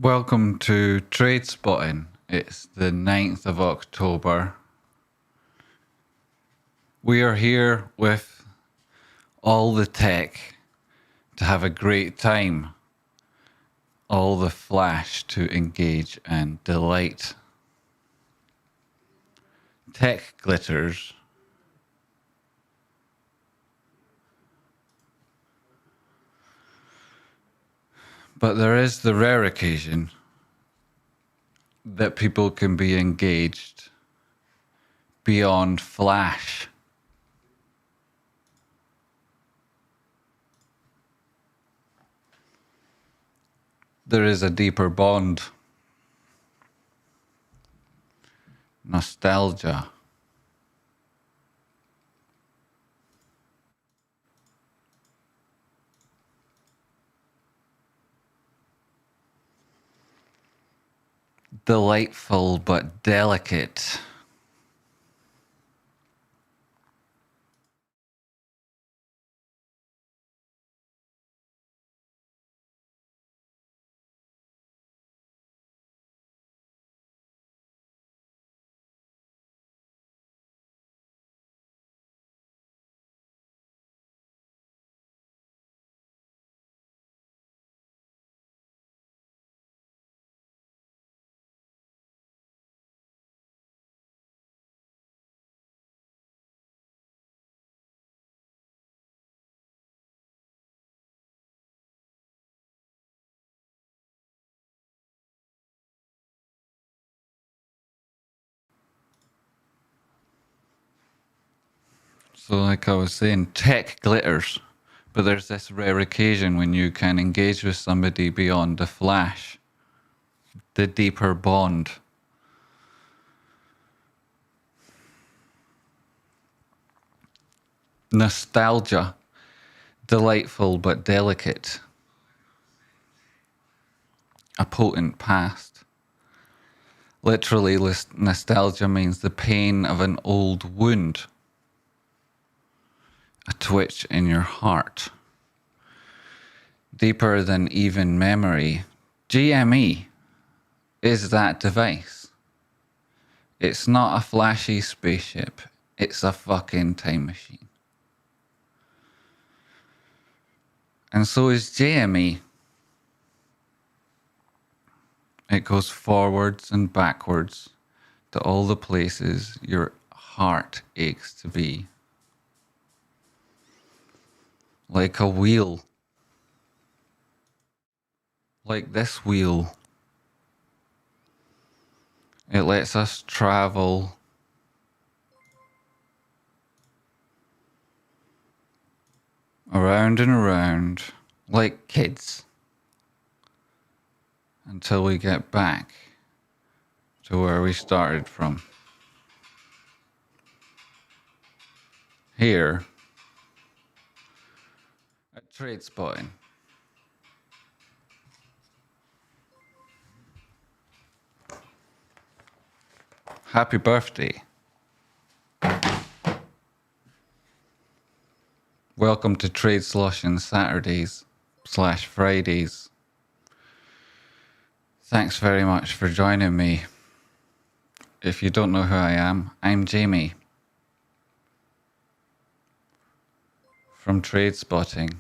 Welcome to Tradespotting. It's the 9th of October. We are here with all the tech to have a great time, all the flash to engage and delight. Tech glitters. But there is the rare occasion that people can be engaged beyond flash. There is a deeper bond. Nostalgia. Delightful but delicate. So like I was saying, tech glitters, but there's this rare occasion when you can engage with somebody beyond the flash, the deeper bond. Nostalgia, delightful but delicate. A potent past. Literally, nostalgia means the pain of an old wound. A twitch in your heart. Deeper than even memory. GME is that device. It's not a flashy spaceship. It's a fucking time machine. And so is JME. It goes forwards and backwards to all the places your heart aches to be. Like a wheel. Like this wheel. It lets us travel around and around like kids until we get back to where we started from. Here at Tradespotting. Happy birthday. Welcome to Tradesloshing Saturdays/Fridays. Thanks very much for joining me. If you don't know who I am, I'm Jamie from Tradespotting.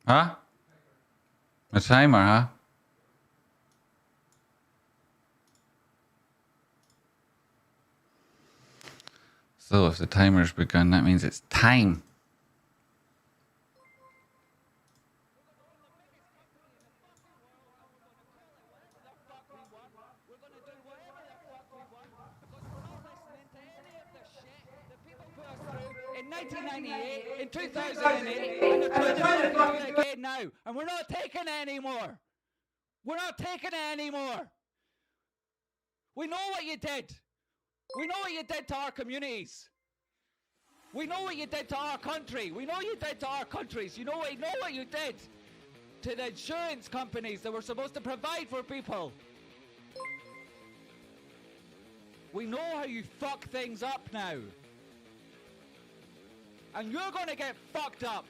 Huh? A timer, huh? So if the timer's begun, that means it's time. In 1998, in 2008, and they're trying to do it again now. And we're not taking it anymore. We're not taking it anymore. We know what you did. We know what you did to our communities. We know what you did to our country. We know you did to our countries. You know what you did to the insurance companies that were supposed to provide for people. We know how you fuck things up now. and you're going to get fucked up.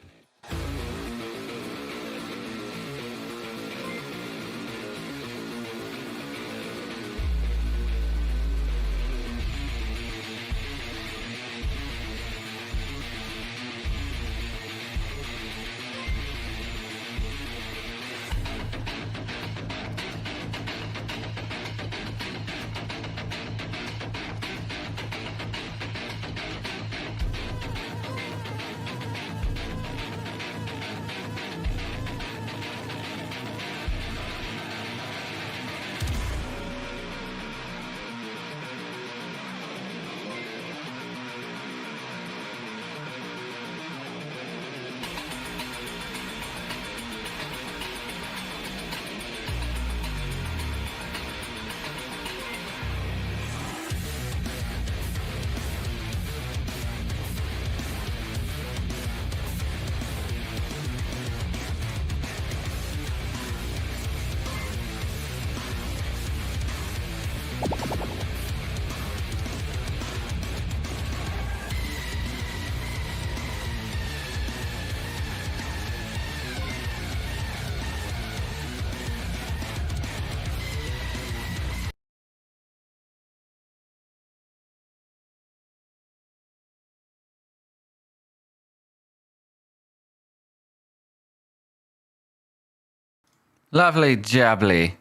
Lovely jubbly.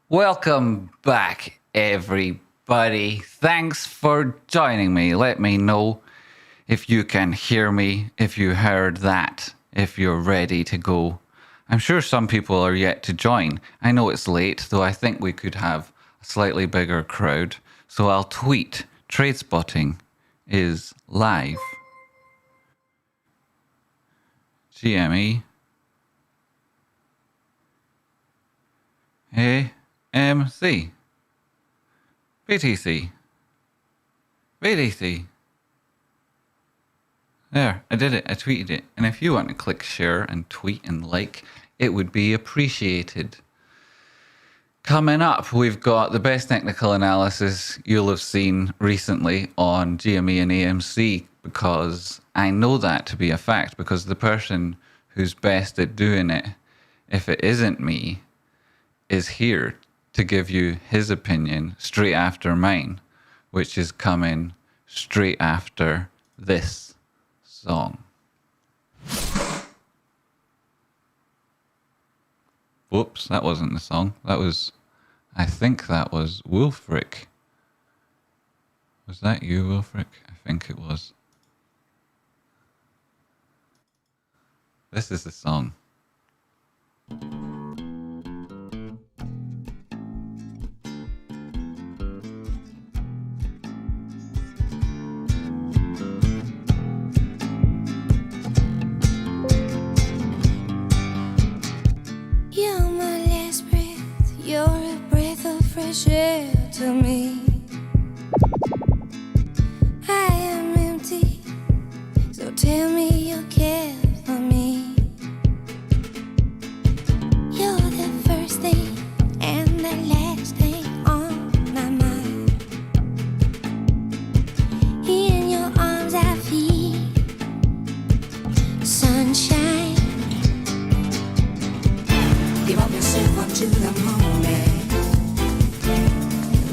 Welcome back, everybody. Thanks for joining me. Let me know if you can hear me, if you heard that, if you're ready to go. I'm sure some people are yet to join. I know it's late, though I think we could have a slightly bigger crowd. So I'll tweet, Tradespotting is live. GME AMC BTC There, I did it. I tweeted it. And if you want to click share and tweet and like, it would be appreciated. Coming up, we've got the best technical analysis you'll have seen recently on GME and AMC, because I know that to be a fact, because the person who's best at doing it, if it isn't me, is here to give you his opinion straight after mine, which is coming straight after this song. Whoops, that wasn't the song. That was, I think that was Wolfric. Was that you, Wolfric? I think it was. This is the song. You're my last breath, you're a breath of fresh air to me. I am empty, so tell me you care for me. You're the first thing and the last thing on my mind. In your arms I feel sunshine. Give up yourself up to the moment.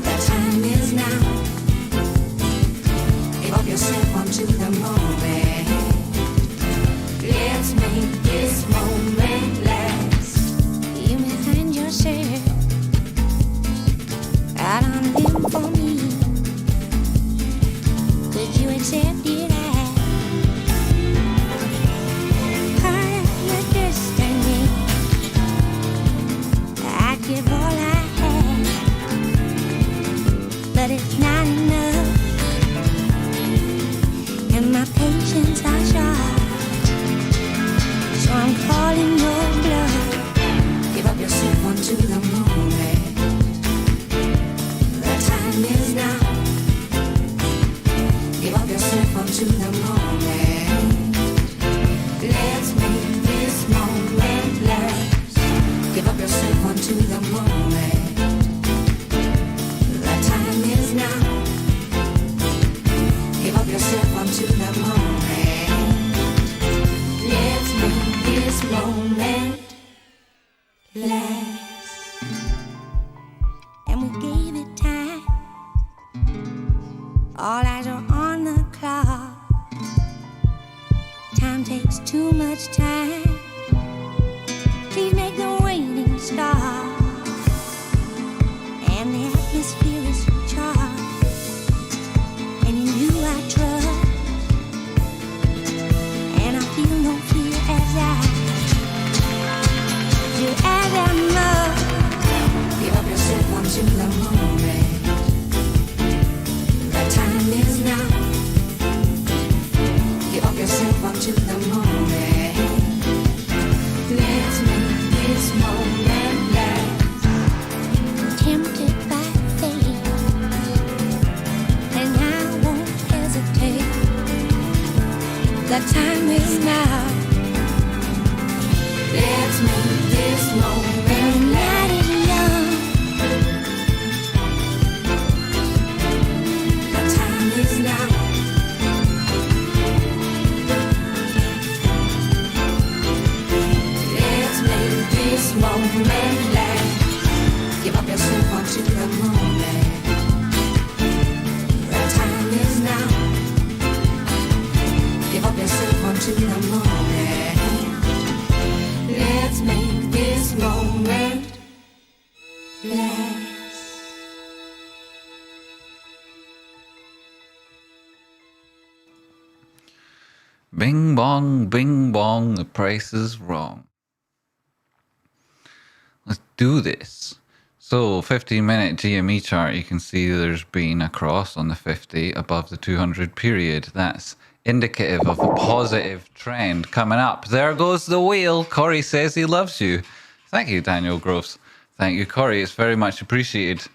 The time is now. Give up yourself up to the moment. Let's make this moment last. You may find yourself out on limb for me. Could you accept it as part of your destiny? I'd give all I have, but it's not enough, and my patience are short, so I'm calling your bluff. Give up yourself onto the moment. The time is now. Give up yourself onto the moment. Let's make this moment last. Give up yourself onto the moment. The time is now. Give up yourself onto the moment. All eyes are on the clock. Time takes too much time. Please make the waiting stop. And the atmosphere is charged. And in you I trust. And I feel no fear as I do as I must. Give up yourself onto the moment. The time is now. Give up yourself onto the moment. Let's make this moment last. Tempted by fate, and I won't hesitate. The time is now. Let's make this moment light is young. The time is now. Let's make this moment last. Give up yourself onto the moment. The time is now. Give up yourself onto the moment. Let's make this moment last. Bing bong, the price is wrong. Let's do this. So 15-minute GME chart, you can see there's been a cross on the 50 above the 200 period. That's indicative of a positive trend coming up. There goes the wheel. Corey says he loves you. Thank you, Daniel Groves. Thank you, Corey. It's very much appreciated.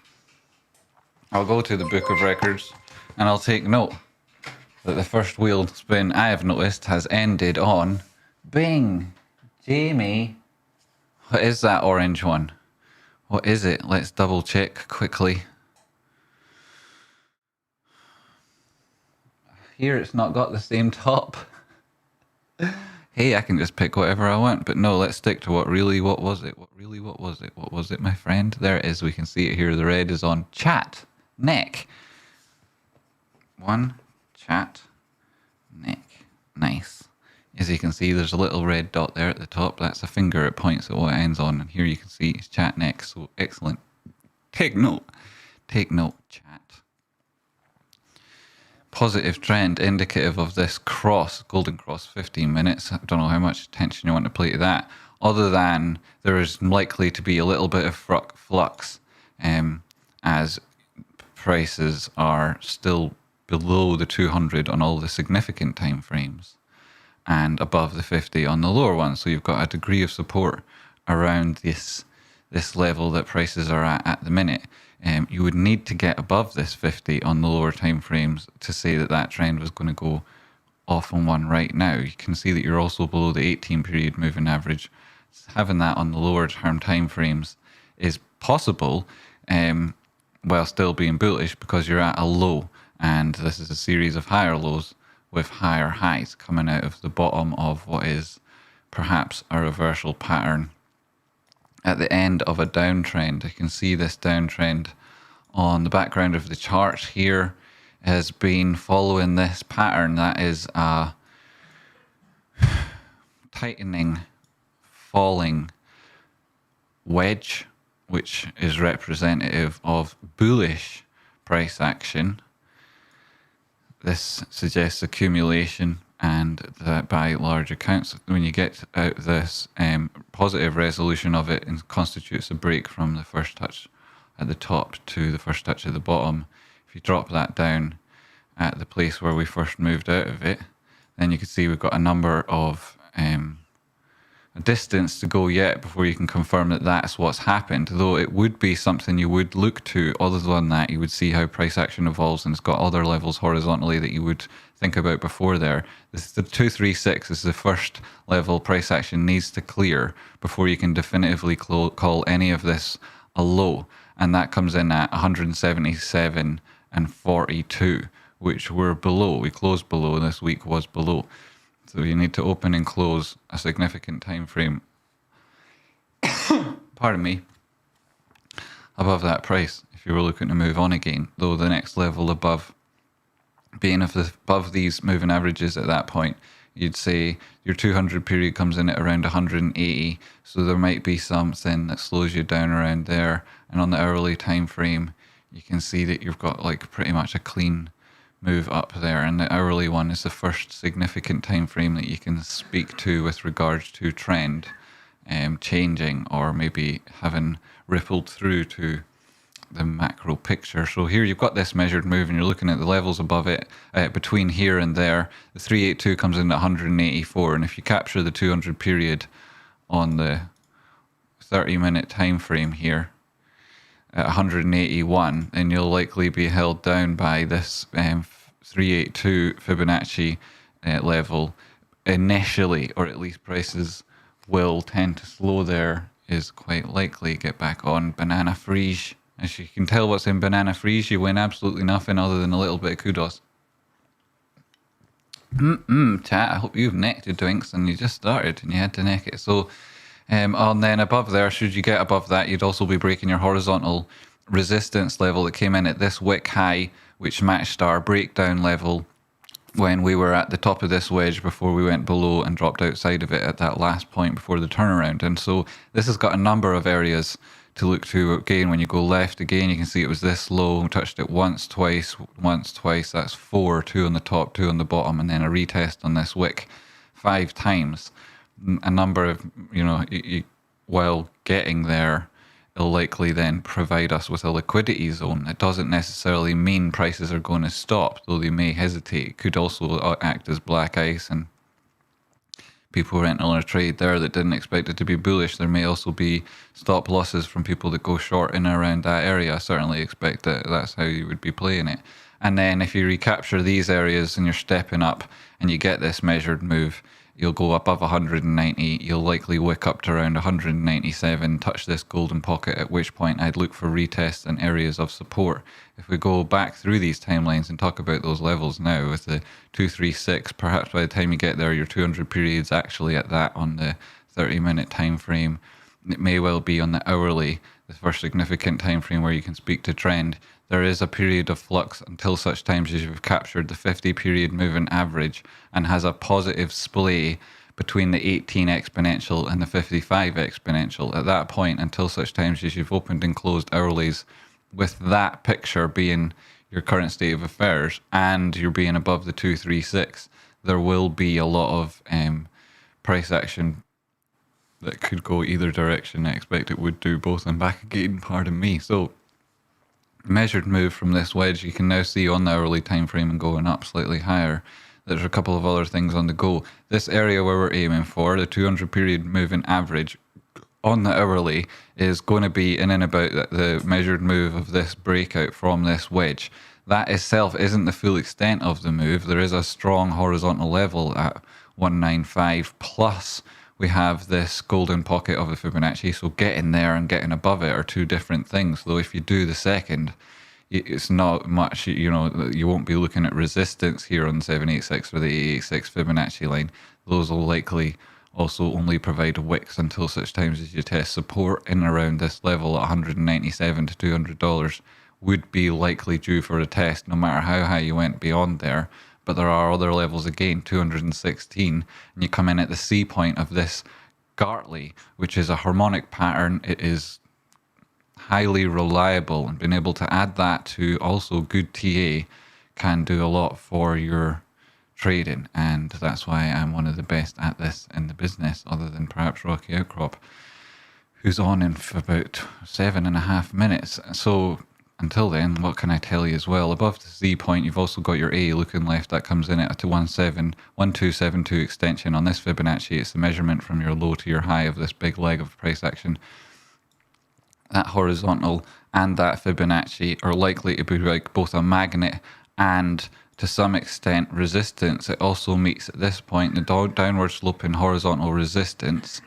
I'll go to the book of records and I'll take note that the first wheel spin I have noticed has ended on Bing. Jamie. What is that orange one? What is it? Let's double check quickly. Here it's not got the same top. Hey, I can just pick whatever I want, but no, let's stick to what was it? What was it, my friend? There it is. We can see it here. The red is on chat neck. One chat neck. Nice. As you can see, there's a little red dot there at the top. That's a finger. It points at what it ends on. And here you can see it's chat neck. So excellent. Take note. Take note, chat. Positive trend indicative of this cross, golden cross, 15 minutes. I don't know how much attention you want to play to that, other than there is likely to be a little bit of flux as prices are still below the 200 on all the significant time frames and above the 50 on the lower one. So you've got a degree of support around this level that prices are at the minute. You would need to get above this 50 on the lower time frames to say that that trend was going to go off on one right now. You can see that you're also below the 18 period moving average. Having that on the lower term time frames is possible while still being bullish because you're at a low, and this is a series of higher lows with higher highs coming out of the bottom of what is perhaps a reversal pattern at the end of a downtrend. I can see this downtrend on the background of the chart here has been following this pattern. That is a tightening, falling wedge, which is representative of bullish price action. This suggests accumulation, and that by large accounts, when you get out this positive resolution of it, it constitutes a break from the first touch at the top to the first touch at the bottom. If you drop that down at the place where we first moved out of it, then you can see we've got a number of a distance to go yet before you can confirm that that's what's happened, though it would be something you would look to. Other than that, you would see how price action evolves, and it's got other levels horizontally that you would think about before there. This is the 236 is the first level price action needs to clear before you can definitively call any of this a low, and that comes in at 177 and 42, which we're below. We closed below. This week was below. So you need to open and close a significant time frame, pardon me, above that price if you were looking to move on again. Though the next level above being above these moving averages at that point, you'd say your 200 period comes in at around 180. So there might be something that slows you down around there. And on the hourly time frame, you can see that you've got like pretty much a clean move up there. And the hourly one is the first significant time frame that you can speak to with regards to trend changing or maybe having rippled through to the macro picture. So here you've got this measured move and you're looking at the levels above it between here and there. The 382 comes in at 184, and if you capture the 200 period on the 30-minute time frame here at 181, then you'll likely be held down by this 382 Fibonacci level initially, or at least prices will tend to slow there, is quite likely. Get back on banana freeze. As you can tell what's in banana freeze, you win absolutely nothing other than a little bit of kudos. Chat, I hope you've necked your drinks and you just started and you had to neck it. So, and then above there, should you get above that, you'd also be breaking your horizontal resistance level that came in at this wick high, which matched our breakdown level when we were at the top of this wedge before we went below and dropped outside of it at that last point before the turnaround. And so this has got a number of areas to look to. Again, when you go left again, you can see it was this low. We touched it once, twice. That's 4, 2 on the top, 2 on the bottom, and then a retest on this wick 5 times. A number of, while getting there, it'll likely then provide us with a liquidity zone. It doesn't necessarily mean prices are going to stop, though they may hesitate. It could also act as black ice, and people went on a trade there that didn't expect it to be bullish. There may also be stop losses from people that go short in and around that area. I certainly expect that that's how you would be playing it. And then if you recapture these areas and you're stepping up and you get this measured move, you'll go above 190. You'll likely wick up to around 197, touch this golden pocket, at which point I'd look for retests and areas of support. If we go back through these timelines and talk about those levels now with the 236, perhaps by the time you get there, your 200 period's actually at that on the 30-minute time frame. It may well be on the hourly, the first significant time frame where you can speak to trend. There is a period of flux until such times as you've captured the 50 period moving average and has a positive splay between the 18 exponential and the 55 exponential. At that point, until such times as you've opened and closed hourlies, with that picture being your current state of affairs and you're being above the 236, there will be a lot of price action that could go either direction. I expect it would do both and back again, pardon me. So measured move from this wedge, you can now see on the hourly time frame and going up slightly higher. There's a couple of other things on the go. This area where we're aiming for, the 200 period moving average on the hourly, is going to be in and about the measured move of this breakout from this wedge. That itself isn't the full extent of the move. There is a strong horizontal level at 195 plus we have this golden pocket of the Fibonacci. So getting there and getting above it are two different things. Though if you do the second, it's not much, you won't be looking at resistance here on 786 or the 886 Fibonacci line. Those will likely also only provide wicks until such times as you test support in and around this level at $197 to $200 would be likely due for a test, no matter how high you went beyond there. But there are other levels again, 216, and you come in at the C point of this Gartley, which is a harmonic pattern. It is highly reliable, and being able to add that to also good TA can do a lot for your trading, and that's why I'm one of the best at this in the business, other than perhaps Rocky Outcrop, who's on in for about 7.5 minutes. So until then, what can I tell you as well? Above the Z point, you've also got your A looking left. That comes in at a 1272 extension on this Fibonacci. It's the measurement from your low to your high of this big leg of price action. That horizontal and that Fibonacci are likely to be like both a magnet and, to some extent, resistance. It also meets at this point the downward sloping diagonal resistance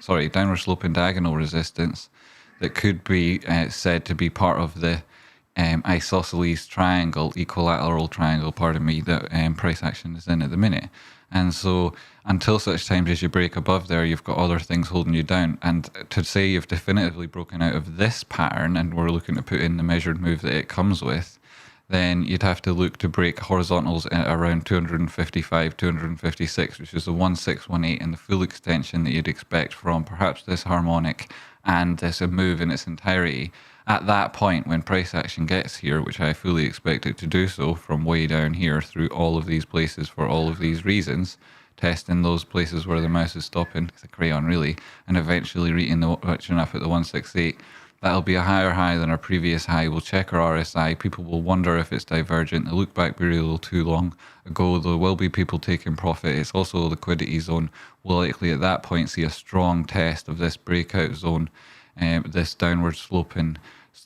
that could be said to be part of the isosceles triangle, equilateral triangle, that price action is in at the minute. And so until such times as you break above there, you've got other things holding you down. And to say you've definitively broken out of this pattern and we're looking to put in the measured move that it comes with, then you'd have to look to break horizontals at around 255, 256, which is the 1618 and the full extension that you'd expect from perhaps this harmonic and this move in its entirety. At that point, when price action gets here, which I fully expect it to do so from way down here through all of these places for all of these reasons, testing those places where the mouse is stopping, it's a crayon really, and eventually reaching up at the 168, that'll be a higher high than our previous high. We'll check our RSI. People will wonder if it's divergent. The look back period a little too long ago. There will be people taking profit. It's also a liquidity zone. We'll likely at that point see a strong test of this breakout zone, this downward sloping,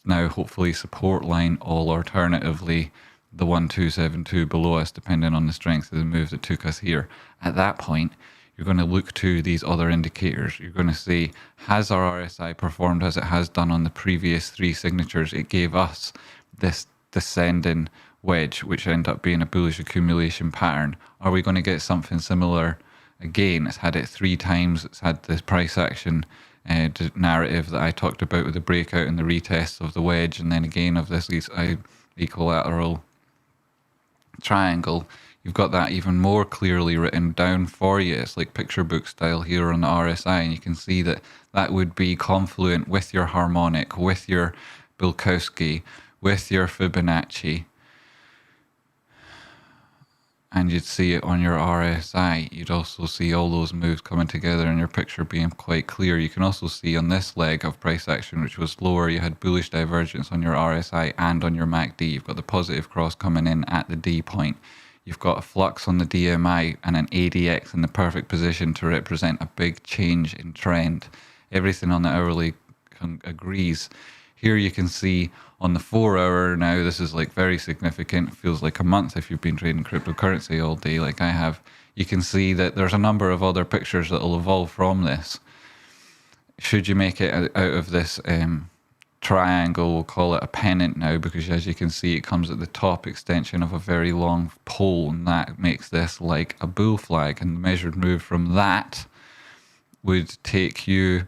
now hopefully support line, or alternatively the 1272 below us, depending on the strength of the move that took us here. At that point, you're going to look to these other indicators. You're going to see, has our RSI performed as it has done on the previous three signatures? It gave us this descending wedge, which ended up being a bullish accumulation pattern. Are we going to get something similar again? It's had it 3 times. It's had this price action narrative that I talked about with the breakout and the retest of the wedge, and then again of this equilateral triangle. You've got that even more clearly written down for you. It's like picture book style here on the RSI, and you can see that that would be confluent with your harmonic, with your Bulkowski, with your Fibonacci, and you'd see it on your RSI. You'd also see all those moves coming together and your picture being quite clear. You can also see on this leg of price action, which was lower, you had bullish divergence on your RSI and on your MACD. You've got the positive cross coming in at the D point. You've got a flux on the DMI and an ADX in the perfect position to represent a big change in trend. Everything on the hourly agrees. Here you can see on the 4 hour now, this is like very significant. It feels like a month if you've been trading cryptocurrency all day like I have. You can see that there's a number of other pictures that will evolve from this. Should you make it out of this triangle, we'll call it a pennant now, because as you can see, it comes at the top extension of a very long pole, and that makes this like a bull flag, and the measured move from that would take you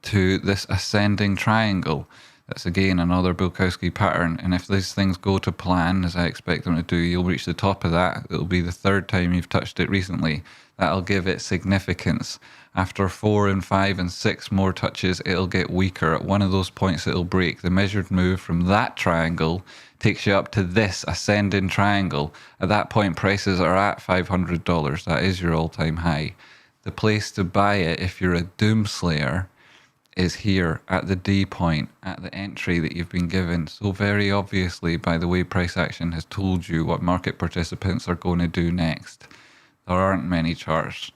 to this ascending triangle. That's again another Bulkowski pattern, and if these things go to plan, as I expect them to do, you'll reach the top of that. It'll be the 3rd time you've touched it recently. That'll give it significance. After 4 and 5 and 6 more touches, it'll get weaker. At one of those points, it'll break. The measured move from that triangle takes you up to this ascending triangle. At that point, prices are at $500. That is your all-time high. The place to buy it, if you're a doomslayer, is here at the D point, at the entry that you've been given. So very obviously, by the way price action has told you what market participants are going to do next. There aren't many charts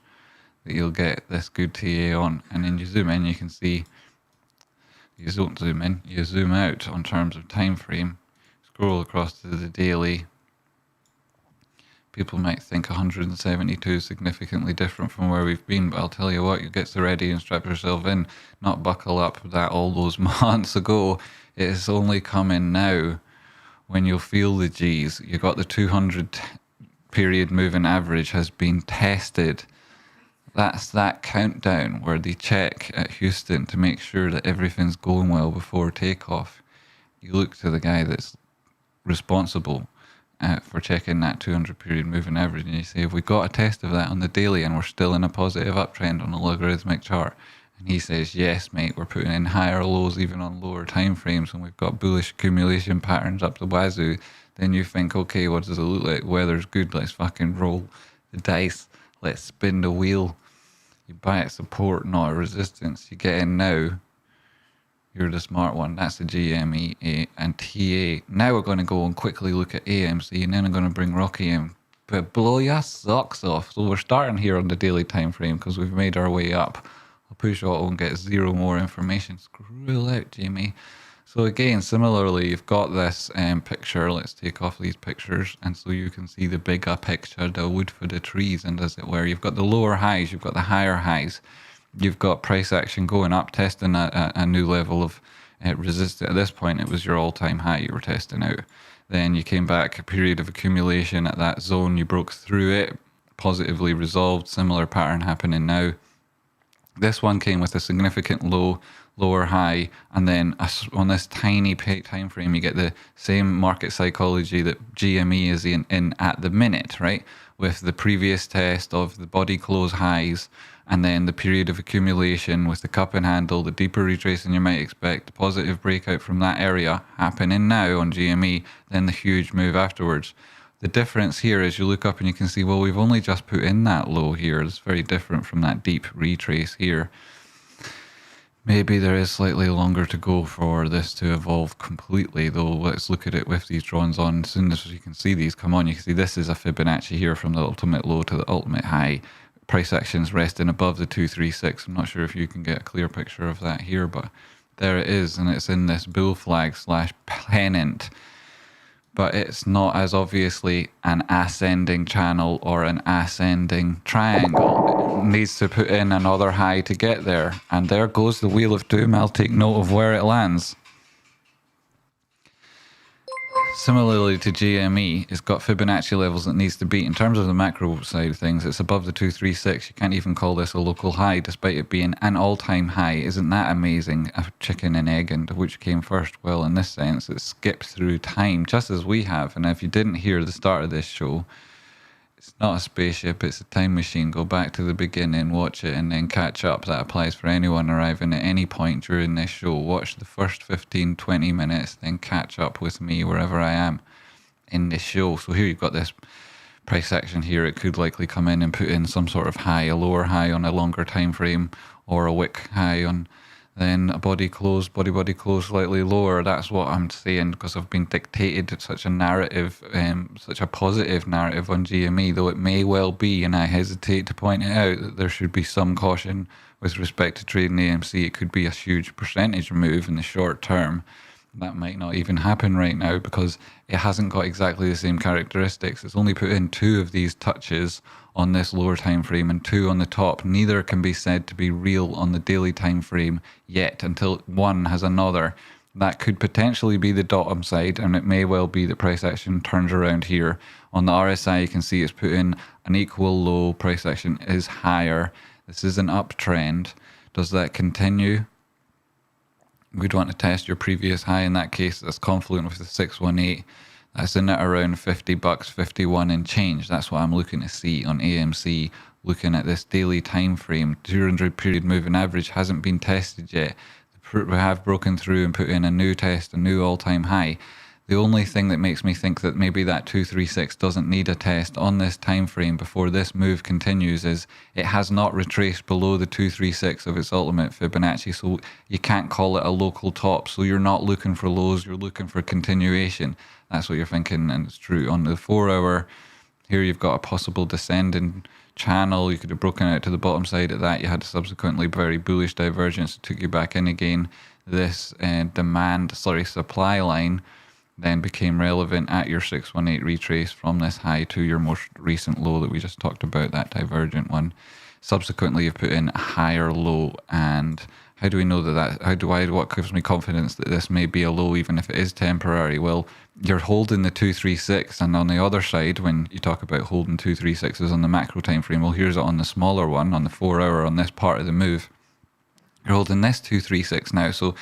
that you'll get this good TA on. And then you zoom in, you can see, you don't zoom in, you zoom out on terms of time frame, scroll across to the daily. People might think 172 is significantly different from where we've been, but I'll tell you what, you get so ready and strap yourself in, not buckle up that all those months ago. It is only coming now when you'll feel the G's. You got the 200 period moving average has been tested. That's that countdown where they check at Houston to make sure that everything's going well before takeoff. You look to the guy that's responsible for checking that 200 period moving average, and you say, have we got a test of that on the daily and we're still in a positive uptrend on a logarithmic chart? And he says, yes mate, we're putting in higher lows even on lower time frames, and we've got bullish accumulation patterns up the wazoo. Then you think, okay, what does it look like? Weather's good, let's fucking roll the dice, let's spin the wheel. You buy at support, not a resistance. You get in now, you're the smart one. That's the GME and TA. Now we're going to go and quickly look at AMC, and then I'm going to bring Rocky in. But blow your socks off. So we're starting here on the daily time frame because we've made our way up. I'll push auto and get 0 more information. Screw out, Jamie. So again, similarly, you've got this picture. Let's take off these pictures, and so you can see the bigger picture, the wood for the trees, and as it were. You've got the lower highs, you've got the higher highs. You've got price action going up, testing a new level of resistance. At this point, it was your all-time high you were testing out. Then you came back, a period of accumulation at that zone. You broke through it, positively resolved. Similar pattern happening now. This one came with a significant low, lower high, and then on this tiny time frame, you get the same market psychology that GME is in at the minute, right? With the previous test of the body close highs, and then the period of accumulation with the cup and handle, the deeper retracing you might expect, the positive breakout from that area happening now on GME, then the huge move afterwards. The difference here is you look up and you can see, well, we've only just put in that low here. It's very different from that deep retrace here. Maybe there is slightly longer to go for this to evolve completely, though. Let's look at it with these drawings on. As soon as you can see these come on, you can see this is a Fibonacci here from the ultimate low to the ultimate high. Price actions resting above the 236. I'm not sure if you can get a clear picture of that here, but there it is, and it's in this bull flag / pennant. But it's not as obviously an ascending channel or an ascending triangle. It needs to put in another high to get there. And there goes the wheel of doom. I'll take note of where it lands. Similarly to GME, it's got Fibonacci levels it needs to beat. In terms of the macro side of things, it's above the 236. You can't even call this a local high, despite it being an all-time high. Isn't that amazing? A chicken and egg, and which came first? Well, in this sense, it skipped through time, just as we have. And if you didn't hear the start of this show, it's not a spaceship, it's a time machine. Go back to the beginning, watch it, and then catch up. That applies for anyone arriving at any point during this show. Watch the first 15, 20 minutes, then catch up with me wherever I am in this show. So here you've got this price action here. It could likely come in and put in some sort of high, a lower high on a longer time frame, or a wick high on then a body close slightly lower. That's what I'm saying, because I've been dictated such a narrative, such a positive narrative on GME, though it may well be, and I hesitate to point it out, that there should be some caution with respect to trading AMC. It could be a huge percentage move in the short term. That might not even happen right now because it hasn't got exactly the same characteristics. It's only put in 2 of these touches on this lower time frame and 2 on the top. Neither can be said to be real on the daily time frame yet until one has another. That could potentially be the bottom side, and it may well be the price action turns around here. On the RSI, you can see it's put in an equal low. Price action is higher. This is an uptrend. Does that continue? We'd want to test your previous high. In that case, that's confluent with the 618. That's in at around $50, 51 and change. That's what I'm looking to see on AMC. Looking at this daily time frame, 200 period moving average hasn't been tested yet. We have broken through and put in a new test, a new all-time high. The only thing that makes me think that maybe that 236 doesn't need a test on this time frame before this move continues is it has not retraced below the 236 of its ultimate Fibonacci, so you can't call it a local top. So you're not looking for lows, you're looking for continuation. That's what you're thinking, and it's true. On the 4 hour, here you've got a possible descending channel. You could have broken out to the bottom side of that. You had a subsequently very bullish divergence that took you back in again. This supply line then became relevant at your 618 retrace from this high to your most recent low that we just talked about, that divergent one. Subsequently, you've put in a higher low, and how do we know what gives me confidence that this may be a low even if it is temporary? Well, you're holding the 236, and on the other side, when you talk about holding 236s on the macro time frame, well, here's it on the smaller one, on the 4 hour, on this part of the move. You're holding this 236 now, so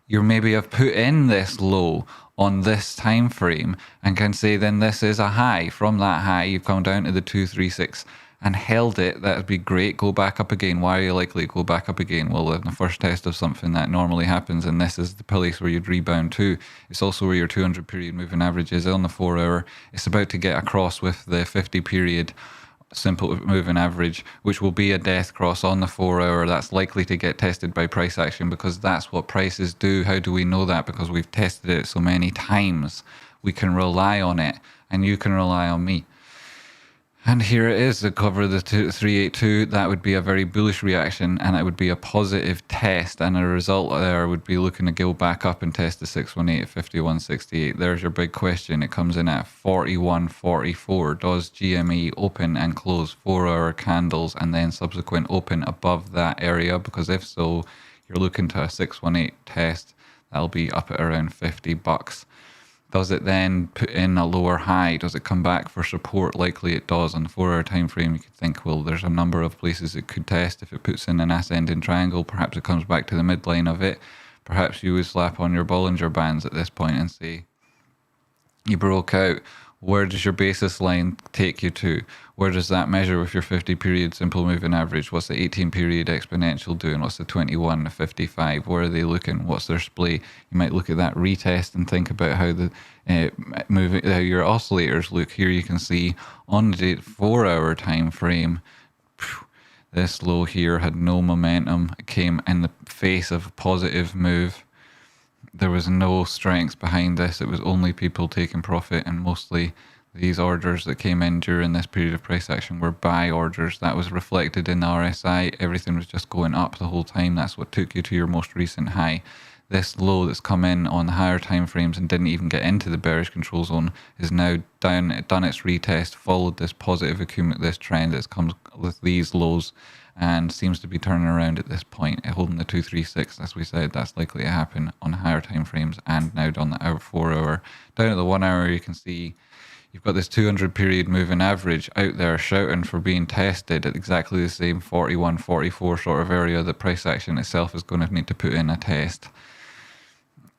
you maybe have put in this low on this time frame and can say then this is a high. From that high, you've come down to the 236 and held it. That'd be great. Go back up again. Why are you likely to go back up again? Well, in the first test of something that normally happens, and this is the place where you'd rebound to. It's also where your 200 period moving average is on the 4 hour. It's about to get across with the 50 period simple moving average, which will be a death cross on the 4 hour. That's likely to get tested by price action because that's what prices do. How do we know that? Because we've tested it so many times. We can rely on it, and you can rely on me. And here it is, the cover of the 382. That would be a very bullish reaction, and it would be a positive test, and a result there would be looking to go back up and test the 618 at 51.68. There's your big question. It comes in at 41.44. Does GME open and close 4 hour candles and then subsequent open above that area? Because if so, you're looking to a 618 test. That'll be up at around $50. Does it then put in a lower high? Does it come back for support? Likely it does. On the 4-hour time frame, you could think, well, there's a number of places it could test. If it puts in an ascending triangle, perhaps it comes back to the midline of it. Perhaps you would slap on your Bollinger Bands at this point and say, you broke out. Where does your basis line take you to? Where does that measure with your 50 period simple moving average? What's the 18 period exponential doing? What's the 21, the 55? Where are they looking? What's their splay? You might look at that retest and think about how the how your oscillators look. Here you can see on the 4-hour time frame, this low here had no momentum. It came in the face of a positive move. There was no strength behind this. It was only people taking profit, and mostly these orders that came in during this period of price action were buy orders. That was reflected in the RSI. Everything was just going up the whole time. That's what took you to your most recent high. This low that's come in on the higher time frames and didn't even get into the bearish control zone is now down. It done its retest, followed this positive this trend that comes with these lows, and seems to be turning around at this point, holding the 236. As we said, that's likely to happen on higher time frames and now on the 4-hour. Down at the 1-hour, you can see you've got this 200 period moving average out there shouting for being tested at exactly the same 41, 44 sort of area. The price action itself is going to need to put in a test.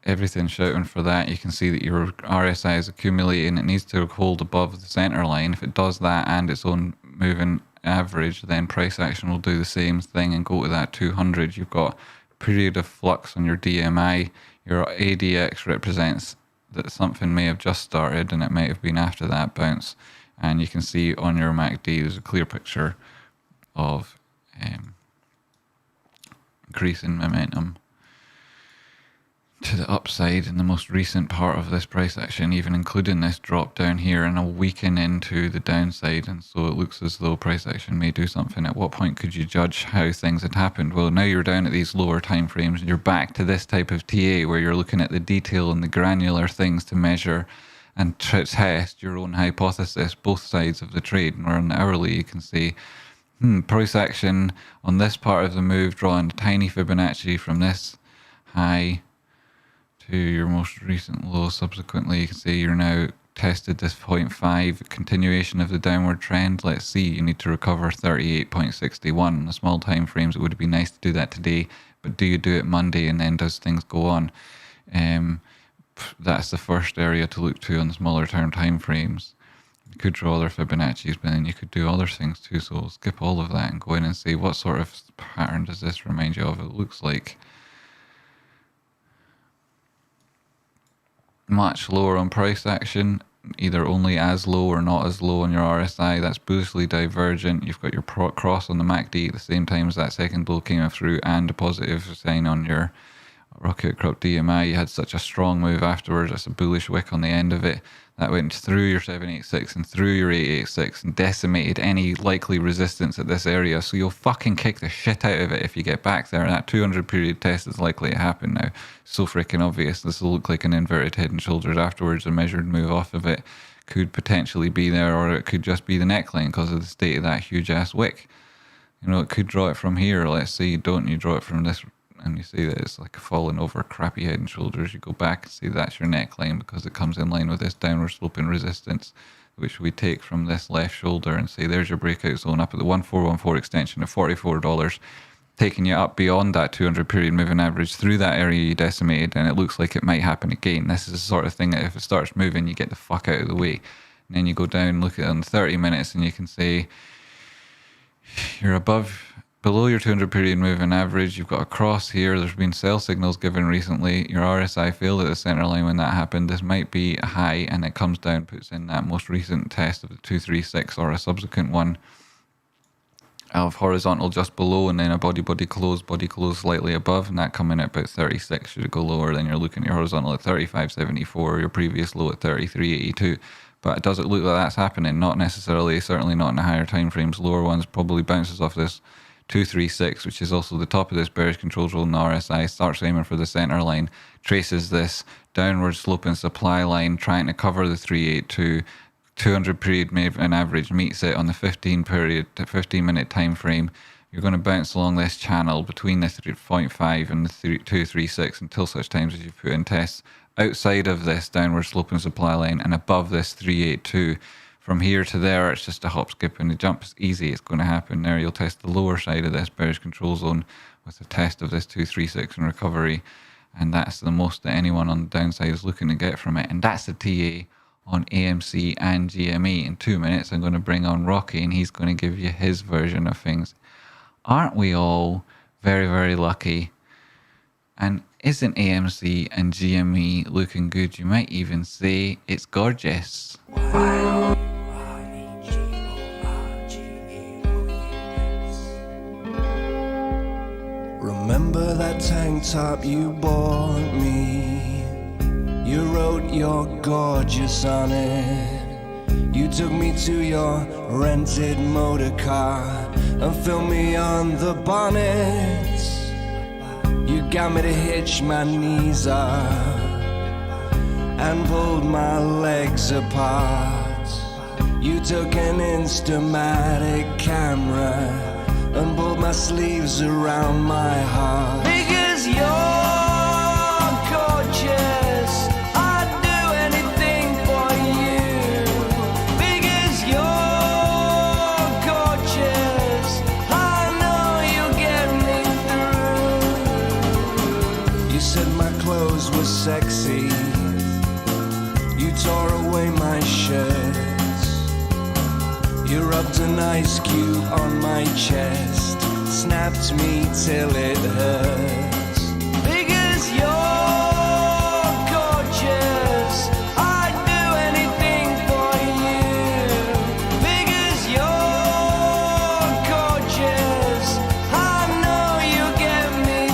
Everything's shouting for that. You can see that your RSI is accumulating. It needs to hold above the center line. If it does that and its own moving average, then price action will do the same thing and go to that 200. You've got period of flux on your DMI. Your ADX represents that something may have just started, and it might have been after that bounce. And you can see on your MACD there's a clear picture of increasing momentum to the upside in the most recent part of this price action, even including this drop down here and a weaken into the downside. And so it looks as though price action may do something. At what point could you judge how things had happened? Well, now you're down at these lower time frames and you're back to this type of TA where you're looking at the detail and the granular things to measure and test your own hypothesis, both sides of the trade. And on the hourly, you can see price action on this part of the move, drawing a tiny Fibonacci from this high to your most recent low. Subsequently, you can see you're now tested this 0.5 continuation of the downward trend. Let's see, you need to recover 38.61 in the small time frames. It would be nice to do that today, but do you do it Monday and then does things go on? That's the first area to look to on the smaller term time frames. You could draw other Fibonacci's, but then you could do other things too. So we'll skip all of that and go in and see what sort of pattern does this remind you of. It looks like much lower on price action, either only as low or not as low on your RSI. That's bullishly divergent. You've got your cross on the MACD at the same time as that second low came through, and a positive sign on your rocket crop DMI. You had such a strong move afterwards. That's a bullish wick on the end of it. That went through your 786 and through your 886 and decimated any likely resistance at this area. So you'll fucking kick the shit out of it if you get back there. That 200 period test is likely to happen now. So freaking obvious. This will look like an inverted head and shoulders afterwards. A measured move off of it could potentially be there, or it could just be the neckline because of the state of that huge ass wick. You know, it could draw it from here. Let's say you don't, you draw it from this, and you see that it's like a falling over crappy head and shoulders. You go back and see that's your neckline because it comes in line with this downward sloping resistance, which we take from this left shoulder and say there's your breakout zone up at the 1414 extension of $44, taking you up beyond that 200 period moving average through that area you decimated, and it looks like it might happen again. This is the sort of thing that if it starts moving, you get the fuck out of the way. And then you go down, look at it on 30 minutes, and you can say you're below your 200 period moving average. You've got a cross here. There's been sell signals given recently. Your RSI failed at the center line when that happened. This might be a high, and it comes down, puts in that most recent test of the 236 or a subsequent one of horizontal just below, and then a body close slightly above, and that coming at about 36. Should it go lower, then you're looking at your horizontal at 35.74, your previous low at 33.82. But does it look like that's happening? Not necessarily, certainly not in the higher time frames. Lower ones probably bounces off this 236, which is also the top of this bearish control zone in the RSI, starts aiming for the center line, traces this downward sloping supply line, trying to cover the 382, 200 period moving average, meets it on the 15 minute time frame. You're going to bounce along this channel between the 3.5 and the 236 until such times as you put in tests outside of this downward sloping supply line and above this 382. From here to there, it's just a hop, skip, and a jump. It's easy. It's going to happen there. You'll test the lower side of this bearish control zone with a test of this 236 and recovery. And that's the most that anyone on the downside is looking to get from it. And that's the TA on AMC and GME. In 2 minutes, I'm going to bring on Rocky, and he's going to give you his version of things. Aren't we all very, very lucky? And isn't AMC and GME looking good? You might even say it's gorgeous. Remember that tank top you bought me? You wrote you're gorgeous on it. You took me to your rented motor car and filmed me on the bonnet. You got me to hitch my knees up and pulled my legs apart. You took an Instamatic camera and pulled my sleeves around my heart. Because you're gorgeous, I'd do anything for you. Because you're gorgeous, I know you'll get me through. You said my clothes were sexy. You tore away my shirt. You rubbed an ice cube on my chest, snapped me till it hurts. Because you're gorgeous, I'd do anything for you. Because you're gorgeous, I know you'll get me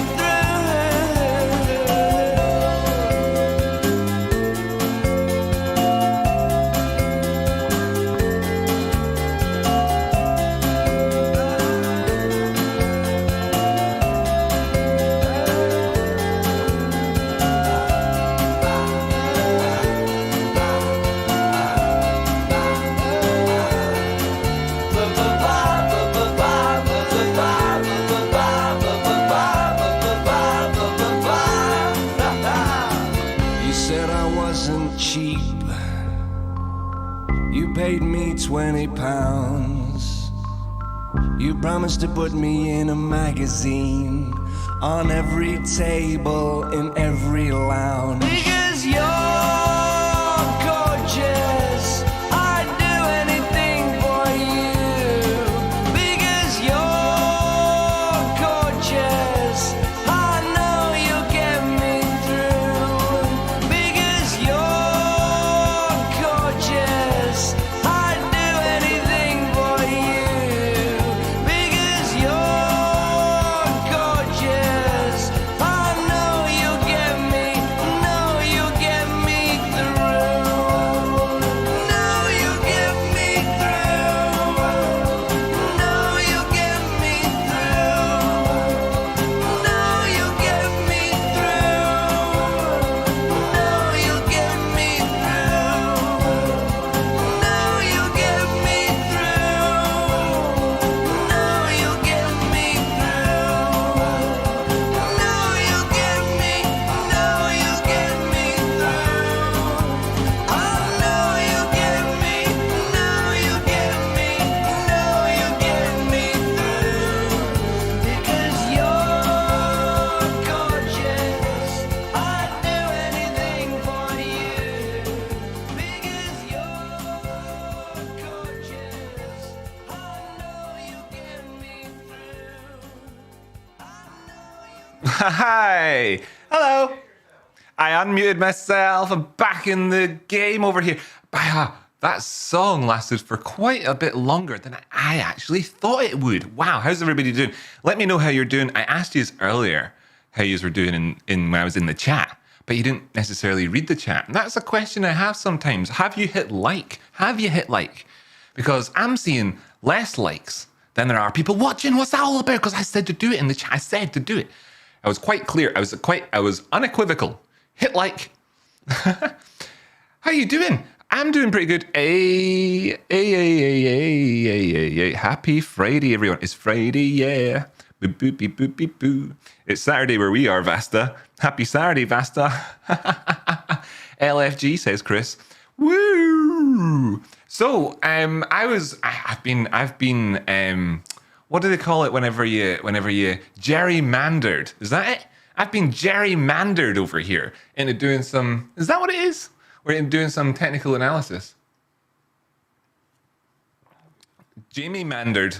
cheap. You paid me £20. You promised to put me in a magazine on every table in every lounge. Because you're gorgeous, I'd do anything for you. Because you're gorgeous, I know you'll get me through. Because you're gorgeous, I'd do anything for you. Because you're gorgeous, I know you'll get me, know you'll get me through. Know you'll get me through. Know you'll get me through. Know you'll get me through. Know you'll get me through. Know you'll get me through. Know you'll get me through. Know you'll get me, know you'll get me through. I know you'll get me, know you'll get me, know you'll get me through. Because you're gorgeous, I'd do anything for you. Because you're gorgeous, I know you'll get me through. Hi! Hello! I unmuted myself. I'm back in the game over here. That song lasted for quite a bit longer than I actually thought it would. Wow, how's everybody doing? Let me know how you're doing. I asked you earlier how you were doing in when I was in the chat, but you didn't necessarily read the chat. And that's a question I have sometimes. Have you hit like? Have you hit like? Because I'm seeing less likes than there are people watching. What's that all about? Because I said to do it in the chat. I said to do it. I was quite clear. I was unequivocal. Hit like. How you doing? I'm doing pretty good. Happy Friday, everyone. It's Friday, yeah. Boop, boop, beep, boop, beep, boo. It's Saturday where we are, Vasta. Happy Saturday, Vasta. LFG, says Chris. Woo! So, I've been, what do they call it whenever you gerrymandered? Is that it? I've been gerrymandered over here into doing some, is that what it is? We're into doing some technical analysis. Jamie Mandered.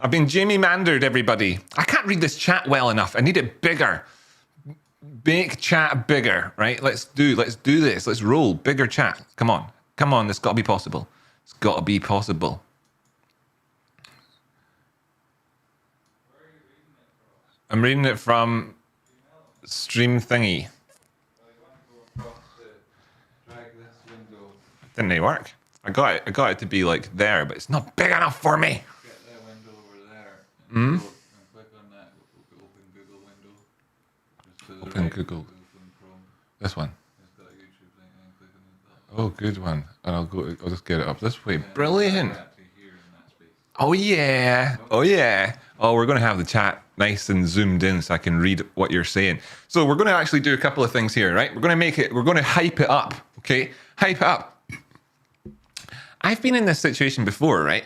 I've been Jamie Mandered, everybody. I can't read this chat well enough. I need it bigger. Make chat bigger, right? Let's do this. Let's roll. Bigger chat. Come on. Come on. It's got to be possible. It's got to be possible. I'm reading it from Stream Thingy. Didn't they work? I got it to be like there, but it's not big enough for me. Get that window over there. And click on that. Open Google window. Just to the Open right. Google. Open Chrome. This one. It's got a YouTube link and click on that. Oh, good one. And I'll just get it up this way. Brilliant. Right to here in that space. Oh yeah. Oh yeah. Oh, we're going to have the chat nice and zoomed in so I can read what you're saying. So we're going to actually do a couple of things here, right? We're going to hype it up, okay? Hype it up. I've been in this situation before, right?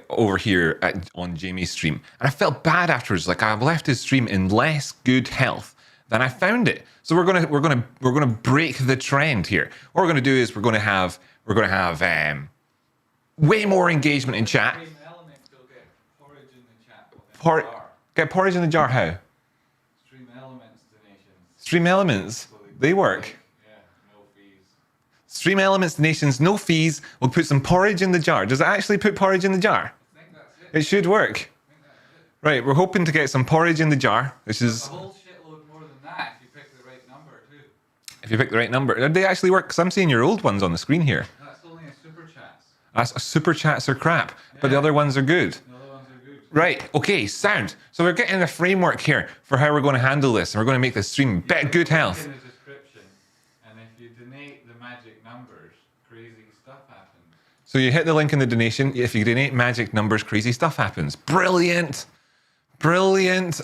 Over here on Jamie's stream, and I felt bad afterwards. Like I've left his stream in less good health than I found it. So we're gonna break the trend here. What we're gonna do is we're gonna have way more engagement in chat. Stream Elements will get porridge in the chat. within the jar. Get porridge in the jar. How? Stream Elements donations. Stream Elements. They work. Yeah, no fees. Stream Elements donations, no fees. We'll put some porridge in the jar. Does it actually put porridge in the jar? I think that's it. It should work. Right, we're hoping to get some porridge in the jar, which A is, whole shitload more than that if you pick the right number too. if you pick the right number. Did they actually work? Because I'm seeing your old ones on the screen here. That's only a super chats. Super chats are crap, but the other ones are good. The other ones are good. Right, okay, sound. So we're getting a framework here for how we're going to handle this, and we're going to make this stream good health. In the description, and if you donate the magic numbers, crazy stuff happens. So you hit the link in the donation. If you donate magic numbers, crazy stuff happens. Brilliant. Brilliant.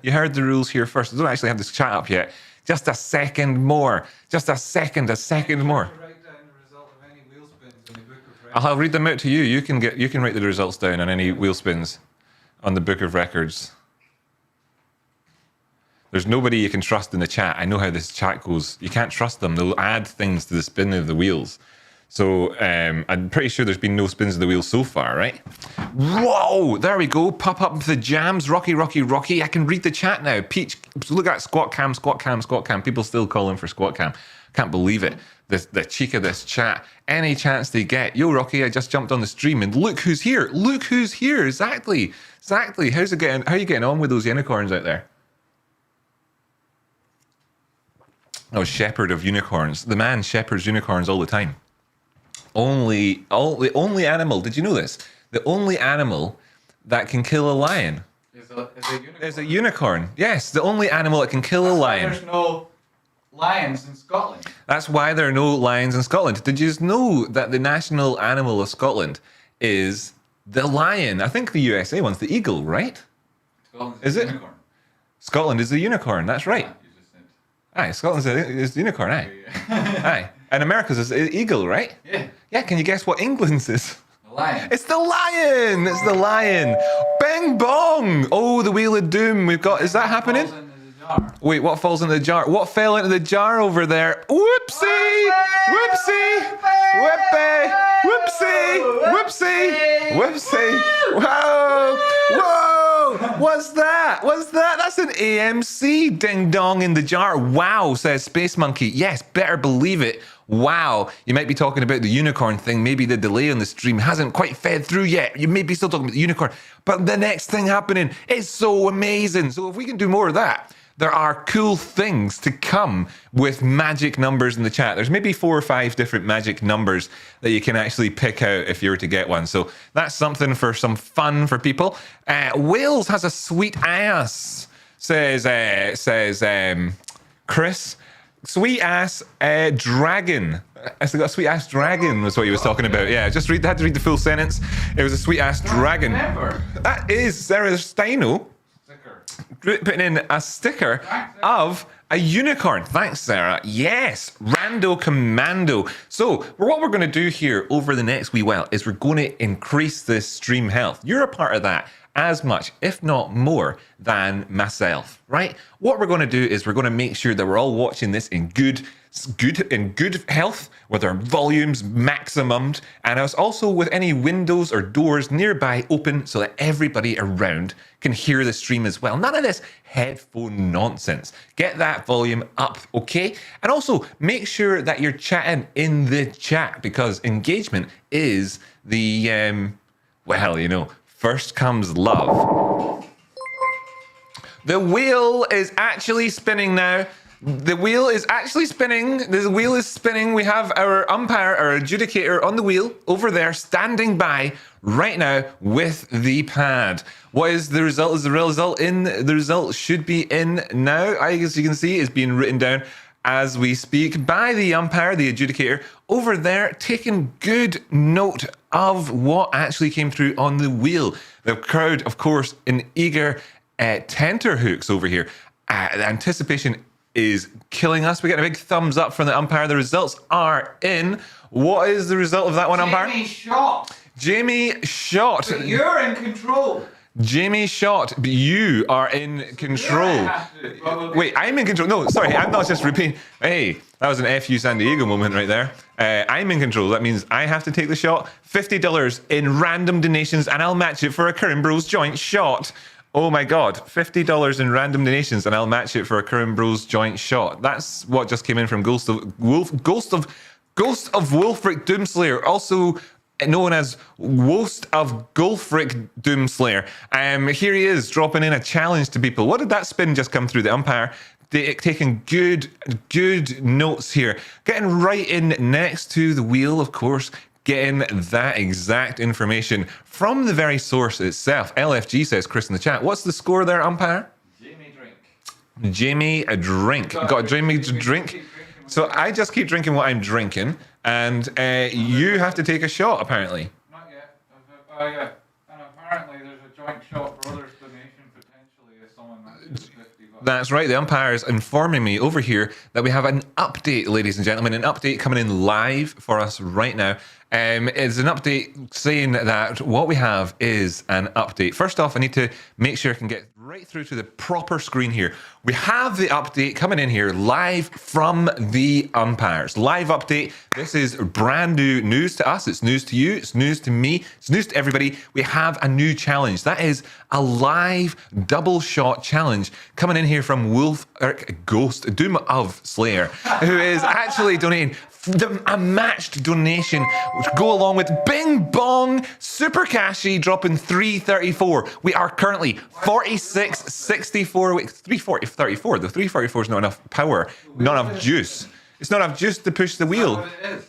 You heard the rules here first. I don't actually have this chat up yet. Just a second more. Just a second more. Write down the result of any wheel spins in the book of records. I'll read them out to you. You can write the results down on any wheel spins on the book of records. There's nobody you can trust in the chat. I know how this chat goes. You can't trust them. They'll add things to the spin of the wheels. So I'm pretty sure there's been no spins of the wheel so far, right? Whoa! There we go. Pop up the jams. Rocky. I can read the chat now. Peach, look at squat cam. People still calling for squat cam. Can't believe it. The cheek of this chat. Any chance they get. Yo, Rocky, I just jumped on the stream and look who's here. Exactly. How's it getting? How are you getting on with those unicorns out there? Oh, shepherd of unicorns. The man shepherds unicorns all the time. The only animal, did you know this? The only animal that can kill a lion Is is a unicorn. Yes, the only animal that can kill a lion. There's no lions in Scotland. That's why there are no lions in Scotland. Did you know that the national animal of Scotland is the lion? I think the USA one's the eagle, right? Scotland's Is a it? unicorn. Scotland is the unicorn, that's right. You just said. Aye, Scotland's is the unicorn, aye. Aye. And America's is the eagle, right? Yeah. Yeah, can you guess what England's is? The lion. It's the lion! It's the lion! Bing bong! Oh, the wheel of doom. We've got, is that happening? Falls into the jar. Wait, what falls into the jar? What fell into the jar over there? Whoopsie! Whoopsie! Whoopsie! Whoopsie! Whoopsie! Whoa! Whoa! What's that? That's an AMC ding dong in the jar. Wow, says Space Monkey. Yes, better believe it. Wow. You might be talking about the unicorn thing. Maybe the delay on the stream hasn't quite fed through yet. You may be still talking about the unicorn. But the next thing happening is so amazing. So if we can do more of that, there are cool things to come with magic numbers in the chat. There's maybe 4 or 5 different magic numbers that you can actually pick out if you were to get one. So that's something for some fun for people. Wales has a sweet ass, says Chris. Sweet ass dragon. I got a sweet ass dragon was what he was talking about. Yeah, just had to read the full sentence. It was a sweet ass dragon. Never. That is Sarah Steino putting in a sticker of a unicorn. Thanks, Sarah. Yes, Rando Commando. So what we're going to do here over the next wee while is we're going to increase the stream health. You're a part of that as much, if not more, than myself, right? What we're going to do is we're going to make sure that we're all watching this in good health, with our volumes maximumed, and also with any windows or doors nearby open so that everybody around can hear the stream as well. None of this headphone nonsense. Get that volume up, okay? And also make sure that you're chatting in the chat, because engagement is the, first comes love. The wheel is actually spinning now. The wheel is actually spinning. The wheel is spinning. We have our umpire, our adjudicator on the wheel over there standing by right now with the pad. What is the result? Is the real result in? The result should be in now. As you can see, is being written down as we speak by the umpire, the adjudicator, over there, taking good note of what actually came through on the wheel. The crowd, of course, in eager tenterhooks over here. The anticipation is killing us. We get a big thumbs up from the umpire. The results are in. What is the result of that one, umpire? Jamie shot. Jamie shot. But you're in control. Jamie shot. You are in control. Wait, I'm in control. No, sorry, I'm not just repeating. Hey, that was an FU San Diego moment right there. I'm in control. That means I have to take the shot. $50 in random donations, and I'll match it for a Curran Bros joint shot. Oh my God, $50 in random donations, and I'll match it for a Curran Bros joint shot. That's what just came in from Ghost of Wulfric Doomslayer, also known as Wost of Gulfric Doomslayer. Here he is dropping in a challenge to people. What did that spin just come through? The umpire taking good notes here, getting right in next to the wheel, of course. Getting that exact information from the very source itself. LFG says, Chris in the chat, what's the score there, umpire? Jamie a drink. Got a Jamie to drink. So I just keep drinking what I'm drinking, and you have to take a shot, apparently. Not yet. Yeah. And apparently there's a joint shot brothers donation potentially if someone matches $50. That's right. The umpire is informing me over here that we have an update, ladies and gentlemen, an update coming in live for us right now. It's an update saying that what we have is an update. First off, I need to make sure I can get right through to the proper screen here. We have the update coming in here live from the umpires. Live update. This is brand new news to us. It's news to you. It's news to me. It's news to everybody. We have a new challenge. That is a live double shot challenge coming in here from Ghost Doom of Slayer, who is actually donating a matched donation which go along with Bing Bong Super Cashy dropping 334. We are currently 46.64. 334. The 344 is not enough power, not enough juice. It's not enough juice to push the wheel. That's what it is.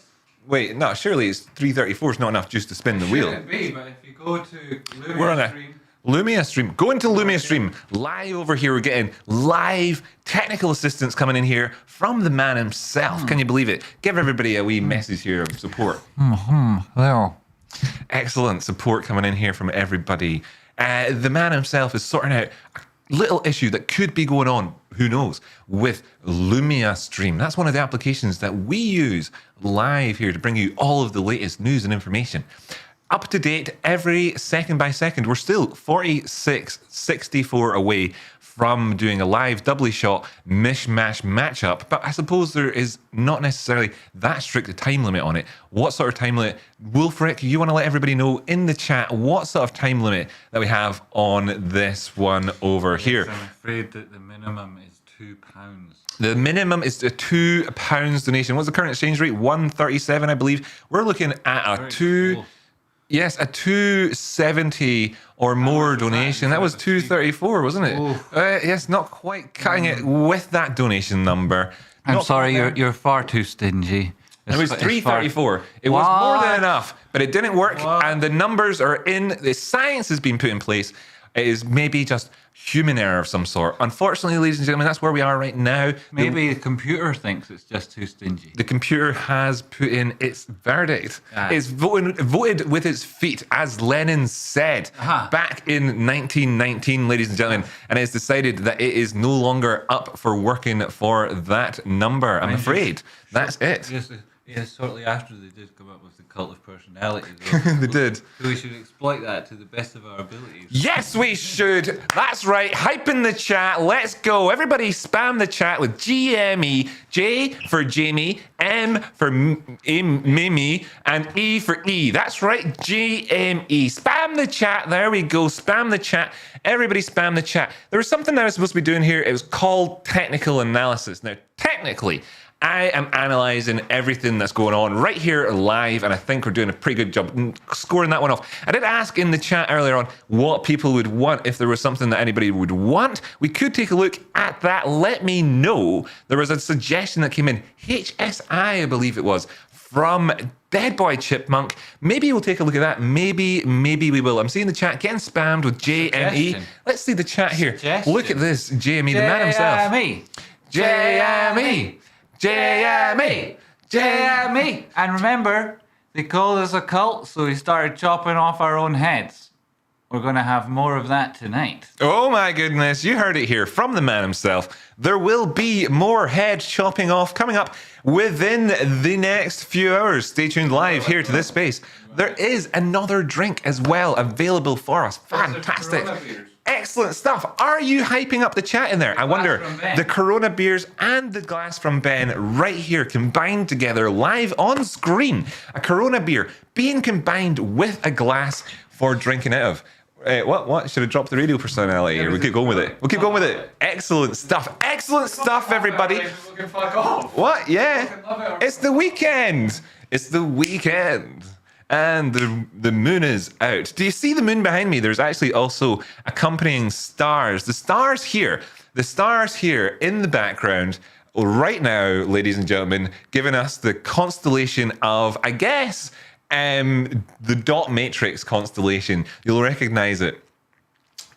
Wait, no, surely it's 334 is not enough juice to spin the wheel. Shouldn't be, but if you go to We're on Lumia a stream, Lumia stream. Go into Lumia stream. Live over here. We're getting live technical assistance coming in here from the man himself. Can you believe it? Give everybody a wee message here of support. there. Excellent support coming in here from everybody. The man himself is sorting out a little issue that could be going on, who knows, with Lumia Stream. That's one of the applications that we use live here to bring you all of the latest news and information. Up to date every second by second. We're still 46.64 away from doing a live doubly shot mishmash matchup, but I suppose there is not necessarily that strict a time limit on it. What sort of time limit? Wulfric, you want to let everybody know in the chat what sort of time limit that we have on this one over here? I'm afraid that the minimum is £2. The minimum is a £2 donation. What's the current exchange rate? 137, I believe. We're looking at a Yes, a 270 or more donation. That was 234, wasn't it? Yes, not quite cutting it with that donation number. I'm sorry, you're far too stingy. It was 334. It was more than enough, but it didn't work. And the numbers are in. The science has been put in place. It is maybe just human error of some sort. Unfortunately, ladies and gentlemen, that's where we are right now. Maybe the computer thinks it's just too stingy. The computer has put in its verdict. Ah. It's voted with its feet, as Lenin said back in 1919, ladies and gentlemen, and it's decided that it is no longer up for working for that number. I'm afraid that's it. Yes, shortly after they did come up with the cult of personality. They did. So we should exploit that to the best of our abilities. Yes, we should. That's right. Hype in the chat. Let's go. Everybody spam the chat with GME. J for Jamie, M for Mimi, and E for E. That's right. GME. Spam the chat. There we go. Spam the chat. Everybody spam the chat. There was something that I was supposed to be doing here. It was called technical analysis. Now, technically, I am analysing everything that's going on right here live, and I think we're doing a pretty good job scoring that one off. I did ask in the chat earlier on what people would want, if there was something that anybody would want. We could take a look at that. Let me know. There was a suggestion that came in, HSI, I believe it was, from Dead Boy Chipmunk. Maybe we'll take a look at that. Maybe we will. I'm seeing the chat getting spammed with JME. Suggestion. Let's see the chat here. Suggestion. Look at this, JME, the man himself. JME. JME! JME! And remember, they called us a cult, so we started chopping off our own heads. We're going to have more of that tonight. Oh my goodness, you heard it here from the man himself. There will be more head chopping off coming up within the next few hours. Stay tuned live here to this space. There is another drink as well available for us. Fantastic. Excellent stuff. Are you hyping up the chat in there? I wonder. The Corona beers and the glass from Ben right here combined together live on screen. A Corona beer being combined with a glass for drinking out of. What? Should have dropped the radio personality here. We'll keep going with it. Excellent stuff. Excellent stuff, everybody. What? Yeah. It's the weekend. And the moon is out. Do you see the moon behind me? There's actually also accompanying stars. The stars here in the background right now, ladies and gentlemen, giving us the constellation of, I guess, the dot matrix constellation. You'll recognize it.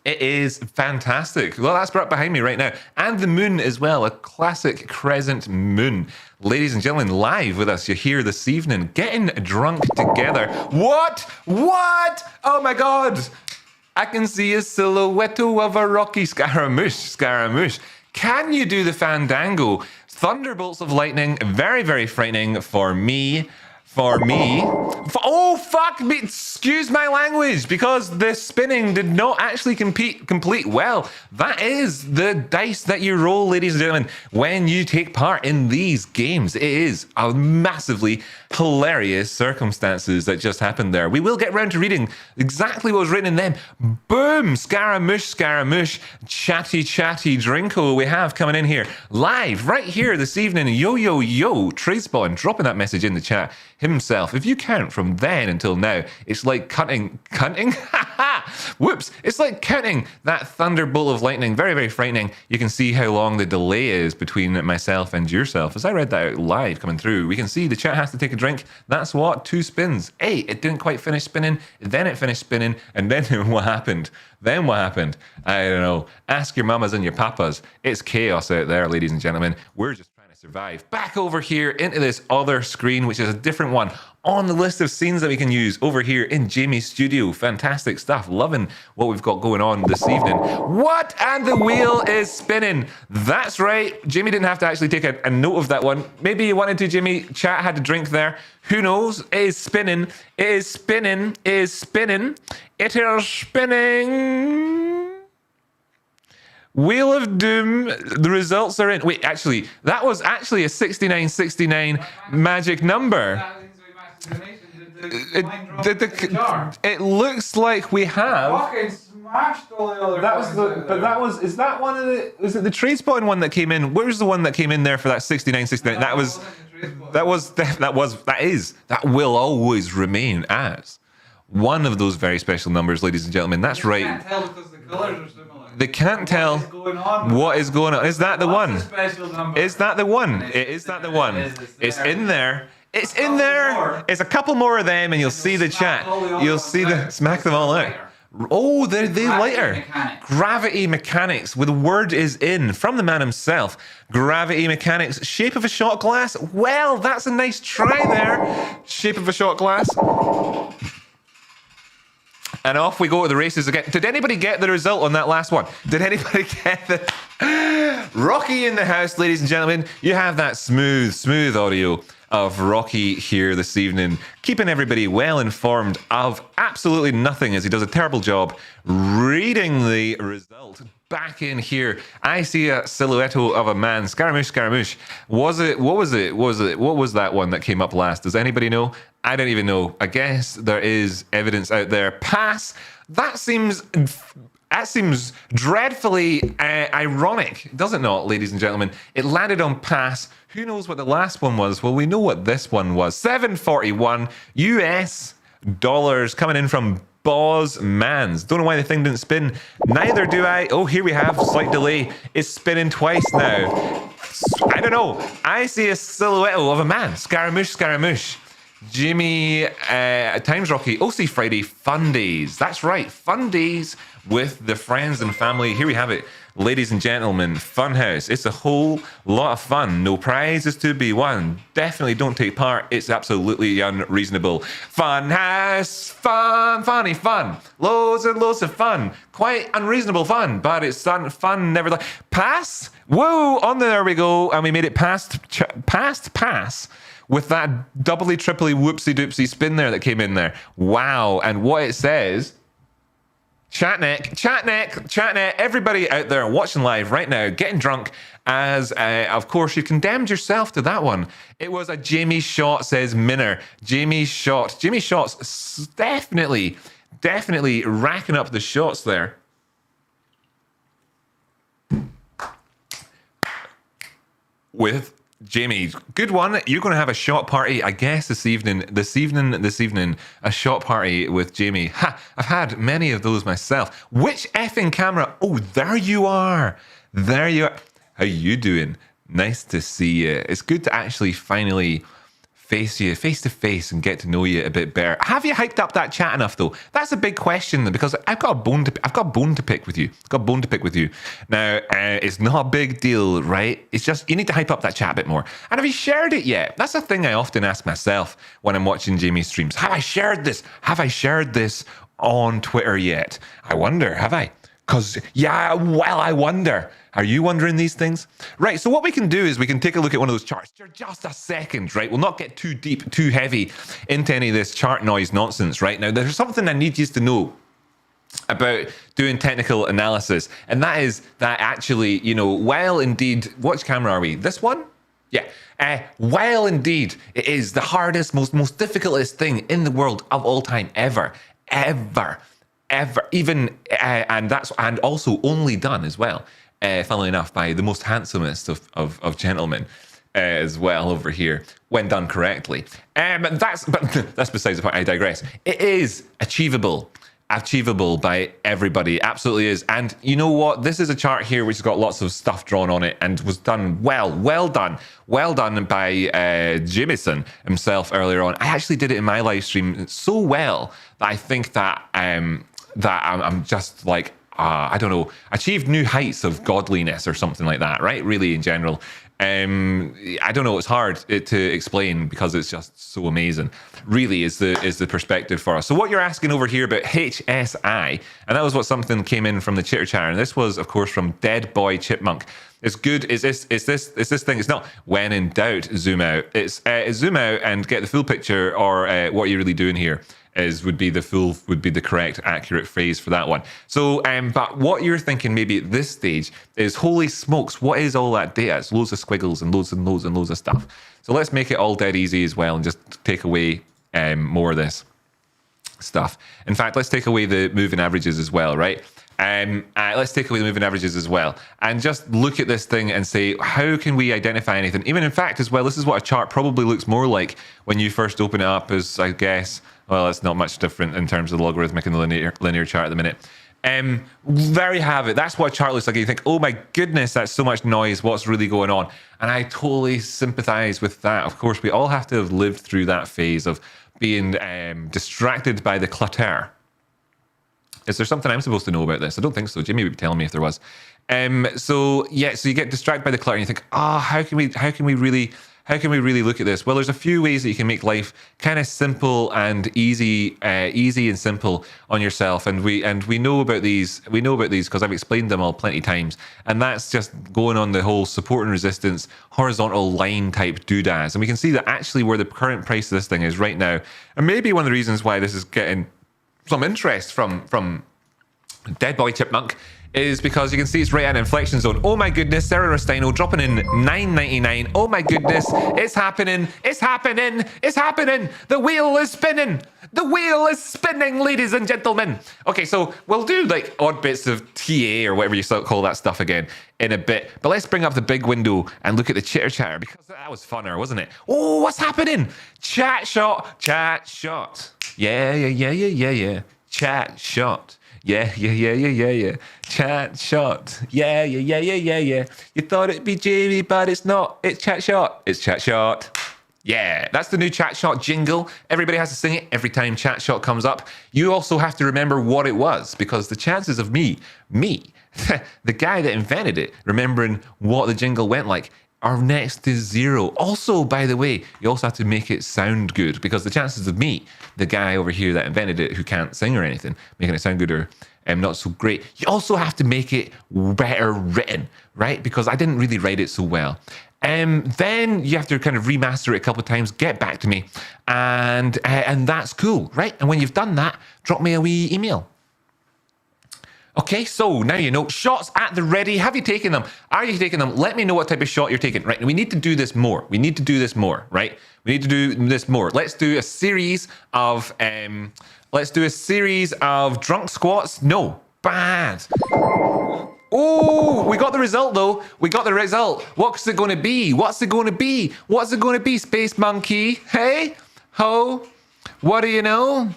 It is fantastic. Well, that's right behind me right now. And the moon as well, a classic crescent moon. Ladies and gentlemen, live with us, you're here this evening, getting drunk together. What? Oh my God. I can see a silhouette of a rocky Scaramouche. Can you do the fandango? Thunderbolts of lightning, very, very frightening for me. Oh, fuck me. Excuse my language, because the spinning did not actually complete well. That is the dice that you roll, ladies and gentlemen, when you take part in these games. It is a massively hilarious circumstances that just happened there. We will get round to reading exactly what was written in them. Boom! Scaramouche. Chatty Drinko we have coming in here. Live, right here this evening. Yo. Tradespotting, dropping that message in the chat himself. If you count from then until now, it's like cutting? Whoops. It's like counting that thunderbolt of lightning. Very, very frightening. You can see how long the delay is between myself and yourself. As I read that out live coming through, we can see the chat has to take a drink. That's what? 2 spins. Hey, it didn't quite finish spinning. Then it finished spinning. And then what happened? I don't know. Ask your mamas and your papas. It's chaos out there, ladies and gentlemen. We're just trying to survive. Back over here into this other screen, which is a different one on the list of scenes that we can use over here in Jamie's studio. Fantastic stuff. Loving what we've got going on this evening. What? And the wheel is spinning. That's right. Jamie didn't have to actually take a note of that one. Maybe he wanted to, Jamie. Chat had a drink there. Who knows? It is spinning. It is spinning. Wheel of Doom, the results are in. Wait, actually, that was actually a 6969 magic number. It looks like we have. Fucking smashed all the other. Is that one of the? Was it the Tradespotting one that came in? Where's the one that came in there for that 6969? That will always remain as one of those very special numbers, ladies and gentlemen. That's right. Can't tell because the colours are similar. They can't tell what is going on. Is that the one? Is that the one? Is that the one? It's in there. It's a couple more of them, and you'll see the chat. You'll see the smack them all out. Oh, the lighter. mechanics. Gravity mechanics. Well, the word is in from the man himself. Gravity mechanics. Shape of a shot glass. Well, that's a nice try there. Shape of a shot glass. And off we go to the races again. Did anybody get the result on that last one? Did anybody get the... Rocky in the house, ladies and gentlemen. You have that smooth audio of Rocky here this evening, keeping everybody well informed of absolutely nothing as he does a terrible job reading the result. Back in here, I see a silhouette of a man. Scaramouche. What was that one that came up last? Does anybody know? I don't even know. I guess there is evidence out there. Pass. That seems dreadfully ironic, does it not, ladies and gentlemen? It landed on pass. Who knows what the last one was? Well, we know what this one was. 741 US dollars coming in from Boz Mans. Don't know why the thing didn't spin. Neither do I. Oh, here we have slight delay. It's spinning twice now. I don't know. I see a silhouette of a man. Scaramouche. Jimmy Times Rocky. OC Friday Fun Days. That's right. Fun Days with the friends and family. Here we have it. Ladies and gentlemen, Funhouse. It's a whole lot of fun. No prizes to be won. Definitely don't take part. It's absolutely unreasonable. Funhouse, funny fun. Loads and loads of fun. Quite unreasonable fun, but it's fun never. Pass. Whoa! On there we go, and we made it past pass. With that doubly, triply, whoopsie doopsie spin there that came in there. Wow! And what it says. Chatnet, everybody out there watching live right now, getting drunk, as of course you condemned yourself to that one. It was a Jamie shot, says Minner. Jamie Shot's definitely racking up the shots there. With Jamie, good one. You're going to have a shot party, I guess, this evening. A shot party with Jamie. Ha! I've had many of those myself. Which effing camera? Oh, there you are. How you doing? Nice to see you. It's good to actually finally face you face to face and get to know you a bit better. Have you hyped up that chat enough though? That's a big question because I've got a bone to pick with you. Now, it's not a big deal, right? It's just you need to hype up that chat a bit more. And have you shared it yet? That's a thing I often ask myself when I'm watching Jamie's streams. Have I shared this? Have I shared this on Twitter yet? I wonder, have I? Because, yeah, well, I wonder. Are you wondering these things? Right, so what we can do is we can take a look at one of those charts for just a second, right? We'll not get too deep, too heavy into any of this chart noise nonsense right now. There's something I need you to know about doing technical analysis, and that is that actually, while indeed, which camera are we? This one? Yeah. While indeed it is the hardest, most difficultest thing in the world of all time ever, even and also only done as well, funnily enough, by the most handsomest of gentlemen as well over here when done correctly. But that's besides the point. I digress. It is achievable by everybody. Absolutely is. And you know what? This is a chart here which has got lots of stuff drawn on it and was done well done by Jameson himself earlier on. I actually did it in my live stream so well that I think that I'm just like, I don't know, achieved new heights of godliness or something like that, right? Really, in general. I don't know, it's hard to explain because it's just so amazing. Really is the perspective for us. So what you're asking over here about HSI, and that was what something came in from the chitter chatter, and this was, of course, from Dead Boy Chipmunk. It's good. Is this thing? It's not when in doubt, zoom out. It's zoom out and get the full picture, or what you're really doing here would be the correct, accurate phrase for that one. So, but what you're thinking maybe at this stage is, holy smokes, what is all that data? It's loads of squiggles and loads of stuff. So let's make it all dead easy as well and just take away more of this stuff. In fact, let's take away the moving averages as well, right? Let's take away the moving averages as well and just look at this thing and say, how can we identify anything? Even in fact as well, this is what a chart probably looks more like when you first open it up, as I guess, well, it's not much different in terms of the logarithmic and the linear chart at the minute. There you have it. That's what a chart looks like. You think, oh my goodness, that's so much noise. What's really going on? And I totally sympathize with that. Of course, we all have to have lived through that phase of being distracted by the clutter Is there something I'm supposed to know about this? I don't think so. Jimmy would be telling me if there was. So you get distracted by the clutter and you think, how can we really look at this? Well, there's a few ways that you can make life kind of simple and easy and simple on yourself. And we know about these. We know about these because I've explained them all plenty of times. And that's just going on the whole support and resistance, horizontal line type doodads. And we can see that actually where the current price of this thing is right now. And maybe one of the reasons why this is getting some interest from Dead Boy Chipmunk is because you can see it's right at an inflection zone. Oh my goodness, Sarah Rustino dropping in $9.99. Oh my goodness, it's happening. It's happening. It's happening. The wheel is spinning. The wheel is spinning, ladies and gentlemen. Okay, so we'll do like odd bits of TA or whatever you call that stuff again in a bit. But let's bring up the big window and look at the chitter chatter because that was funner, wasn't it? Oh, what's happening? Chat shot. Chat shot. Yeah. Chat shot. Yeah. Chat shot. Yeah. You thought it'd be Jamie, but it's not. It's chat shot. It's chat shot. Yeah, that's the new chat shot jingle. Everybody has to sing it every time chat shot comes up. You also have to remember what it was because the chances of me, the guy that invented it, remembering what the jingle went like are next to zero. Also, by the way, you also have to make it sound good because the chances of me, the guy over here that invented it who can't sing or anything, making it sound good are not so great. You also have to make it better written, right? Because I didn't really write it so well. Then you have to kind of remaster it a couple of times, get back to me, and that's cool, right? And when you've done that, drop me a wee email. Okay, so now you know, shots at the ready. Have you taken them? Are you taking them? Let me know what type of shot you're taking. Right, we need to do this more. We need to do this more, right? We need to do this more. Let's do a series of drunk squats. No, bad. Oh, we got the result though. We got the result. What's it going to be? What's it going to be? What's it going to be, Space Monkey? Hey, ho, what do you know?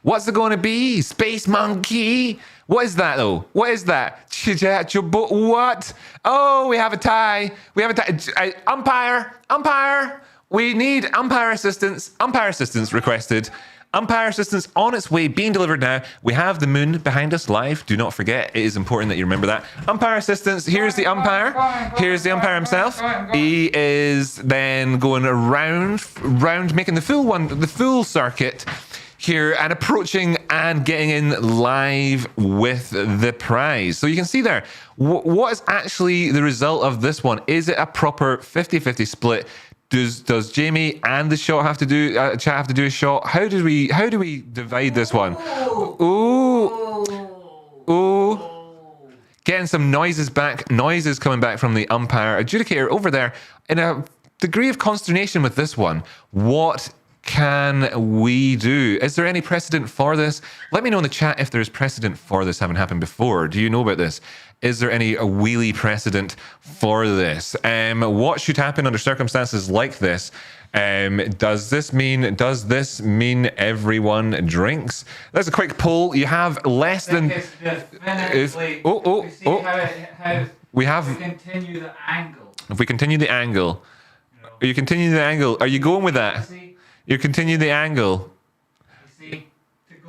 What's it going to be, Space Monkey? What is that though? What is that? What? Oh, we have a tie. We have a tie. Umpire. We need umpire assistance. Umpire assistance requested. Umpire assistance on its way, being delivered now. We have the moon behind us live. Do not forget, it is important that you remember that. Umpire assistance. Here's the umpire. Here's the umpire himself. He is then going around, making the full circuit here and approaching and getting in live with the prize. So you can see there, what is actually the result of this one? Is it a proper 50-50 split? Does Jamie and the shot have to do chat have to do a shot? How do we divide this one? Ooh. Getting some noises coming back from the umpire adjudicator over there in a degree of consternation with this one. What can we do? Is there any precedent for this? Let me know in the chat if there's precedent for this having happened before. Do you know about this? Is there any wheelie precedent for this? What should happen under circumstances like this? Does this mean everyone drinks? That's a quick poll. You have less than. We continue the angle. If we continue the angle, are you continuing the angle? Are you going with that? You continue the angle.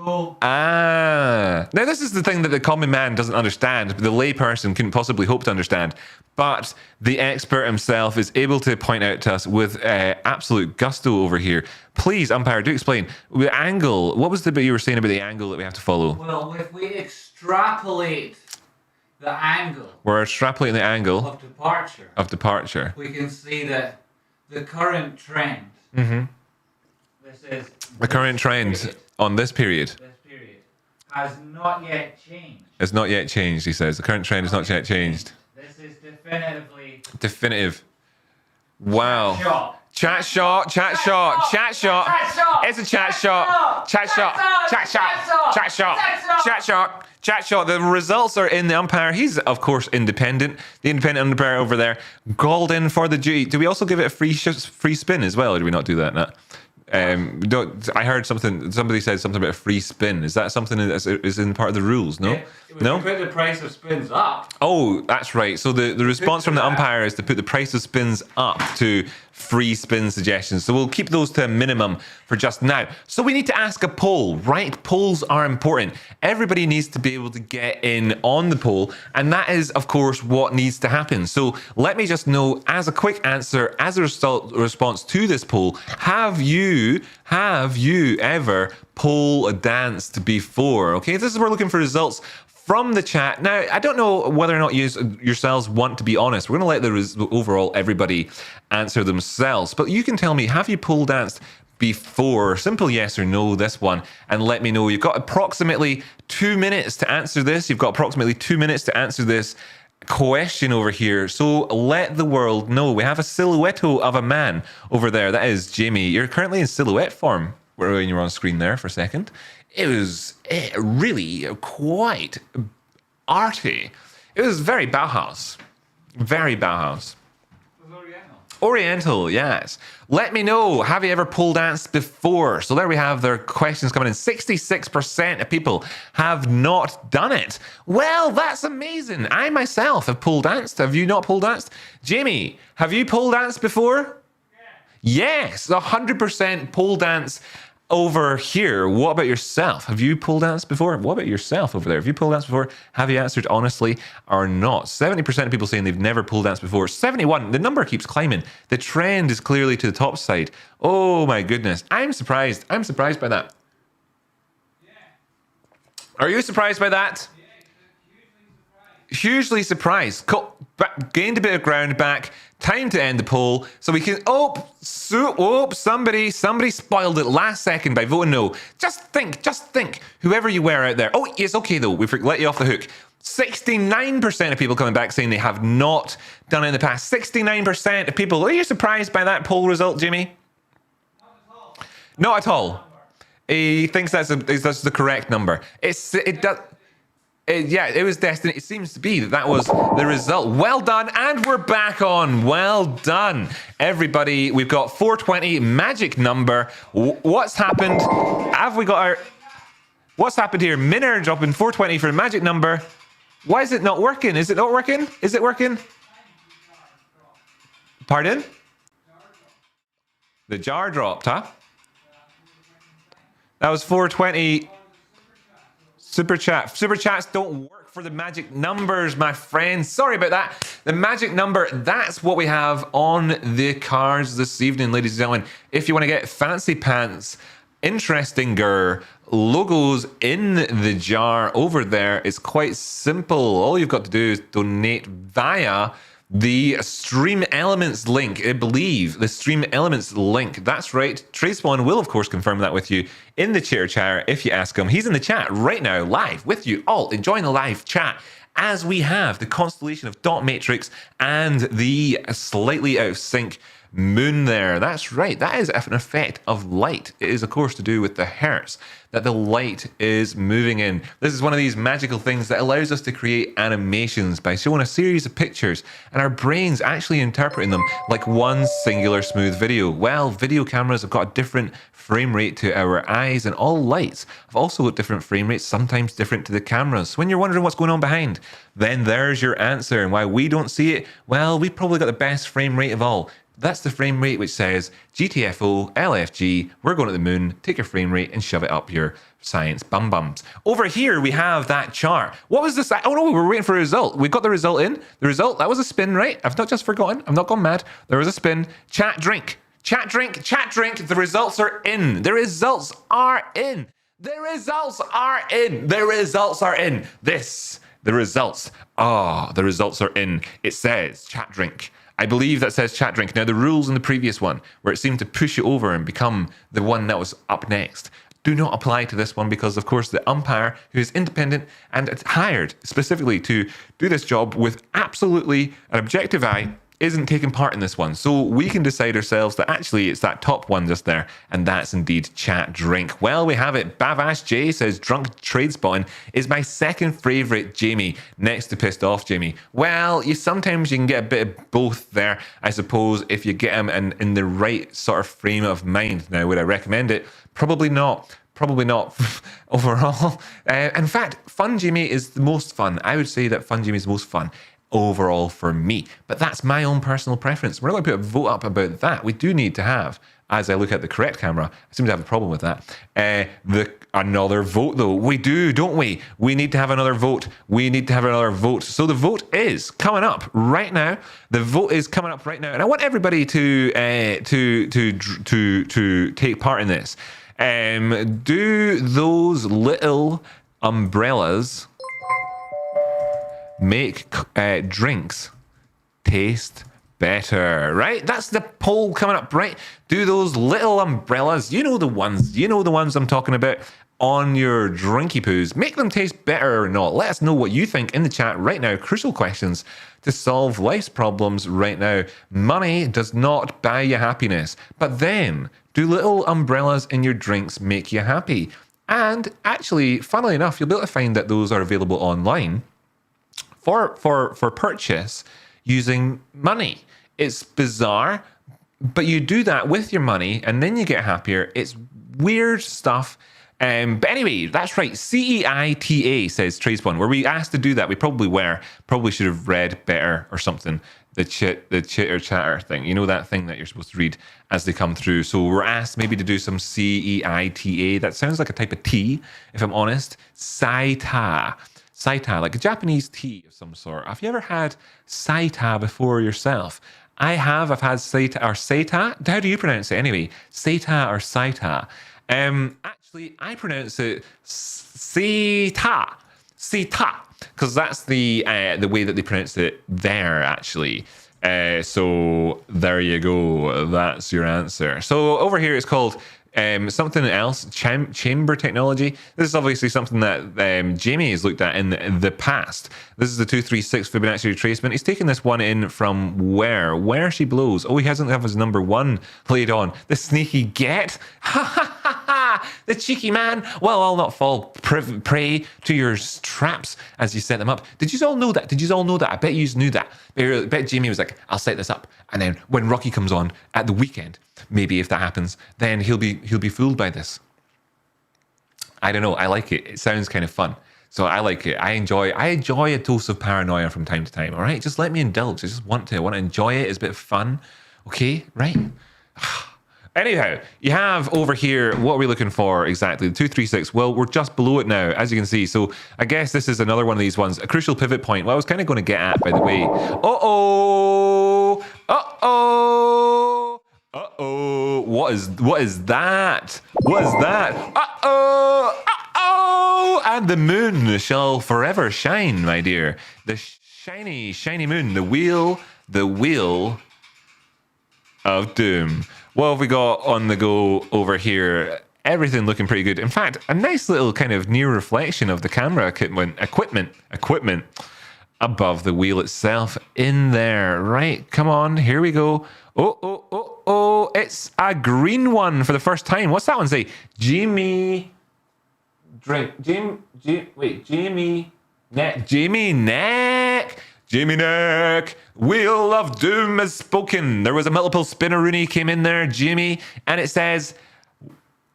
Now this is the thing that the common man doesn't understand, the layperson couldn't possibly hope to understand, but the expert himself is able to point out to us with absolute gusto over here. Please, umpire, do explain. The angle, what was the bit you were saying about the angle that we have to follow? Well, if we extrapolate the angle... We're extrapolating the angle... Of departure. We can see that the current trend... Mm-hmm. The current trend on this period has not yet changed. It's not yet changed, he says. The current trend has not yet changed. This is definitive. Wow. Chat shot. It's a chat shot. The results are in the umpire. He's, of course, independent. The independent umpire over there. Called in for the duty. Do we also give it a free spin as well, or do we not do that? No. I heard somebody said something about a free spin. Is that something that is in part of the rules? No? No? Put the price of spins up. Oh, that's right. So the response from the umpire is to put the price of spins up to free spin suggestions. So we'll keep those to a minimum for just now. So we need to ask a poll, right? Polls are important. Everybody needs to be able to get in on the poll. And that is, of course, what needs to happen. So let me just know, as a quick answer, as a response to this poll, have you ever pole danced before? Okay, this is, we're looking for results from the chat. Now, I don't know whether or not you yourselves want to be honest. We're going to let the overall everybody answer themselves. But you can tell me, have you pole danced before? Simple yes or no, this one. And let me know. You've got approximately 2 minutes to answer this. You've got approximately 2 minutes to answer this question over here. So let the world know. We have a silhouette of a man over there. That is Jamie. You're currently in silhouette form when you're on screen there for a second. It was really quite arty. It was very Bauhaus. Very Bauhaus. Oriental, yes. Let me know, have you ever pole danced before? So there we have their questions coming in. 66% of people have not done it. Well, that's amazing. I myself have pole danced. Have you not pole danced? Jamie, have you pole danced before? Yes, 100% pole dance over here. What about yourself? Have you pole danced before? What about yourself over there? Have you pole danced before? Have you answered honestly or not? 70% of people saying they've never pole danced before. 71, the number keeps climbing. The trend is clearly to the top side. Oh my goodness. I'm surprised. I'm surprised by that. Are you surprised by that? Hugely surprised. Cool. Gained a bit of ground back. Time to end the poll. So we can... somebody spoiled it last second by voting no. Just think. Whoever you were out there. Oh, it's okay though. We've let you off the hook. 69% of people coming back saying they have not done it in the past. 69% of people. Are you surprised by that poll result, Jimmy? Not at all. He thinks that's the correct number. It was destined. It seems to be that was the result. Well done, and we're back on. Well done, everybody. We've got 420 magic number. What's happened? Have we got our... What's happened here? Minner dropping 420 for a magic number. Why is it not working? Is it not working? Is it working? Pardon? The jar dropped, huh? That was 420. Super chats don't work for the magic numbers, my friends. Sorry about that. The magic number, that's what we have on the cards this evening, ladies and gentlemen. If you want to get fancy pants, interesting logos in the jar over there, it's quite simple. All you've got to do is donate via the Stream Elements link. I believe the Stream Elements link. That's right. Tradespotting will, of course, confirm that with you in the chitter chatter if you ask him. He's in the chat right now, live with you all, enjoying the live chat as we have the constellation of dot matrix and the slightly out of sync moon there. That's right. That is an effect of light. It is, of course, to do with the hertz that the light is moving in. This is one of these magical things that allows us to create animations by showing a series of pictures and our brains actually interpreting them like one singular smooth video. Well, video cameras have got a different frame rate to our eyes, and all lights have also got different frame rates, sometimes different to the cameras. So when you're wondering what's going on behind, then there's your answer. And why we don't see it, well, we've probably got the best frame rate of all. That's the frame rate which says GTFO, LFG, we're going to the moon, take your frame rate and shove it up your science bum bums. Over here, we have that chart. What was this? Oh no, we're waiting for a result. We got the result in. The result, that was a spin, right? I've not just forgotten. I've not gone mad. There was a spin. Chat drink. Chat drink. Chat drink. The results are in. The results are in. The results are in. The results are in. The results are in. It says chat drink. I believe that says chat drink. Now, the rules in the previous one, where it seemed to push you over and become the one that was up next, do not apply to this one because, of course, the umpire, who is independent and hired specifically to do this job with absolutely an objective eye, isn't taking part in this one. So we can decide ourselves that actually it's that top one just there, and that's indeed chat drink. Well, we have it. Bavash J says drunk Tradespotting is my second favorite Jamie, next to pissed off Jamie. Well, sometimes you can get a bit of both there, I suppose, if you get him in the right sort of frame of mind. Now, would I recommend it? Probably not. Probably not overall. In fact, Fun Jamie is the most fun. I would say that Fun Jamie is the most fun. overall for me. But that's my own personal preference. We're not going to put a vote up about that. We do need to have, as I look at the correct camera, I seem to have a problem with that, another vote though. We do, don't we? We need to have another vote. We need to have another vote. So the vote is coming up right now. The vote is coming up right now. And I want everybody to take part in this. Do those little umbrellas make drinks taste better? Right? That's the poll coming up, right? Do those little umbrellas, you know the ones I'm talking about, on your drinky poos, make them taste better or not? Let us know what you think in the chat right now. Crucial questions to solve life's problems right now. Money does not buy you happiness, but then do little umbrellas in your drinks make you happy? And actually, funnily enough, you'll be able to find that those are available online for purchase using money. It's bizarre, but you do that with your money and then you get happier. It's weird stuff. But anyway, that's right. CEITA says Tradespotting. Were we asked to do that? We probably were. Probably should have read better or something. The chitter chatter thing. You know, that thing that you're supposed to read as they come through. So we're asked maybe to do some CEITA. That sounds like a type of tea, if I'm honest. Saita, like a Japanese tea of some sort. Have you ever had Saita before yourself? I have. I've had Saita or Saita. How do you pronounce it anyway? Saita or Saita? Actually, I pronounce it Sita, because that's the way that they pronounce it there, actually. So there you go. That's your answer. So over here, it's called something else, chamber technology. This is obviously something that Jamie has looked at in the past. This is the 236 Fibonacci retracement. He's taken this one in from where she blows. Oh, he hasn't have his number one laid on. The sneaky get. The cheeky man. Well, I'll not fall prey to your traps as you set them up. Did you all know that? I bet you knew that. I bet Jamie was like, I'll set this up. And then when Rocky comes on at the weekend, maybe if that happens, then he'll be fooled by this. I don't know. I like it. It sounds kind of fun. So I like it. I enjoy a dose of paranoia from time to time. All right. Just let me indulge. I just want to enjoy it. It's a bit of fun. Okay. Right. Anyhow, you have over here, what are we looking for exactly? The 236. Well, we're just below it now, as you can see. So I guess this is another one of these ones. A crucial pivot point. Well, I was kind of going to get at, by the way. Uh-oh. What is that? Uh-oh. And the moon shall forever shine, my dear. The shiny, shiny moon. The wheel of doom. What have we got on the go over here? Everything looking pretty good. In fact, a nice little kind of near reflection of the camera equipment above the wheel itself in there. Right, come on, here we go. Oh, it's a green one for the first time. What's that one say? Jamie Neck. Wheel of Doom has spoken. There was a multiple spinneroonie came in there, Jamie, and it says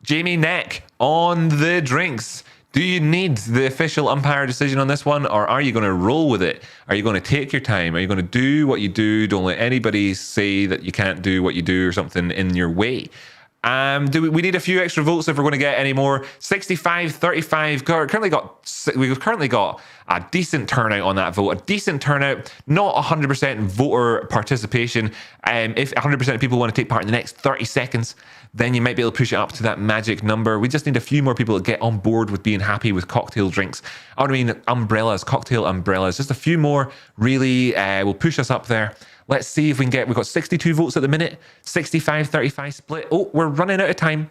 Jamie Neck on the drinks. Do you need the official umpire decision on this one, or are you going to roll with it? Are you going to take your time? Are you going to do what you do? Don't let anybody say that you can't do what you do or something in your way. We need a few extra votes if we're going to get any more. 65-35. We've currently got a decent turnout on that vote. A decent turnout, not 100% voter participation. If 100% of people want to take part in the next 30 seconds, then you might be able to push it up to that magic number. We just need a few more people to get on board with being happy with cocktail drinks. Umbrellas, cocktail umbrellas. Just a few more really will push us up there. Let's see if we can we've got 62 votes at the minute, 65-35 split. Oh, we're running out of time.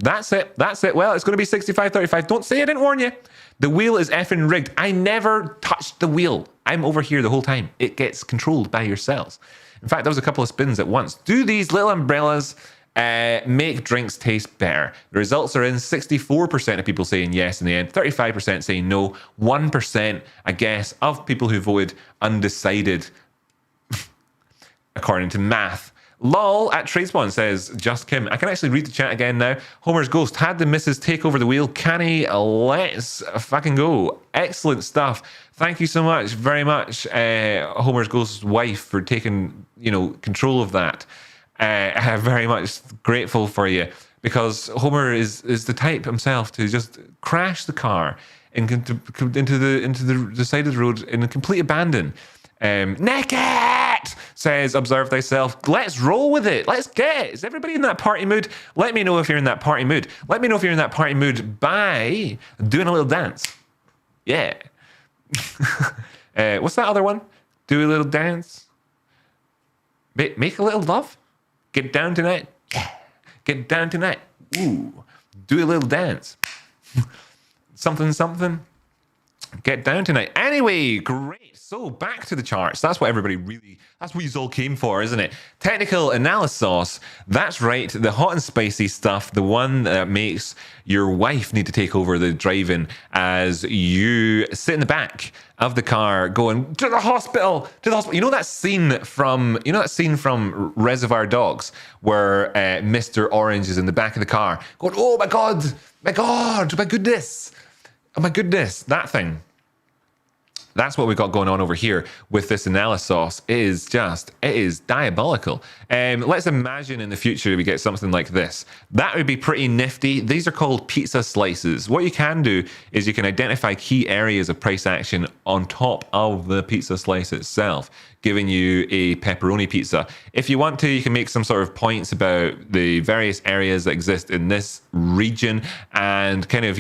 That's it. Well, it's going to be 65-35. Don't say I didn't warn you. The wheel is effing rigged. I never touched the wheel. I'm over here the whole time. It gets controlled by yourselves. In fact, there was a couple of spins at once. Do these little umbrellas make drinks taste better? The results are in. 64% of people saying yes in the end, 35% saying no, 1%, I guess, of people who voted undecided according to math. Lol at Tradespotting says, Just Kim. I can actually read the chat again now. Homer's Ghost, had the missus take over the wheel. Can he? Let's fucking go. Excellent stuff. Thank you so much, very much, Homer's Ghost's wife, for taking, control of that. I'm very much grateful for you, because Homer is the type himself to just crash the car into the side of the road in a complete abandon. Naked says, observe thyself. Let's roll with it. Let's get it. Is everybody in that party mood? Let me know if you're in that party mood. Let me know if you're in that party mood by doing a little dance. Yeah. What's that other one? Do a little dance. Make a little love. Get down tonight. Yeah. Get down tonight. Ooh. Do a little dance. something. Get down tonight. Anyway, great. So back to the charts. That's what you all came for, isn't it? Technical analysis. That's right. The hot and spicy stuff. The one that makes your wife need to take over the driving as you sit in the back of the car going to the hospital. You know that scene from Reservoir Dogs where Mr. Orange is in the back of the car going, oh my God, my goodness. Oh my goodness, that thing. That's what we've got going on over here with this analysis. It is diabolical. Let's imagine in the future we get something like this. That would be pretty nifty. These are called pizza slices. What you can do is you can identify key areas of price action on top of the pizza slice itself, giving you a pepperoni pizza. If you want to, you can make some sort of points about the various areas that exist in this region and kind of,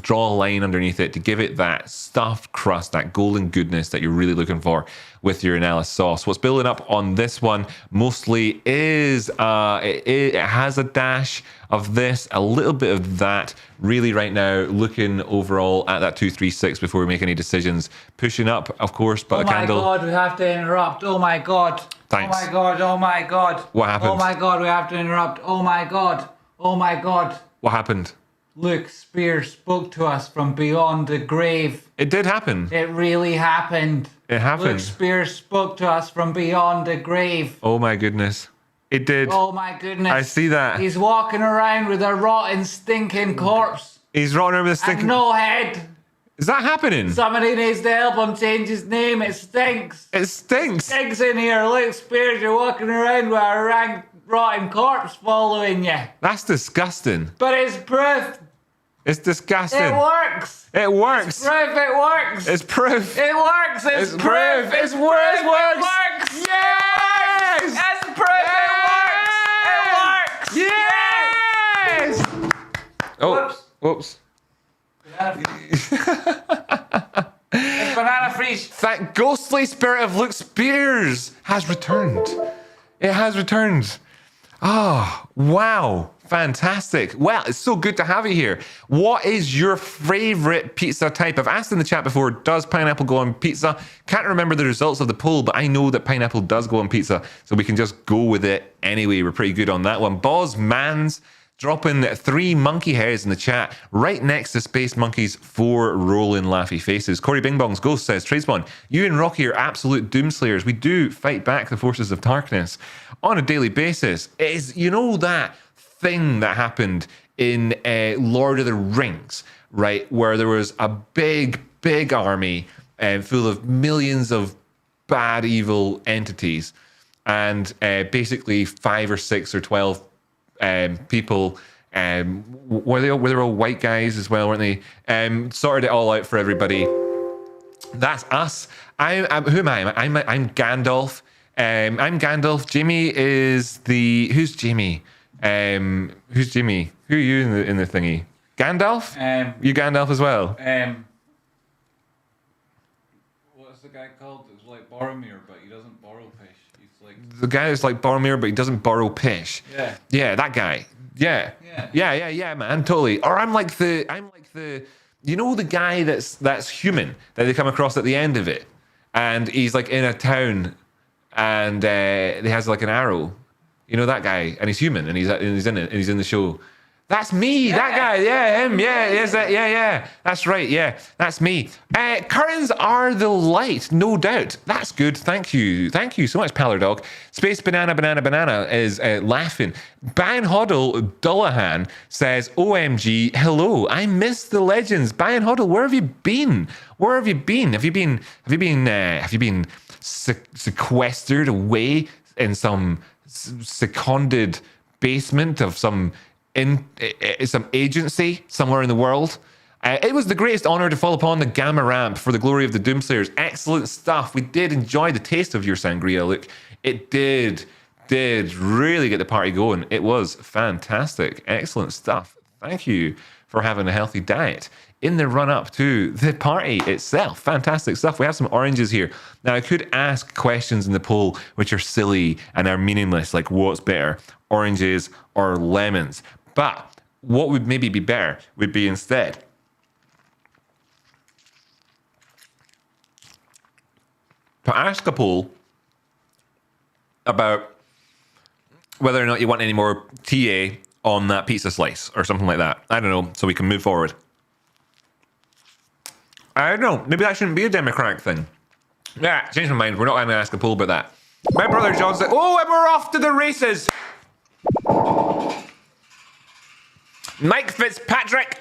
draw a line underneath it to give it that stuffed crust, that golden goodness that you're really looking for with your analysis sauce. What's building up on this one mostly is it has a dash of this, a little bit of that. Really right now looking overall at that 236 before we make any decisions. Pushing up, of course, but a candle. Oh my God, we have to interrupt. Oh my God. Thanks. Oh my God, oh my God. What happened? Oh my God, we have to interrupt. Oh my God. Oh my God. What happened? Luke Spears spoke to us from beyond the grave. It did happen. It really happened. It happened. Luke Spears spoke to us from beyond the grave. Oh my goodness. It did. Oh my goodness. I see that. He's walking around with a rotten, stinking corpse. He's running around with a stinking... And no head. Is that happening? Somebody needs to help him change his name. It stinks. It stinks. Stinks in here. Luke Spears, you're walking around with a rotten corpse following you. That's disgusting. But it's proof. It's disgusting. It works. It works. It's proof it works. It's proof. It works. It's proof. It's proof. It works. Yes. It's proof. Yes. It works. Yes. Oh, whoops. It's banana freeze. That ghostly spirit of Luke Spears has returned. It has returned. Oh, wow. Fantastic. Well, it's so good to have you here. What is your favorite pizza type? I've asked in the chat before, does pineapple go on pizza? Can't remember the results of the poll, but I know that pineapple does go on pizza, so we can just go with it anyway. We're pretty good on that one. Boz Mans dropping 3 monkey hairs in the chat, right next to Space Monkey's 4 rolling laughy faces. Corey Bing Bong's Ghost says, Tradespawn, you and Rocky are absolute doomslayers. We do fight back the forces of darkness on a daily basis. It is, that thing that happened in Lord of the Rings, right, where there was a big army full of millions of bad, evil entities, and basically 5 or 6 or 12 people, were they all white guys as well, weren't they? Sorted it all out for everybody. That's us. Who am I? I'm Gandalf. I'm Gandalf. Jimmy is who's Jimmy? Who's Jimmy? Who are you in the thingy? Gandalf? You Gandalf as well? What's the guy called? It's like Boromir, but he doesn't borrow fish. He's like the guy is like Boromir, but he doesn't borrow pish. Yeah, that guy. Yeah, man, totally. Or I'm like the the guy that's human that they come across at the end of it, and he's like in a town, and he has like an arrow. You know that guy, and he's human, and he's in it, and he's in the show. That's me, that guy, yeah, him, yeah, is that, yeah, that's right, yeah, that's me. Curtains are the light, no doubt. That's good, thank you so much, Paler Dog. Space Banana is laughing. Ban Hoddle Dullahan says, OMG, hello, I miss the legends. Ban Hoddle, where have you been? Have you been sequestered away in some seconded basement of some agency somewhere in the world? It was the greatest honor to fall upon the Gamma ramp for the glory of the Doomslayers. Excellent stuff. We did enjoy the taste of your sangria, Luke. It did really get the party going. It was fantastic. Excellent stuff. Thank you for having a healthy diet in the run-up to the party itself. Fantastic stuff. We have some oranges here. Now, I could ask questions in the poll which are silly and are meaningless, like what's better, oranges or lemons? But what would maybe be better would be instead to ask a poll about whether or not you want any more TA on that pizza slice or something like that. I don't know, so we can move forward. I don't know, maybe that shouldn't be a democratic thing. Yeah, changed my mind. We're not going to ask a poll about that. My brother John said, oh, and we're off to the races. Mike Fitzpatrick,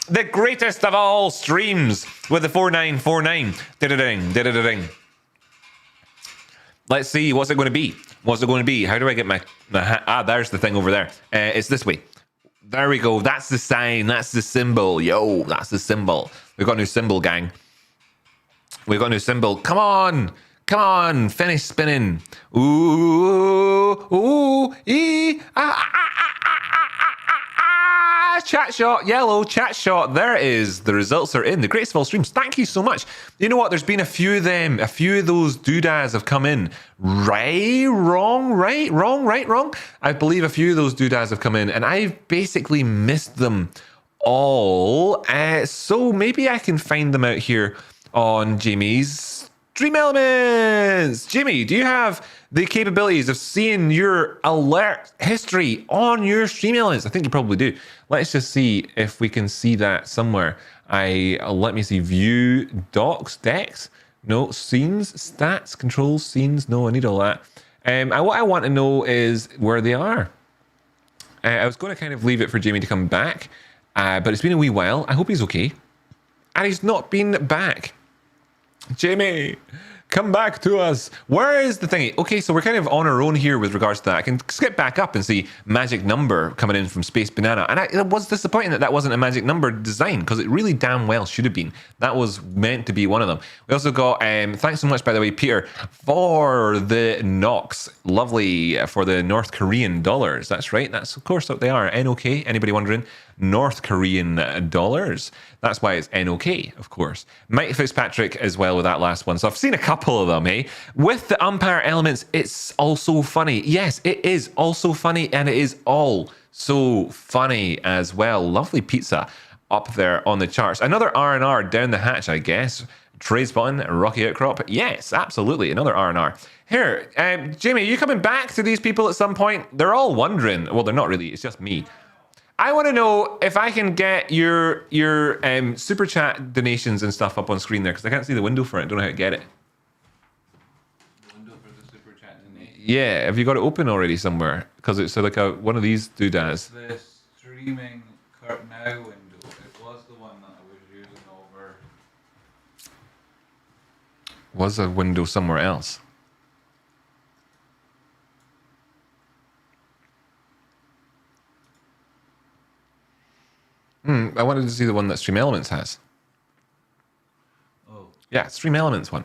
the greatest of all streams with the 4949. Ding. Let's see, what's it going to be? How do I get my there's the thing over there. It's this way. There we go. That's the sign. That's the symbol. Yo, that's the symbol. We've got a new symbol, gang. We've got a new symbol. Come on. Finish spinning. Ooh, chat shot, yellow, chat shot. There it is. The results are in. The greatest of all streams. Thank you so much. You know what? There's been a few of them. A few of those doodads have come in. Right, wrong. I believe a few of those doodads have come in, and I've basically missed them all. So maybe I can find them out here on Jamie's Stream Elements. Jimmy, do you have the capabilities of seeing your alert history on your Stream Elements? I think you probably do. Let's just see if we can see that somewhere. Let me see. View decks. No, scenes, stats, controls, scenes. No, I need all that. What I want to know is where they are. I was going to kind of leave it for Jamie to come back, but it's been a wee while. I hope he's okay. And he's not been back. Jamie, come back to us. Where is the thingy? Okay, so we're kind of on our own here with regards to that. I can skip back up and see magic number coming in from Space Banana. And it was disappointing that wasn't a magic number design, because it really damn well should have been. That was meant to be one of them. We also got, thanks so much, by the way, Peter, for the NOX. Lovely, for the North Korean dollars. That's right. That's, of course, what they are. NOK. Anybody wondering? North Korean dollars. That's why it's NOK, of course. Mike Fitzpatrick as well with that last one. So I've seen a couple of them, eh? With the umpire elements, it's also funny. Yes, it is also funny, and it is all so funny as well. Lovely pizza up there on the charts. Another R&R down the hatch, I guess. Tradespotting, Rocky Outcrop. Yes, absolutely. Another R&R. Here, Jamie, are you coming back to these people at some point? They're all wondering. Well, they're not really. It's just me. I want to know if I can get your super chat donations and stuff up on screen there, because I can't see the window for it. I don't know how to get it. The window for the super chat donation. Yeah, have you got it open already somewhere? Because it's like one of these doodads. The streaming Kurt Now window. It was the one that I was using over. Was a window somewhere else? I wanted to see the one that Stream Elements has. Oh. Yeah, Stream Elements one.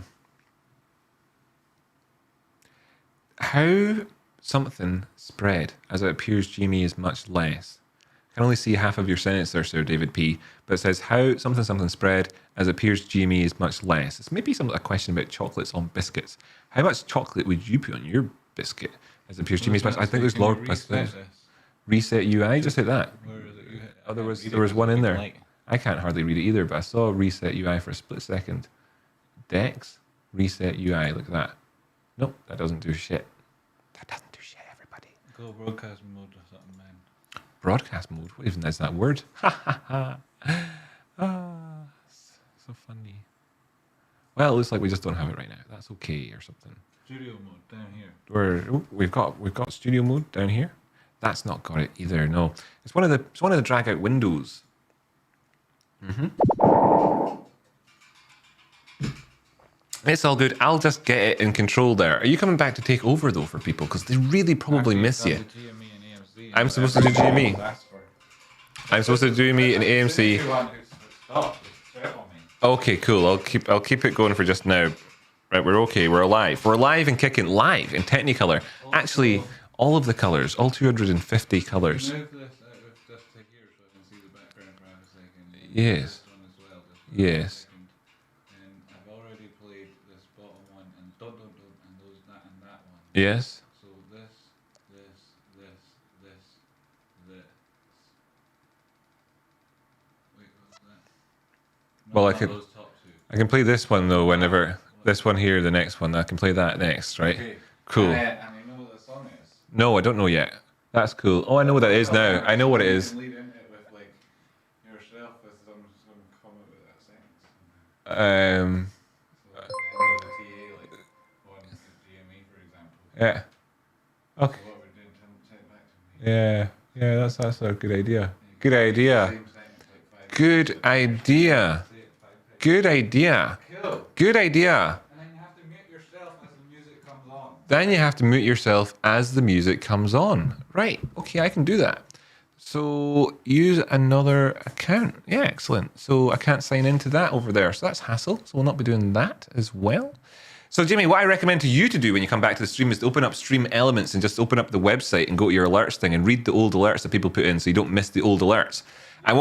How something spread as it appears GME is much less. I can only see half of your sentence there, Sir David P. But it says how something spread as it appears GME is much less. It's maybe a question about chocolates on biscuits. How much chocolate would you put on your biscuit as it appears GME is much? I think there's Lord Reset UI. Just hit that. Where is it? Oh, there was one in there. I can't hardly read it either, but I saw Reset UI for a split second. Dex, Reset UI, look at that. Nope, that doesn't do shit. That doesn't do shit, everybody. Go broadcast mode or something, man. Broadcast mode. What even is that word? So funny. Well, it looks like we just don't have it right now. That's okay or something. Studio mode down here. We've got studio mode down here. That's not got it either. No, it's one of the drag out windows. It's all good. I'll just get it in control there. Are you coming back to take over though for people because they really probably miss you? I'm supposed to do GME. I'm supposed to do GME and AMC. Okay, cool. I'll keep it going for just now. Right, we're okay. We're alive. We're alive and kicking. Live in Technicolor. Actually, all of the colors, all 250 colors. Yes. Yes. I've already played this bottom one and and those that and that one. Yes. So this. Wait, what's that? No, Well, not those top two. I can play this one though whenever. This one here, the next one. I can play that next, right? Okay. Cool. And you know what the song is? No, I don't know yet. That's cool. Oh, I know what that is now. I know what it You is. can lead into it with like yourself with some comment with that sentence. So at the end of the TA, like on GME, for example. Yeah. Okay. So what we're doing, say it back to me. Yeah. That's a good idea. Good idea. Same sentence, like 5 Good minutes. idea. Say it 5 times. Good idea. Cool. Good idea. And then you have to mute yourself as the music comes on. Then you have to mute yourself as the music comes on. Right. Okay, I can do that. So use another account. Yeah, excellent. So I can't sign into that over there. So that's hassle. So we'll not be doing that as well. So Jimmy, what I recommend to you to do when you come back to the stream is to open up Stream Elements and just open up the website and go to your alerts thing and read the old alerts that people put in so you don't miss the old alerts. And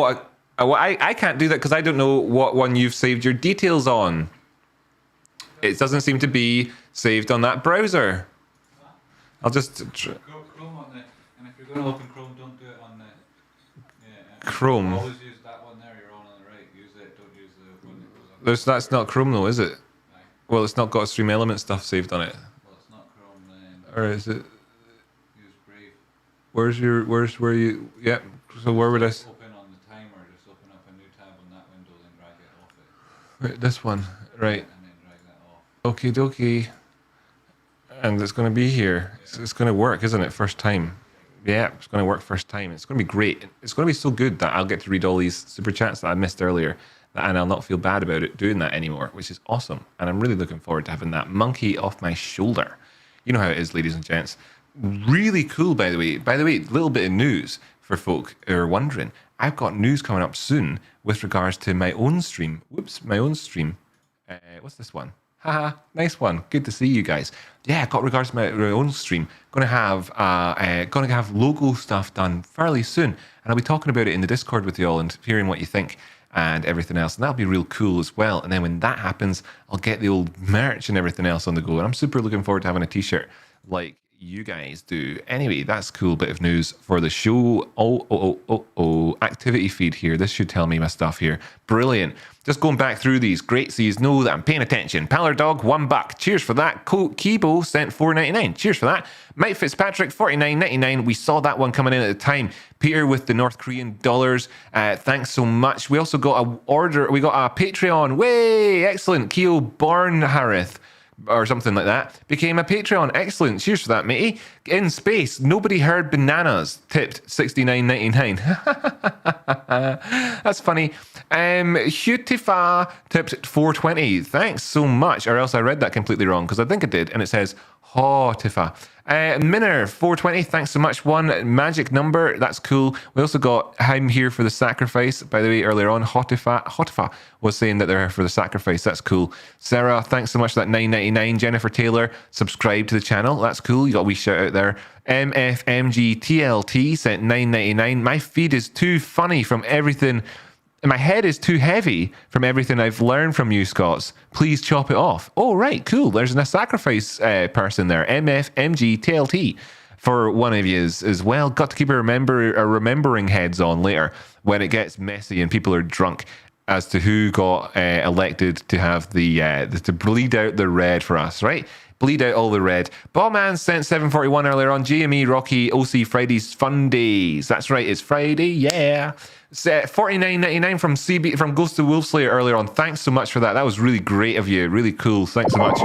I can't do that because I don't know what one you've saved your details on. It doesn't seem to be saved on that browser. I'll just... Chrome on the, and if you're going to open Chrome, don't do it on the... Chrome. Always use that one there, you're on the right. Use it, don't use the one that goes on. That's not Chrome though, is it? Aye. Well, it's not got Stream Element stuff saved on it. Well, it's not Chrome then. Or is it... Use Brave. Where you... Yep. So where would I... Open on the timer, just open up a new tab on that window and drag it off it. Right, this one. Right. And then drag that off. Okie dokie. And it's going to be here. It's going to work, isn't it? First time. Yeah, it's going to work first time. It's going to be great. It's going to be so good that I'll get to read all these super chats that I missed earlier, and I'll not feel bad about it doing that anymore, which is awesome. And I'm really looking forward to having that monkey off my shoulder. You know how it is, ladies and gents. Really cool, by the way. By the way, little bit of news for folk who are wondering. I've got news coming up soon with regards to my own stream. Whoops, my own stream. What's this one? Haha, nice one. Good to see you guys. Yeah, got regards to my own stream. Gonna have logo stuff done fairly soon, and I'll be talking about it in the Discord with you all and hearing what you think and everything else. And that'll be real cool as well. And then when that happens, I'll get the old merch and everything else on the go. And I'm super looking forward to having a t-shirt like you guys do. Anyway, that's a cool bit of news for the show. Activity feed here. This should tell me my stuff here. Brilliant. Just going back through these. Great, so you know that I'm paying attention. Paler Dog, $1. Cheers for that. Kibo sent $4.99. Cheers for that. Mike Fitzpatrick, $49.99. We saw that one coming in at the time. Peter with the North Korean dollars. Thanks so much. We also got We got a Patreon. Way, excellent. Keo Barnharith, or something like that, became a Patreon. Excellent. Cheers for that, matey. In space, nobody heard bananas. Tipped $69.99. That's funny. Hutifa tipped $4.20. Thanks so much. Or else I read that completely wrong because I think I did, and it says Tifa. Minner, $4.20. Thanks so much. One magic number. That's cool. We also got I'm here for the sacrifice. By the way, earlier on, Hotifa was saying that they're here for the sacrifice. That's cool. Sarah, thanks so much for that $9.99. Jennifer Taylor, subscribe to the channel. That's cool. You got a wee shout out there. MFMG TLT sent $9.99. My feed is too funny from everything. My head is too heavy from everything I've learned from you, Scots. Please chop it off. Oh, right, cool. There's a sacrifice person there. MFMG TLT for one of you as well. Got to keep remembering heads on later when it gets messy and people are drunk. as to who got elected to have to bleed out the red for us, right? Bleed out all the red. Ballman sent 741 earlier on. GME, Rocky, OC, Fridays, fun days. That's right, it's Friday, yeah. 49.99 from CB from Ghost of Wolfslayer earlier on. Thanks so much for that. That was really great of you. Really cool. Thanks so much.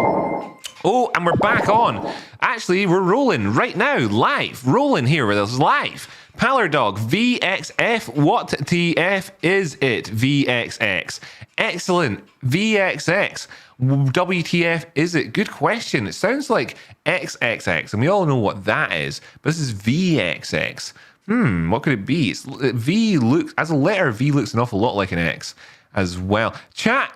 Oh, and we're back on. Actually, we're rolling right now, live. Rolling here with us live. Pallardog, VXF, what TF is it? VXX. Excellent. VXX. WTF is it? Good question. It sounds like XXX, and we all know what that is, but this is VXX. What could it be? V looks, as a letter, V looks an awful lot like an X as well. Chat,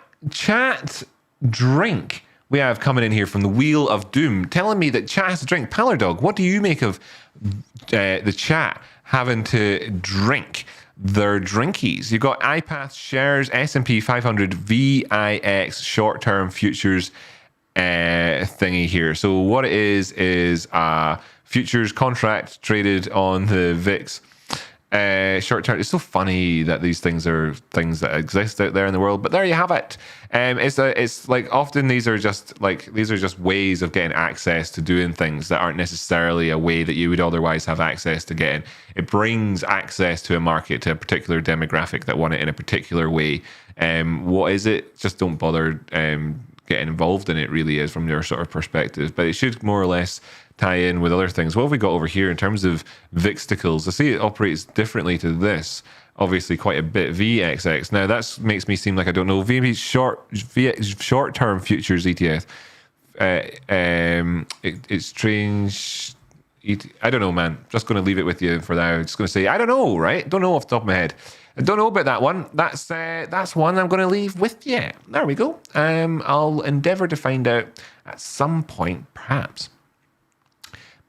drink. We have coming in here from the Wheel of Doom, telling me that chat has to drink. Pallardog, what do you make of the chat having to drink their drinkies? You've got iPath shares, S&P 500, VIX short-term futures thingy here. So what it is a futures contract traded on the VIX. Short term. It's so funny that these things are things that exist out there in the world, but there you have it. It's like often these are just ways of getting access to doing things that aren't necessarily a way that you would otherwise have access to getting. It brings access to a market, to a particular demographic that want it in a particular way. What is it? Just don't bother getting involved in it, really, is from your sort of perspective. But it should more or less tie in with other things. What have we got over here in terms of VIXticles? I see it operates differently to this, obviously quite a bit. VXX. Now that makes me seem like I don't know. Maybe short-term futures ETF. It's strange. I don't know, man. Just going to leave it with you for now. Just going to say I don't know. Right? Don't know off the top of my head. I don't know about that one. That's one I'm going to leave with you. There we go. I'll endeavour to find out at some point, perhaps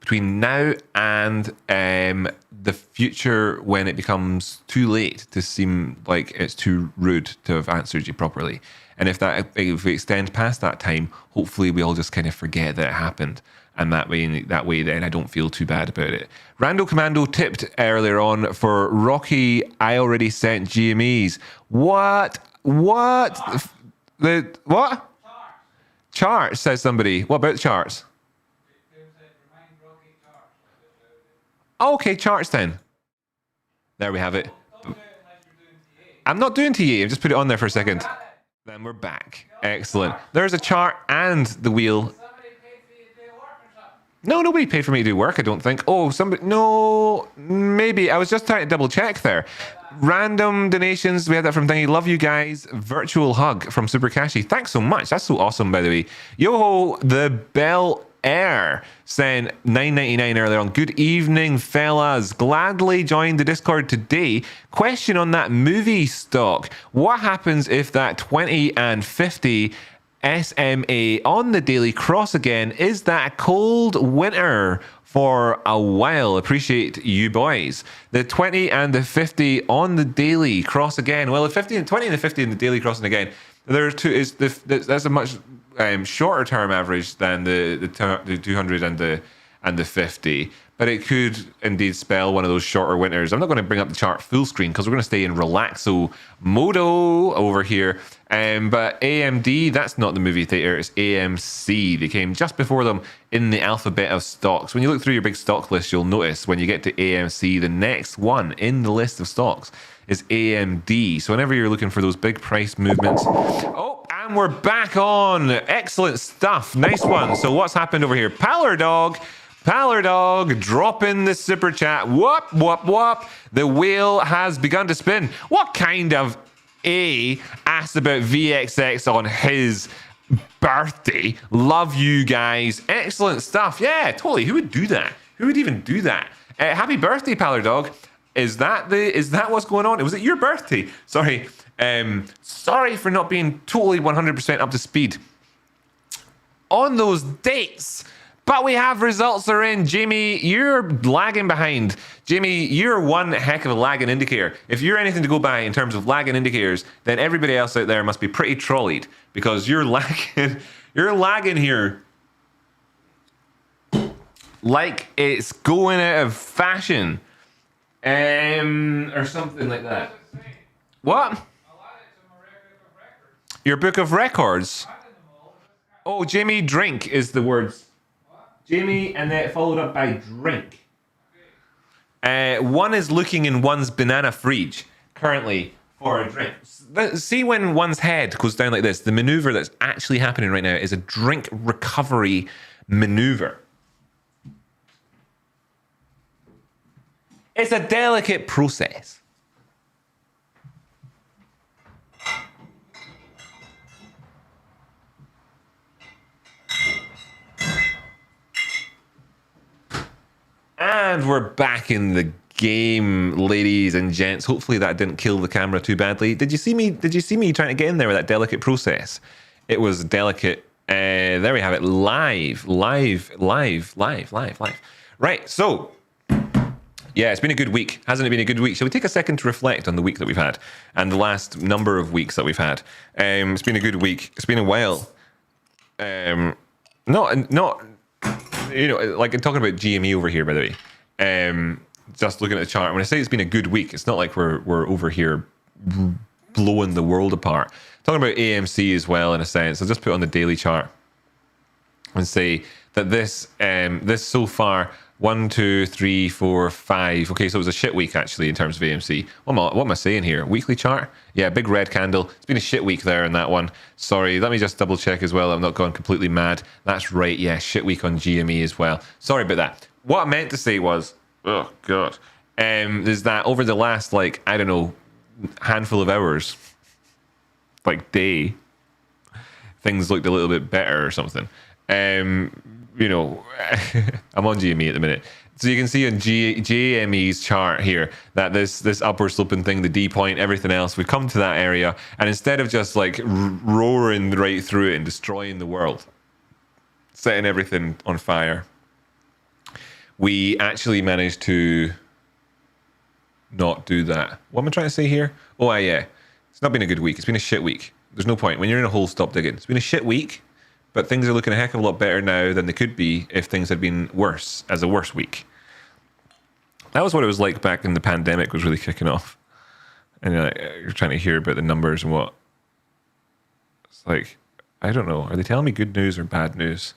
between now and the future, when it becomes too late to seem like it's too rude to have answered you properly. And if we extend past that time, hopefully we all just kind of forget that it happened. And that way then I don't feel too bad about it. Rando Commando tipped earlier on for Rocky. I already sent GMEs. What? The what? Charts, says somebody. What about charts? Okay, charts then. There we have it. I'm not doing TA. I've just put it on there for a second. Then we're back. Excellent. There's a chart and the wheel. No, nobody paid for me to do work, I don't think. Oh, somebody. No, maybe. I was just trying to double check there. Random donations. We had that from Thingy. Love you guys. Virtual hug from Super Cashy. Thanks so much. That's so awesome, by the way. Yoho, the Bell Air sent $9.99 earlier on. Good evening, fellas. Gladly joined the Discord today. Question on that movie stock. What happens if that 20 and 50 SMA on the daily cross again? Is that a cold winter for a while? Appreciate you boys. The 20 and the 50 on the daily cross again. Well, the 20 and the 50 in the daily crossing again. There's two. That's a much shorter term average than the 200 and the 50, but it could indeed spell one of those shorter winters. I'm not going to bring up the chart full screen because we're going to stay in relaxo modo over here. But AMD, that's not the movie theater, it's AMC. They came just before them in the alphabet of stocks. When you look through your big stock list, you'll notice when you get to AMC, the next one in the list of stocks is AMD. So whenever you're looking for those big price movements. Oh, and we're back on. Excellent stuff. Nice one. So what's happened over here? Pallardog dropping the super chat. Whoop, whoop, whoop. The wheel has begun to spin. What kind of A asked about VXX on his birthday? Love you guys. Excellent stuff. Yeah, totally. Who would do that? Who would even do that? Happy birthday, Pallardog. Is that what's going on? Was it your birthday? Sorry. Sorry for not being totally 100% up to speed on those dates. But we have results are in. Jamie, you're lagging behind. Jamie, you're one heck of a lagging indicator. If you're anything to go by in terms of lagging indicators, then everybody else out there must be pretty trolleyed because you're lagging. You're lagging here like it's going out of fashion, or something like that. What? Your book of records. Oh, Jamie, drink is the words. Jamie, and then followed up by drink. One is looking in one's banana fridge currently for a drink. See when one's head goes down like this, the maneuver that's actually happening right now is a drink recovery maneuver. It's a delicate process. And we're back in the game, ladies and gents. Hopefully that didn't kill the camera too badly. Did you see me trying to get in there with that delicate process? It was delicate. There we have it. Live. Right, so yeah, it's been a good week. Hasn't it been a good week? Shall we take a second to reflect on the week that we've had and the last number of weeks that we've had? It's been a good week. It's been a while. Not you know, like I'm talking about GME over here, by the way. Just looking at the chart. When I say it's been a good week, it's not like we're over here blowing the world apart. I'm talking about AMC as well, in a sense. I'll just put on the daily chart and say that this so far, 1, 2, 3, 4, 5. Okay, so it was a shit week actually in terms of AMC. What am I saying here? Weekly chart? Yeah, big red candle. It's been a shit week there in that one. Sorry, let me just double check as well. I'm not going completely mad. That's right. Yeah, shit week on GME as well. Sorry about that. What I meant to say was, oh god, is that over the last, like, I don't know, handful of hours, like day, things looked a little bit better or something. You know, I'm on GME at the minute. So you can see on JME's chart here that this upward sloping thing, the D point, everything else, we've come to that area. And instead of just like roaring right through it and destroying the world, setting everything on fire, we actually managed to not do that. What am I trying to say here? Oh, yeah. It's not been a good week. It's been a shit week. There's no point. When you're in a hole, stop digging. It's been a shit week. But things are looking a heck of a lot better now than they could be if things had been worse, as a worse week. That was what it was like back when the pandemic was really kicking off. And you're trying to hear about the numbers and what. It's like, I don't know. Are they telling me good news or bad news?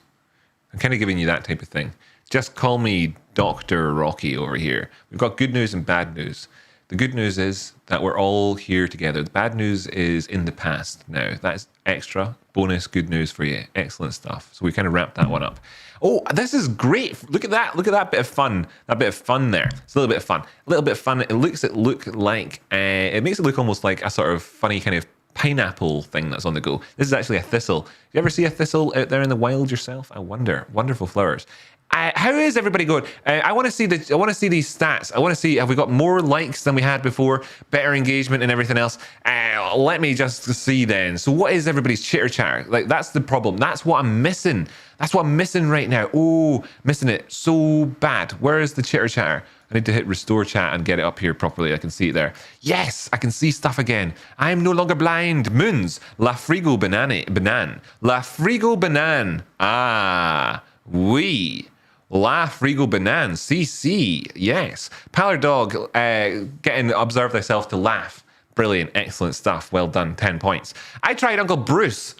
I'm kind of giving you that type of thing. Just call me Dr. Rocky over here. We've got good news and bad news. The good news is that we're all here together. The bad news is in the past now. That's extra bonus good news for you. Excellent stuff. So we kind of wrapped that one up. Oh, this is great. Look at that. Look at that bit of fun. That bit of fun there. It's a little bit of fun. A little bit of fun. It makes it look like, it makes it look almost like a sort of funny kind of pineapple thing that's on the go. This is actually a thistle. You ever see a thistle out there in the wild yourself? I wonder. Wonderful flowers. How is everybody going? I want to see these stats. I want to see, have we got more likes than we had before? Better engagement and everything else. Let me just see then. So what is everybody's chitter chatter? Like, that's the problem. That's what I'm missing. That's what I'm missing right now. Oh, missing it so bad. Where is the chitter chatter? I need to hit restore chat and get it up here properly. I can see it there. Yes, I can see stuff again. I am no longer blind. Moons. La frigo banan. La frigo banan. Ah, oui. La Frigo Banan, CC, yes. Pallor Dog, getting observe thyself to laugh. Brilliant, excellent stuff. Well done, 10 points. I tried Uncle Bruce,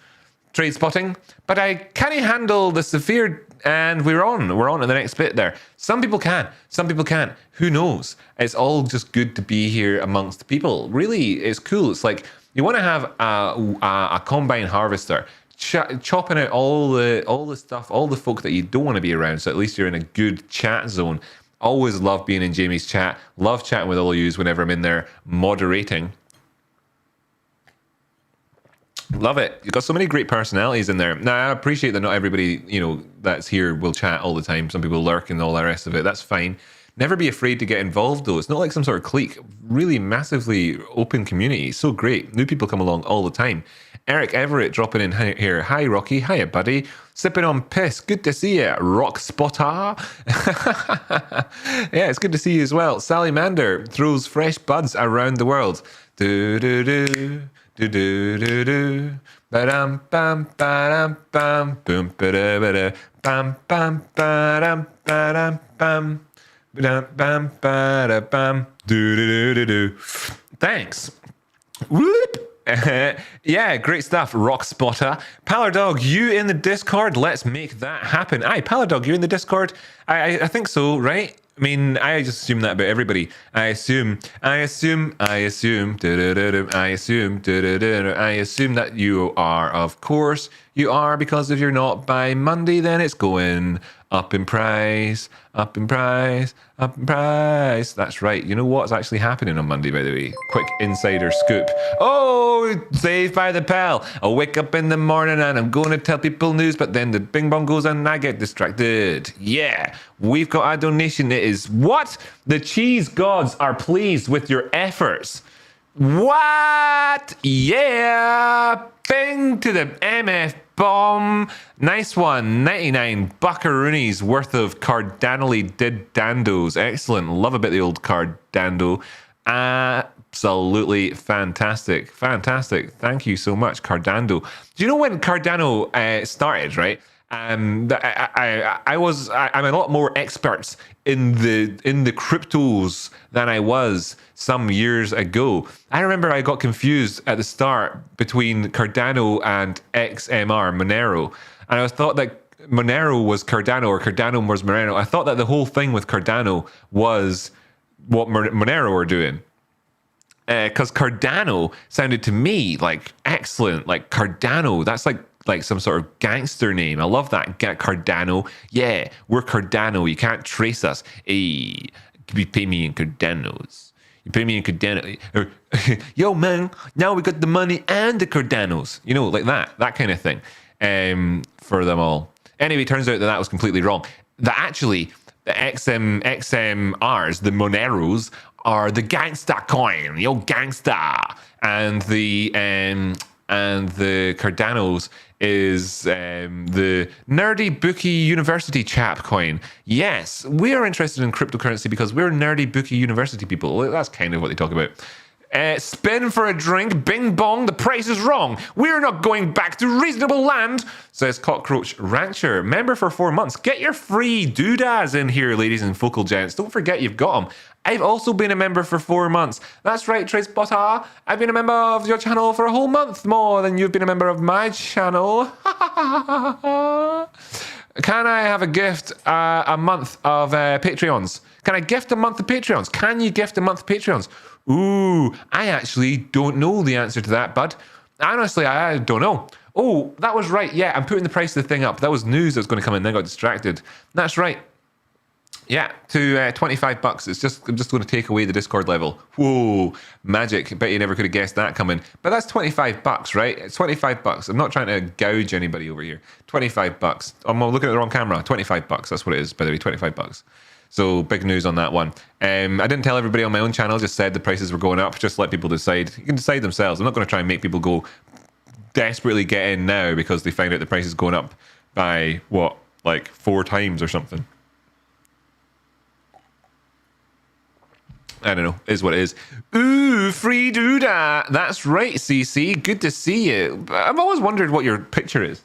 Tradespotting, but I can't handle the severe, and we're on to the next bit there. Some people can, some people can't. Who knows? It's all just good to be here amongst people. Really, it's cool. It's like you want to have a combine harvester chopping out all the stuff, all the folk that you don't want to be around, so at least you're in a good chat zone. Always love being in Jamie's chat. Love chatting with all of you whenever I'm in there moderating. Love it. You've got so many great personalities in there. Now, I appreciate that not everybody, that's here will chat all the time. Some people lurk and all the rest of it. That's fine. Never be afraid to get involved, though. It's not like some sort of clique. Really massively open community. So great. New people come along all the time. Eric Everett dropping in here. Hi, Rocky. Hiya, buddy. Sipping on piss. Good to see you, Rock Spotter. Yeah, it's good to see you as well. Sally Mander throws fresh buds around the world. Do do do do do do do. Ba-dum bam ba-dum bam boom ba-da ba-da bam bam ba-dum ba-dum bam ba-dum bam ba-da bam do do do do do. Thanks. Whoop. Yeah, great stuff, Rock Spotter. Paladog, you in the Discord? Let's make that happen. Aye, Paladog, you're in the Discord? I think so, right? I mean, I just assume that about everybody. I assume that you are, of course. You are, because if you're not by Monday, then it's going up in price, up in price, up in price. That's right. You know what's actually happening on Monday, by the way? Quick insider scoop. Oh, Saved by the Bell. I wake up in the morning and I'm going to tell people news, but then the bing bong goes and I get distracted. Yeah, we've got a donation. It is what? The cheese gods are pleased with your efforts. What? Yeah. Bing to the MF bomb. Nice one. 99 buckaroonies worth of Cardanoly did dandos. Excellent. Love a bit of the old Cardando. Absolutely fantastic. Fantastic. Thank you so much, Cardando. Do you know when Cardano started, right? I'm a lot more expert in the cryptos than I was some years ago. I remember I got confused at the start between Cardano and XMR Monero, and I thought that Monero was Cardano or Cardano was Monero. I thought that the whole thing with Cardano was what Monero were doing. Because Cardano sounded to me like excellent, like Cardano. That's like some sort of gangster name. I love that. Cardano. Yeah, we're Cardano. You can't trace us. Hey, you pay me in Cardanos. You pay me in Cardano. Yo, man, now we got the money and the Cardanos. You know, like that kind of thing for them all. Anyway, turns out that was completely wrong. That actually, the XMRs, the Moneros, are the gangsta coin, yo gangsta, and the Cardanos is the nerdy bookie university chap coin. Yes, we are interested in cryptocurrency because we're nerdy bookie university people. That's kind of what they talk about. Spin for a drink, bing bong, the price is wrong. We're not going back to reasonable land, says Cockroach Rancher. Member for 4 months. Get your free doodads in here, ladies and focal gents. Don't forget you've got them. I've also been a member for 4 months. That's right, Tradespotting. I've been a member of your channel for a whole month more than you've been a member of my channel. Can I have a gift a month of Patreons? Can I gift a month of Patreons? Can you gift a month of Patreons? Ooh, I actually don't know the answer to that, bud. Honestly, I don't know. Oh, that was right. Yeah, I'm putting the price of the thing up. That was news that was going to come in, then I got distracted. That's right. Yeah, to $25. I'm just going to take away the Discord level. Whoa, magic. Bet you never could have guessed that coming. But that's $25, right? It's $25. I'm not trying to gouge anybody over here. $25. I'm looking at the wrong camera. $25. That's what it is, by the way, $25. So big news on that one. I didn't tell everybody on my own channel, just said the prices were going up. Just let people decide. You can decide themselves. I'm not going to try and make people go desperately get in now because they find out the price is going up by, what, like 4 times or something. I don't know. Is what it is. Ooh, free doodah. That's right, CC. Good to see you. I've always wondered what your picture is.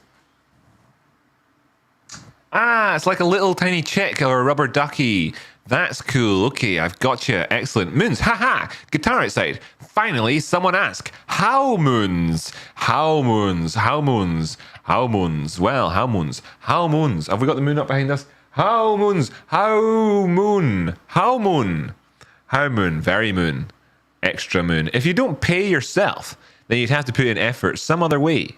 Ah, it's like a little tiny chick or a rubber ducky. That's cool. Okay, I've got you. Excellent. Moons. Haha. Guitar outside. Finally, someone ask. How moons? How moons? How moons? How moons? Well, how moons? How moons? Have we got the moon up behind us? How moons? How moon? How moon? How moon? Very moon. Extra moon. If you don't pay yourself, then you'd have to put in effort some other way,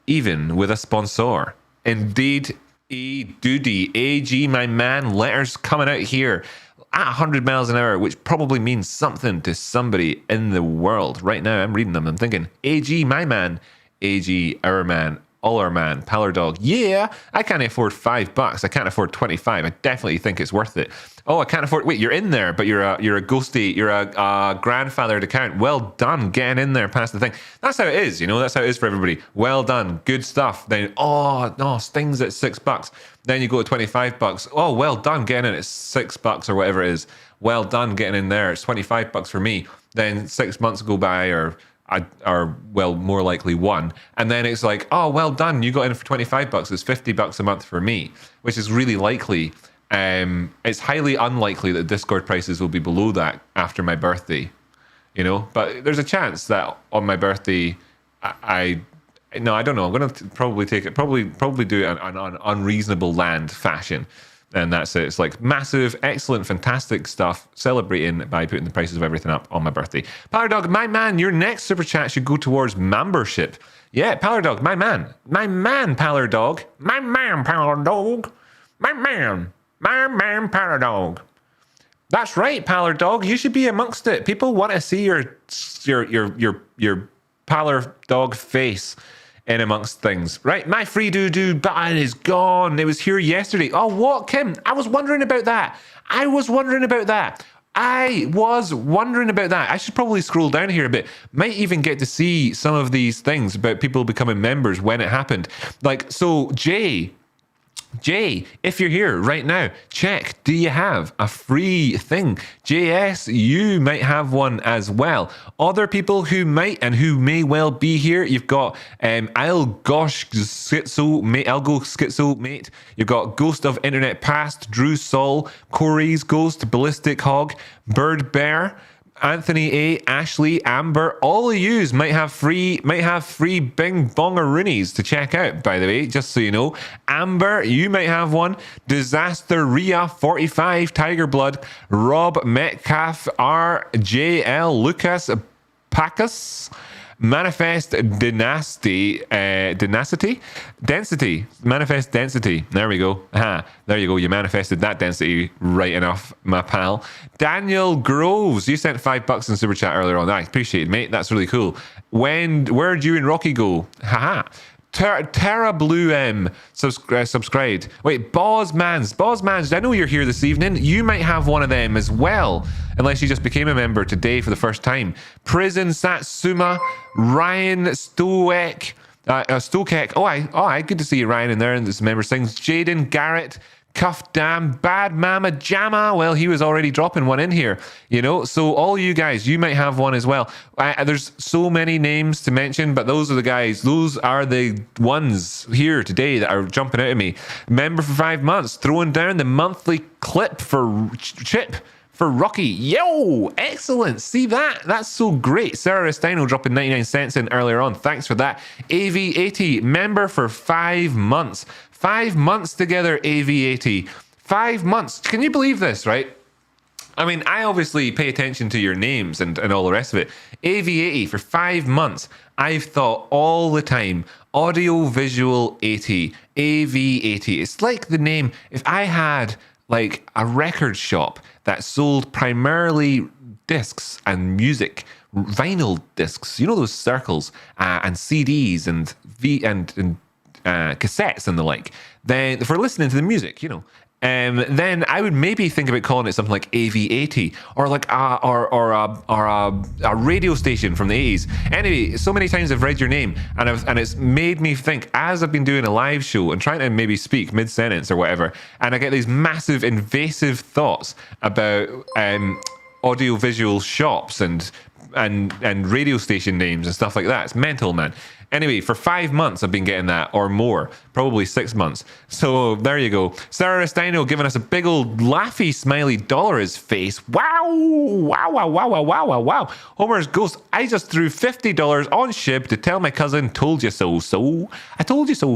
even with a sponsor. Indeed. Doody, AG, my man, letters coming out here at 100 miles an hour, which probably means something to somebody in the world. Right now, I'm reading them. I'm thinking, AG, my man, AG, our man, all our man, Paler Dog. Yeah, I can't afford $5. I can't afford 25. I definitely think it's worth it. Oh, I can't afford. Wait, you're in there, but you're a ghosty. You're a grandfathered account. Well done, getting in there past the thing. That's how it is. You know, that's how it is for everybody. Well done, good stuff. Then oh no, Sting's at $6. Then you go to $25. Oh, well done, getting in at $6 or whatever it is. Well done, getting in there. It's $25 for me. Then 6 months go by, or well, more likely 1. And then it's like, oh, well done, you got in for $25. It's $50 a month for me, which is really likely. It's highly unlikely that Discord prices will be below that after my birthday, you know. But there's a chance that on my birthday, No, I don't know. I'm going to probably take it. Probably do it on unreasonable land fashion, and that's it. It's like massive, excellent, fantastic stuff. Celebrating by putting the prices of everything up on my birthday. Powerdog, my man, your next super chat should go towards membership. Yeah, Powerdog, my man, Powerdog, my man, Powerdog, my man, Powerdog. That's right, Powerdog. You should be amongst it. People want to see your Powerdog face in amongst things. Right, my free doo-doo button is gone. It was here yesterday. Oh, what, Kim? I was wondering about that. I should probably scroll down here a bit. Might even get to see some of these things about people becoming members when it happened. Like, so Jay, if you're here right now, check. Do you have a free thing? JS, you might have one as well. Other people who might and who may well be here, you've got I'll go schizo mate. You've got Ghost of Internet Past, Drew Sol, Corey's Ghost, Ballistic Hog, Bird Bear, Anthony A, Ashley, Amber, all of yous might have free bing bongaroonies to check out, by the way, just so you know. Amber, you might have one. Disaster Ria 45, Tiger Blood, Rob Metcalf, RJL, Lucas Pacus, Manifest Density. Manifest Density. There we go. There you go. You manifested that density right enough, my pal. Daniel Groves, you sent $5 in super chat earlier on. I appreciate it, mate. That's really cool. Where'd you and Rocky go? Haha. Terra Blue M subscribed. Wait, Bosmans, I know you're here this evening. You might have one of them as well, unless you just became a member today for the first time. Prison Satsuma, Ryan Stokek. Good to see you, Ryan, in there, and this member things. Jaden Garrett, Cuff Dam, Bad Mama Jamma. Well, he was already dropping one in here, you know. So all you guys, you might have one as well. There's so many names to mention, but those are the guys. Those are the ones here today that are jumping out at me. Member for 5 months, throwing down the monthly clip for Chip. For Rocky. Yo, excellent. See that? That's so great. Sarah Restino dropping 99 cents in earlier on. Thanks for that. AV80, member for 5 months. 5 months together, AV80. 5 months. Can you believe this, right? I mean, I obviously pay attention to your names and all the rest of it. AV80 for 5 months. I've thought all the time, audio visual 80, AV80. It's like the name. If I had like a record shop that sold primarily discs and music, vinyl discs, you know, those circles, and CDs and cassettes and the like, then for listening to the music, you know, then I would maybe think about calling it something like AV80 or like a radio station from the 80s. Anyway, so many times I've read your name and it's made me think as I've been doing a live show and trying to maybe speak mid-sentence or whatever, and I get these massive invasive thoughts about audio-visual shops and radio station names and stuff like that. It's mental, man. Anyway, for 5 months I've been getting that, or more, probably 6 months. So there you go. Sarah Restino giving us a big old laughy smiley dollar his face. Wow. Homer's Ghost, I just threw $50 on Shib to tell my cousin, told you so. I told you so.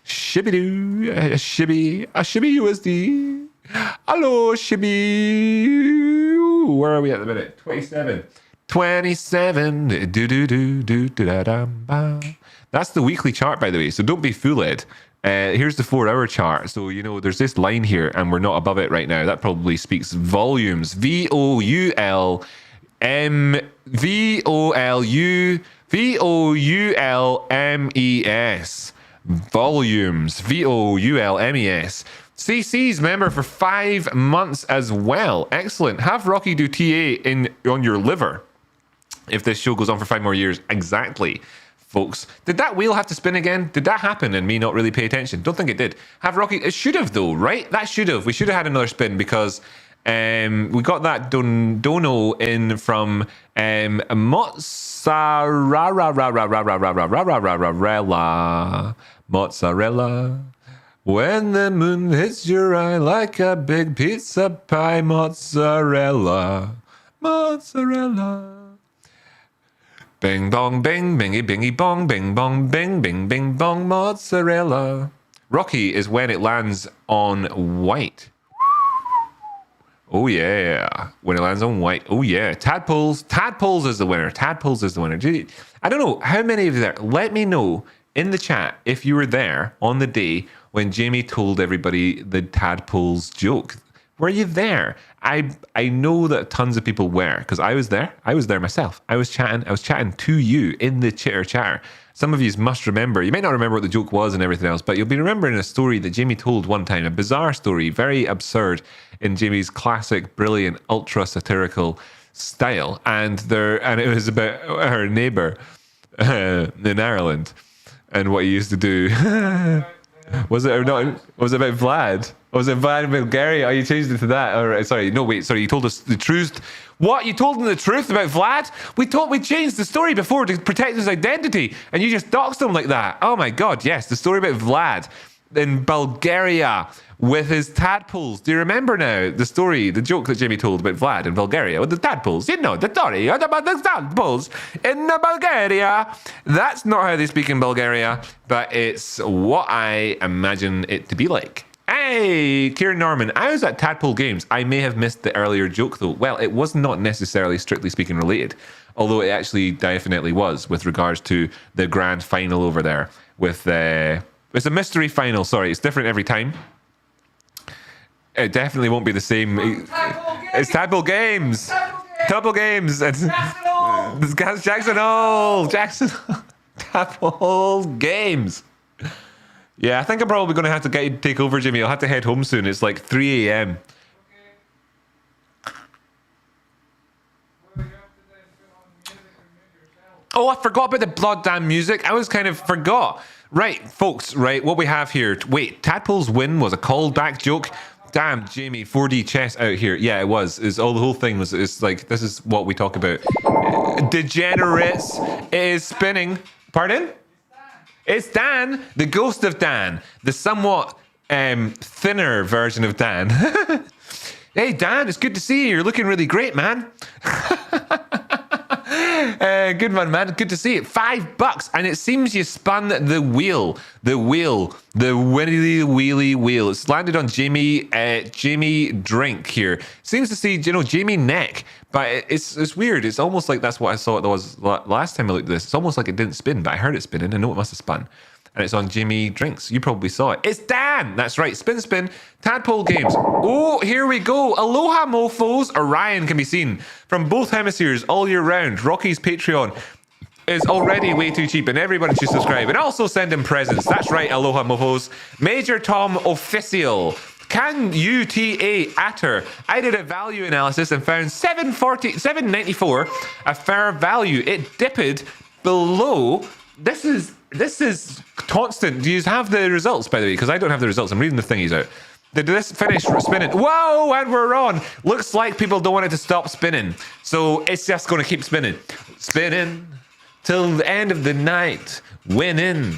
Shibidoo, a Shibby USD. Hello, Shibby. Where are we at the minute? 27. That's the weekly chart, by the way, so don't be fooled. Here's the 4 hour chart. So, you know, there's this line here and we're not above it right now. That probably speaks volumes. VOULMES. Volumes. VOULMES. CC's member for 5 months as well. Excellent. Have Rocky do TA on your liver if this show goes on for 5 more years. Exactly, folks. Did that wheel have to spin again? Did that happen and me not really pay attention? Don't think it did. Have Rocky... It should have, though, right? That should have. We should have had another spin because we got that dono in from Mozzarella. When the moon hits your eye like a big pizza pie, mozzarella. Bing bong bing, bingy bingy bong, bing bong bing, bing bing bong mozzarella. Rocky is when it lands on white. Oh yeah, when it lands on white. Oh yeah, tadpoles. Tadpoles is the winner. Tadpoles is the winner. I don't know how many of you there. Let me know in the chat if you were there on the day when Jamie told everybody the tadpoles joke. Were you there? I know that tons of people were, because I was there. I was there myself. I was chatting to you in the chitter chatter. Some of you must remember. You may not remember what the joke was and everything else, but you'll be remembering a story that Jamie told one time, a bizarre story, very absurd in Jamie's classic, brilliant, ultra satirical style. And it was about her neighbour in Ireland and what he used to do. Was it or not? Was it about Vlad? Was it Vlad in Bulgaria? Oh, you changed it to that. All right, sorry. No, wait, sorry. You told us the truth. What? You told him the truth about Vlad? We changed the story before to protect his identity, and you just doxed him like that. Oh my God, yes, the story about Vlad in Bulgaria with his tadpoles. Do you remember now the story, the joke that Jamie told about Vlad in Bulgaria with the tadpoles? You know, the story about the tadpoles in Bulgaria. That's not how they speak in Bulgaria, but it's what I imagine it to be like. Hey, Kieran Norman, I was at Tadpole Games. I may have missed the earlier joke though. Well, it was not necessarily strictly speaking related, although it actually definitely was with regards to the grand final over there with it's a mystery final. Sorry, it's different every time. It definitely won't be the same. It's Tadpole Games. Tadpole Games. It's Jackson Hole. Tadpole Games. Yeah, I think I'm probably going to have to get you to take over, Jimmy. I'll have to head home soon. It's like 3 a.m. Oh, I forgot about the blood damn music. I was kind of forgot. Right, folks, right, what we have here. Wait, Tadpole's win was a callback joke. Damn, Jamie, 4D chess out here. Yeah, it was. The whole thing was, it's like, this is what we talk about. Degenerates. It is spinning. Pardon? It's Dan, the ghost of Dan, the somewhat thinner version of Dan. Hey, Dan, it's good to see you. You're looking really great, man. Good one, man. Good to see it. $5, and it seems you spun the wheel, the wheelie wheel. It's landed on Jamie Drink here. Seems to see, Jamie Neck, but it's weird. It's almost like that's what I saw it was last time I looked at this. It's almost like it didn't spin, but I heard it spinning. I know it must have spun. And it's on Jamie Drinks. You probably saw it. It's Dan! That's right. Spin. Tadpole Games. Oh, here we go. Aloha, mofos. Orion can be seen from both hemispheres all year round. Rocky's Patreon is already way too cheap, and everybody should subscribe. And also send him presents. That's right, Aloha, mofos. Major Tom Official. Can UTA Atter? I did a value analysis and found $7.94 a fair value. It dipped below. This is constant. Do you have the results, by the way? Because I don't have the results. I'm reading the thingies out. Did this finish spinning? Whoa, and we're on. Looks like people don't want it to stop spinning. So it's just going to keep spinning. Spinning till the end of the night. Winning.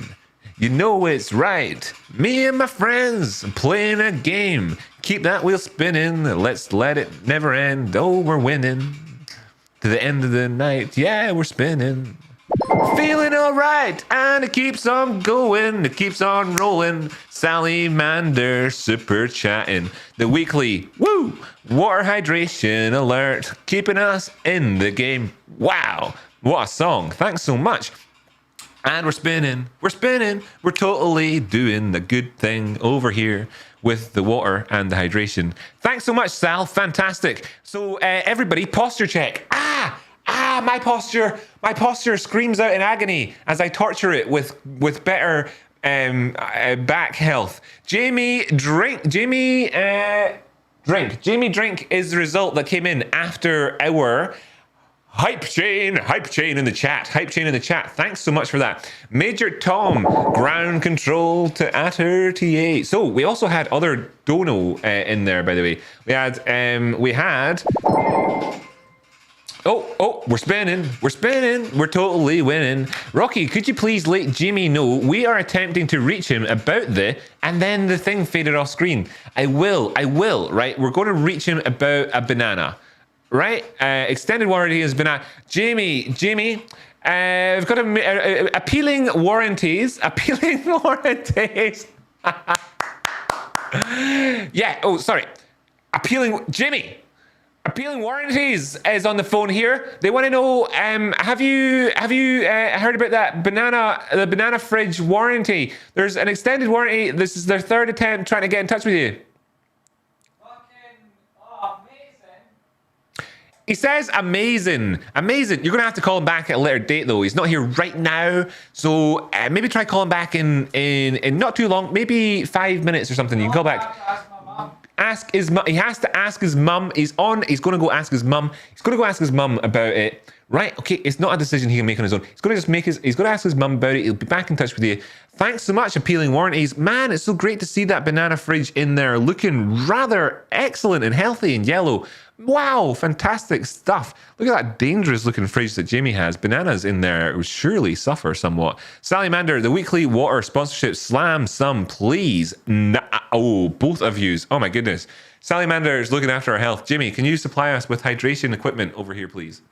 You know it's right. Me and my friends playing a game. Keep that wheel spinning. Let's let it never end. Oh, we're winning. To the end of the night. Yeah, we're spinning. Feeling alright, and it keeps on going, it keeps on rolling. Sally Mander super chatting. The weekly water hydration alert, keeping us in the game. Wow, what a song! Thanks so much. And we're spinning, we're totally doing the good thing over here with the water and the hydration. Thanks so much, Sal. Fantastic. So everybody, posture check. My posture screams out in agony as I torture it with better back health. Jamie Drink is the result that came in after our hype chain in the chat. Thanks so much for that. Major Tom, ground control to Atter TA. So we also had other dono in there, by the way. We had. Oh, we're spinning. We're totally winning. Rocky, could you please let Jimmy know we are attempting to reach him about and then the thing faded off screen. I will, right? We're going to reach him about a banana, right? Extended warranty is banana. Jimmy, We've got appealing warranties. Appealing warranties. Yeah. Oh, sorry. Jimmy. Appealing warranties is on the phone here. They want to know, have you heard about that the banana fridge warranty? There's an extended warranty. This is their third attempt trying to get in touch with you. He says amazing. Amazing. You're going to have to call him back at a later date, though. He's not here right now. So maybe try calling back in not too long, maybe 5 minutes or something. You can call back. Ask his mum. He has to ask his mum. He's going to go ask his mum. He's going to go ask his mum about it. Right? Okay. It's not a decision he can make on his own. He's going to ask his mum about it. He'll be back in touch with you. Thanks so much, Appealing Warranties. Man, it's so great to see that banana fridge in there looking rather excellent and healthy and yellow. Wow, fantastic stuff. Look at that dangerous looking fridge that Jamie has. Bananas in there would surely suffer somewhat. Salamander, the weekly water sponsorship, slam some, please. Oh, both of yous. Oh my goodness. Salamander is looking after our health. Jimmy, can you supply us with hydration equipment over here, please?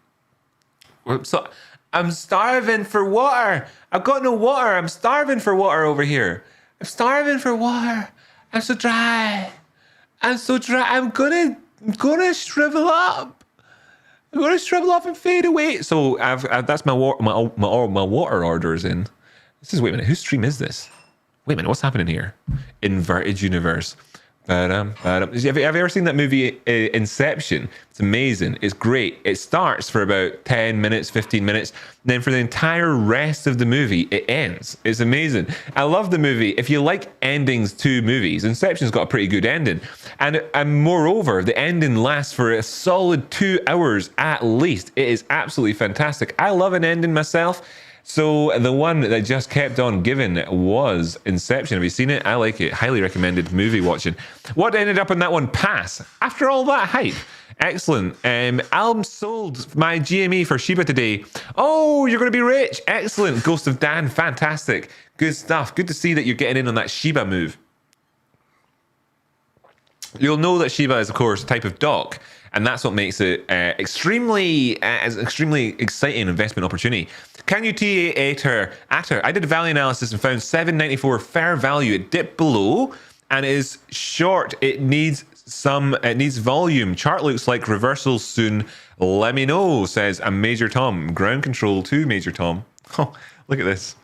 So, I'm starving for water. I've got no water. I'm starving for water over here. I'm starving for water. I'm so dry. I'm gonna shrivel up. I'm gonna shrivel up and fade away. So that's my water orders in. Wait a minute, whose stream is this? Wait a minute, what's happening here? Inverted universe. Have you ever seen that movie Inception? It's amazing. It's great. It starts for about 10 minutes, 15 minutes. Then for the entire rest of the movie, it ends. It's amazing. I love the movie. If you like endings to movies, Inception's got a pretty good ending. And moreover, the ending lasts for a solid 2 hours at least. It is absolutely fantastic. I love an ending myself. So the one that just kept on giving was Inception. Have you seen it? I like it. Highly recommended movie watching. What ended up on that one? Pass. After all that hype. Excellent. Alm sold my GME for Shiba today. Oh, you're going to be rich. Excellent. Ghost of Dan. Fantastic. Good stuff. Good to see that you're getting in on that Shiba move. You'll know that Shiba is, of course, a type of doc. And that's what makes it extremely exciting investment opportunity. Can you TA I did a value analysis and found 794 fair value. It dipped below and is short. It needs volume. Chart looks like reversal soon. Let me know, says a Major Tom. Ground control to Major Tom. Oh, look at this.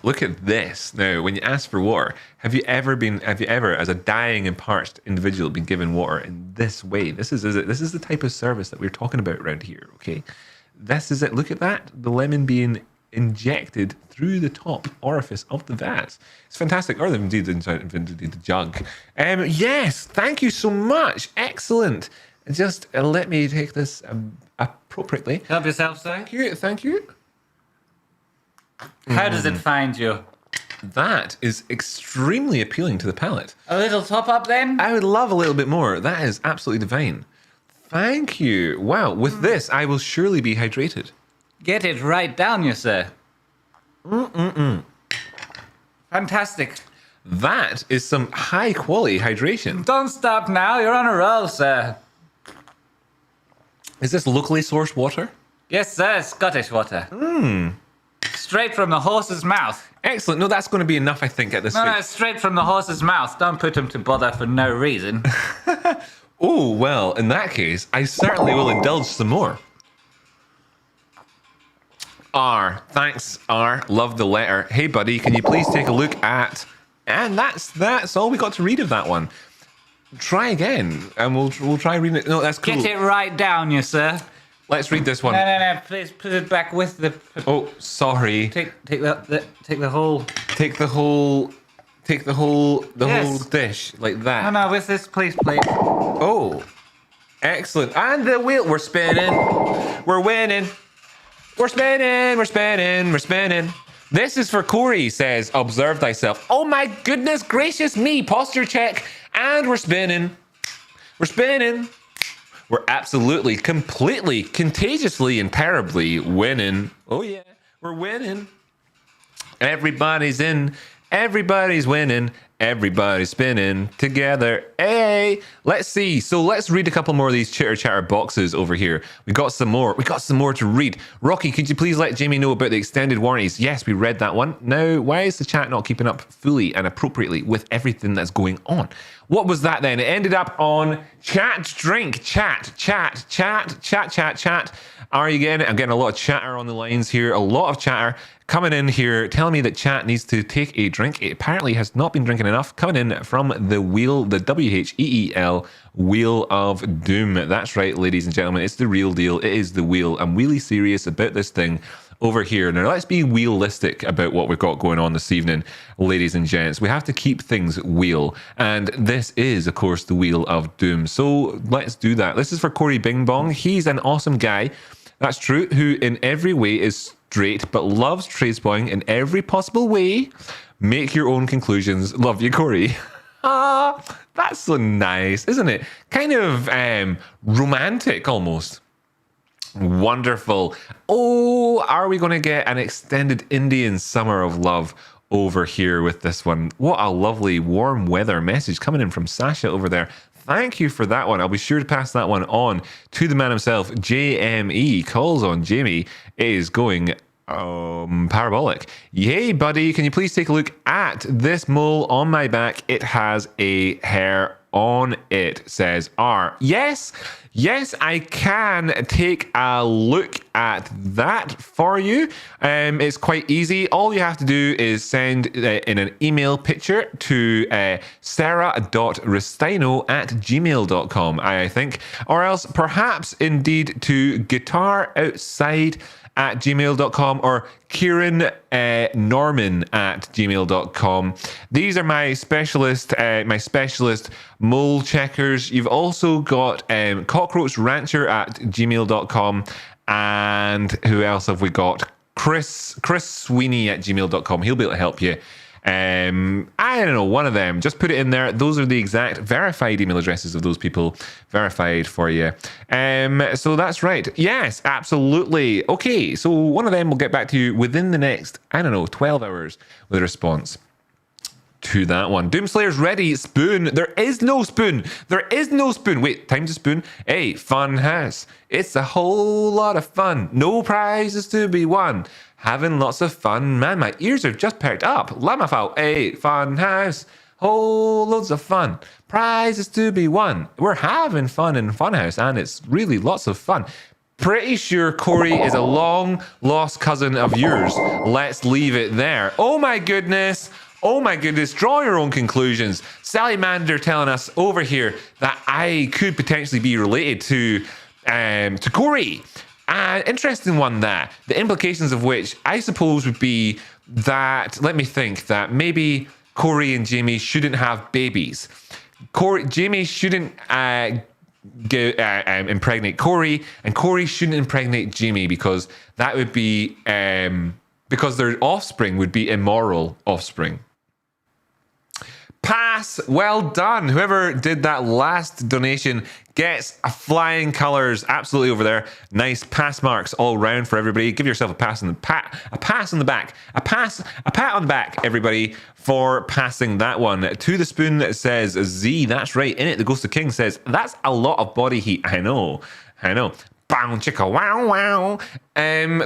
Look at this. Now, when you ask for water, have you ever, as a dying and parched individual, been given water in this way? This is the type of service that we're talking about around here, okay? This is it. Look at that. The lemon being injected through the top orifice of the vase. It's fantastic. Or indeed the jug. Yes, thank you so much. Excellent. Just let me take this appropriately. Help yourself, sir. Thank you. How does it find you? That is extremely appealing to the palate. A little top up then? I would love a little bit more. That is absolutely divine. Thank you. Wow, with this, I will surely be hydrated. Get it right down, you sir. Fantastic. That is some high quality hydration. Don't stop now. You're on a roll, sir. Is this locally sourced water? Yes, sir. Scottish water. Straight from the horse's mouth. Excellent. No, that's going to be enough, I think, at this No, stage. straight from the horse's mouth. Don't put him to bother for no reason. Oh, well, in that case, I certainly will indulge some more. R. Thanks, R. Love the letter. Hey, buddy, can you please take a look at... And that's all we got to read of that one. Try again, and we'll try reading it. No, that's cool. Get it right down, you sir. Let's read this one. No. Please put it back with the... Oh, sorry. Take the whole... Take the whole Yes. dish like that. No, with this, please. Oh, excellent. And the wheel, we're spinning. We're winning. We're spinning. This is for Corey, says, observe thyself. Oh my goodness gracious me, posture check. And we're spinning. We're absolutely, completely, contagiously, and terribly winning. Oh yeah, we're winning. Everybody's in. Everybody's winning. Everybody spinning together. Hey, let's see. So let's read a couple more of these chitter chatter boxes over here. We got some more. We got some more to read. Rocky, could you please let Jamie know about the extended warranties? Yes, we read that one. Now, why is the chat not keeping up fully and appropriately with everything that's going on? What was that then? It ended up on chat, drink, chat. Are you getting it? I'm getting a lot of chatter on the lines here. A lot of chatter coming in here, telling me that chat needs to take a drink. It apparently has not been drinking enough. Coming in from the wheel, the WHEEL Wheel of Doom. That's right, ladies and gentlemen. It's the real deal. It is the wheel. I'm really serious about this thing over here. Now, let's be realistic about what we've got going on this evening, ladies and gents. We have to keep things wheel. And this is, of course, the Wheel of Doom. So let's do that. This is for Corey Bing Bong. He's an awesome guy. That's true, who in every way is straight, but loves Tradespotting in every possible way. Make your own conclusions. Love you, Corey. Ah, that's so nice, isn't it? Kind of romantic almost. Wonderful. Oh, are we going to get an extended Indian summer of love over here with this one? What a lovely warm weather message coming in from Sasha over there. Thank you for that one. I'll be sure to pass that one on to the man himself. JME calls on Jamie is going parabolic. Yay, buddy. Can you please take a look at this mole on my back? It has a hair on it, says R. Yes, I can take a look at that for you. It's quite easy. All you have to do is send in an email picture to sarah.restaino@gmail.com, I think, or else perhaps indeed to guitaroutside@gmail.com or Kieran Norman @gmail.com. These are my specialist mole checkers. You've also got Cockroach Rancher @gmail.com, and who else have we got? Chris Sweeney @gmail.com. He'll be able to help you. I don't know, one of them. Just put it in there. Those are the exact verified email addresses of those people, verified for you. So that's right. Yes, absolutely. Okay, so one of them will get back to you within the next, 12 hours with a response to that one. Doomslayer's ready. Spoon. There is no spoon. There is no spoon. Wait, time to spoon. Hey, fun house. It's a whole lot of fun. No prizes to be won. Having lots of fun. Man, my ears are just perked up. Lamafau. Hey, fun house. Whole loads of fun. Prizes to be won. We're having fun in Funhouse, and it's really lots of fun. Pretty sure Corey is a long lost cousin of yours. Let's leave it there. Oh my goodness. Oh my goodness, draw your own conclusions. Sally Mander telling us over here that I could potentially be related to Corey. Interesting one, that. The implications of which I suppose would be that, let me think, that maybe Corey and Jamie shouldn't have babies. Jamie shouldn't impregnate Corey, and Corey shouldn't impregnate Jamie, because that would be, because their offspring would be immoral offspring. Pass. Well done. Whoever did that last donation gets a flying colours absolutely over there. Nice pass marks all round for everybody. Give yourself a pass on the pat on the back. A pat on the back, everybody, for passing that one. To the spoon that says Z. That's right. In it, the Ghost of King says that's a lot of body heat. I know. Bow chicka wow wow.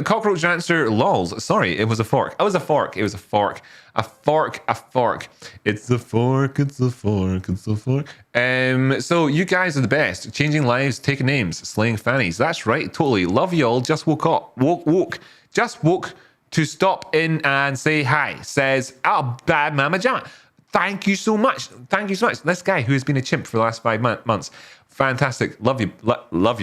Cockroach answer lols. Sorry, it was a fork. It was a fork. A fork. It's a fork. So you guys are the best. Changing lives, taking names, slaying fannies. That's right, totally. Love you all. Just woke up. Woke. Just woke to stop in and say hi. Says, bad mama John. Thank you so much. This guy who has been a chimp for the last 5 months. Fantastic. Love you,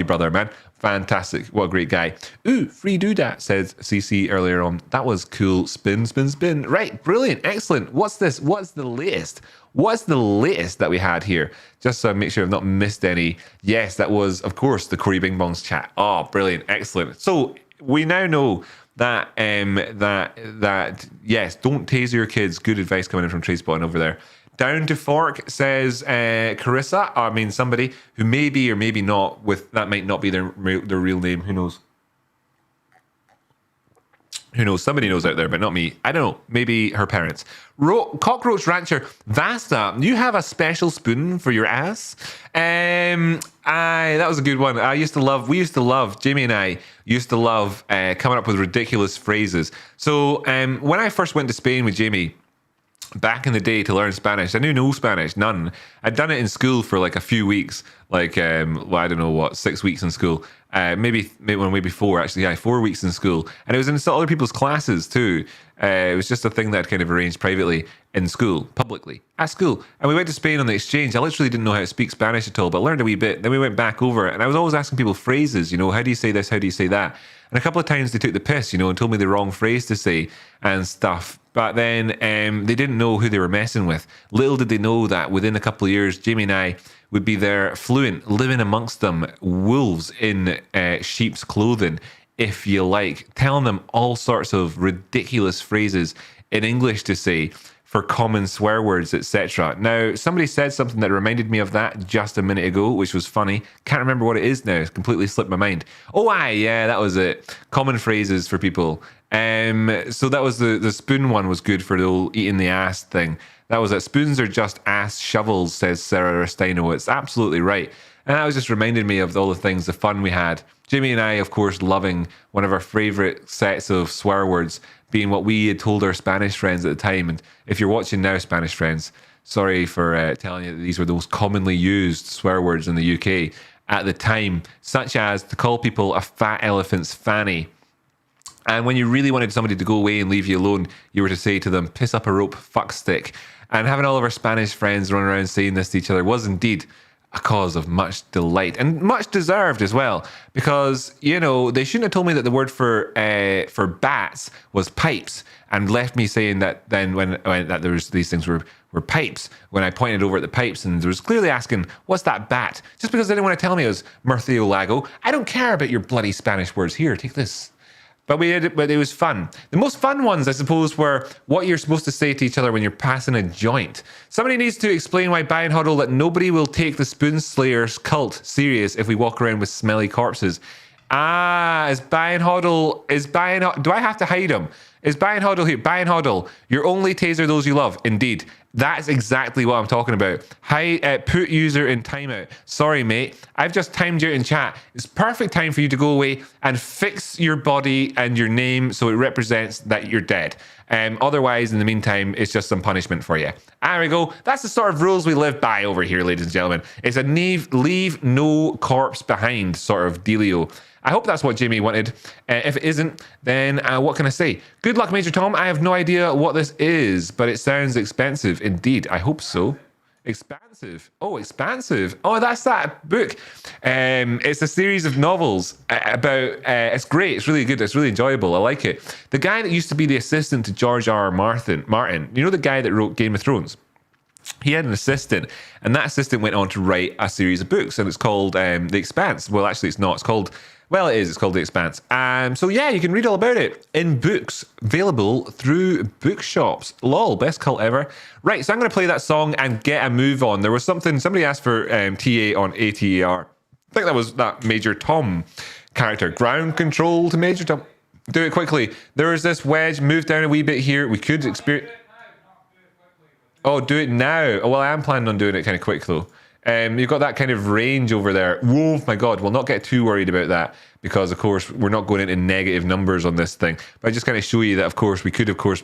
brother, man. Fantastic. What a great guy. Ooh, free doodah, says CC earlier on. That was cool. Spin. Right, brilliant, excellent. What's this? What's the latest that we had here? Just so I make sure I've not missed any. Yes, that was, of course, the Corey Bing Bong's chat. Oh, brilliant, excellent. So we now know that yes, don't taser your kids. Good advice coming in from Tradespotting over there. Down to fork, says Carissa. Somebody who maybe or maybe not, that might not be their real name. Who knows? Who knows? Somebody knows out there, but not me. I don't know. Maybe her parents. Cockroach Rancher Vasta, you have a special spoon for your ass? That was a good one. We used to love, Jamie and I used to love coming up with ridiculous phrases. So when I first went to Spain with Jamie, back in the day to learn Spanish, I knew no Spanish, none. I'd done it in school for like a few weeks, like, I don't know what, 6 weeks in school. Maybe 4 actually. Yeah, 4 weeks in school. And it was in other people's classes too. It was just a thing that I'd kind of arranged privately in school, publicly, at school. And we went to Spain on the exchange. I literally didn't know how to speak Spanish at all, but learned a wee bit. Then we went back over it. And I was always asking people phrases, how do you say this? How do you say that? And a couple of times they took the piss, and told me the wrong phrase to say and stuff. But then they didn't know who they were messing with. Little did they know that within a couple of years, Jamie and I would be there fluent, living amongst them, wolves in sheep's clothing, if you like, telling them all sorts of ridiculous phrases in English to say for common swear words, etc. Now, somebody said something that reminded me of that just a minute ago, which was funny. Can't remember what it is now. It's completely slipped my mind. Oh, yeah, that was it. Common phrases for people. So that was the spoon one was good for the old eating the ass thing. That was it. Spoons are just ass shovels, says Sarah Restino. It's absolutely right. And that was just reminded me of all the things, the fun we had. Jimmy and I, of course, loving one of our favorite sets of swear words being what we had told our Spanish friends at the time. And if you're watching now, Spanish friends, sorry for telling you that these were the most commonly used swear words in the UK at the time, such as to call people a fat elephant's fanny. And when you really wanted somebody to go away and leave you alone, you were to say to them, piss up a rope, fuck stick. And having all of our Spanish friends run around saying this to each other was indeed a cause of much delight, and much deserved as well, because they shouldn't have told me that the word for bats was pipes, and left me saying that then when that there was these things were pipes when I pointed over at the pipes, and there was clearly asking, what's that bat? Just because they didn't want to tell me it was Murcielago. I don't care about your bloody Spanish words. Here, take this. But it was fun. The most fun ones, I suppose, were what you're supposed to say to each other when you're passing a joint. Somebody needs to explain why Buy and Huddle that nobody will take the Spoon Slayers cult serious if we walk around with smelly corpses. Do I have to hide them? Is Buy and Huddle here? Buy and Huddle, your only taser those you love. Indeed. That's exactly what I'm talking about. Put user in timeout. Sorry, mate. I've just timed you out in chat. It's perfect time for you to go away and fix your body and your name so it represents that you're dead. Otherwise, in the meantime, it's just some punishment for you. There we go. That's the sort of rules we live by over here, ladies and gentlemen. It's a leave no corpse behind sort of dealio. I hope that's what Jamie wanted. If it isn't, then what can I say? Good luck, Major Tom. I have no idea what this is, but it sounds expensive. Indeed, I hope so. Expansive. Oh, Expansive. Oh, that's that book. It's a series of novels about... it's great. It's really good. It's really enjoyable. I like it. The guy that used to be the assistant to George R. R. Martin, the guy that wrote Game of Thrones? He had an assistant, and that assistant went on to write a series of books, and it's called The Expanse. Well, actually, it's not. It's called... Well, it is. It's called The Expanse. So yeah, you can read all about it in books, available through bookshops. Lol, best cult ever. Right, so I'm going to play that song and get a move on. There was somebody asked for TA on ATAR. I think that was that Major Tom character. Ground control to Major Tom. Do it quickly. There is this wedge. Move down a wee bit here. We could experience... Oh, do it now. Oh, well, I am planning on doing it kind of quick, though. You've got that kind of range over there. Whoa, my God. We'll not get too worried about that because, of course, we're not going into negative numbers on this thing. But I just kind of show you that, of course, we could, of course,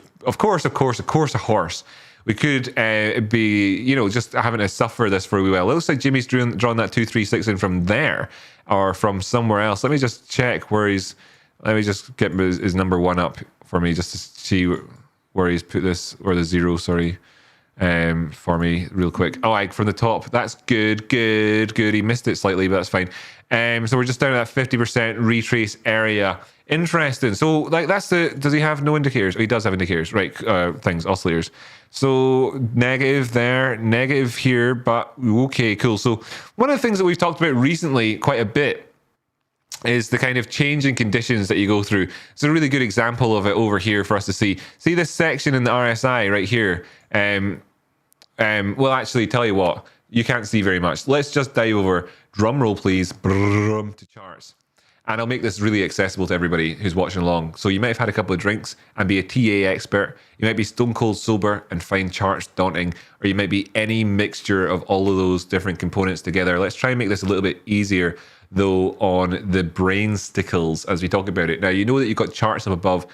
a horse. We could be, just having to suffer this for a wee while. It looks like Jimmy's drawn that 236 in from there or from somewhere else. Let me just check where he's... Let me just get his number one up for me just to see where he's put this, or the zero, sorry. For me real quick. Oh, from the top. That's good. He missed it slightly, but that's fine. So we're just down at that 50% retrace area. Interesting. So does he have no indicators? Oh, he does have indicators, right? Oscillators. So negative there, negative here, but okay, cool. So one of the things that we've talked about recently quite a bit is the kind of changing conditions that you go through. It's a really good example of it over here for us to see. See this section in the RSI right here. Well, actually, tell you what, you can't see very much. Let's just dive over, drum roll please, to charts. And I'll make this really accessible to everybody who's watching along. So you might have had a couple of drinks and be a TA expert. You might be stone cold sober and find charts daunting, or you might be any mixture of all of those different components together. Let's try and make this a little bit easier though on the brain stickles as we talk about it. Now, you know that you've got charts up above.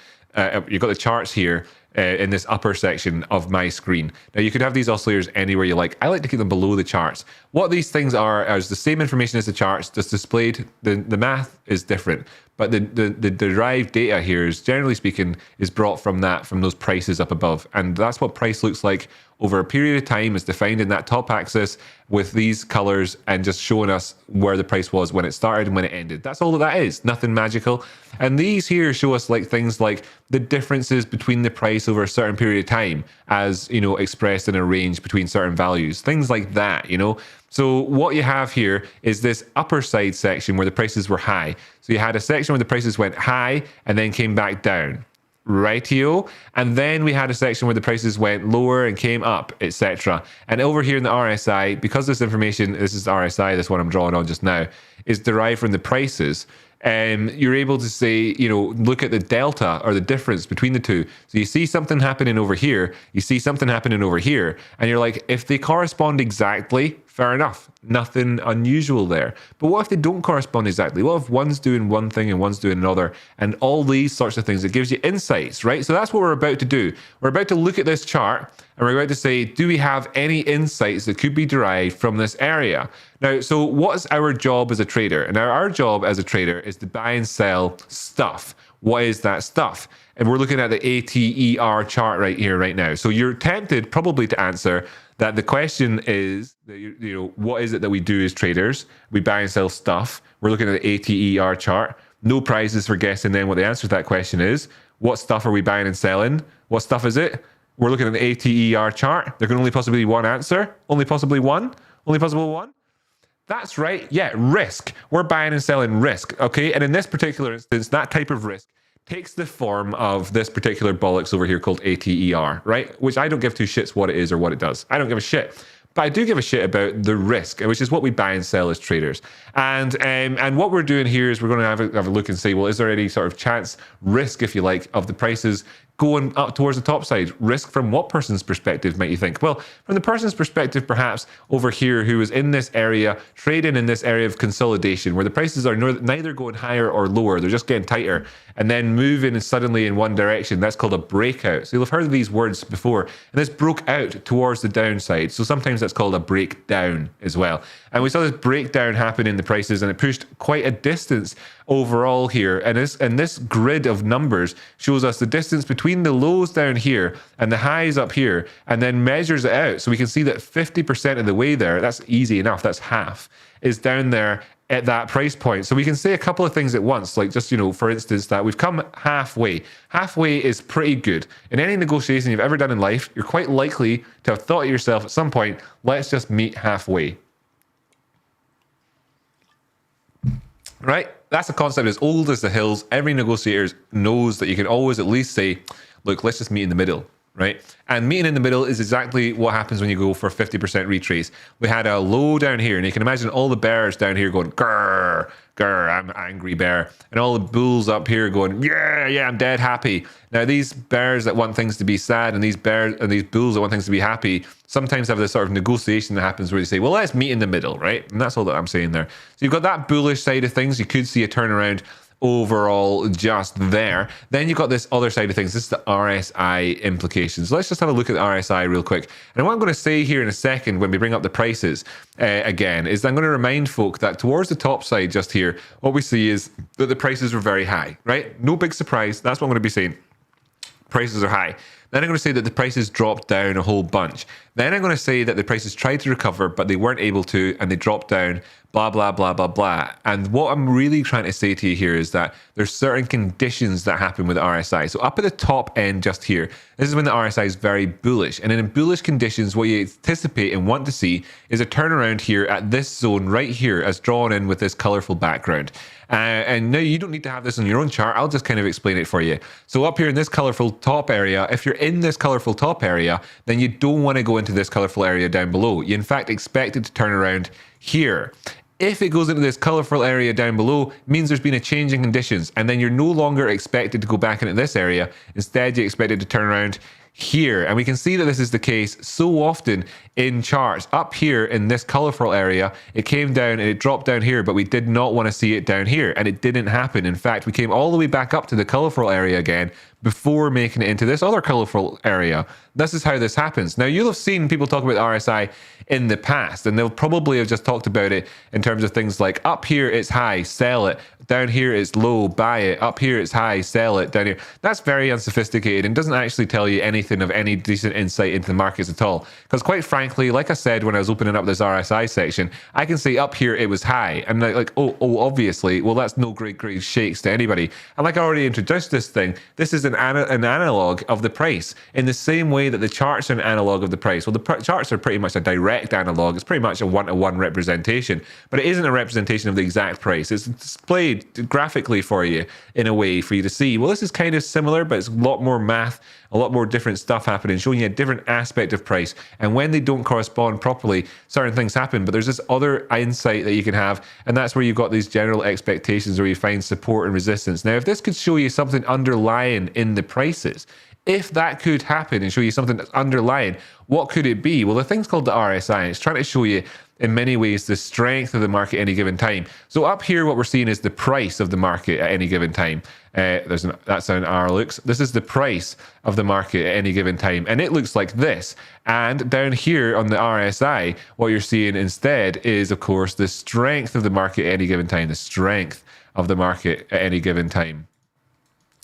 You've got the charts here in this upper section of my screen. Now, you could have these oscillators anywhere you like. I like to keep them below the charts. What these things are is the same information as the charts, just displayed. The math is different, but the derived data here is, generally speaking, is brought from those prices up above. And that's what price looks like over a period of time, is defined in that top axis with these colors and just showing us where the price was when it started and when it ended. That's all that is, nothing magical. And these here show us like things like the differences between the price over a certain period of time, as you know, expressed in a range between certain values, things like that, you know. So what you have here is this upper side section where the prices were high. So you had a section where the prices went high and then came back down. Rightio. And then we had a section where the prices went lower and came up, etc. And over here in the RSI, because this information, this is RSI, this one I'm drawing on just now, is derived from the prices, you're able to say, you know, look at the delta or the difference between the two. So you see something happening over here, you see something happening over here, and you're like, if they correspond exactly, fair enough, nothing unusual there. But what if they don't correspond exactly? What if one's doing one thing and one's doing another, and all these sorts of things? It gives you insights, right? So that's what we're about to do. We're about to look at this chart and we're about to say, do we have any insights that could be derived from this area? Now, so what's our job as a trader? And our job as a trader is to buy and sell stuff. What is that stuff? And we're looking at the ATER chart right here, right now. So you're tempted probably to answer that the question is, you know, what is it that we do as traders? We buy and sell stuff. We're looking at the ATER chart. No prizes for guessing then what the answer to that question is. What stuff are we buying and selling? What stuff is it? We're looking at the ATER chart. There can only possibly be one answer. Only possibly one? Only possible one? That's right. Yeah, risk. We're buying and selling risk. Okay. And in this particular instance, that type of risk takes the form of this particular bollocks over here called ATER, right? Which I don't give two shits what it is or what it does. I don't give a shit. But I do give a shit about the risk, which is what we buy and sell as traders. And what we're doing here is we're going to have a look and say, well, is there any sort of chance risk, if you like, of the prices going up towards the top side? Risk from what person's perspective, might you think? Well, from the person's perspective, perhaps over here, who is in this area, trading in this area of consolidation, where the prices are neither going higher or lower, they're just getting tighter, and then moving suddenly in one direction. That's called a breakout. So you'll have heard of these words before, and this broke out towards the downside. So sometimes that's called a breakdown as well. And we saw this breakdown happen in the prices, and it pushed quite a distance overall here. And this grid of numbers shows us the distance between the lows down here and the highs up here, and then measures it out. So we can see that 50% of the way there, that's easy enough, that's half, is down there at that price point. So we can say a couple of things at once, like just, you know, for instance, that we've come halfway. Halfway is pretty good. In any negotiation you've ever done in life, you're quite likely to have thought to yourself at some point, let's just meet halfway. Right? That's a concept as old as the hills. Every negotiator knows that you can always at least say, look, let's just meet in the middle, right? And meeting in the middle is exactly what happens when you go for 50% retrace. We had a low down here, and you can imagine all the bears down here going, grrr, grrr, I'm an angry bear. And all the bulls up here going, yeah, I'm dead happy. Now, these bears that want things to be sad, and these bulls that want things to be happy, sometimes have this sort of negotiation that happens where they say, well, let's meet in the middle, right? And that's all that I'm saying there. So you've got that bullish side of things. You could see a turnaround overall just there. Then you've got this other side of things. This is the RSI implications. Let's just have a look at the RSI real quick. And what I'm going to say here in a second when we bring up the prices again is I'm going to remind folk that towards the top side just here, what we see is that the prices were very high, right? No big surprise. That's what I'm going to be saying. Prices are high. Then I'm going to say that the prices dropped down a whole bunch. Then I'm going to say that the prices tried to recover, but they weren't able to, and they dropped down, blah, blah, blah, blah, blah. And what I'm really trying to say to you here is that there's certain conditions that happen with the RSI. So up at the top end just here, this is when the RSI is very bullish. And in bullish conditions, what you anticipate and want to see is a turnaround here at this zone right here as drawn in with this colorful background. And now you don't need to have this on your own chart. I'll just kind of explain it for you. So up here in this colorful top area, if you're in this colorful top area, then you don't want to go into this colorful area down below. You in fact expect it to turn around here. If it goes into this colorful area down below, it means there's been a change in conditions, and then you're no longer expected to go back into this area. Instead, you're expected to turn around here. And we can see that this is the case so often in charts. Up here in this colorful area, it came down and it dropped down here, but we did not want to see it down here, and it didn't happen. In fact, we came all the way back up to the colorful area again before making it into this other colorful area. This is how this happens. Now, you'll have seen people talk about RSI in the past, and they'll probably have just talked about it in terms of things like up here it's high, sell it. Down here it's low, buy it. Up here it's high, sell it. Down here. That's very unsophisticated and doesn't actually tell you anything of any decent insight into the markets at all. Because quite frankly, like I said when I was opening up this RSI section, I can say up here it was high. And like, oh, obviously, well, that's no great shakes to anybody. And like I already introduced this thing, this is an analog of the price in the same way that the charts are an analog of the price. Well, the charts are pretty much a direct analog. It's pretty much a one-to-one representation, but it isn't a representation of the exact price. It's displayed graphically for you in a way for you to see, well, this is kind of similar, but it's a lot more math, a lot more different stuff happening, showing you a different aspect of price. And when they don't correspond properly, certain things happen. But there's this other insight that you can have, and that's where you've got these general expectations where you find support and resistance. Now, if this could show you something underlying in the prices, if that could happen and show you something that's underlying, what could it be? Well, the thing's called the RSI. It's trying to show you, in many ways, the strength of the market at any given time. So up here, what we're seeing is the price of the market at any given time. That's how an R looks. This is the price of the market at any given time. And it looks like this. And down here on the RSI, what you're seeing instead is, of course, the strength of the market at any given time. The strength of the market at any given time.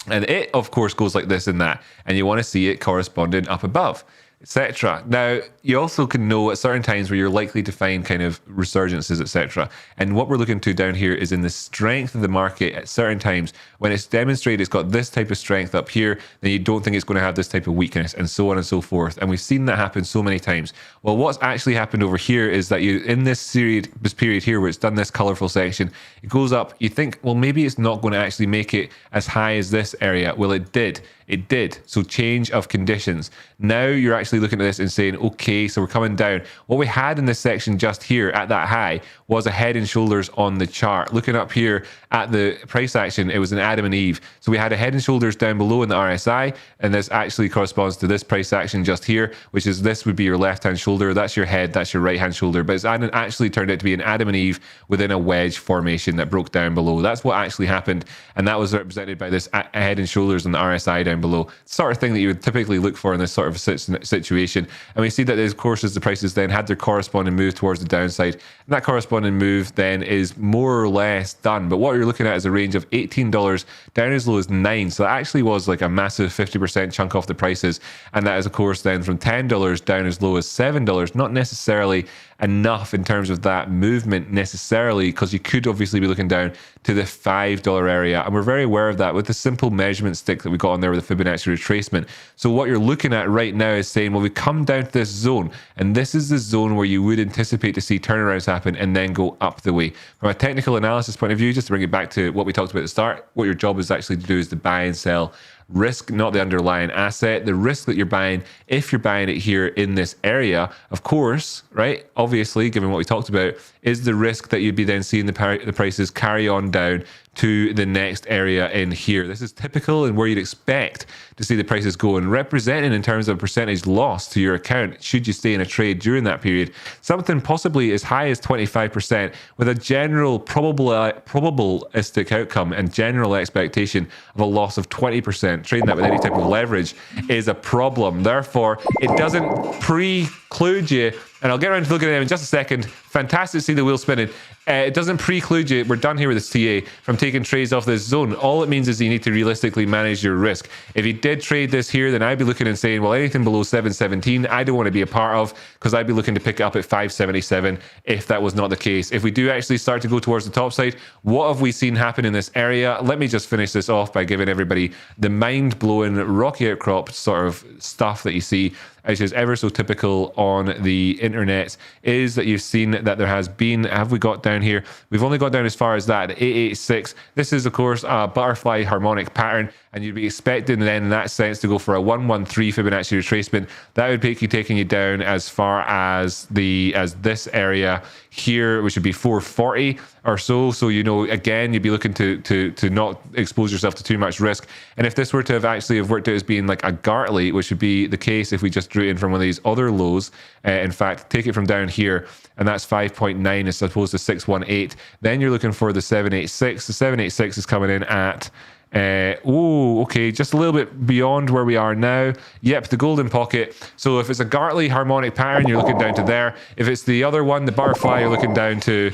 And it, of course, goes like this and that. And you want to see it corresponding up above, etc. Now, you also can know at certain times where you're likely to find kind of resurgences, etc. And what we're looking to down here is in the strength of the market at certain times. When it's demonstrated it's got this type of strength up here, then you don't think it's going to have this type of weakness, and so on and so forth. And we've seen that happen so many times. Well, what's actually happened over here is that you, in this period here where it's done this colorful section, it goes up, you think, well, maybe it's not going to actually make it as high as this area. Well, it did. It did. So change of conditions. Now you're actually looking at this and saying, okay, so we're coming down. What we had in this section just here at that high was a head and shoulders on the chart. Looking up here at the price action, it was an Adam and Eve. So we had a head and shoulders down below in the RSI, and this actually corresponds to this price action just here, which is this would be your left-hand shoulder. That's your head. That's your right-hand shoulder. But it's actually turned out to be an Adam and Eve within a wedge formation that broke down below. That's what actually happened, and that was represented by this head and shoulders on the RSI down below. Sort of thing that you would typically look for in this sort of situation. And we see that, of course, as the prices then had their corresponding move towards the downside, and that corresponding move then is more or less done. But what you're looking at is a range of $18 down as low as $9. So that actually was like a massive 50% chunk off the prices. And that is, of course, then from $10 down as low as $7. Not necessarily enough in terms of that movement necessarily, because you could obviously be looking down to the $5 area. And we're very aware of that with the simple measurement stick that we got on there with the Fibonacci retracement. So what you're looking at right now is saying, well, we come down to this zone, and this is the zone where you would anticipate to see turnarounds happen and then go up the way. From a technical analysis point of view, just to bring it back to what we talked about at the start, what your job is actually to do is to buy and sell risk, not the underlying asset. The risk that you're buying, if you're buying it here in this area, of course, right, obviously, given what we talked about, is the risk that you'd be then seeing the prices carry on down to the next area in here. This is typical and where you'd expect to see the prices go, and representing in terms of percentage loss to your account should you stay in a trade during that period, something possibly as high as 25%, with a general probabilistic outcome and general expectation of a loss of 20%. Trading that with any type of leverage is a problem. Therefore, it doesn't preclude you, and I'll get around to looking at them in just a second. Fantastic to see the wheel spinning. It doesn't preclude you, we're done here with this TA, from taking trades off this zone. All it means is you need to realistically manage your risk. If you did trade this here, then I'd be looking and saying, well, anything below 717, I don't want to be a part of, because I'd be looking to pick it up at 577 if that was not the case. If we do actually start to go towards the top side, what have we seen happen in this area? Let me just finish this off by giving everybody the mind-blowing rocky outcrop sort of stuff that you see. which is ever so typical on the internet, is that you've seen that there has been, have we got down here? We've only got down as far as that, 886. This is, of course, a butterfly harmonic pattern, and you'd be expecting then in that sense to go for a 113 Fibonacci retracement. That would be taking you down as far as this area here, which would be 440 or so. So, you know, again, you'd be looking to not expose yourself to too much risk. And if this were to have actually have worked out as being like a Gartley, which would be the case if we just drew it in from one of these other lows, in fact, take it from down here, and that's 5.9 as opposed to 618, then you're looking for the 786. The 786 is coming in at okay, just a little bit beyond where we are now. Yep, the golden pocket. So if it's a Gartley harmonic pattern, you're looking down to there. If it's the other one, the butterfly, you're looking down to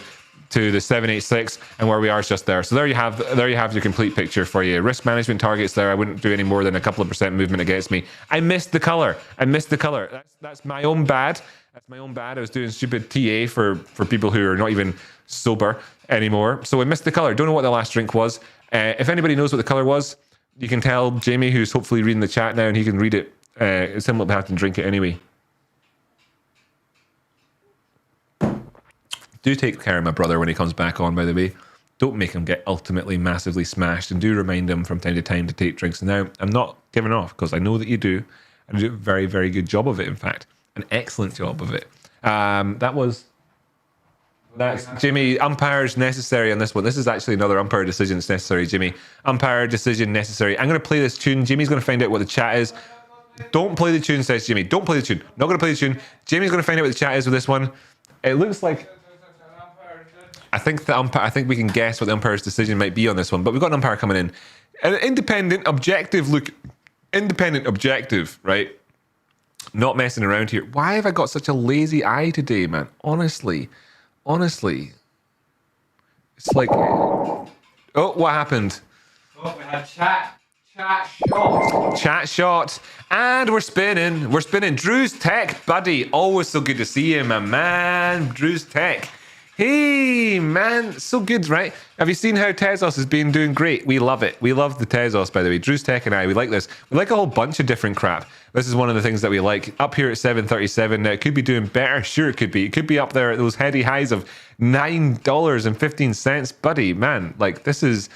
the 786, and where we are is just there. So there you have your complete picture for you. Risk management targets there. I wouldn't do any more than a couple of % movement against me. I missed the color. That's my own bad. That's my own bad. I was doing stupid TA for people who are not even sober anymore. So I missed the color. Don't know what the last drink was. If anybody knows what the color was, you can tell Jamie, who's hopefully reading the chat now, and he can read it. It's him will have to drink it anyway. Do take care of my brother when he comes back on, by the way. Don't make him get ultimately massively smashed, and do remind him from time to time to take drinks. Now, I'm not giving off because I know that you do, and you do a very, very good job of it, in fact. An excellent job of it. That's Jimmy. Umpires necessary on this one. This is actually another umpire decision that's necessary, Jimmy. Umpire decision necessary. I'm going to play this tune. Jimmy's going to find out what the chat is. Don't play the tune, says Jimmy. Don't play the tune. Not going to play the tune. Jimmy's going to find out what the chat is with this one. It looks like... I think we can guess what the umpire's decision might be on this one, but we've got an umpire coming in. An independent, objective look. Independent, objective, right? Not messing around here. Why have I got such a lazy eye today, man? Honestly. It's like... Oh, what happened? Oh, we had chat shot. Chat shot. And we're spinning. Drew's Tech, buddy. Always so good to see you, my man. Drew's Tech. Hey, man, so good, right? Have you seen how Tezos has been doing great? We love it. We love the Tezos, by the way. Drew's Tech and I, we like this. We like a whole bunch of different crap. This is one of the things that we like. Up here at 737, now it could be doing better. Sure, it could be. It could be up there at those heady highs of $9.15, buddy. Man, like this is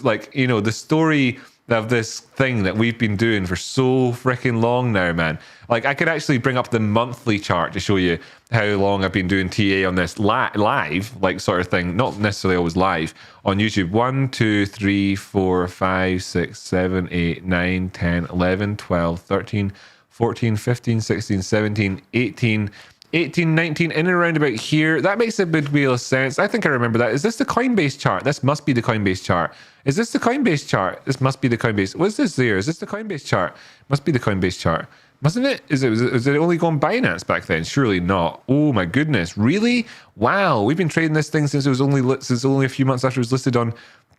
like, you know, the story of this thing that we've been doing for so freaking long now, man. Like I could actually bring up the monthly chart to show you how long I've been doing TA on this live, like sort of thing. Not necessarily always live on YouTube. 1, 2, 3, 4, 5, 6, 7, 8, 9, 10, 11, 12, 13, 14, 15, 16, 17, 18, 19, in and around about here. That makes a big deal of sense. I think I remember that. Is this the Coinbase chart? This must be the Coinbase chart. Is this the Coinbase chart? This must be the Coinbase. What's this there? Is this the Coinbase chart? Must be the Coinbase chart. Mustn't it? Is it only going Binance back then? Surely not. Oh my goodness. Really? Wow. We've been trading this thing since only a few months after it was listed on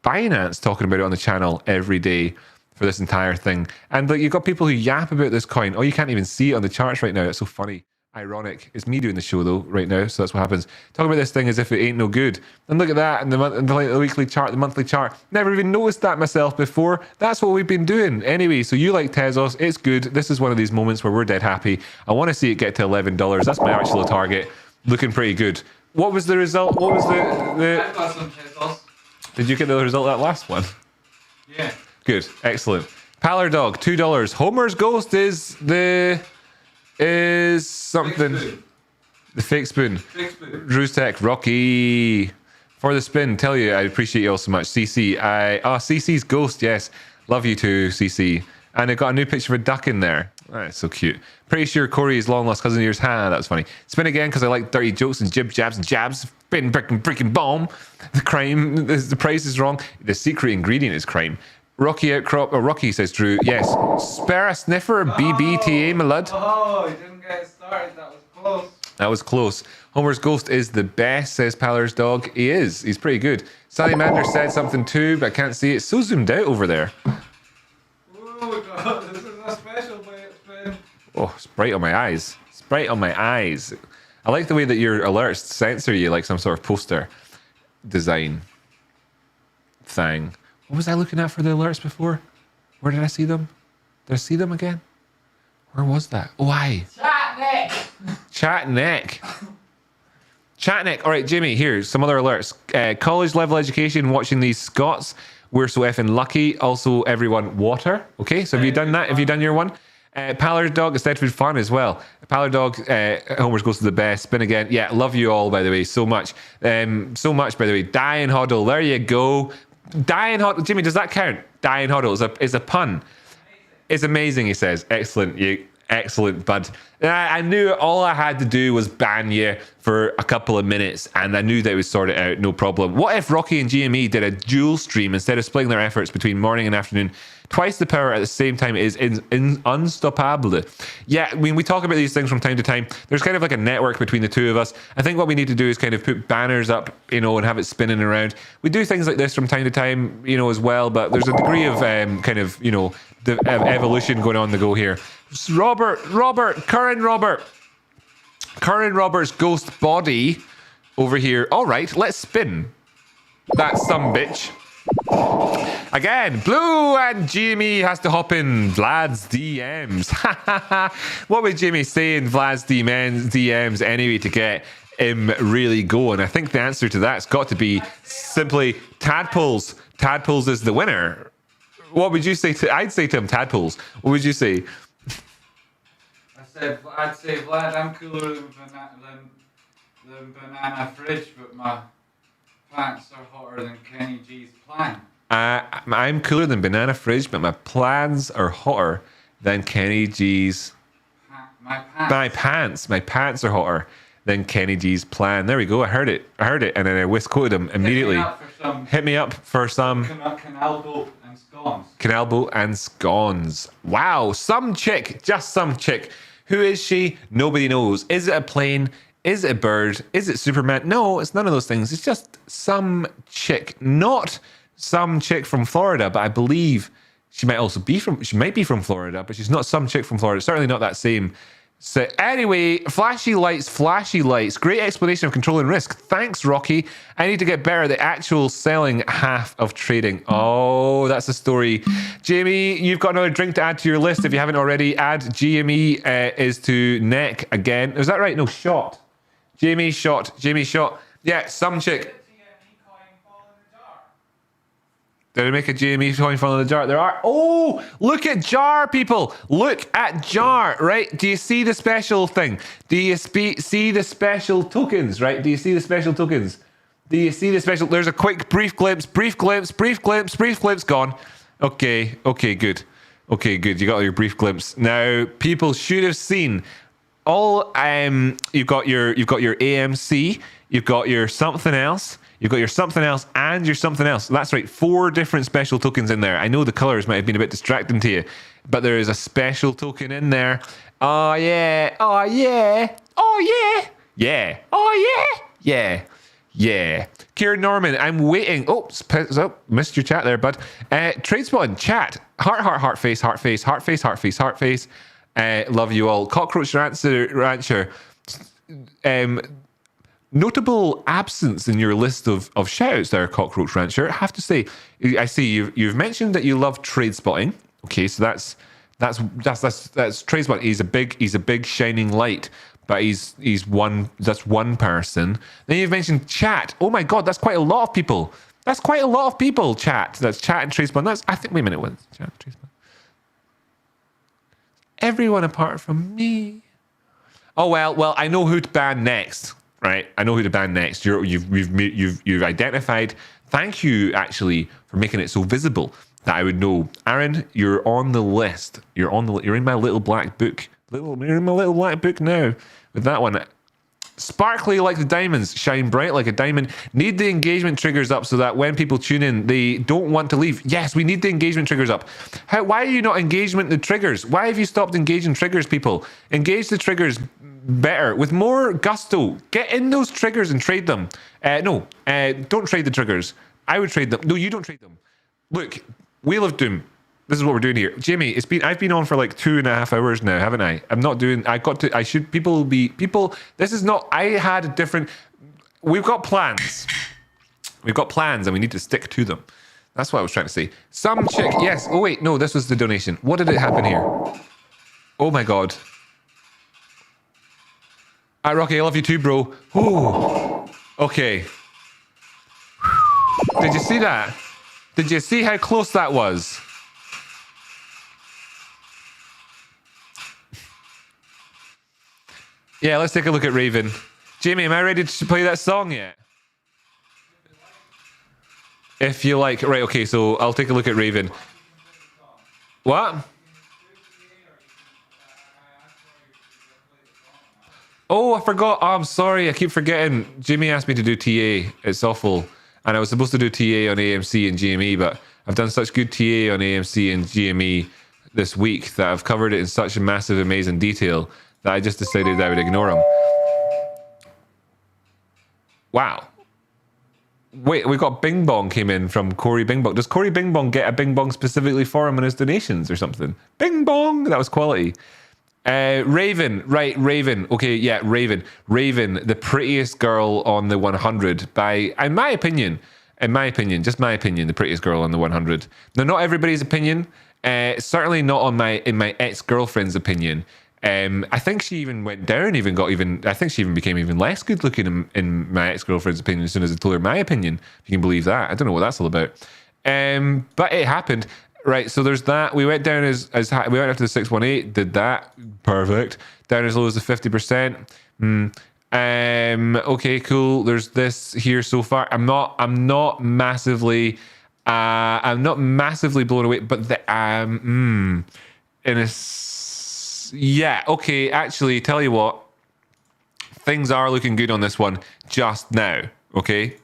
Binance, talking about it on the channel every day for this entire thing. And like you've got people who yap about this coin. Oh, you can't even see it on the charts right now. It's so funny. Ironic. It's me doing the show though right now, so that's what happens. Talking about this thing as if it ain't no good. And look at that, and the weekly chart, the monthly chart. Never even noticed that myself before. That's what we've been doing. Anyway, so you like Tezos, it's good. This is one of these moments where we're dead happy. I want to see it get to $11. That's my actual target. Looking pretty good. What was the result? What was the I've got some Tezos. Did you get the result of that last one? Yeah. Good. Excellent. Paler Dog, $2. Homer's Ghost is something. The fake spoon. Drew's Tech, Rocky. For the spin, tell you, I appreciate you all so much. CC, CC's Ghost, yes. Love you too, CC. And I got a new picture of a duck in there. That's so cute. Pretty sure Corey is long lost cousin of yours. Ha, that was funny. Spin again because I like dirty jokes and jabs and jabs. Spin, freaking bomb. The crime, the price is wrong. The secret ingredient is crime. Rocky outcrop, or Rocky says Drew, yes. Spare a sniffer, BBTA, my lad. Oh, he didn't get it started. That was close. That was close. Homer's Ghost is the best, says Paler's Dog. He is. He's pretty good. Sally Mander said something too, but I can't see it. It's so zoomed out over there. Oh, God. This is a special spin. Oh, it's bright on my eyes. It's bright on my eyes. I like the way that your alerts censor you like some sort of poster design thing. What was I looking at for the alerts before? Where did I see them? Did I see them again? Where was that? Why? Chatneck. Chatneck. All right, Jamie, here's some other alerts. College level education, watching these Scots. We're so effing lucky. Also, everyone, water. Okay, so have you done that? Have you done your one? Pallard Dog is Stedford fun as well. Pallard Dog, Homer's goes to the best. Spin again. Yeah, love you all, by the way, so much. So much, by the way. Die and Hoddle, there you go. Die and Hoddle. Jimmy, does that count? Die and Hoddle is a pun. It's amazing, he says. Excellent, you. Excellent, bud. I knew all I had to do was ban you for a couple of minutes, and I knew that it would sort it out, no problem. What if Rocky and GME did a dual stream instead of splitting their efforts between morning and afternoon? Twice the power at the same time is unstoppable. Yeah, I mean, we talk about these things from time to time. There's kind of like a network between the two of us. I think what we need to do is kind of put banners up, and have it spinning around. We do things like this from time to time, as well, but there's a degree of the evolution going on the go here. Curran Robert's ghost body over here. All right, let's spin. That's some bitch. Again, Blue and Jamie has to hop in Vlad's DMs. What would Jamie say in Vlad's DMs anyway to get him really going? I think the answer to that's got to be simply Tadpoles. Tadpoles is the winner. What would you say I'd say to him, Tadpoles. What would you say? I'd say, Vlad, I'm cooler than banana fridge, but my plants are hotter than Kenny G's plan. I'm cooler than banana fridge, but my plans are hotter than Kenny G's. My pants. My pants are hotter than Kenny G's plan. There we go. I heard it, and then I misquoted him immediately. Hit me up for some canal boat and scones. Canal boat and scones. Wow, some chick, just some chick. Who is she? Nobody knows. Is it a plane? Is it a bird? Is it Superman? No, it's none of those things. It's just some chick. Not some chick from Florida, but I believe she might be from Florida, but she's not some chick from Florida. Certainly not that same. So anyway, flashy lights. Great explanation of controlling risk. Thanks, Rocky. I need to get better at the actual selling half of trading. Oh, that's a story. Jamie, you've got another drink to add to your list. If you haven't already, add GME is to neck again. Is that right? No, shot. Jamie shot. Yeah, some chick. Did I make a GME coin fall in the jar? There are. Oh, look at jar, people. Look at jar, right? Do you see the special thing? Do you see the special tokens, right? Do you see the special tokens? Do you see the special? There's a quick brief glimpse. Gone. Okay, good. You got your brief glimpse. Now, people should have seen all. You've got your AMC. You've got your something else. You've got your something else and your something else. That's right, 4 different special tokens in there. I know the colors might have been a bit distracting to you, but there is a special token in there. Oh yeah. Kieran Norman, I'm waiting. Oh, missed your chat there, bud. Tradespotting chat. Heart face. Love you all. Cockroach Rancher. Notable absence in your list of shoutouts there, Cockroach Rancher. I have to say, I see you've mentioned that you love Tradespotting. Okay, so that's Tradespotting. He's a big shining light, but he's one person. Then you've mentioned chat. Oh my god, that's quite a lot of people. Chat. That's chat and Tradespotting. Wait a minute, what's chat and Tradespotting? Everyone apart from me. Oh well, I know who to ban next. Right, I know who to ban next. You've identified. Thank you actually for making it so visible that I would know. Aaron, you're on the list. You're in my little black book. You're in my little black book now with that one. Sparkly like the diamonds, shine bright like a diamond. Need the engagement triggers up so that when people tune in, they don't want to leave. Yes, we need the engagement triggers up. Why are you not engaging the triggers? Why have you stopped engaging triggers, people? Engage the triggers better with more gusto. Get in those triggers and trade them. Don't trade the triggers. I would trade them. No, you don't trade them. Look, Wheel of Doom. This is what we're doing here. Jamie, I've been on for like 2.5 hours now, haven't I? This is not, I had a different, we've got plans and we need to stick to them. That's what I was trying to say. Some chick, yes. Oh wait, no, this was the donation. What did it happen here? Oh my God. All right, Rocky, I love you too, bro. Ooh. Okay. Did you see that? Did you see how close that was? Yeah, let's take a look at Raven. Jamie, am I ready to play that song yet? If you like. Right, okay, so I'll take a look at Raven. What? Oh, I forgot. Oh, I'm sorry. I keep forgetting. Jamie asked me to do TA. It's awful. And I was supposed to do TA on AMC and GME, but I've done such good TA on AMC and GME this week that I've covered it in such a massive, amazing detail that I just decided I would ignore them. Wow. Wait, we got Bing Bong came in from Corey Bing Bong. Does Corey Bing Bong get a Bing Bong specifically for him in his donations or something? Bing Bong! That was quality. Raven, right, Raven. Okay, yeah, Raven. Raven, the prettiest girl on the 100 by, in my opinion, just my opinion, the prettiest girl on the 100. Now, not everybody's opinion. Certainly not in my ex-girlfriend's opinion. I think she even went down, I think she even became even less good looking in my ex-girlfriend's opinion as soon as I told her my opinion, if you can believe that. I don't know what that's all about. But it happened. Right, so there's that. We went down as high, we went up to the 618, did that. Perfect. Down as low as the 50%. Okay, cool. There's this here so far. I'm not massively blown away, but yeah, okay, actually, tell you what, things are looking good on this one just now, okay?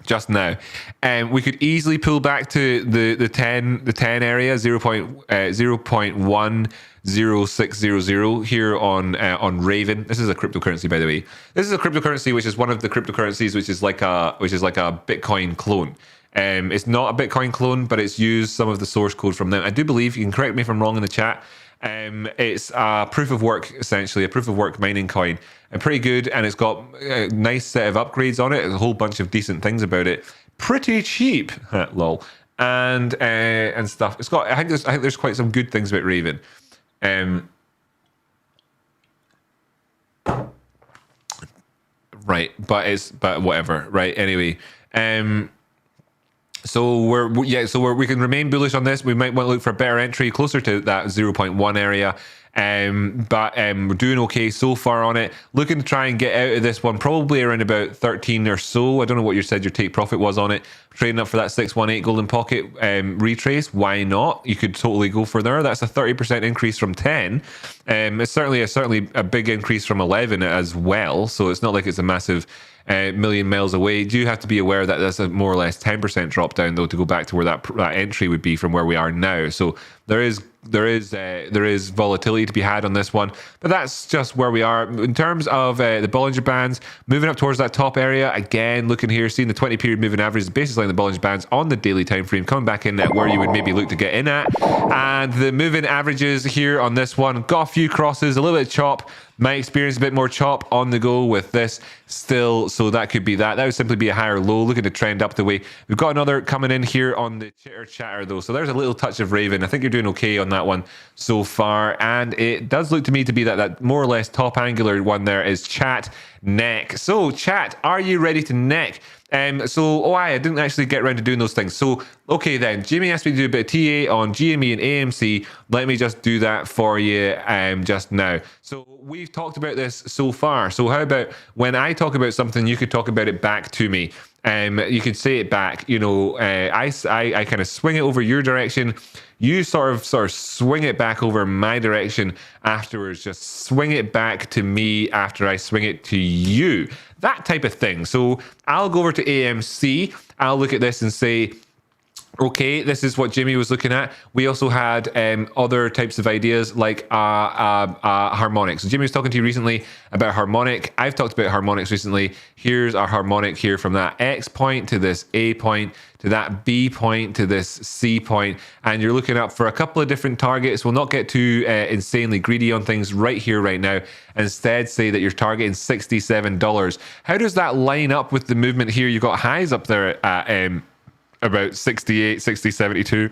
Just now. We could easily pull back to the 10 area, 0.10600 here on Raven. This is a cryptocurrency, by the way. This is a cryptocurrency which is one of the cryptocurrencies which is like a Bitcoin clone. It's not a Bitcoin clone, but it's used some of the source code from them. I do believe, you can correct me if I'm wrong in the chat, it's a proof of work, essentially, a proof of work mining coin. And pretty good, and it's got a nice set of upgrades on it, a whole bunch of decent things about it. Pretty cheap, lol, and stuff. It's got, I think there's quite some good things about Raven. Right, but whatever. Right, anyway. So we can remain bullish on this. We might want to look for a better entry closer to that 0.1 area. But we're doing okay so far on it. Looking to try and get out of this one probably around about 13 or so. I don't know what you said your take profit was on it. Trading up for that 618 golden pocket retrace. Why not? You could totally go for there. That's a 30% increase from 10. It's certainly a big increase from 11 as well. So it's not like it's a massive million miles away. You do have to be aware that that's a more or less 10% drop down though to go back to where that entry would be from where we are now. So there is volatility to be had on this one, but that's just where we are in terms of the Bollinger Bands moving up towards that top area. Again, looking here, seeing the 20 period moving average, the basis line, the Bollinger Bands on the daily time frame, coming back in at where you would maybe look to get in at, and the moving averages here on this one got a few crosses, a little bit of chop. My experience a bit more chop on the go with this still, so that could be that. That would simply be a higher low, looking to trend up the way. We've got another coming in here on the chitter chatter though, so there's a little touch of Raven. I think you're doing okay on that one so far, and it does look to me to be that more or less top angular one there is chat neck. So chat, are you ready to neck? I didn't actually get around to doing those things. So, okay then, Jimmy asked me to do a bit of TA on GME and AMC. Let me just do that for you just now. So we've talked about this so far. So how about when I talk about something, you could talk about it back to me. You could say it back. You know, I kind of swing it over your direction. You sort of swing it back over my direction afterwards. Just swing it back to me after I swing it to you. That type of thing. So I'll go over to AMC. I'll look at this and say, okay, this is what Jimmy was looking at. We also had other types of ideas like harmonics. So Jimmy was talking to you recently about harmonic. I've talked about harmonics recently. Here's our harmonic here from that X point to this A point to that B point to this C point. And you're looking up for a couple of different targets. We'll not get too insanely greedy on things right here, right now. Instead, say that you're targeting $67. How does that line up with the movement here? You've got highs up there at about 68, 60, 72.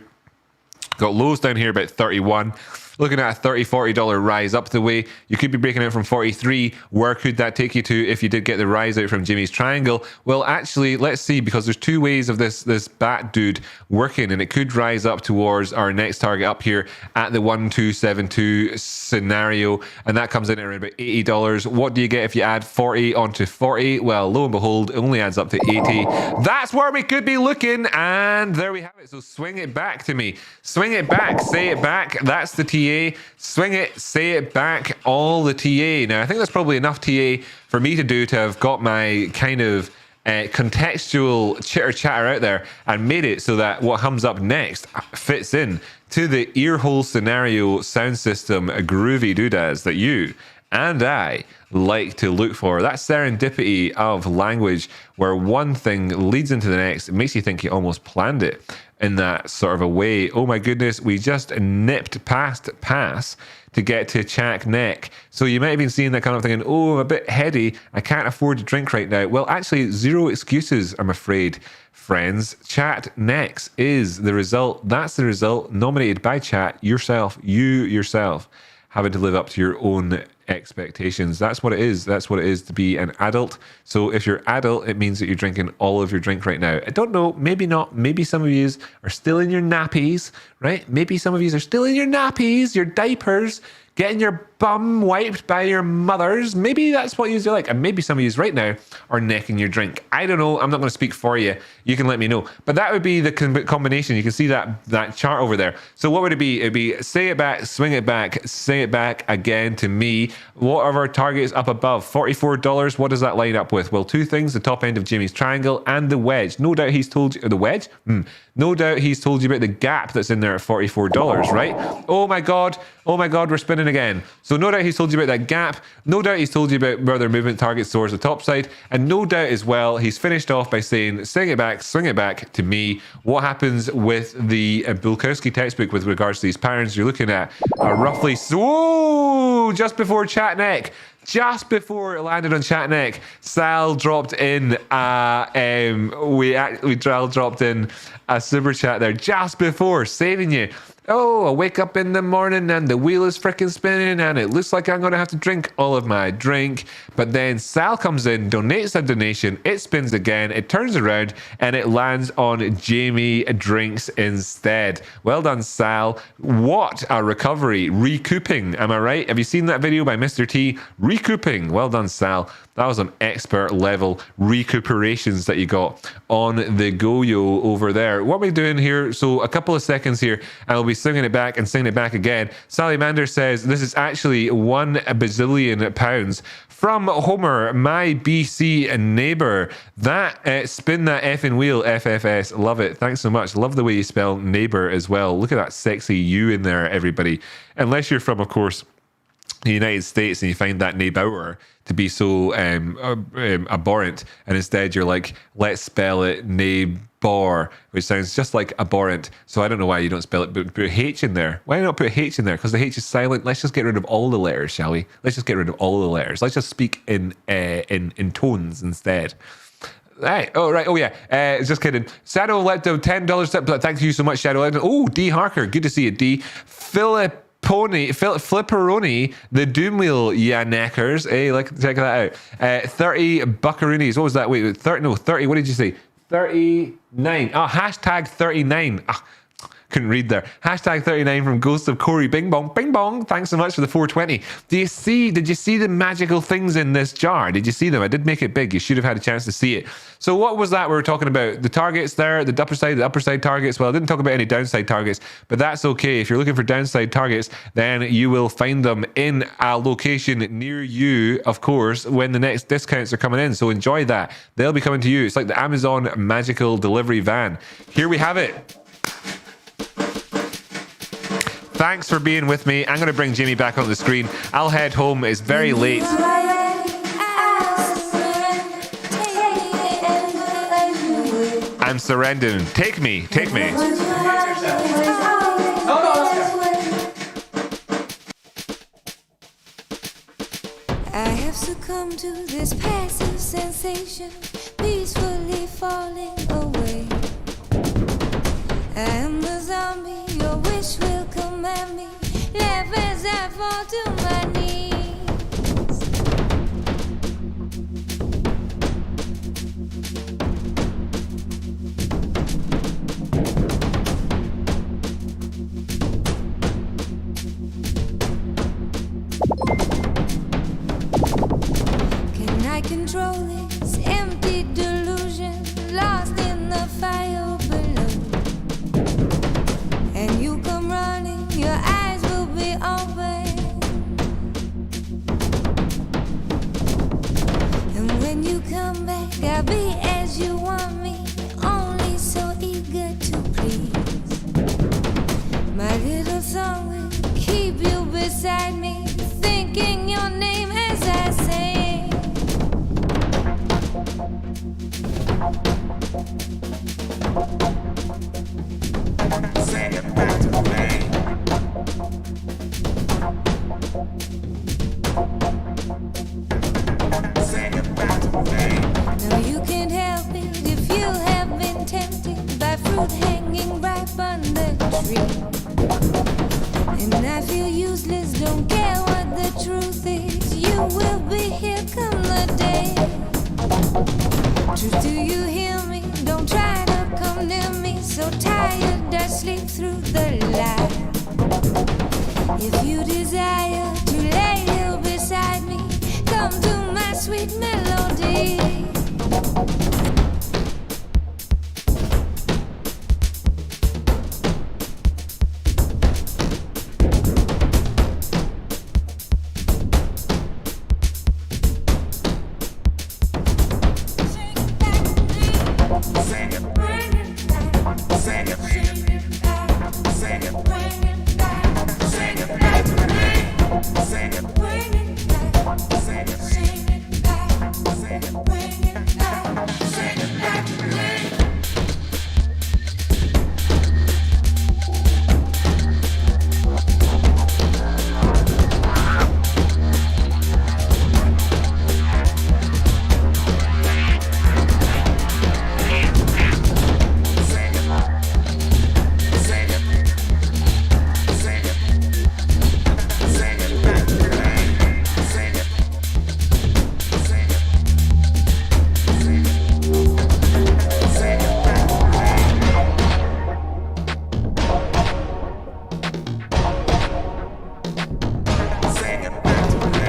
Got lows down here about 31. looking at a $30, $40 rise up the way. You could be breaking out from 43. Where could that take you to if you did get the rise out from Jimmy's triangle? Well, actually, let's see, because there's two ways of this bat dude working, and it could rise up towards our next target up here at the 1272 scenario, and that comes in at around about $80. What do you get if you add 40 onto 40? Well, lo and behold, it only adds up to 80. That's where we could be looking, and there we have it. So swing it back to me. Swing it back, say it back. That's the TA. Swing it, say it back, all the TA. Now, I think that's probably enough TA for me to do to have got my kind of contextual chitter chatter out there and made it so that what comes up next fits in to the earhole scenario sound system groovy doodads that you and I like to look for. That serendipity of language where one thing leads into the next. It makes you think you almost planned it in that sort of a way. Oh my goodness, we just nipped past pass to get to Chak Neck. So you might have been seeing that kind of thinking, oh, I'm a bit heady. I can't afford to drink right now. Well, actually, zero excuses, I'm afraid, friends. Chat Next is the result. That's the result nominated by chat yourself, you yourself, having to live up to your own expectations. That's what it is. That's what it is to be an adult. So if you're adult, it means that you're drinking all of your drink right now. I don't know, maybe not. Maybe some of you are still in your nappies, right? Maybe some of you are still in your nappies, your diapers, getting your bum wiped by your mothers. Maybe that's what you like. And maybe some of you right now are necking your drink. I don't know. I'm not going to speak for you. You can let me know. But that would be the combination. You can see that chart over there. So what would it be? It'd be say it back, swing it back, say it back again to me. What are our targets up above? $44. What does that line up with? Well, two things, the top end of Jimmy's triangle and the wedge. No doubt he's told you, the wedge? No doubt he's told you about the gap that's in there at $44, right? Oh my God, we're spinning again. So no doubt he's told you about that gap. No doubt he's told you about where their movement targets towards the top side. And no doubt as well, he's finished off by saying, swing it back to me. What happens with the Bulkowski textbook with regards to these patterns? You're looking at roughly, just before Chat Neck. Just before it landed on Chat Neck, Sal dropped in dropped in a super chat there just before, saving you. Oh, I wake up in the morning and the wheel is freaking spinning and it looks like I'm going to have to drink all of my drink. But then Sal comes in, donates a donation, it spins again, it turns around and it lands on Jamie Drinks instead. Well done, Sal. What a recovery. Recouping, am I right? Have you seen that video by Mr. T? Recouping. Well done, Sal. That was an expert level recuperations that you got on the Go-Yo over there. What are we doing here? So a couple of seconds here, and I'll be singing it back and singing it back again. Sally Mander says, this is actually £1 bazillion from Homer, my BC neighbor. That spin that effing wheel, FFS. Love it. Thanks so much. Love the way you spell neighbor as well. Look at that sexy U in there, everybody. Unless you're from, of course, the United States and you find that neighbor to be so abhorrent, and instead you're like, let's spell it neighbor, which sounds just like abhorrent. So I don't know why you don't spell it, but put H in there. Why not put H in there? Because the H is silent. Let's just get rid of all the letters, shall we? Let's just get rid of all the letters. Let's just speak in tones instead. Right. Oh, right. Oh, yeah. Just kidding. Shadow Lepto, $10. Thank you so much, Shadow Lepto. Oh, D Harker. Good to see you, D. Flipperoni, the Doomwheel, yeah, neckers. Hey, check that out. 30 buckaroonies. What was that? Wait, 30. What did you say? 39. Oh, hashtag 39. Couldn't read there. Hashtag 39 from Ghost of Corey. Bing bong, bing bong. Thanks so much for the 420. Did you see the magical things in this jar? Did you see them? I did make it big. You should have had a chance to see it. So what was that we were talking about? The targets there, the upper side targets. Well, I didn't talk about any downside targets, but that's okay. If you're looking for downside targets, then you will find them in a location near you, of course, when the next discounts are coming in. So enjoy that. They'll be coming to you. It's like the Amazon magical delivery van. Here we have it. Thanks for being with me. I'm going to bring Jamie back on the screen. I'll head home. It's very late. I'm surrendering. Take me. I have succumbed to this passive sensation, peacefully falling away. I am the zombie, your wish will command me, laugh as I fall to my knees. Can I control this empty delusion, lost in the fire below? And you come running, your eyes will be open. And when you come back, I'll be as you want me, only so eager to please. My little song will keep you beside me, thinking your name as I sing. Sing it back to me. Sing it back to me. Now you can't help it if you have been tempted by fruit hanging ripe on the tree. And I feel useless, don't care what the truth is. You will be here come the day. Truth, do you hear me? Don't try to come near me. So tired I sleep through the light. If you desire to lay here beside me, come to my sweet melody. Sing it. Sing it. Sing it. Sing it. Sing it back to me. Sing it. Sing it. Sing it. Sing it back to me.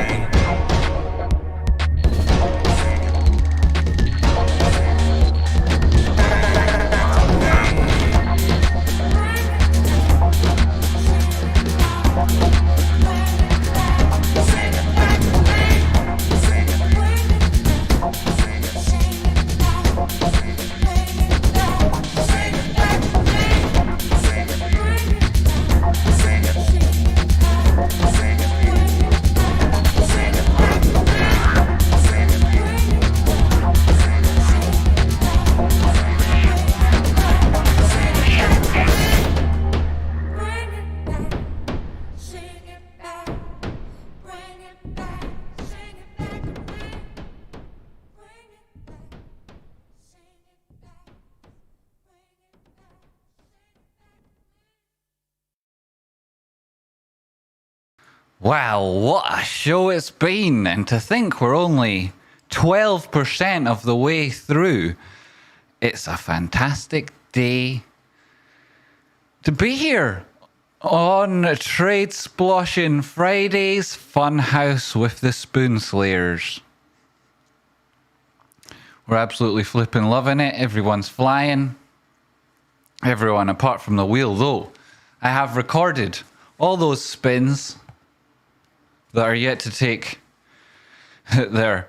Wow, what a show it's been. And to think we're only 12% of the way through. It's a fantastic day to be here on Tradespotting Fridays Funhouse with the Spoon Slayers. We're absolutely flipping loving it. Everyone's flying. Everyone apart from the wheel, though. I have recorded all those spins that are yet to take their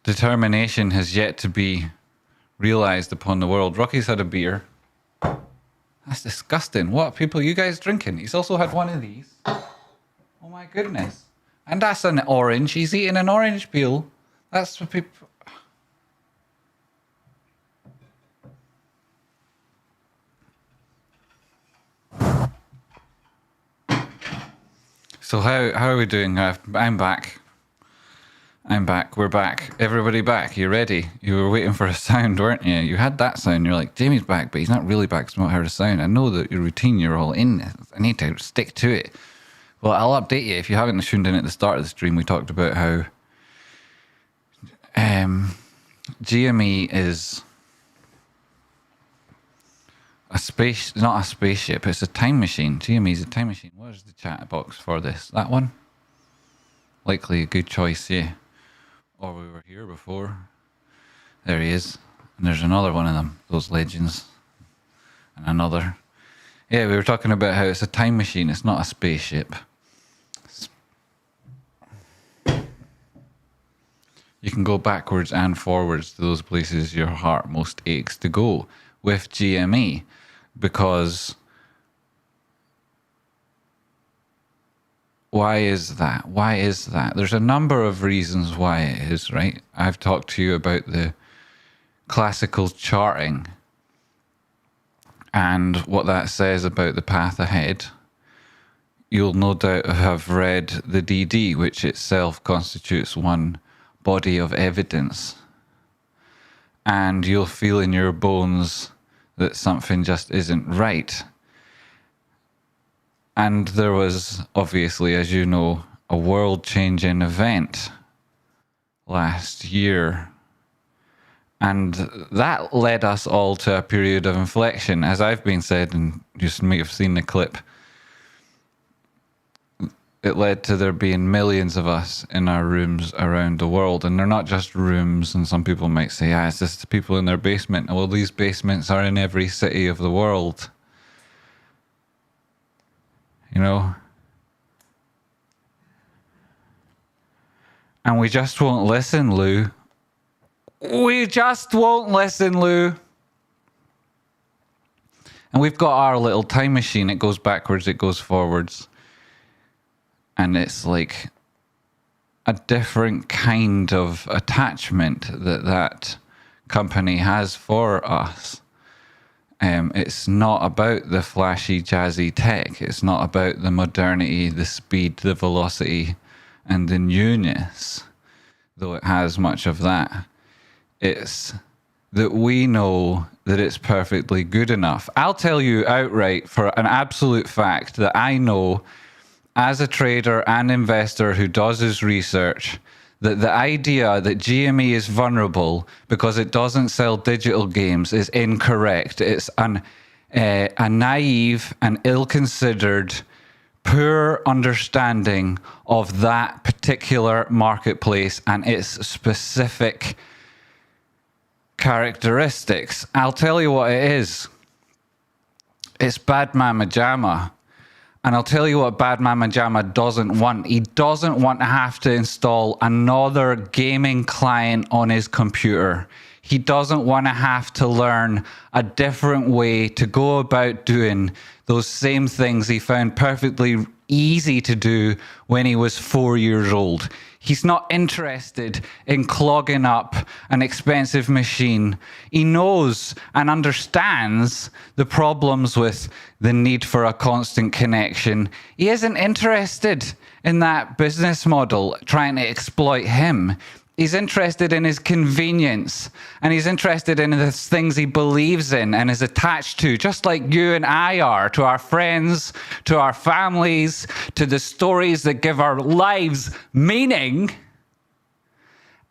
determination has yet to be realized upon the world. Rocky's had a beer. That's disgusting. What people you guys drinking? He's also had one of these. Oh my goodness. And that's an orange. He's eating an orange peel. That's for people. So how are we doing? I'm back. I'm back. We're back. Everybody back. You ready? You were waiting for a sound, weren't you? You had that sound. You're like, Jamie's back, but he's not really back because I've not heard a sound. I know that your routine, you're all in this. I need to stick to it. Well, I'll update you. If you haven't tuned in at the start of the stream, we talked about how GME is not a spaceship, it's a time machine. GME is a time machine. Where's the chat box for this? That one? Likely a good choice, yeah. Or we were here before. There he is. And there's another one of them, those legends. And another. Yeah, we were talking about how it's a time machine, it's not a spaceship. You can go backwards and forwards to those places your heart most aches to go with GME, because why is that? Why is that? There's a number of reasons why it is, right? I've talked to you about the classical charting and what that says about the path ahead. You'll no doubt have read the DD, which itself constitutes one body of evidence. And you'll feel in your bones that something just isn't right. And there was, obviously, as you know, a world-changing event last year. And that led us all to a period of inflection. As I've been said, and you may have seen the clip, it led to there being millions of us in our rooms around the world. And they're not just rooms, and some people might say, it's just the people in their basement. Well, these basements are in every city of the world. You know? And we just won't listen, Lou. We just won't listen, Lou. And we've got our little time machine. It goes backwards, it goes forwards. And it's like a different kind of attachment that company has for us. It's not about the flashy, jazzy tech. It's not about the modernity, the speed, the velocity, and the newness, though it has much of that. It's that we know that it's perfectly good enough. I'll tell you outright for an absolute fact that I know as a trader and investor who does his research, that the idea that GME is vulnerable because it doesn't sell digital games is incorrect. It's a naive and ill-considered, poor understanding of that particular marketplace and its specific characteristics. I'll tell you what it is. It's Bad Mama Jamma. And I'll tell you what Bad Mama Jamma doesn't want. He doesn't want to have to install another gaming client on his computer. He doesn't want to have to learn a different way to go about doing those same things he found perfectly easy to do when he was 4 years old. He's not interested in clogging up an expensive machine. He knows and understands the problems with the need for a constant connection. He isn't interested in that business model trying to exploit him. He's interested in his convenience, and he's interested in the things he believes in and is attached to, just like you and I are, to our friends, to our families, to the stories that give our lives meaning.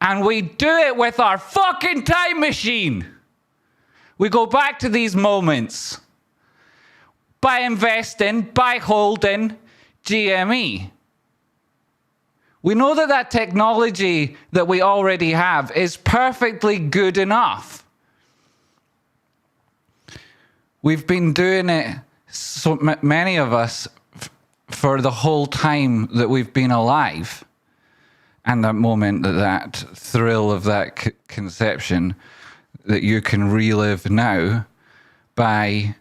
And we do it with our fucking time machine. We go back to these moments by investing, by holding GME. We know that that technology that we already have is perfectly good enough. We've been doing it, so many of us, for the whole time that we've been alive. And that moment, that thrill of that conception that you can relive now by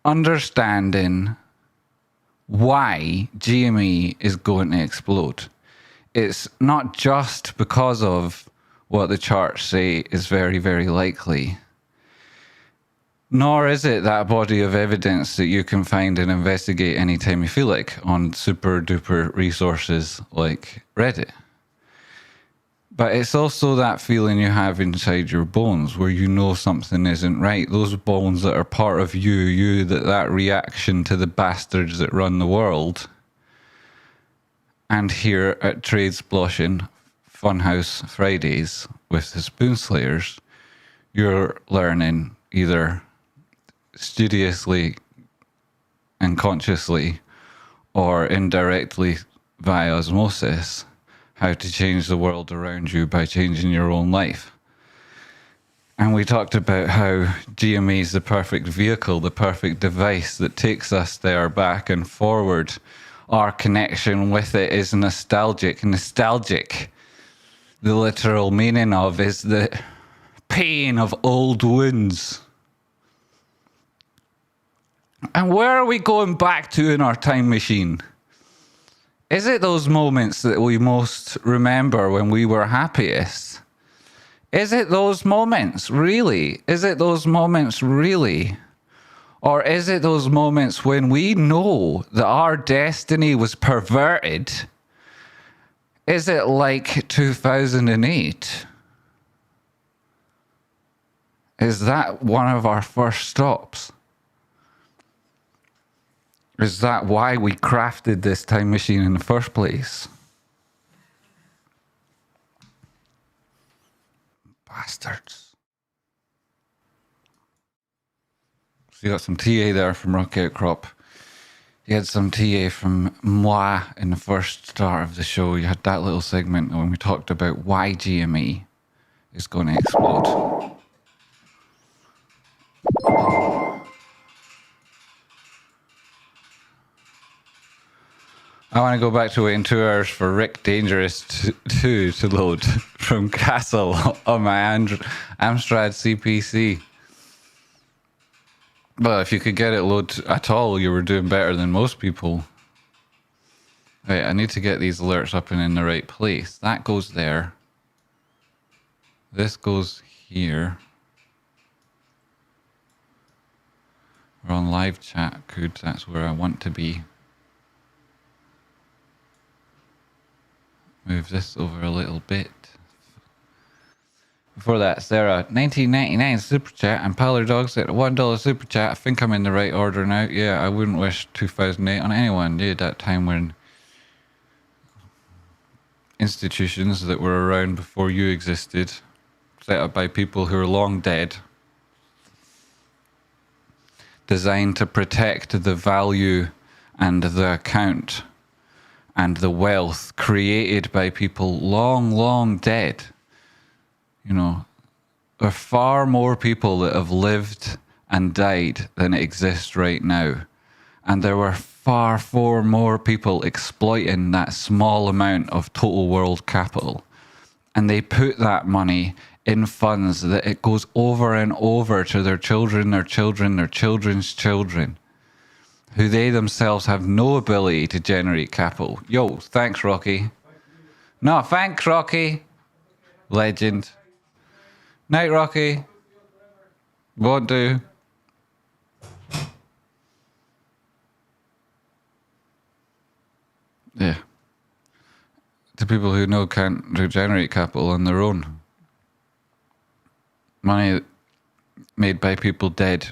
understanding why GME is going to explode. It's not just because of what the charts say is very, very likely. Nor is it that body of evidence that you can find and investigate anytime you feel like on super duper resources like Reddit. But it's also that feeling you have inside your bones where you know something isn't right. Those bones that are part of you, that reaction to the bastards that run the world. And here at Tradespotting Funhouse Fridays with the Spoonslayers, you're learning either studiously and consciously or indirectly via osmosis how to change the world around you by changing your own life. And we talked about how GME is the perfect vehicle, the perfect device that takes us there, back and forward. Our connection with it is nostalgic. Nostalgic, the literal meaning of, is the pain of old wounds. And where are we going back to in our time machine? Is it those moments that we most remember when we were happiest? Is it those moments, really? Is it those moments, really? Or is it those moments when we know that our destiny was perverted? Is it like 2008? Is that one of our first stops? Is that why we crafted this time machine in the first place? Bastards. So you got some TA there from Rock Outcrop. You had some TA from Moi in the first start of the show. You had that little segment when we talked about why GME is going to explode. I want to go back to waiting 2 hours for Rick Dangerous 2 to load from Castle on my Amstrad CPC. Well, if you could get it load at all, you were doing better than most people. Right, I need to get these alerts up and in the right place. That goes there. This goes here. We're on live chat. Good, that's where I want to be. Move this over a little bit. Before that, Sarah, 1999 super chat, and Polar Dogs at $1 super chat. I think I'm in the right order now. Yeah, I wouldn't wish 2008 on anyone. Yeah, that time when institutions that were around before you existed, set up by people who are long dead, designed to protect the value and the account and the wealth created by people long, long dead. You know, there are far more people that have lived and died than exists right now. And there were far more people exploiting that small amount of total world capital. And they put that money in funds that it goes over and over to their children, their children, their children's children, who they themselves have no ability to generate capital. Yo, thanks, Rocky. No, thanks, Rocky. Legend. Night, Rocky. Won't do. Yeah. To people who know can't generate capital on their own. Money made by people dead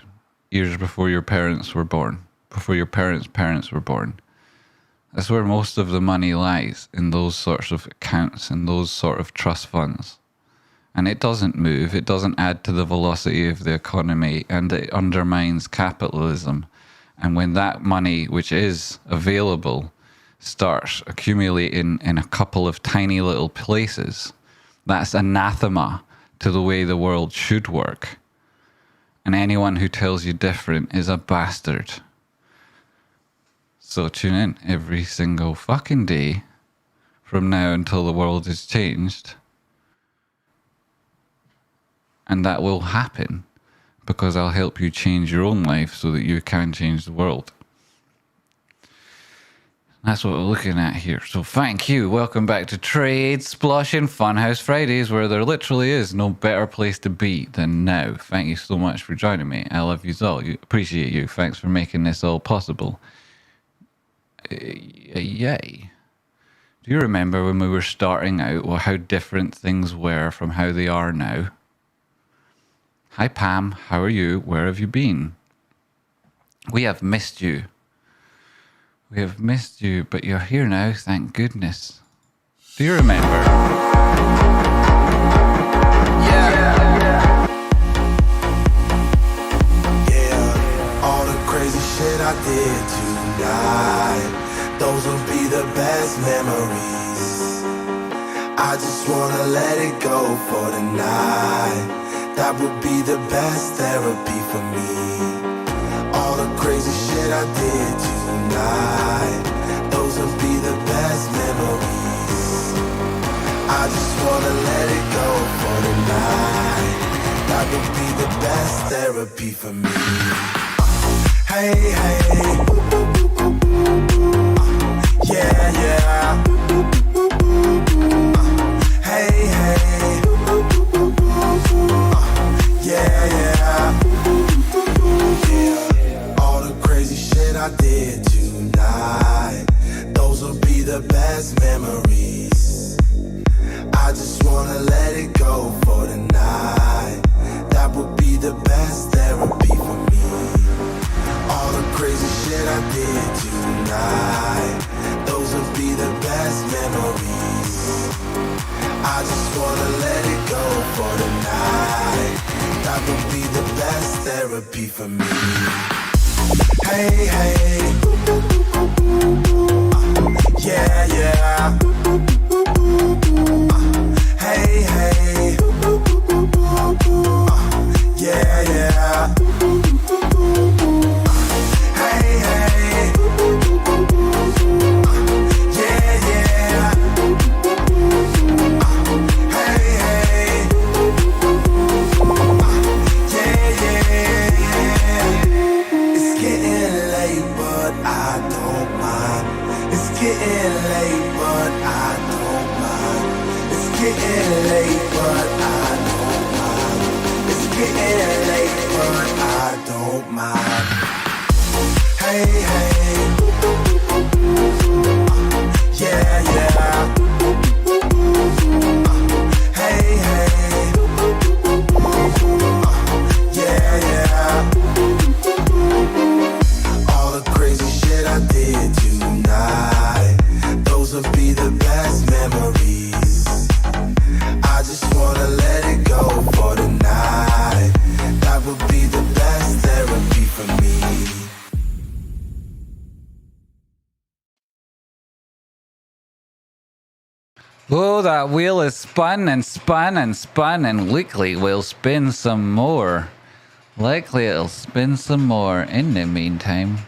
years before your parents were born. Before your parents were born. That's where most of the money lies, in those sorts of accounts and those sort of trust funds. And it doesn't move, it doesn't add to the velocity of the economy, and it undermines capitalism. And when that money, which is available, starts accumulating in a couple of tiny little places, that's anathema to the way the world should work. And anyone who tells you different is a bastard. So tune in every single fucking day from now until the world is changed. And that will happen because I'll help you change your own life so that you can change the world. That's what we're looking at here. So thank you. Welcome back to Tradespotting Funhouse Fridays, where there literally is no better place to be than now. Thank you so much for joining me. I love you all. Appreciate you. Thanks for making this all possible. Yay. Do you remember when we were starting out, how different things were from how they are now? Hi Pam, how are you? Where have you been? We have missed you. We have missed you, but you're here now, thank goodness. Do you remember? Yeah, all the crazy shit I did tonight, those will be the best memories. I just wanna let it go for the night. That would be the best therapy for me. All the crazy shit I did tonight, those will be the best memories. I just wanna let it go for the night. That would be the best therapy for me. Hey, hey, yeah, yeah. Hey, hey, yeah, yeah. All the crazy shit I did tonight, those will be the best memories. I just wanna let it go for the night. That would be the best therapy for me. All the crazy shit I did tonight, those will be the best memories. I just wanna let it go for the night. That would be the best therapy for me. Hey, hey, yeah, yeah. Hey, hey, yeah, yeah. Hey, hey, yeah, yeah. Hey, hey, yeah, yeah. It's getting late, but I don't mind. It's getting late, but I don't mind. It's getting late, but I don't mind. It's getting late, but I don't mind. Hey, hey, yeah, yeah. Hey, hey, yeah, yeah. All the crazy shit I did tonight, those will be the best memories. I just wanna let it go for the night. That would be the best therapy for me. Oh, that wheel is spun and spun and spun, and likely will spin some more. Likely it'll spin some more in the meantime.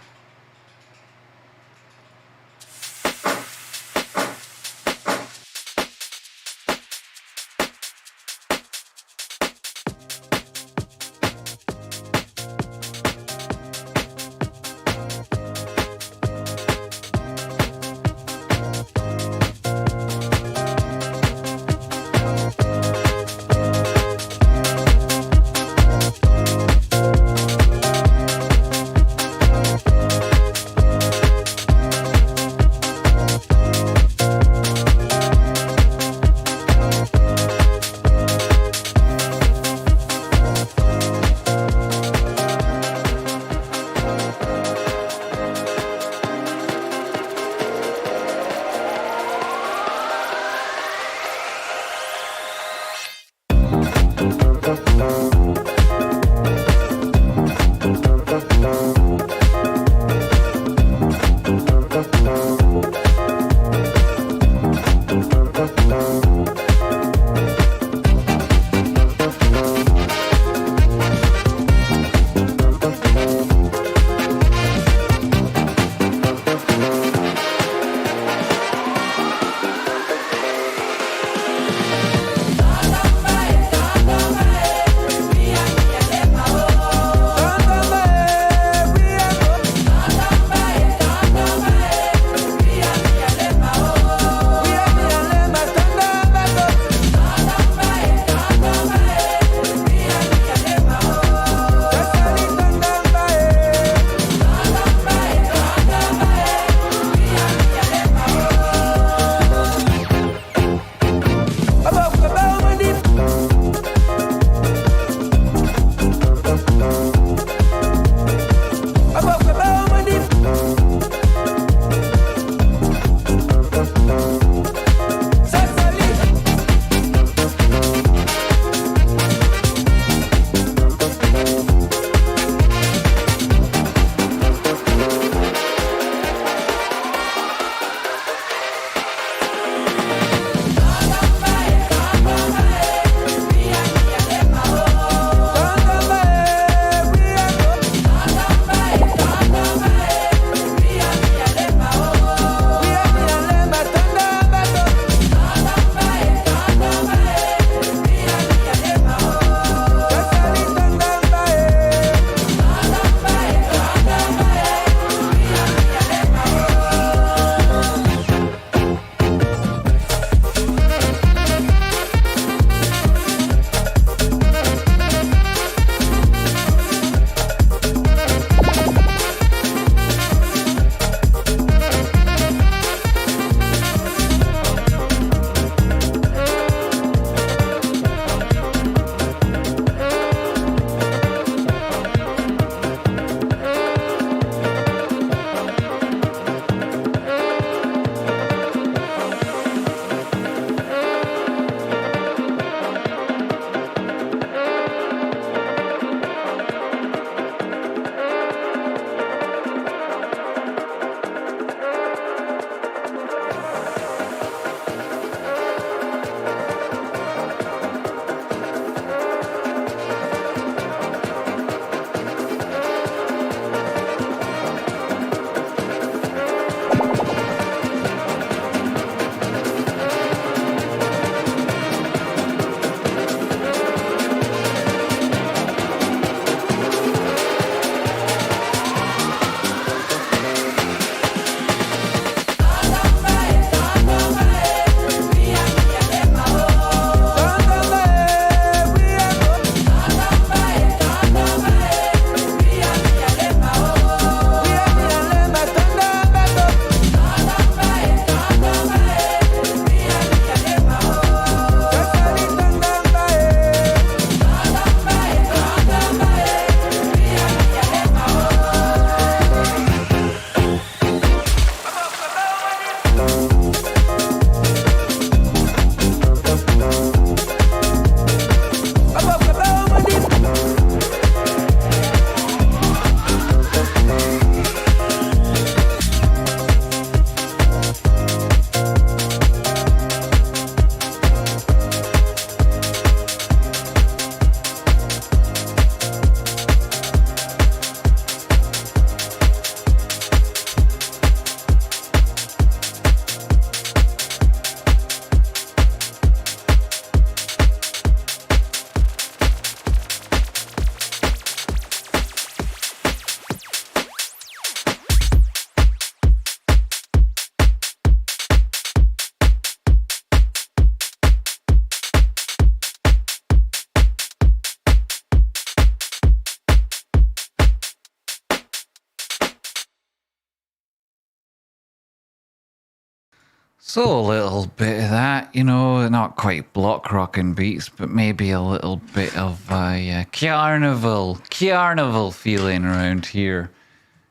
So a little bit of that, you know, not quite block rocking beats, but maybe a little bit of a carnival feeling around here.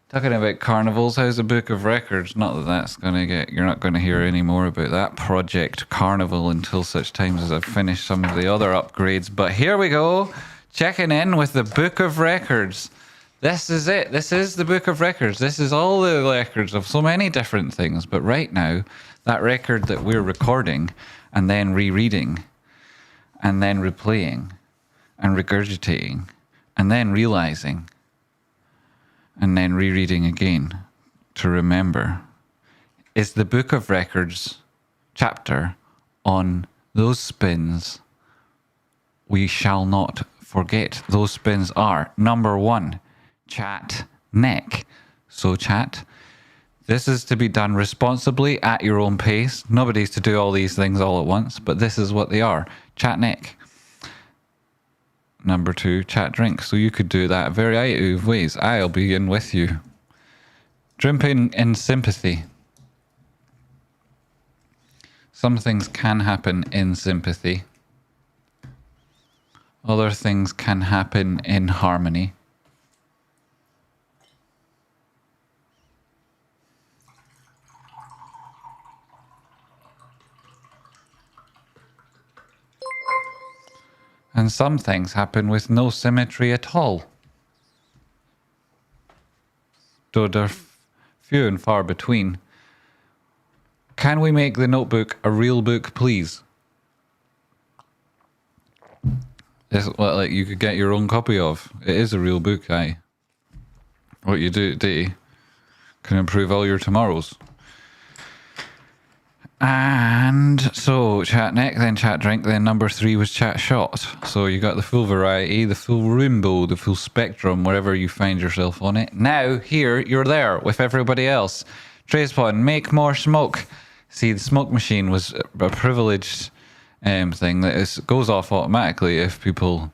Talking about carnivals, how's the Book of Records? Not that that's going to get, you're not going to hear any more about that project Carnival until such times as I've finished some of the other upgrades. But here we go, checking in with the Book of Records. This is it. This is the Book of Records. This is all the records of so many different things. But right now, that record that we're recording and then rereading and then replaying and regurgitating and then realizing and then rereading again to remember is the Book of Records chapter on those spins we shall not forget. Those spins are number 1, chat neck. So chat, this is to be done responsibly at your own pace. Nobody's to do all these things all at once, but this is what they are. Chat neck. Number 2, chat drink. So you could do that a variety of ways. I'll be in with you. Drinking in sympathy. Some things can happen in sympathy. Other things can happen in harmony. And some things happen with no symmetry at all. Though they're few and far between. Can we make the notebook a real book, please? This is what like you could get your own copy of. It is a real book, aye. What you do today can improve all your tomorrows. And so chat neck, then chat drink, then number 3 was chat shot. So you got the full variety, the full rainbow, the full spectrum, wherever you find yourself on it. Now here you're there with everybody else. Tradespotting, make more smoke. See, the smoke machine was a privileged thing that goes off automatically if people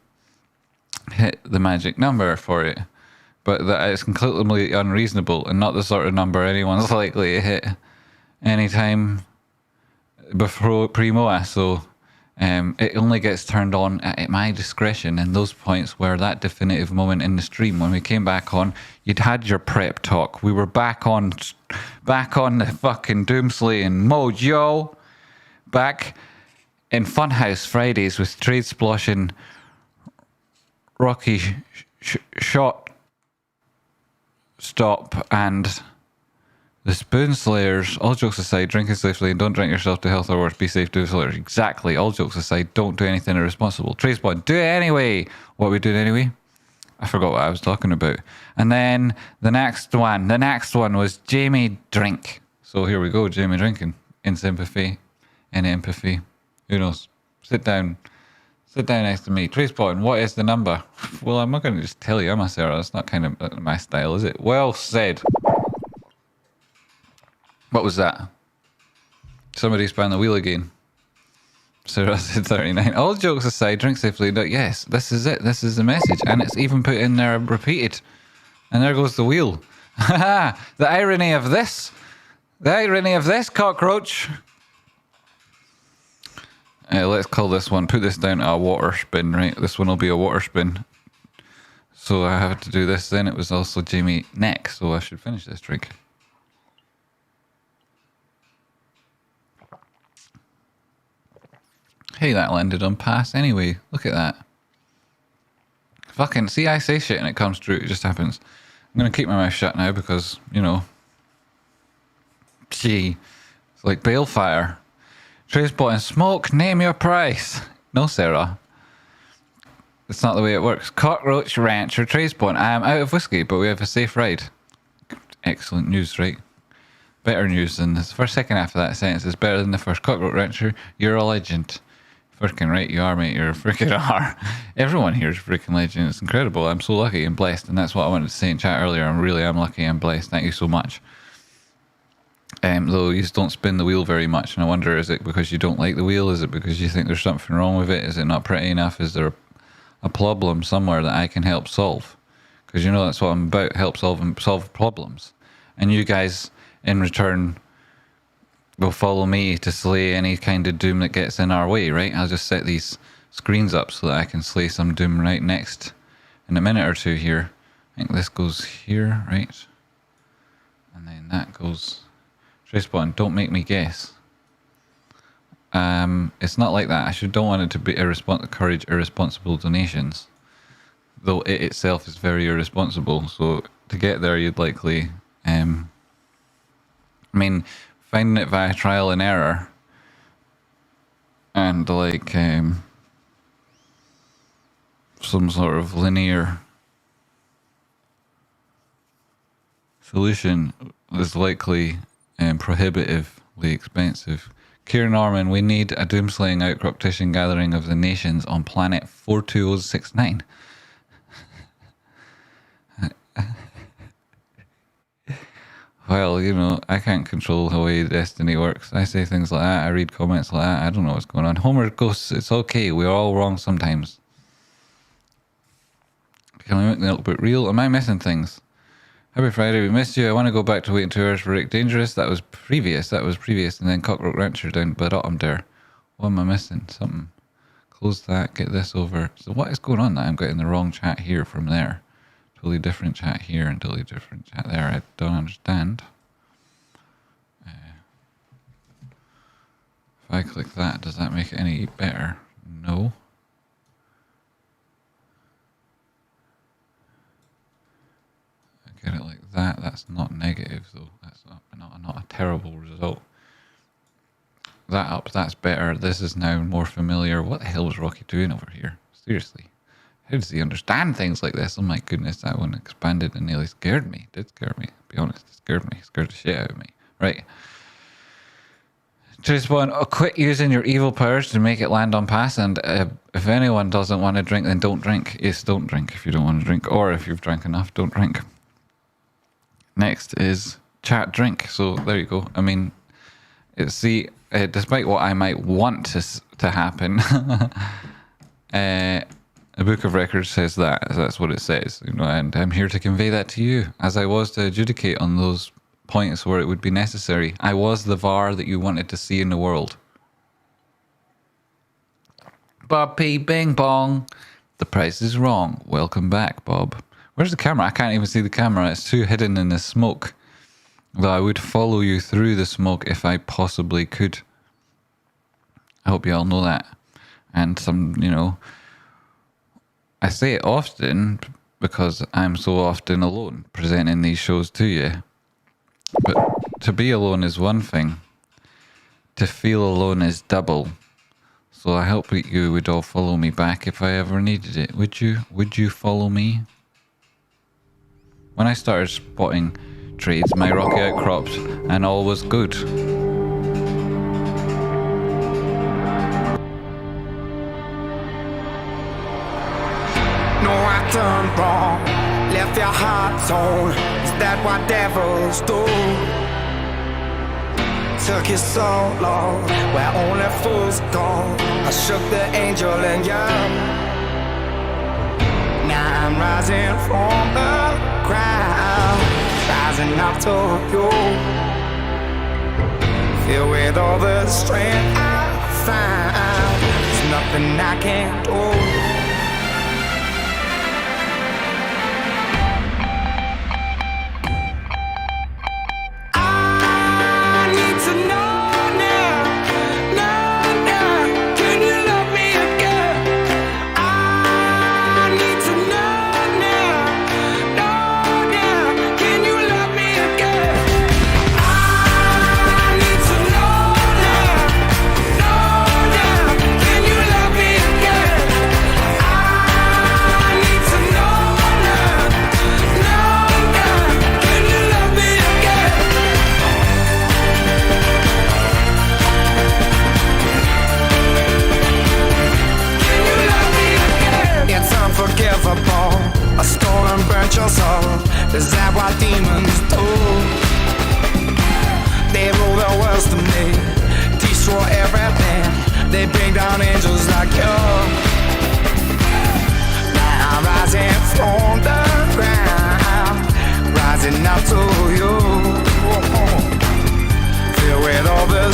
hit the magic number for it. But that it's completely unreasonable and not the sort of number anyone's likely to hit anytime before pre-MOA, so it only gets turned on at my discretion in those points where that definitive moment in the stream when we came back on, you'd had your prep talk, we were back on the fucking doomslaying mode, yo, back in Funhouse Fridays with Tradesploshing, Rocky Shot Stop and the Spoon Slayers. All jokes aside, drinking safely and don't drink yourself to health or worse. Be safe, do Slayers. Exactly. All jokes aside, don't do anything irresponsible. Tradespot, do it anyway. What are we doing anyway? I forgot what I was talking about. And then the next one was Jamie Drink. So here we go, Jamie drinking. In sympathy, in empathy. Who knows? Sit down next to me. Tradespotting, what is the number? Well, I'm not going to just tell you, am I, Sarah? That's not kind of my style, is it? Well said. What was that? Somebody spun the wheel again. Sarah said 39. All jokes aside, drink safely. Yes, this is it. This is the message. And it's even put in there repeated. And there goes the wheel. The irony of this. The irony of this, cockroach. Let's call this one. Put this down to a water spin, right? This one will be a water spin. So I have to do this then. It was also Jamie neck. So I should finish this drink. Hey, that landed on pass anyway. Look at that. Fucking, see, I say shit and it comes true. It just happens. I'm going to keep my mouth shut now because, you know. Gee. It's like balefire. Tradespotting, smoke, name your price. No, Sarah. That's not the way it works. Cockroach Rancher, Tradespotting. I am out of whiskey, but we have a safe ride. Excellent news, right? Better news than this. First, second half of that sentence is better than the first. Cockroach Rancher, you're a legend. Freaking right you are, mate. You're a freaking are. Everyone here is a freaking legend. It's incredible. I'm so lucky and blessed, and that's what I wanted to say in chat earlier. I really am lucky and blessed. Thank you so much. Though you just don't spin the wheel very much, and I wonder, is it because you don't like the wheel? Is it because you think there's something wrong with it? Is it not pretty enough? Is there a problem somewhere that I can help solve? Because you know that's what I'm about, help solve problems. And you guys, in return, will follow me to slay any kind of doom that gets in our way, right? I'll just set these screens up so that I can slay some doom right next in a minute or two here. I think this goes here, right? And then that goes... Tradespotting, don't make me guess. It's not like that. Don't want it to be encourage irresponsible donations. Though it itself is very irresponsible. So to get there, you'd likely... I mean, finding it via trial and error and like some sort of linear solution is likely prohibitively expensive. Kieran Norman, we need a doomslaying outcroptition gathering of the nations on planet 42069. Well, you know, I can't control the way Destiny works. I say things like that, I read comments like that, I don't know what's going on. Homer Ghosts, it's okay, we're all wrong sometimes. Can we make the notebook real? Am I missing things? Happy Friday, we missed you. I want to go back to waiting 2 hours for Rick Dangerous. That was previous, and then Cockroach Rancher down bottom there. What am I missing? Something. Close that, get this over. So what is going on that I'm getting the wrong chat here from there? Totally different chat here and totally different chat there. I don't understand. If I click that, does that make it any better? No. I get it like that. That's not negative though. That's not a terrible result. That up, that's better. This is now more familiar. What the hell was Rocky doing over here? Seriously. How does he understand things like this? Oh my goodness, that one expanded and nearly scared me. It did scare me, to be honest. It scared me. It scared the shit out of me. Right. Tradespotting, quit using your evil powers to make it land on pass, and if anyone doesn't want to drink, then don't drink. Yes, don't drink if you don't want to drink, or if you've drank enough, don't drink. Next is chat drink. So there you go. I mean, despite what I might want to happen, the Book of Records says that. That's what it says, you know, and I'm here to convey that to you, as I was to adjudicate on those points where it would be necessary. I was the VAR that you wanted to see in the world. Bob P. Bing Bong. The price is wrong. Welcome back, Bob. Where's the camera? I can't even see the camera. It's too hidden in the smoke. Though I would follow you through the smoke if I possibly could. I hope you all know that. And you know, I say it often because I'm so often alone presenting these shows to you. But to be alone is one thing. To feel alone is double. So I hope that you would all follow me back if I ever needed it. Would you? Would you follow me? When I started spotting trades, my rocky outcropped and all was good. No, I done wrong, left your heart torn. Is that what devils do? Took you so long, where only fools gone. I shook the angel in you. Now I'm rising from the ground, rising up to you. Filled with all the strength I found, there's nothing I can't do. A stolen burnt your soul. Is that what demons do? They rule the world to me, destroy everything. They bring down angels like you. Now I'm rising from the ground, rising up to you. Filled with all the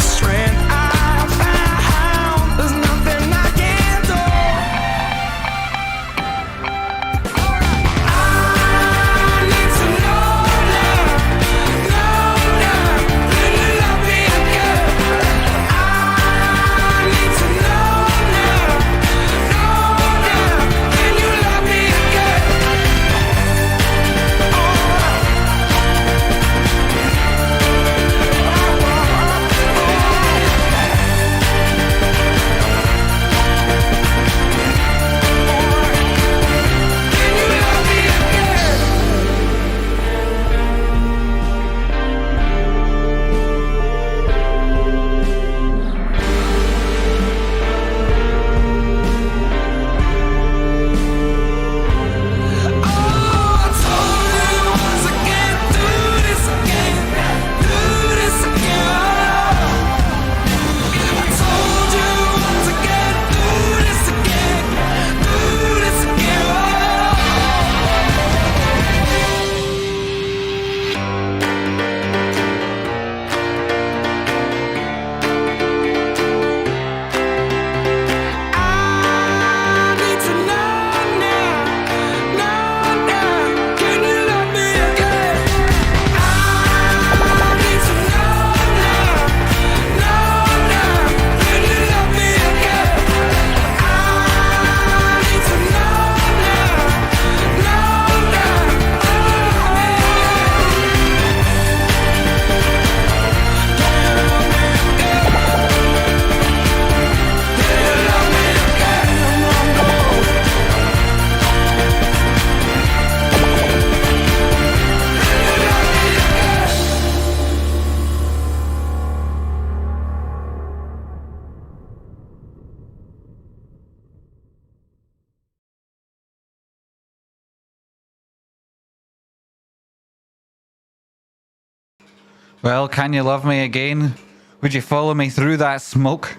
Well, can you love me again? Would you follow me through that smoke?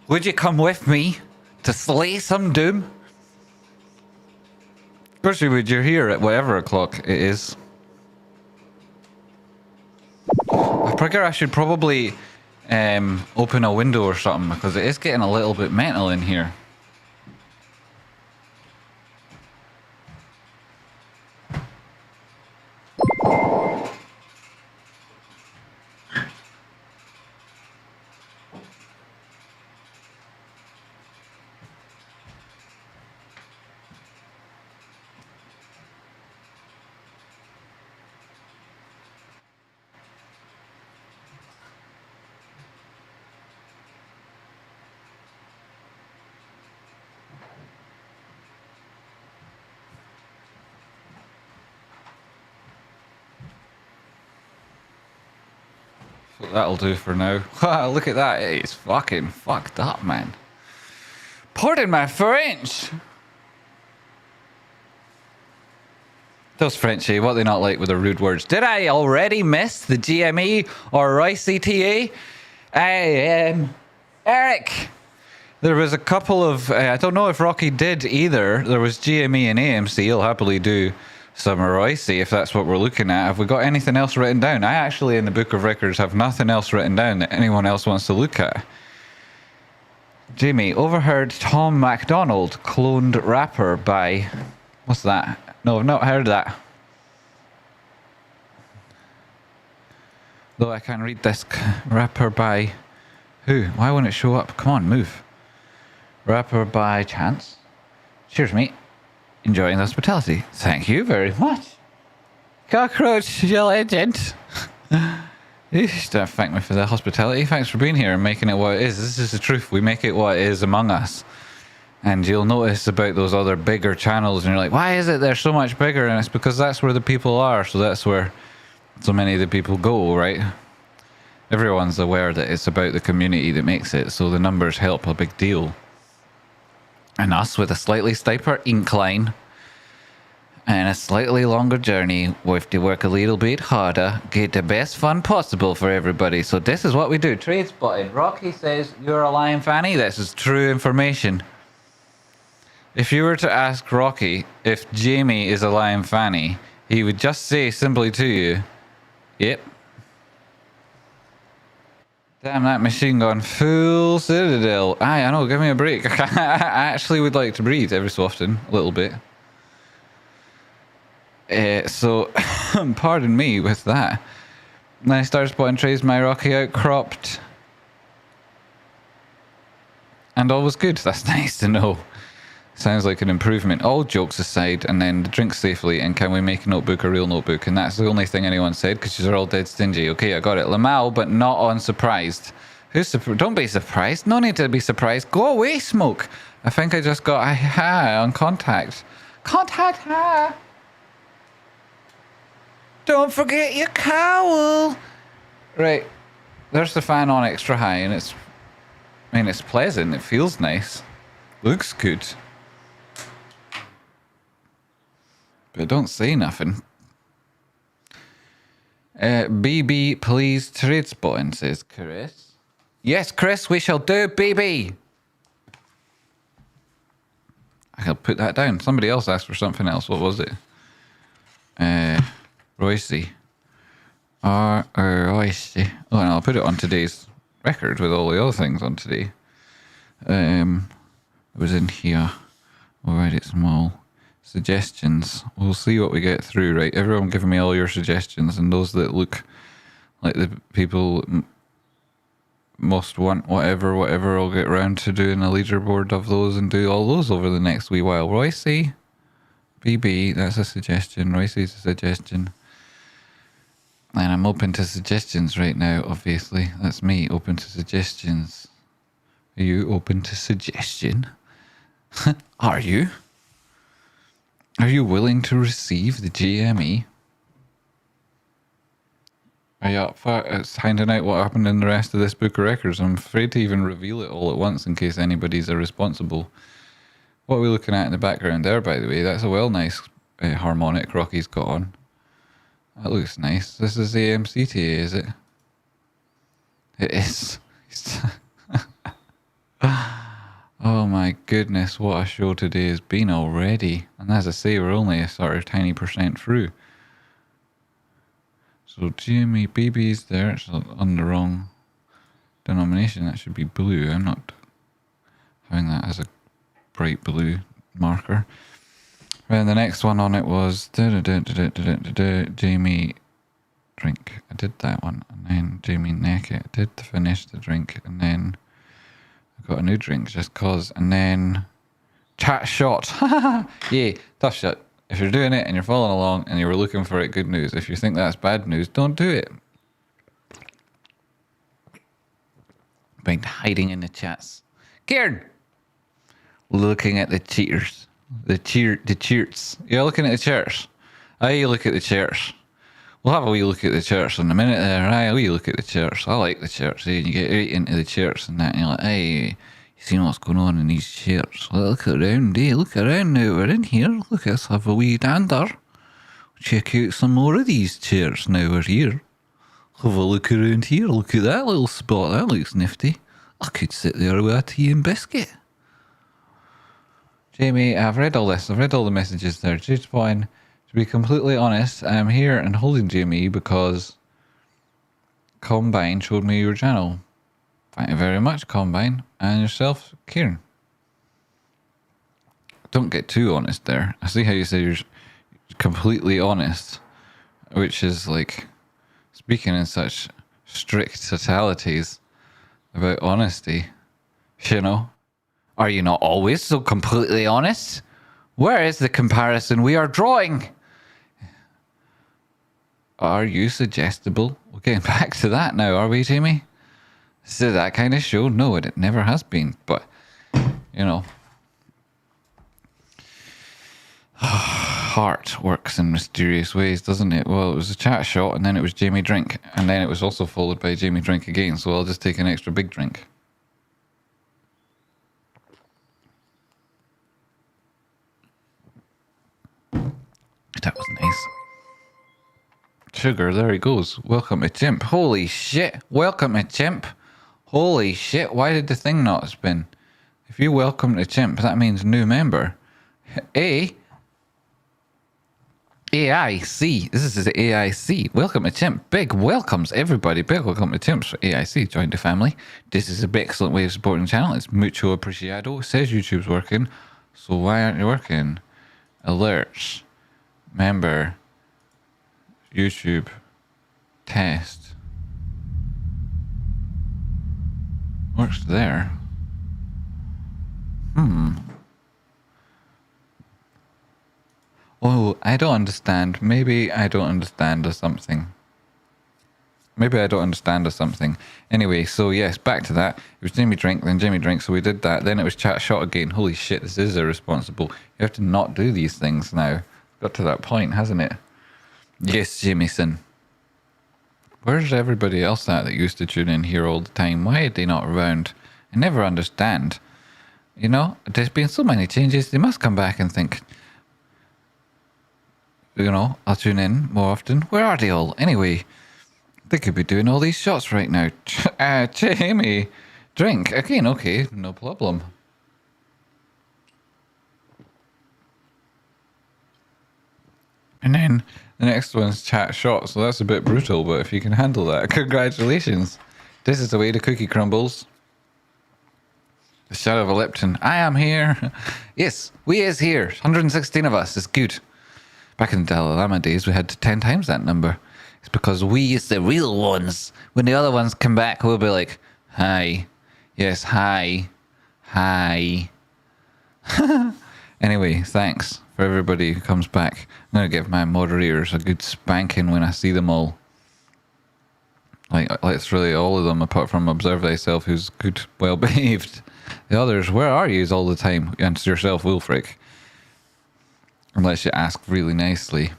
Would you come with me to slay some doom? Of course you would. You're here at whatever o'clock it is. I figure I should probably open a window or something because it is getting a little bit mental in here. That'll do for now. Look at that. It's fucking fucked up, man. Pardon my French. Those French, what they not like with their rude words. Did I already miss the GME or ICTA? Eric. There was a couple of, I don't know if Rocky did either. There was GME and AMC. He'll happily do some Royce if that's what we're looking at. Have we got anything else written down? I actually, in the book of records, have nothing else written down that anyone else wants to look at. Jamie, overheard Tom MacDonald cloned rapper by... What's that? No, I've not heard that. Though I can't read this. Rapper by... Who? Why won't it show up? Come on, move. Rapper by Chance. Cheers, mate. Enjoying the hospitality. Thank you very much. Cockroach, you legend. You don't thank me for the hospitality. Thanks for being here and making it what it is. This is the truth. We make it what it is among us. And you'll notice about those other bigger channels and you're like, why is it they're so much bigger? And it's because that's where the people are. So that's where so many of the people go, right? Everyone's aware that it's about the community that makes it. So the numbers help a big deal. And us with a slightly steeper incline and a slightly longer journey, we have to work a little bit harder, get the best fun possible for everybody. So this is what we do. Tradespotting. Rocky says you're a lion fanny. This is true information. If you were to ask Rocky if Jamie is a lion fanny, he would just say simply to you, yep. Damn, that machine gone full citadel. I know, give me a break. I actually would like to breathe every so often, a little bit. So, pardon me with that. Then I started spotting trays, my Rocky outcropped. And all was good. That's nice to know. Sounds like an improvement. All jokes aside, and then drink safely, and can we make a notebook a real notebook? And that's the only thing anyone said, because you're all dead stingy. Okay, I got it. Lamal, but not unsurprised. Don't be surprised. No need to be surprised. Go away, Smoke. I think I just got a ha on contact. Contact ha. Don't forget your cowl. Right. There's the fan on extra high, and it's pleasant. It feels nice. Looks good. But don't say nothing. BB, please, Tradespotting, says Chris. Yes, Chris, we shall do, BB. I'll put that down. Somebody else asked for something else. What was it? Royce. Royce. Oh, and I'll put it on today's record with all the other things on today. It was in here. I'll write it small. Suggestions. We'll see what we get through, right? Everyone giving me all your suggestions, and those that look like the people most want whatever, I'll get round to doing a leaderboard of those and do all those over the next wee while. Royce, BB, that's a suggestion. Royce's a suggestion. And I'm open to suggestions right now, obviously. That's me, open to suggestions. Are you open to suggestion? Are you? Are you willing to receive the GME? Are you up for finding out what happened in the rest of this book of records? I'm afraid to even reveal it all at once in case anybody's irresponsible. What are we looking at in the background there, by the way? That's a well nice harmonic Rocky's got on. That looks nice. This is the AMCTA, is it? It is. Oh my goodness, what a show today has been already. And as I say, we're only a sort of tiny percent through. So GME BB's there, it's on the wrong denomination. That should be blue. I'm not having that as a bright blue marker. And the next one on it was Jamie drink. I did that one. And then Jamie neck it. I did finish the drink. And then I got a new drink just cause. And then chat shot. Yeah, tough shot. If you're doing it and you're following along and you were looking for it, good news. If you think that's bad news, don't do it. Been hiding in the chats. Kieran! Looking at the cheaters. The cheats. You're looking at the chairs. I look at the chairs. We'll have a wee look at the chairs in a minute there. Aye, a wee look at the chairs. I like the chairs. You get right into the chairs and that, and you're like, hey, you seen what's going on in these chairs? Look around, eh? Look around now. We're in here. Look, let's have a wee dander. Check out some more of these chairs now we're here. Have a look around here. Look at that little spot. That looks nifty. I could sit there with a tea and biscuit. Jamie, I've read all this. I've read all the messages there. Tradespotting, to be completely honest, I'm here and holding Jamie because Combine showed me your channel. Thank you very much, Combine. And yourself, Kieran. Don't get too honest there. I see how you say you're completely honest, which is like speaking in such strict totalities about honesty, you know. Are you not always so completely honest? Where is the comparison we are drawing? Are you suggestible? We're getting back to that now, are we, Jamie? Is it that kind of show? No, it never has been. But, you know. Heart works in mysterious ways, doesn't it? Well, it was a chat shot, and then it was Jamie drink. And then it was also followed by Jamie drink again. So I'll just take an extra big drink. That was nice. Sugar, there he goes. Welcome to Chimp. Holy shit. Welcome to Chimp. Holy shit. Why did the thing not spin? If you welcome to Chimp, that means new member. AIC. This is the AIC. Welcome to Chimp. Big welcomes, everybody. Big welcome to Chimps for AIC. Join the family. This is a big excellent way of supporting the channel. It's mucho apreciado. It says YouTube's working. So why aren't you working? Alerts. Member, YouTube, test. Works there. Oh, I don't understand. Maybe I don't understand or something. Maybe I don't understand or something. Anyway, so yes, back to that. It was Jamie drink, then Jamie drink, so we did that. Then it was chat shot again. Holy shit, this is irresponsible. You have to not do these things now. Got to that point, hasn't it? Yes, Jamieson. Where's everybody else that used to tune in here all the time? Why are they not around? I never understand. You know, there's been so many changes. They must come back and think, you know, I'll tune in more often. Where are they all? Anyway, they could be doing all these shots right now. Jamie, drink. Again, okay, no problem. And then the next one's chat shot, so that's a bit brutal, but if you can handle that, congratulations. This is the way the cookie crumbles. The shadow of a Lipton. I am here. Yes, we is here. 116 of us. It's good. Back in the Dalai Lama days, we had 10 times that number. It's because we is the real ones. When the other ones come back, we'll be like, hi. Yes, hi. Hi. Anyway, thanks for everybody who comes back. I'm going to give my moderators a good spanking when I see them all. Like, it's really all of them, apart from Observe Thyself, who's good, well-behaved. The others, where are you all the time? You answer yourself, Wilfrick. Unless you ask really nicely.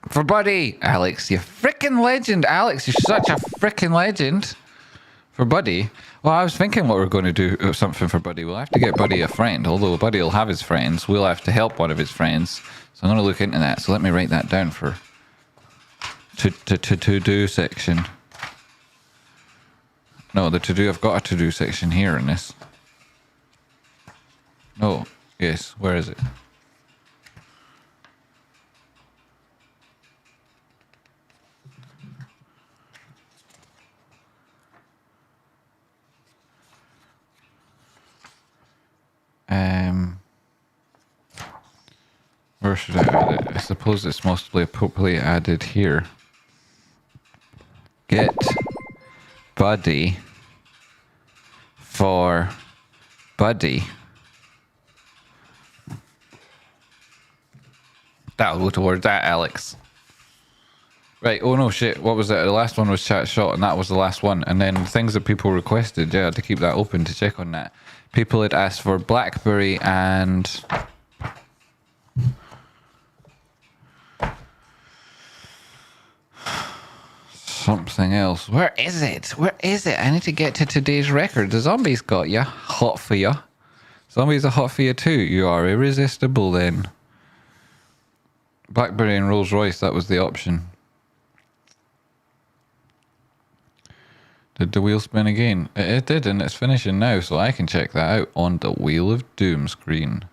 For Buddy! Alex, you frickin' legend! Alex, you're such a frickin' legend! For Buddy? Well, I was thinking what we're going to do something for Buddy. We'll have to get Buddy a friend. Although Buddy will have his friends, we'll have to help one of his friends. So I'm going to look into that. So let me write that down for to-do section. No, the to-do, I've got a to-do section here in this. No, yes, where is it? Where should I add it? I suppose it's mostly appropriately added here. Get buddy for buddy. That'll go towards that, Alex. Right, oh no, shit, what was it? The last one was chat shot, and that was the last one. And then things that people requested, yeah, I had to keep that open to check on that. People had asked for BlackBerry and... something else. Where is it? Where is it? I need to get to today's record. The zombies got ya. Hot for ya. Zombies are hot for you too. You are irresistible then. BlackBerry and Rolls Royce, that was the option. Did the wheel spin again? It did, and it's finishing now, so I can check that out on the Wheel of Doom screen.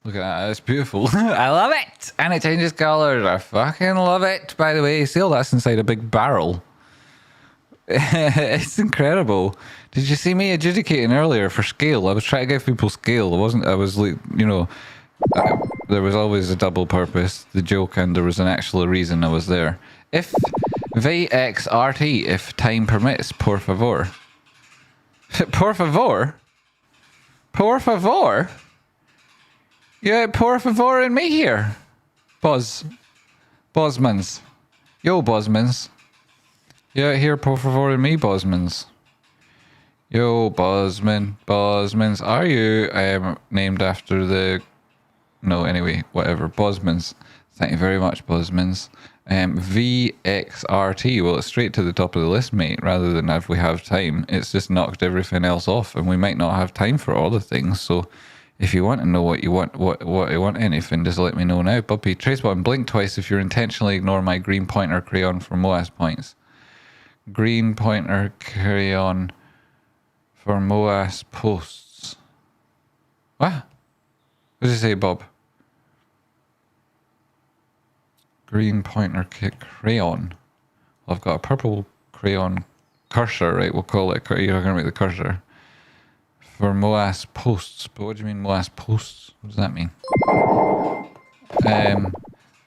Look at that, it's beautiful. I love it! And it changes colours. I fucking love it. By the way, see all that's inside a big barrel. It's incredible. Did you see me adjudicating earlier for scale? I was trying to give people scale. I was like, you know, there was always a double purpose, the joke, and there was an actual reason I was there. If VXRT, if time permits, por favor. Por favor? Por favor? Yeah, por favor in me here. Bosmans. Yo, Bosmans. Yeah, here, por favor in me, Bosmans. Yo, Bosmans. Are you named after the... No, anyway, whatever. Bosmans. Thank you very much, Bosmans. VXRT, well, it's straight to the top of the list, mate, rather than if we have time. It's just knocked everything else off, and we might not have time for all the things, so... If you want to know what you want anything, just let me know now. Puppy, Tradespotting, blink twice if you intentionally ignore my green pointer crayon for MOAS points. Green pointer crayon for MOAS posts. What? What did you say, Bob? Green pointer crayon. Well, I've got a purple crayon cursor, right? We'll call it, you're going to make the cursor. For MOAS posts. But what do you mean MOAS posts? What does that mean?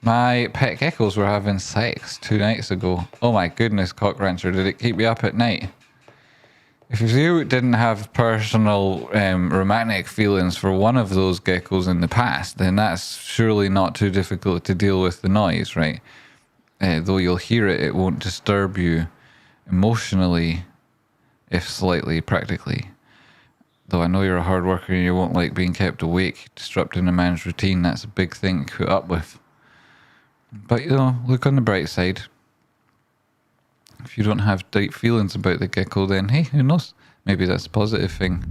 My pet geckos were having sex 2 nights ago. Oh my goodness, Cock Rancher, did it keep you up at night? If you didn't have personal romantic feelings for one of those geckos in the past, then that's surely not too difficult to deal with the noise, right? Though you'll hear it, it won't disturb you emotionally, if slightly practically. Though I know you're a hard worker and you won't like being kept awake, disrupting a man's routine. That's a big thing to put up with. But, you know, look on the bright side. If you don't have deep feelings about the gecko, then, hey, who knows? Maybe that's a positive thing.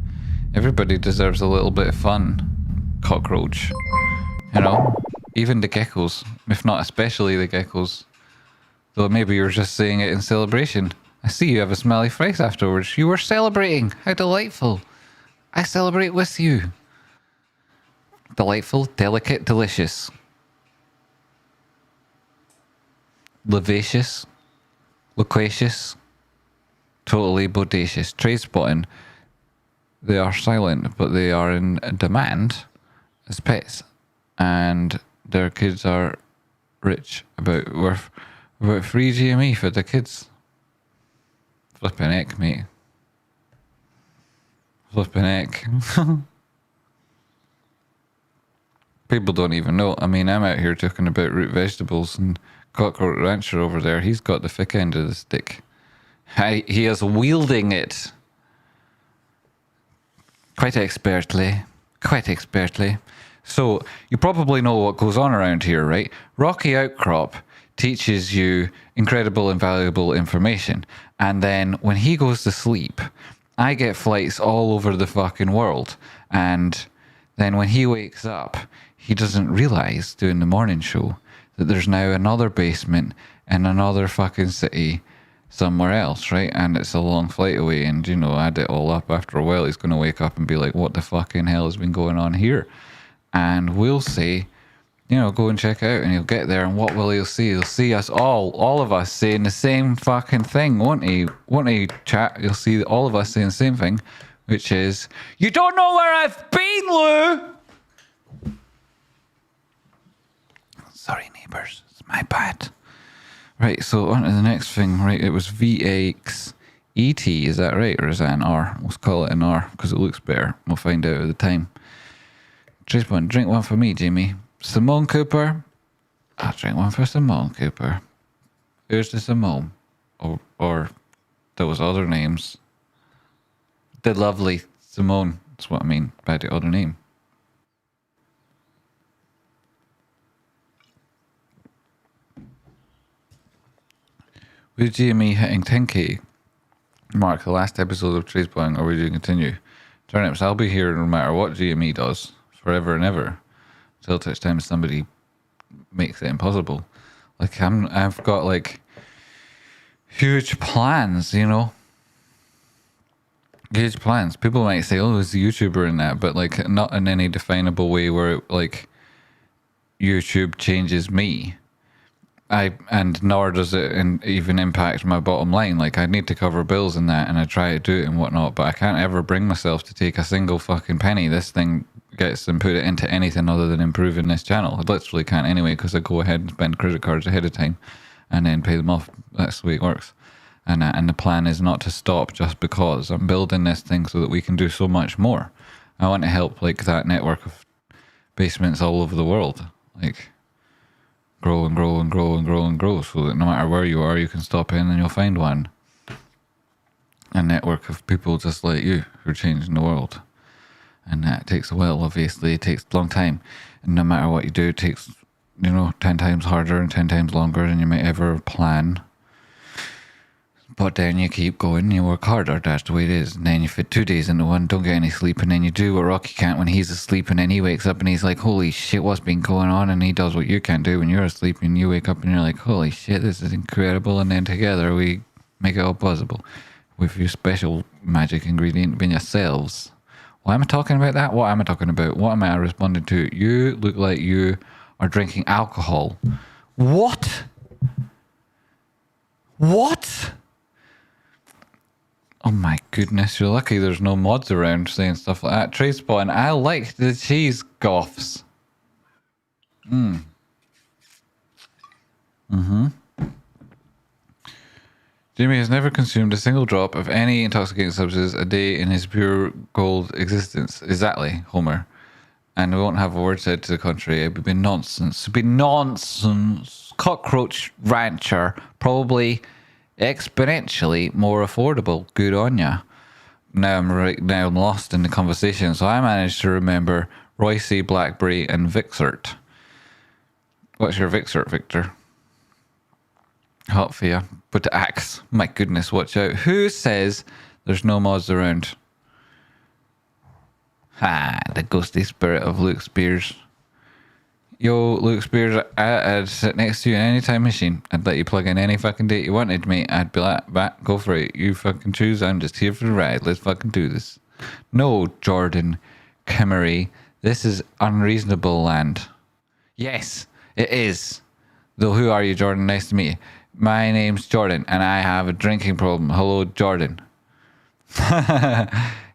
Everybody deserves a little bit of fun, cockroach. You know? Even the geckos, if not especially the geckos. Though maybe you're just saying it in celebration. I see you have a smiley face afterwards. You were celebrating. How delightful. I celebrate with you. Delightful, delicate, delicious. Vivacious, loquacious, totally bodacious. Tradespotting. They are silent, but they are in demand as pets. And their kids are rich. About free GME for the kids. Flipping heck, mate. Flipping heck. People don't even know. I mean, I'm out here talking about root vegetables, and Cockroach Rancher over there, he's got the thick end of the stick. He is wielding it. Quite expertly. Quite expertly. So, you probably know what goes on around here, right? Rocky Outcrop teaches you incredible and valuable information. And then when he goes to sleep, I get flights all over the fucking world. And then when he wakes up, he doesn't realize doing the morning show that there's now another basement in another fucking city somewhere else, right? And it's a long flight away, and you know, add it all up. After a while, he's going to wake up and be like, "What the fucking hell has been going on here?" And we'll say, you know, go and check it out, and he'll get there, and what will he see? He'll see us all of us saying the same fucking thing, won't he? Won't he, chat? You'll see all of us saying the same thing, which is, "You don't know where I've been, Lou!" Sorry, neighbours. It's my bad. Right, so on to the next thing. Right, it was VXET. Is that right? Or is that an R? Let's call it an R, because it looks better. We'll find out at the time. Tradespotting, drink one for me, Jamie. Simone Cooper. I'll drink one for Simone Cooper. Who's the Simone? Or those other names. The lovely Simone. That's what I mean by the other name. With GME hitting 10k mark the last episode of Tradespotting, or will you continue? Turnips, I'll be here no matter what GME does, forever and ever, till such time somebody makes it impossible. Like I've got like huge plans, you know. Huge plans. People might say, "Oh, it's a YouTuber in that," but like not in any definable way where it, like YouTube changes me. And nor does it even impact my bottom line. Like, I need to cover bills and that, and I try to do it and whatnot, but I can't ever bring myself to take a single fucking penny this thing gets and put it into anything other than improving this channel. I literally can't anyway, because I go ahead and spend credit cards ahead of time and then pay them off. That's the way it works. And the plan is not to stop just because I'm building this thing so that we can do so much more. I want to help like that network of basements all over the world. Like, grow and grow and grow and grow and grow, so that no matter where you are, you can stop in and you'll find one. A network of people just like you who are changing the world. And that takes a while, obviously. It takes a long time. And no matter what you do, it takes, 10 times harder and 10 times longer than you might ever plan. But then you keep going, you work harder, that's the way it is. And then you fit 2 days into one, don't get any sleep, and then you do what Rocky can't when he's asleep, and then he wakes up and he's like, holy shit, what's been going on? And he does what you can't do when you're asleep, and you wake up and you're like, holy shit, this is incredible. And then together we make it all possible with your special magic ingredient being yourselves. Why am I talking about that? What am I talking about? What am I responding to? You look like you are drinking alcohol. What? What? Oh my goodness, you're lucky there's no mods around saying stuff like that. Tradespotting, I like the cheese goths. Jimmy has never consumed a single drop of any intoxicating substances a day in his pure gold existence. Exactly, Homer. And we won't have a word said to the contrary. It would be nonsense. It would be nonsense. Cockroach rancher, probably exponentially more affordable. Good on ya. Now I'm lost in the conversation, so I managed to remember Royce, Blackberry, and Vixert. What's your Vixert, Victor? Hot for you. But the axe. My goodness, watch out. Who says there's no mods around? Ha, the ghostly spirit of Luke Spears. Yo, Luke Spears, I'd sit next to you in any time machine. I'd let you plug in any fucking date you wanted, mate. I'd be like, "Back, go for it. You fucking choose. I'm just here for the ride. Let's fucking do this." No, Jordan Kimmery. This is unreasonable land. Yes, it is. Though, who are you, Jordan? Nice to meet you. My name's Jordan, and I have a drinking problem. Hello, Jordan.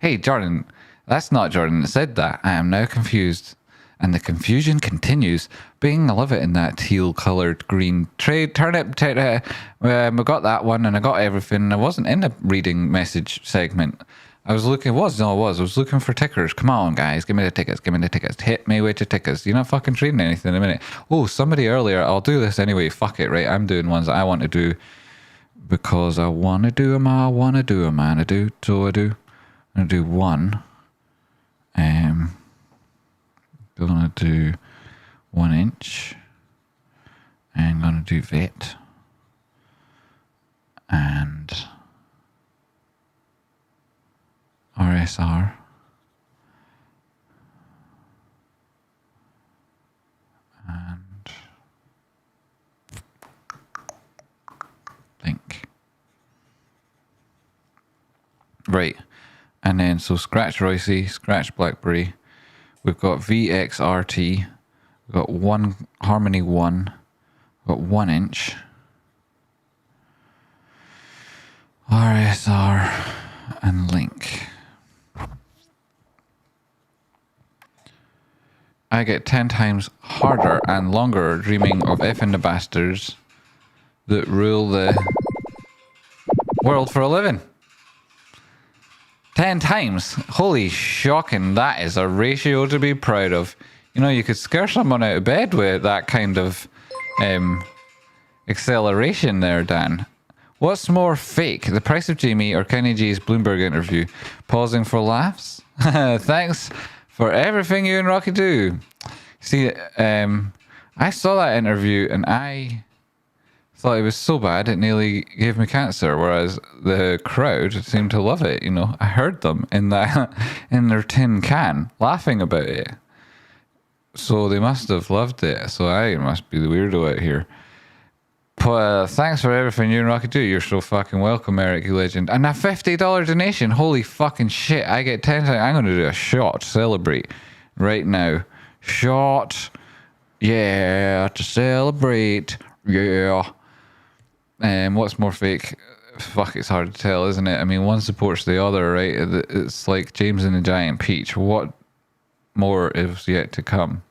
Hey, Jordan. That's not Jordan that said that. I am now confused. And the confusion continues. Bing, I love it in that teal-coloured green trade turnip. I got that one, and I got everything. I wasn't in the reading message segment. I was looking. I was looking for tickers. Come on, guys, give me the tickets. Give me the tickets. Hit me with your tickets. You're not fucking trading anything in a minute. Oh, somebody earlier. I'll do this anyway. Fuck it, right? I'm doing ones that I want to do because I want to do them. I want to do them, and I do. So I do. I'm gonna do one. Gonna do 1 inch. And gonna do vet. And RSR. And think. right. And then, so scratch Royce, scratch Blackberry. We've got VXRT. We've got one Harmony 1. We've got 1 inch. RSR and Link. I get 10 times harder and longer dreaming of effing the bastards that rule the world for a living. 10 times. Holy shocking. That is a ratio to be proud of. You know, you could scare someone out of bed with that kind of acceleration there, Dan. What's more fake, the price of GME or Kenny G's Bloomberg interview? Pausing for laughs? Thanks for everything you and Rocky do. See, I saw that interview and I thought it was so bad it nearly gave me cancer, whereas the crowd seemed to love it. You know, I heard them in their tin can laughing about it. So they must have loved it. So I must be the weirdo out here. But thanks for everything you and Rocky do. You're so fucking welcome, Eric, you legend. And a $50 donation. Holy fucking shit. I get 10 times. I'm going to do a shot to celebrate right now. Shot. Yeah, to celebrate. Yeah. What's more fake? Fuck, it's hard to tell, isn't it? I mean, one supports the other, right? It's like James and the Giant Peach. What more is yet to come?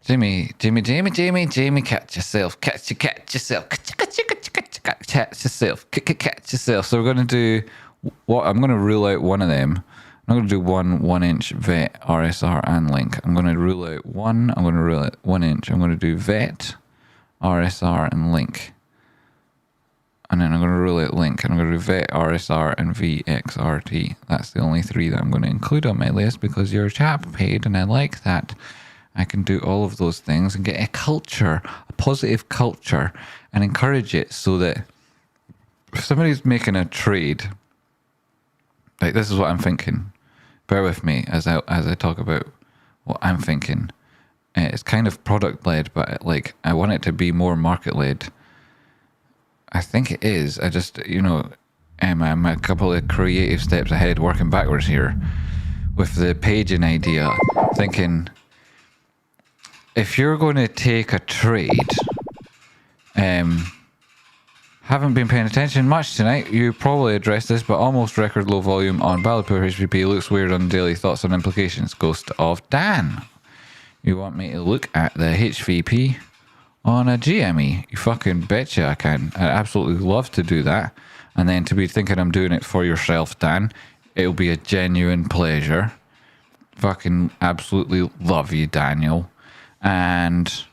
Jamie, catch yourself, catch yourself, catch yourself. So we're going to do what? I'm going to rule out one of them. I'm going to do 1 inch vet, RSR and Link. I'm going to rule out one. I'm going to rule out 1 inch. I'm going to do vet, RSR and Link. And then I'm going to rule out Link. And I'm going to do vet, RSR and VXRT. That's the only 3 that I'm going to include on my list because you're a chap paid and I like that. I can do all of those things and get a culture, a positive culture, and encourage it so that if somebody's making a trade, like this is what I'm thinking. Bear with me as I talk about what I'm thinking. It's kind of product led, but like I want it to be more market led. I think it is. I just, you know, I'm a couple of creative steps ahead, working backwards here with the paging idea, thinking, if you're going to take a trade, haven't been paying attention much tonight. You probably addressed this, but almost record low volume on Ballypur HVP looks weird on daily. Thoughts on implications? Ghost of Dan. You want me to look at the HVP on a GME? You fucking betcha I can. I'd absolutely love to do that. And then to be thinking I'm doing it for yourself, Dan, it'll be a genuine pleasure. Fucking absolutely love you, Daniel. And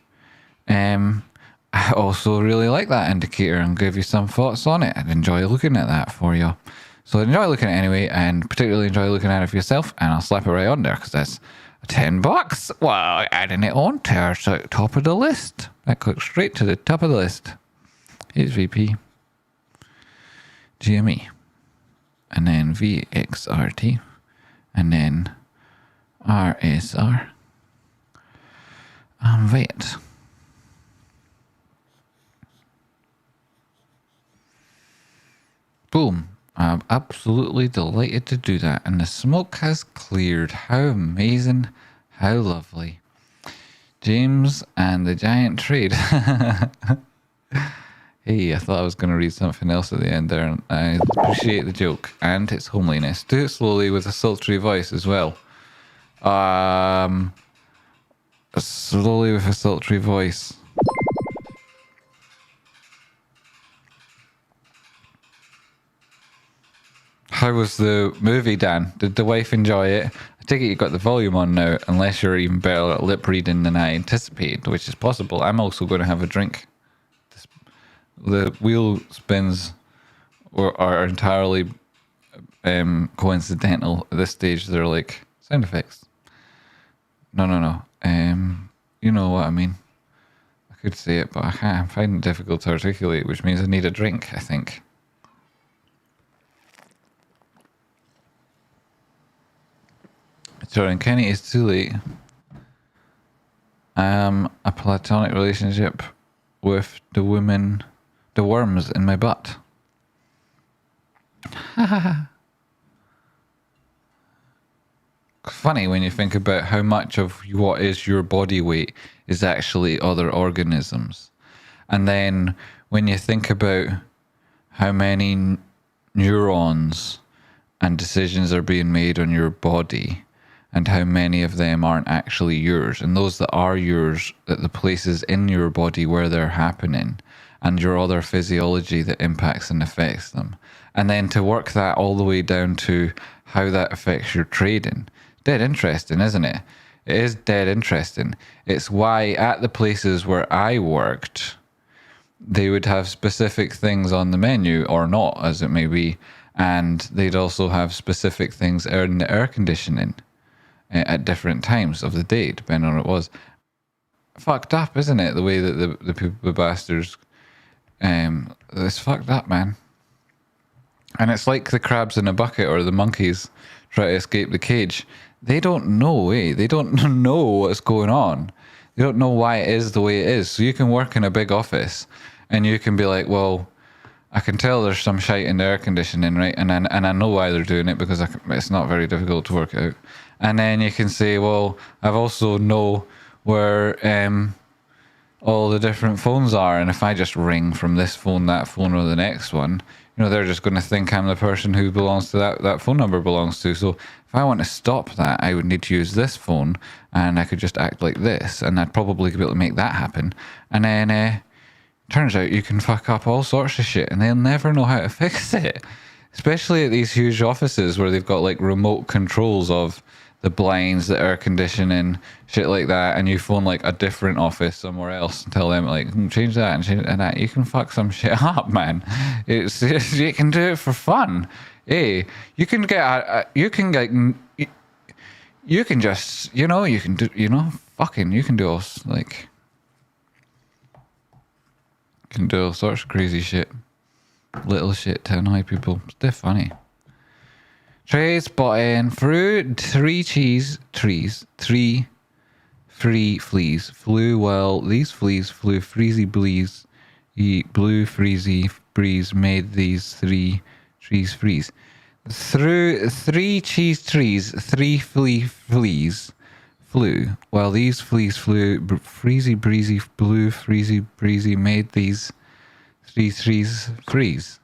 I also really like that indicator and give you some thoughts on it. I'd enjoy looking at that for you. So enjoy looking at it anyway, and particularly enjoy looking at it for yourself. And I'll slap it right on there because that's $10. Well, adding it on to our top of the list. That clicks straight to the top of the list. HVP, GME, and then VXRT, and then RSR. And vet. Boom. I'm absolutely delighted to do that. And the smoke has cleared. How amazing. How lovely. James and the Giant Trade. Hey, I thought I was going to read something else at the end there. And I appreciate the joke and its homeliness. Do it slowly with a sultry voice as well. Slowly with a sultry voice. How was the movie, Dan? Did the wife enjoy it? I take it you got the volume on now, unless you're even better at lip reading than I anticipated, which is possible. I'm also going to have a drink. The wheel spins are entirely coincidental at this stage. They're like sound effects. No. You know what I mean. I could say it, but I can't. I'm finding it difficult to articulate, which means I need a drink, I think. Jordan Kenny is too late. I am a platonic relationship with the worms in my butt. Funny when you think about how much of what is your body weight is actually other organisms. And then when you think about how many neurons and decisions are being made on your body and how many of them aren't actually yours, and those that are yours, at the places in your body where they're happening, and your other physiology that impacts and affects them. And then to work that all the way down to how that affects your trading. Dead interesting, isn't it? It is dead interesting. It's why at the places where I worked, they would have specific things on the menu, or not, as it may be, and they'd also have specific things in the air conditioning at different times of the day, depending on what it was. Fucked up, isn't it? The way that the people, the bastards, it's fucked up, man. And it's like the crabs in a bucket or the monkeys try to escape the cage. They don't know, They don't know what's going on. They don't know why it is the way it is. So you can work in a big office and you can be like, well, I can tell there's some shite in the air conditioning, right? And I know why they're doing it because it's not very difficult to work out. And then you can say, well, I've also know where all the different phones are. And if I just ring from this phone, that phone, or the next one, you know, they're just going to think I'm the person who belongs to that phone number belongs to. So if I want to stop that, I would need to use this phone and I could just act like this. And I'd probably be able to make that happen. And then turns out you can fuck up all sorts of shit and they'll never know how to fix it. Especially at these huge offices where they've got like remote controls of the blinds, the air conditioning, shit like that, and you phone like a different office somewhere else and tell them like change that and change that. You can fuck some shit up, man. It's you can do it for fun. Hey, you can get you can just you can do you can do all like you can do all sorts of crazy shit, little shit to annoy people. It's dead funny. Tradespotting fruit, 3 cheese trees, 3 free fleas flew while these fleas flew freezy bleeze, blue freezy breeze made these 3 trees freeze. Through 3 cheese trees, 3 fleas flew while these fleas flew freezy breezy blue freezy breezy made these 3 trees freeze.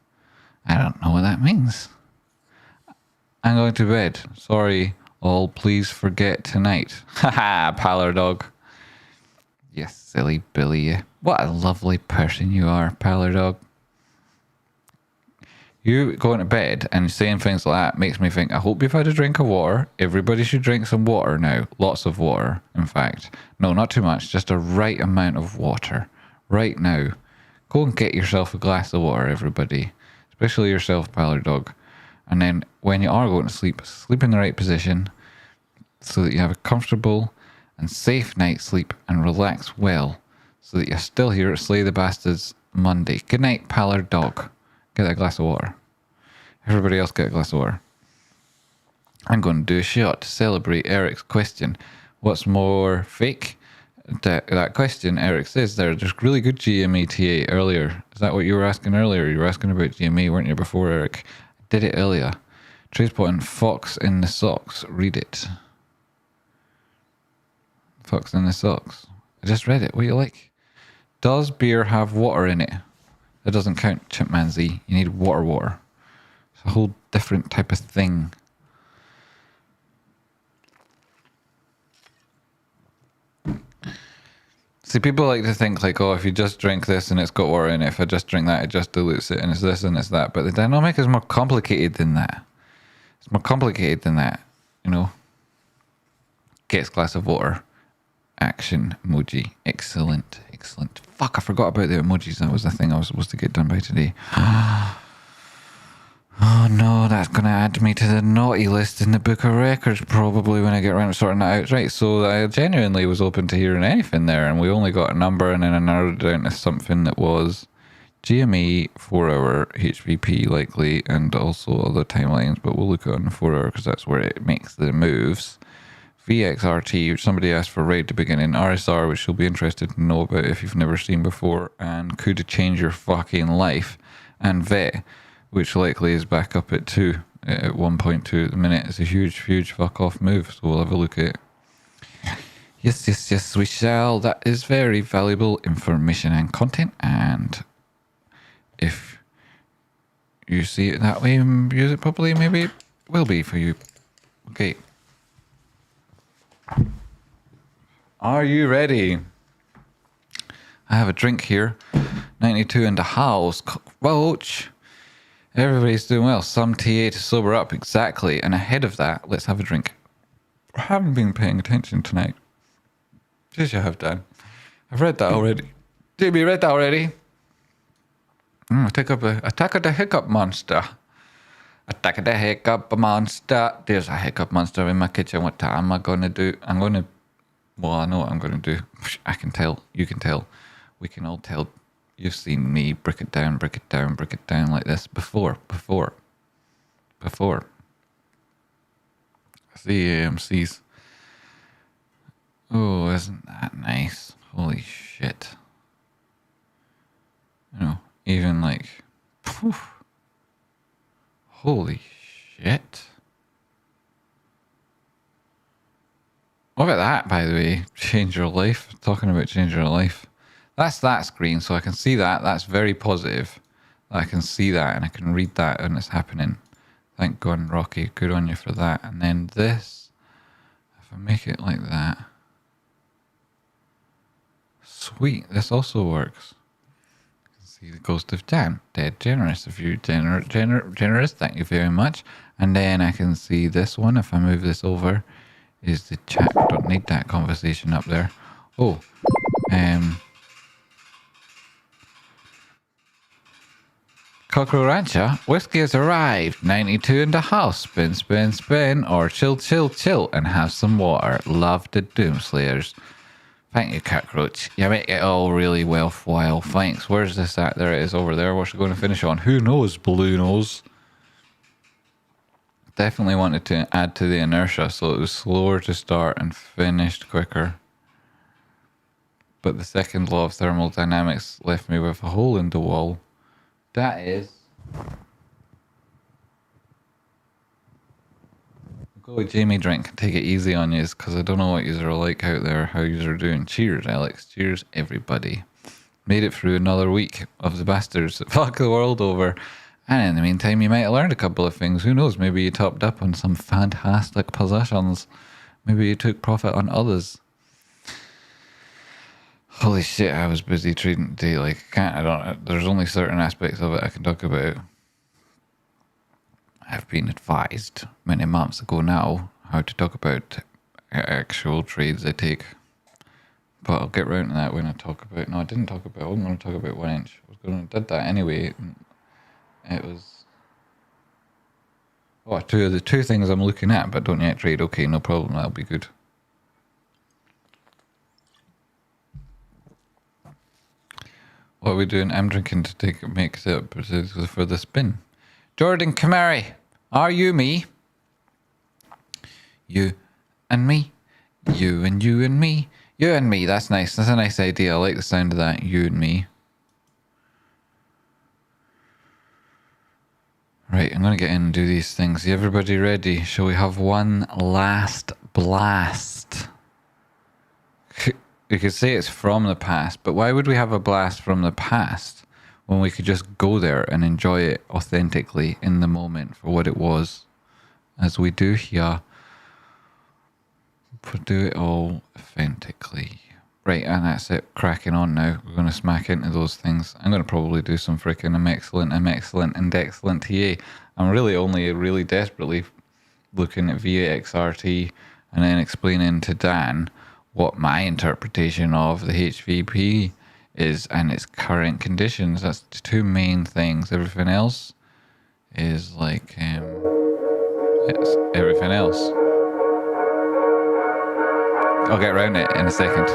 I don't know what that means. I'm going to bed. Sorry, all. Please forget tonight. Haha, Parlor Dog. Yes, silly Billy. What a lovely person you are, Parlor Dog. You going to bed and saying things like that makes me think, I hope you've had a drink of water. Everybody should drink some water now. Lots of water, in fact. No, not too much. Just a right amount of water. Right now. Go and get yourself a glass of water, everybody. Especially yourself, Parlor Dog. And then when you are going to sleep, sleep in the right position so that you have a comfortable and safe night's sleep and relax well so that you're still here to slay the bastards Monday. Good night, Parlor Dog. Get that glass of water. Everybody else get a glass of water. I'm going to do a shot to celebrate Eric's question. What's more fake? That question, Eric says there's really good GME TA earlier. Is that what you were asking earlier? You were asking about GME, weren't you, before, Eric? Did it earlier. Tradespotting Fox in the Socks. Read it. Fox in the Socks. I just read it. What do you like? Does beer have water in it? That doesn't count, chimpanzee. You need water. It's a whole different type of thing. See, people like to think like, oh, if you just drink this and it's got water in it, if I just drink that, it just dilutes it and it's this and it's that. But the dynamic is more complicated than that. It's more complicated than that, you know. Gets glass of water. Action emoji. Excellent. Fuck, I forgot about the emojis. That was the thing I was supposed to get done by today. Oh no, that's going to add me to the naughty list in the book of records probably when I get around to sorting that out. Right, so I genuinely was open to hearing anything there, and we only got a number and then I narrowed it down to something that was GME 4-hour HVP likely and also other timelines, but we'll look at it on the 4-hour because that's where it makes the moves. VXRT, which somebody asked for right at the beginning. RSR, which you'll be interested to know about if you've never seen before and could change your fucking life. And VET. which likely is back up at 2 at 1.2 at the minute. It's a huge fuck off move, so we'll have a look at it. Yes, we shall. That is very valuable information and content, and if you see it that way and use it properly, maybe it will be for you. Okay. Are you ready? I have a drink here. 92 in the house. Coach. Everybody's doing well. Some TA to sober up. Exactly. And ahead of that, let's have a drink. I haven't been paying attention tonight. Yes, you have, Dan. I've read that already. JB, read that already? Attack of the hiccup monster. Attack of the hiccup monster. There's a hiccup monster in my kitchen. What am I going to do? Well, I know what I'm going to do. I can tell. You can tell. We can all tell. You've seen me break it down like this before. See AMCs. Oh, isn't that nice? Holy shit. You know, even like, poof. Holy shit. What about that, by the way? Change your life. Talking about change your life. That's that screen, so I can see that. That's very positive. I can see that and I can read that and it's happening. Thank God, Rocky. Good on you for that. And then this, if I make it like that. Sweet, this also works. You can see the ghost of Dan. Dead generous. If you're generous, thank you very much. And then I can see this one. If I move this over, is the chat. Don't need that conversation up there. Oh, Cockroach Rancher, whiskey has arrived. 92 in the house. Spin, or chill, and have some water. Love the Doomslayers. Thank you, Cockroach. You make it all really worthwhile. Thanks. Where's this at? There it is over there. What's it going to finish on? Who knows? Blue knows. Definitely wanted to add to the inertia, so it was slower to start and finished quicker. But the second law of thermodynamics left me with a hole in the wall. That is... Go with Jamie drink. Take it easy on yous, because I don't know what yous are like out there, how yous are doing. Cheers, Alex. Cheers, everybody. Made it through another week of the bastards that fuck the world over. And in the meantime, you might have learned a couple of things. Who knows? Maybe you topped up on some fantastic positions. Maybe you took profit on others. Holy shit, I was busy trading today. Like, there's only certain aspects of it I can talk about. I've been advised many months ago now how to talk about actual trades I take. But I'll get round to that when I talk about... No, I didn't talk about... I'm going to talk about 1 inch. Did that anyway. It was... Oh, the two things I'm looking at but don't yet trade. Okay, no problem. That'll be good. What are we doing? I'm drinking to make it up for the spin. Jordan Kamari, are you me? You and me. You and you and me. You and me. That's nice. That's a nice idea. I like the sound of that. You and me. Right, I'm going to get in and do these things. Is everybody ready? Shall we have one last blast? You could say it's from the past, but why would we have a blast from the past when we could just go there and enjoy it authentically in the moment for what it was, as we do here? But do it all authentically. Right, and that's it. Cracking on now. We're going to smack into those things. I'm going to probably do some freaking I'm excellent, and excellent TA. I'm really desperately looking at VXRT and then explaining to Dan what my interpretation of the HVP is and its current conditions. That's the two main things. Everything else is like it's everything else. I'll get around it in a second.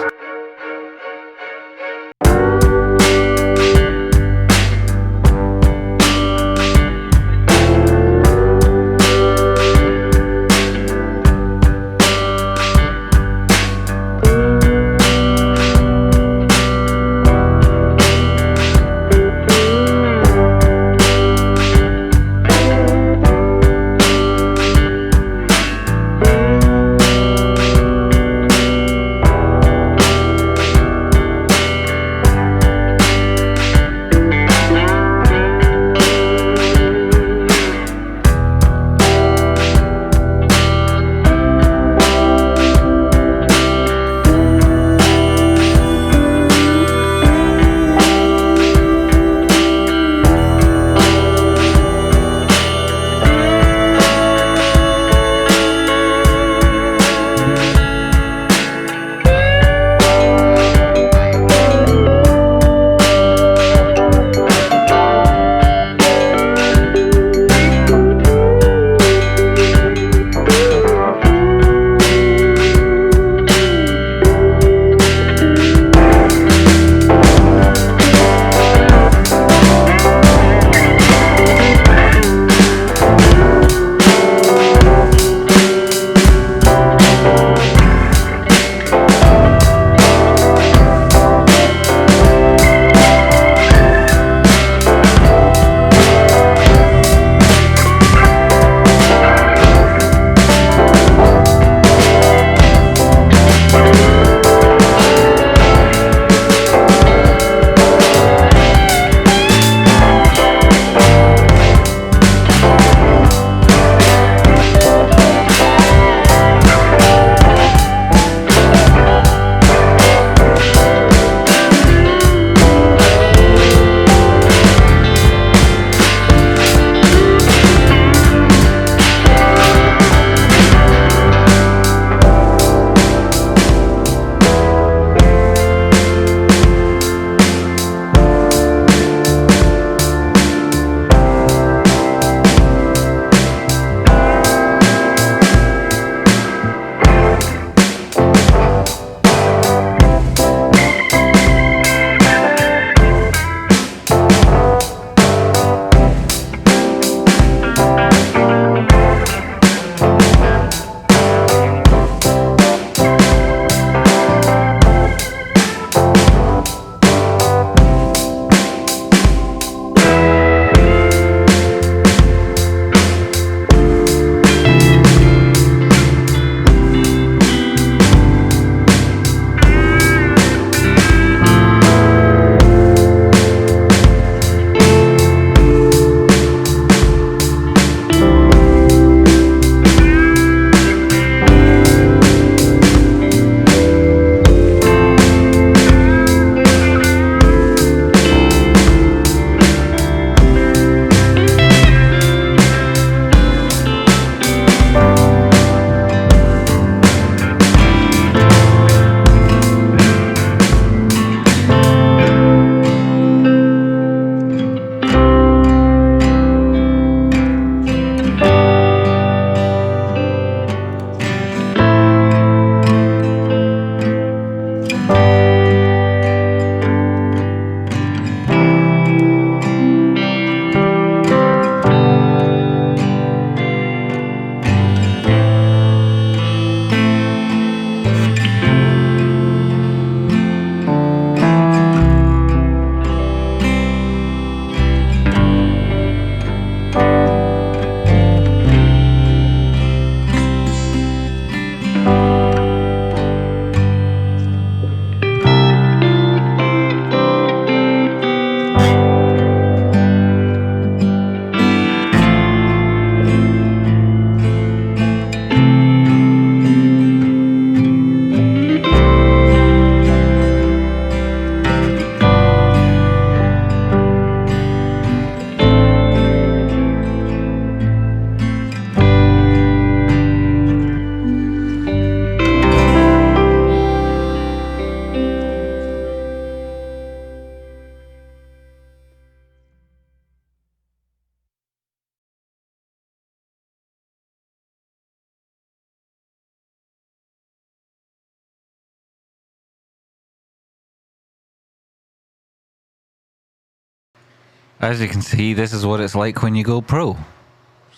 As you can see, this is what it's like when you go pro.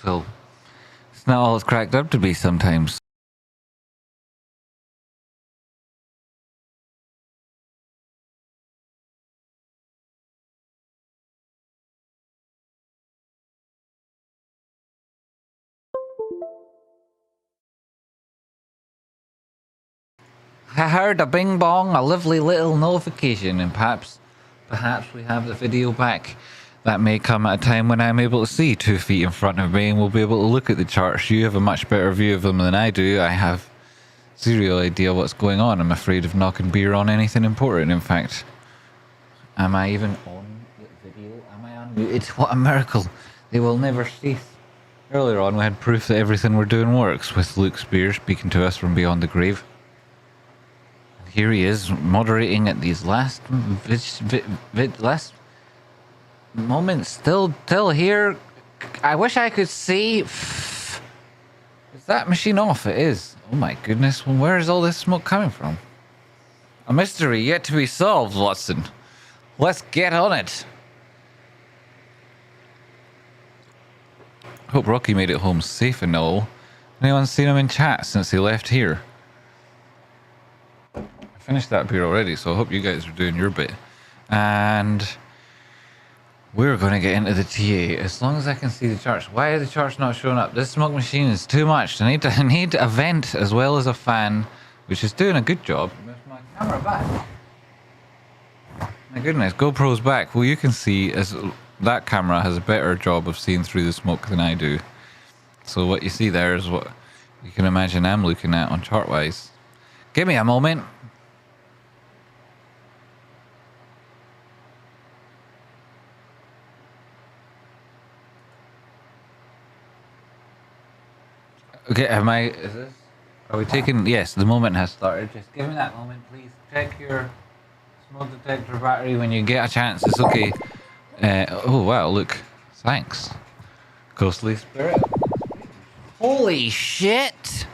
So, it's not all it's cracked up to be sometimes. I heard a bing bong, a lovely little notification, and perhaps we have the video back. That may come at a time when I'm able to see 2 feet in front of me and we'll be able to look at the charts. You have a much better view of them than I do. I have zero idea what's going on. I'm afraid of knocking beer on anything important, in fact. Am I even on the video? Am I unmuted? What a miracle. They will never cease. Earlier on we had proof that everything we're doing works, with Luke Spear speaking to us from beyond the grave. Here he is, moderating at these last moments. Still here. I wish I could see. Is that machine off? It is. Oh my goodness. Well, where is all this smoke coming from? A mystery yet to be solved, Watson. Let's get on it. Hope Rocky made it home safe and all. Anyone seen him in chat since he left here? Finished that beer already, so I hope you guys are doing your bit. And we're going to get into the TA as long as I can see the charts. Why are the charts not showing up? This smoke machine is too much. I need a vent as well as a fan, which is doing a good job. Where's my camera back? My goodness, GoPro's back. Well, you can see as that camera has a better job of seeing through the smoke than I do. So what you see there is what you can imagine I'm looking at on chart-wise. Give me a moment. Okay, are we taking, yes, the moment has started. Just give me that moment, please. Check your smoke detector battery when you get a chance. It's okay. Oh, wow, look. Thanks. Ghostly Spirit. Holy shit!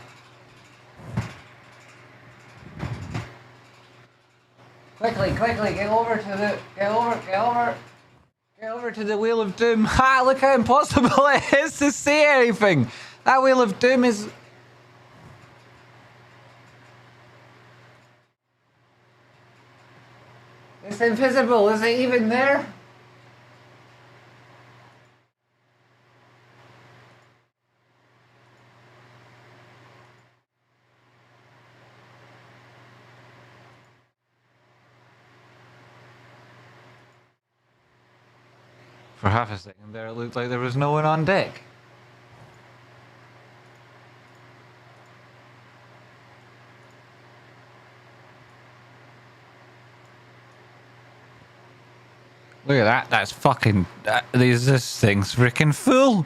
Quickly, get over to the Wheel of Doom. Ha, look how impossible it is to see anything. That Wheel of Doom is... It's invisible. Is it even there? For half a second there, it looked like there was no one on deck. Look at that. That's fucking... this thing's freaking full.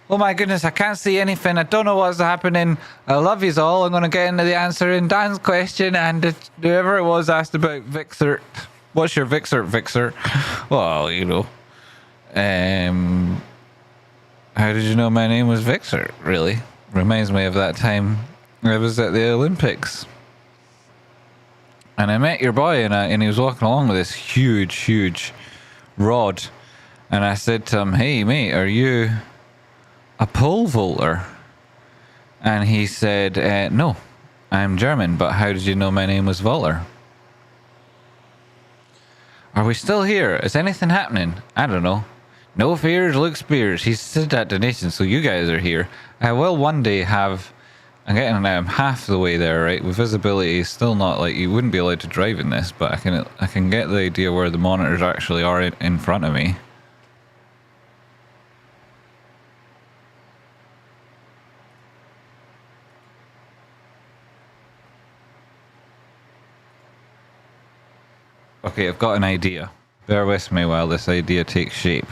Oh my goodness, I can't see anything. I don't know what's happening. I love yous all. I'm going to get into the answer in Dan's question. And whoever it was asked about Vixer. What's your Vixer? Well, you know. How did you know my name was Vixer? Really? Reminds me of that time I was at the Olympics. And I met your boy, and he was walking along with this huge rod. And I said to him, "Hey, mate, are you a pole vaulter?" And he said, "No, I'm German, but how did you know my name was Vaulter?" Are we still here? Is anything happening? I don't know. No fears, Luke Spears. He said that donation, so you guys are here. I will one day have... I'm getting half the way there, right? With visibility, still not like you wouldn't be allowed to drive in this, but I can get the idea where the monitors actually are in front of me. Okay, I've got an idea. Bear with me while this idea takes shape.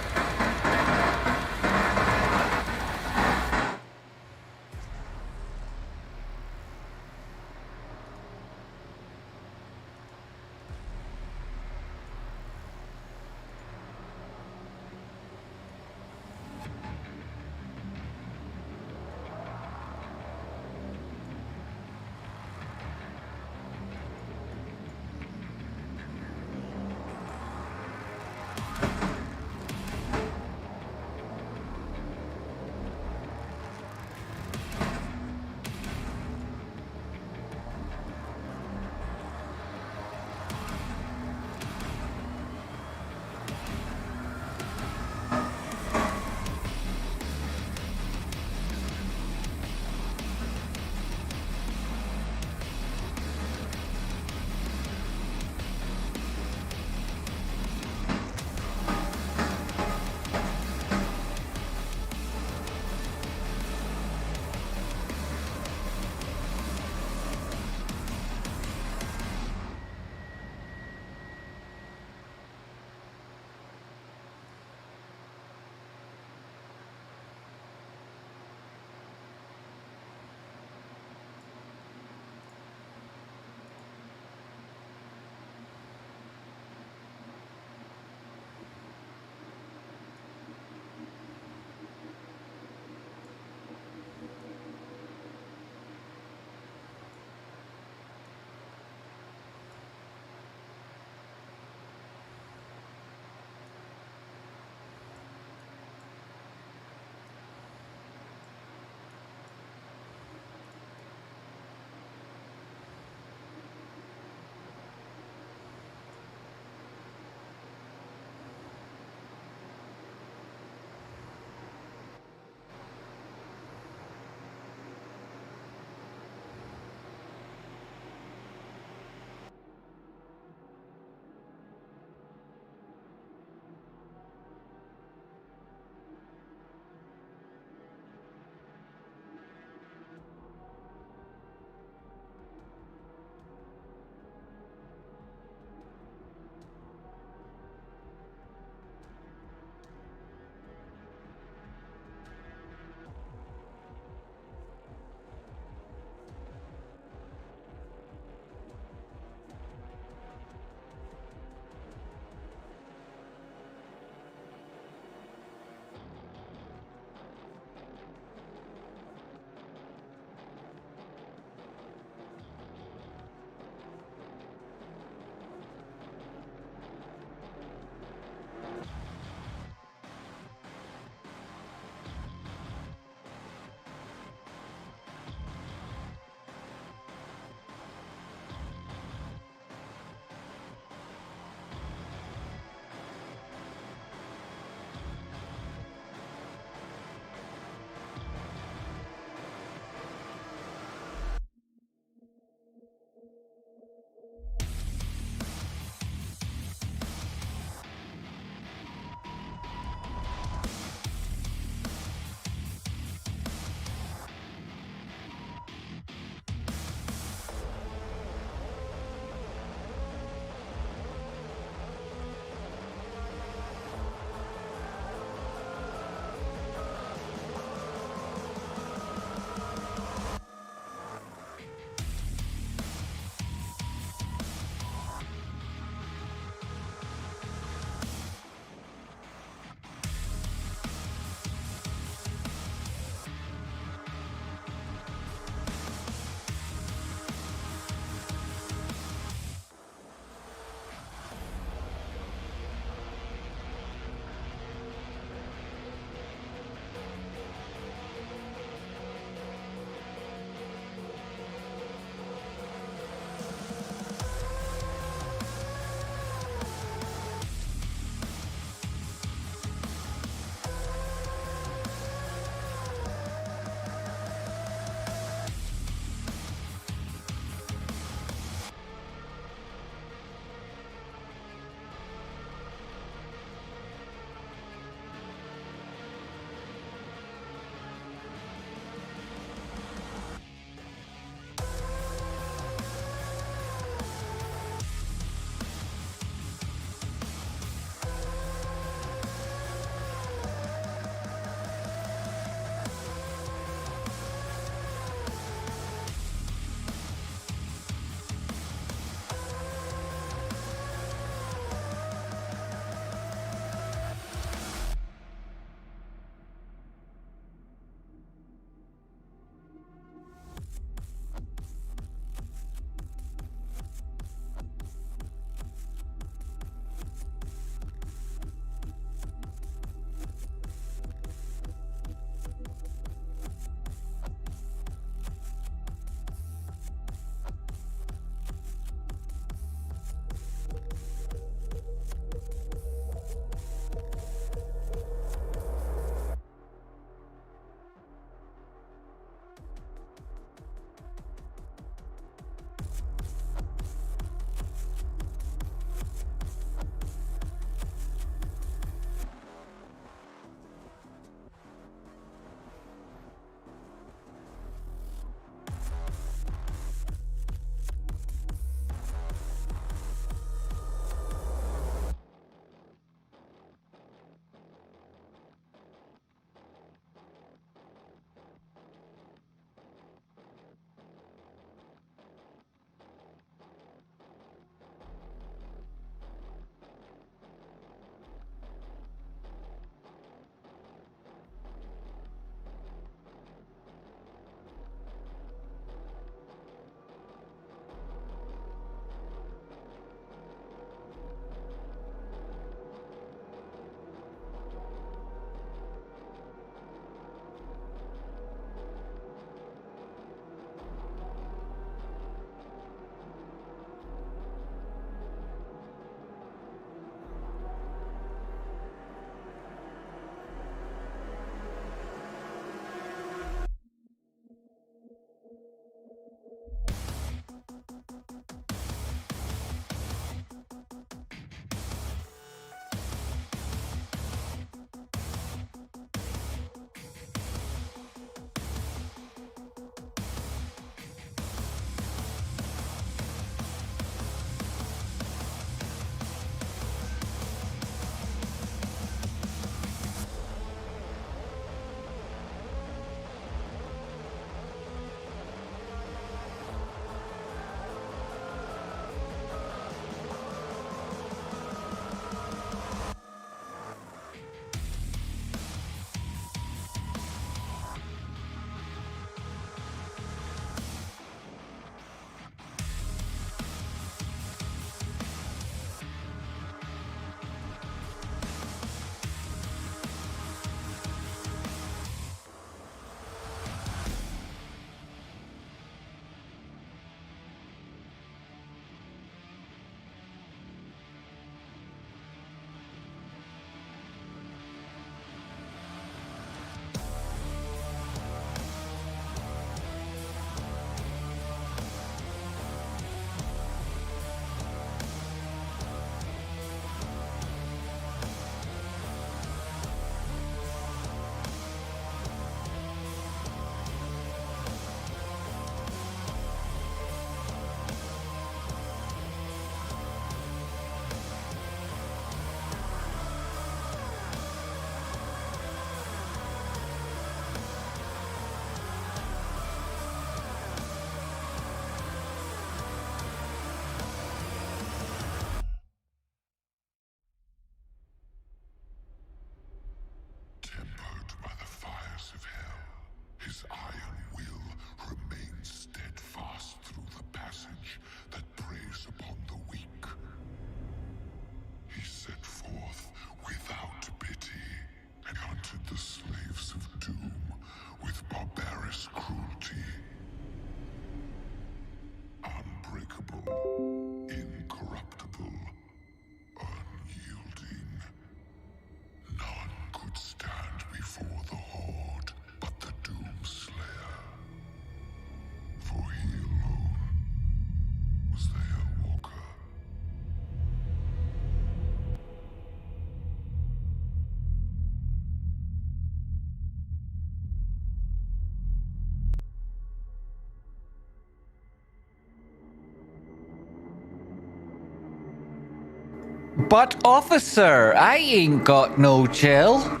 But officer, I ain't got no chill.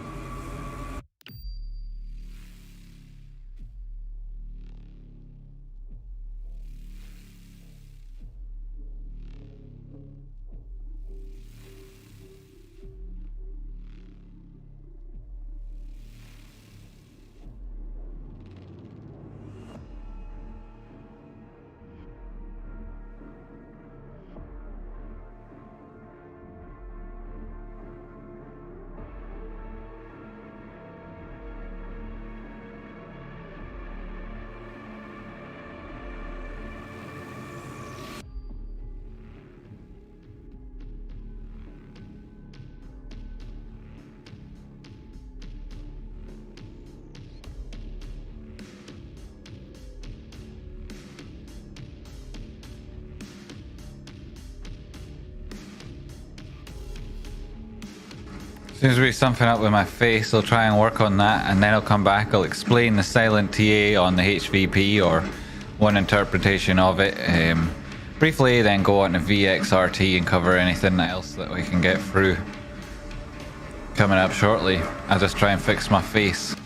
Seems to be something up with my face. I'll try and work on that, and then I'll come back. I'll explain the silent TA on the HVP, or one interpretation of it, briefly, then go on to VXRT and cover anything else that we can get through coming up shortly. I'll just try and fix my face.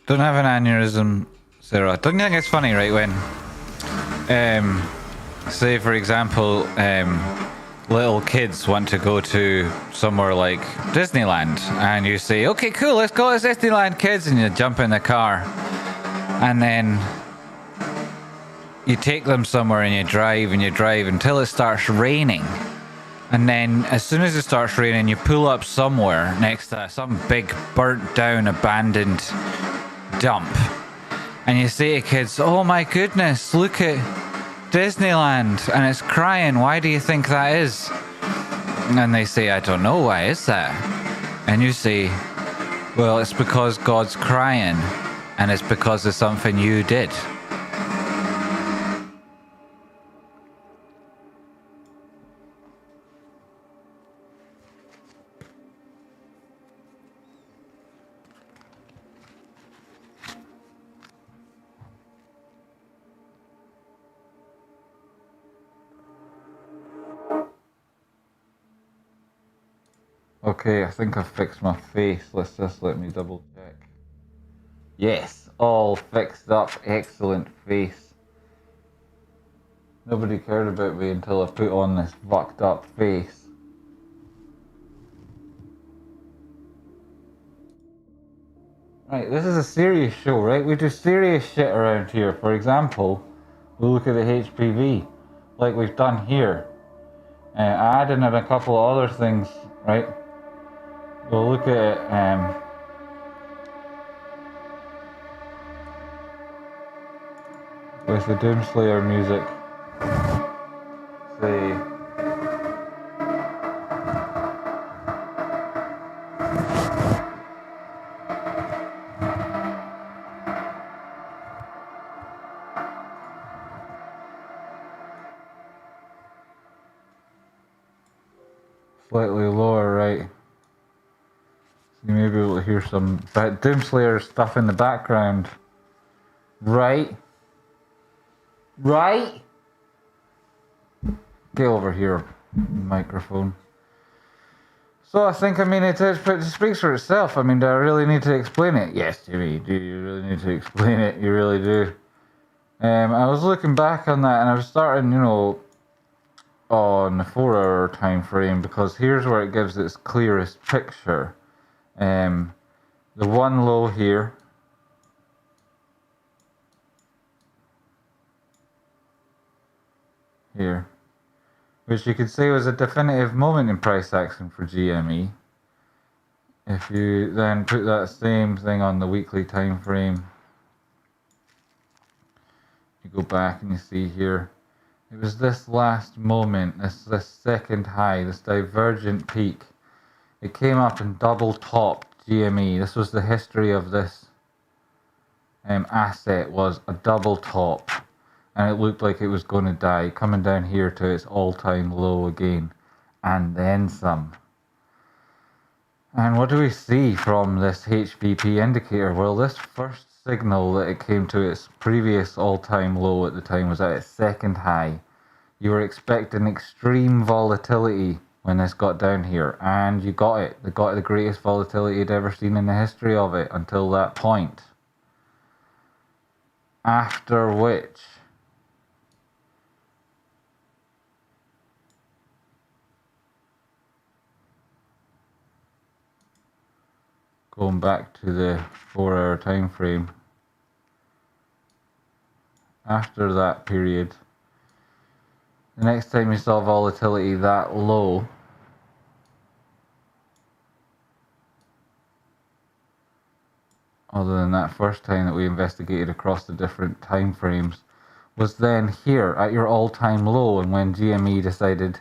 Don't have an aneurysm, Sarah. Don't you think it's funny, right, when, say for example, little kids want to go to somewhere like Disneyland, and you say, okay, cool, let's go to Disneyland, kids, and you jump in the car, and then you take them somewhere and you drive until it starts raining. And then as soon as it starts raining, you pull up somewhere next to some big burnt down abandoned dump, and you say to kids, oh my goodness, look at Disneyland, and it's crying, why do you think that is? And they say, I don't know, why is that? And you say, well, it's because God's crying, and it's because of something you did. Okay, I think I've fixed my face. Let's just let me double check. Yes, all fixed up. Excellent face. Nobody cared about me until I put on this fucked up face. Right, this is a serious show, right? We do serious shit around here. For example, we look at the HPV, like we've done here. I added in a couple of other things, right? We'll look at it, with the Doomslayer music. Say, slightly lower, right? So you may be able to hear some Doomslayer stuff in the background. Right? Right? Get over here, microphone. So I think, it speaks for itself. I mean, do I really need to explain it? Yes, Jimmy, do you really need to explain it? You really do. I was looking back on that and I was starting, on the 4-hour time frame, because here's where it gives its clearest picture. The one low here, which you could say was a definitive moment in price action for GME. If you then put that same thing on the weekly time frame, you go back and you see here, it was this last moment, this second high, this divergent peak. It came up and double topped GME. This was the history of this asset, was a double top. And it looked like it was going to die, coming down here to its all-time low again, and then some. And what do we see from this HVP indicator? Well, this first signal that it came to its previous all-time low at the time was at its second high. You were expecting extreme volatility when this got down here, and you got it. They got the greatest volatility you'd ever seen in the history of it until that point. After which, going back to the 4-hour time frame, after that period, the next time you saw volatility that low, other than that first time that we investigated across the different time frames, was then here at your all-time low, and when GME decided,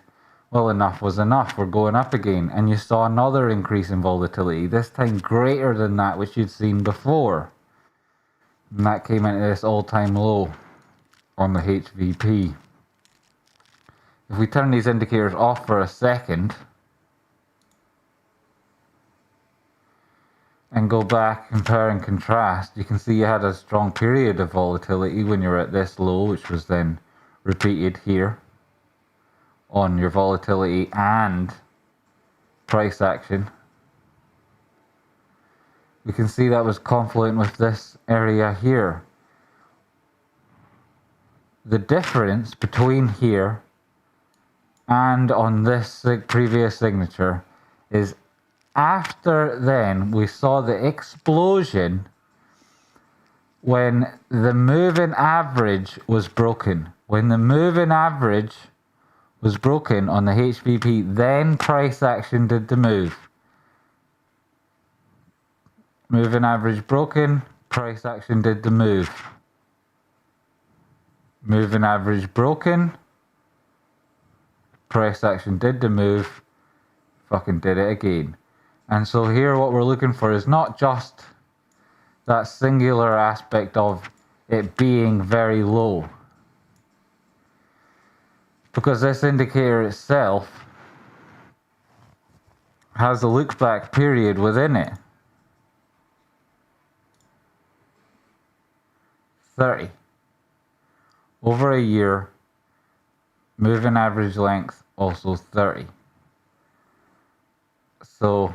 well, enough was enough, we're going up again, and you saw another increase in volatility, this time greater than that which you'd seen before, and that came into this all-time low on the HVP. If we turn these indicators off for a second and go back, compare and contrast, you can see you had a strong period of volatility when you're at this low, which was then repeated here on your volatility and price action. We can see that was confluent with this area here. The difference between here and on this previous signature is after then we saw the explosion when the moving average was broken. When the moving average was broken on the HVP, then price action did the move. Moving average broken, price action did the move. Moving average broken, price action did the move, fucking did it again. And so here what we're looking for is not just that singular aspect of it being very low, because this indicator itself has a look back period within it. 30. Over a year, moving average length also 30. So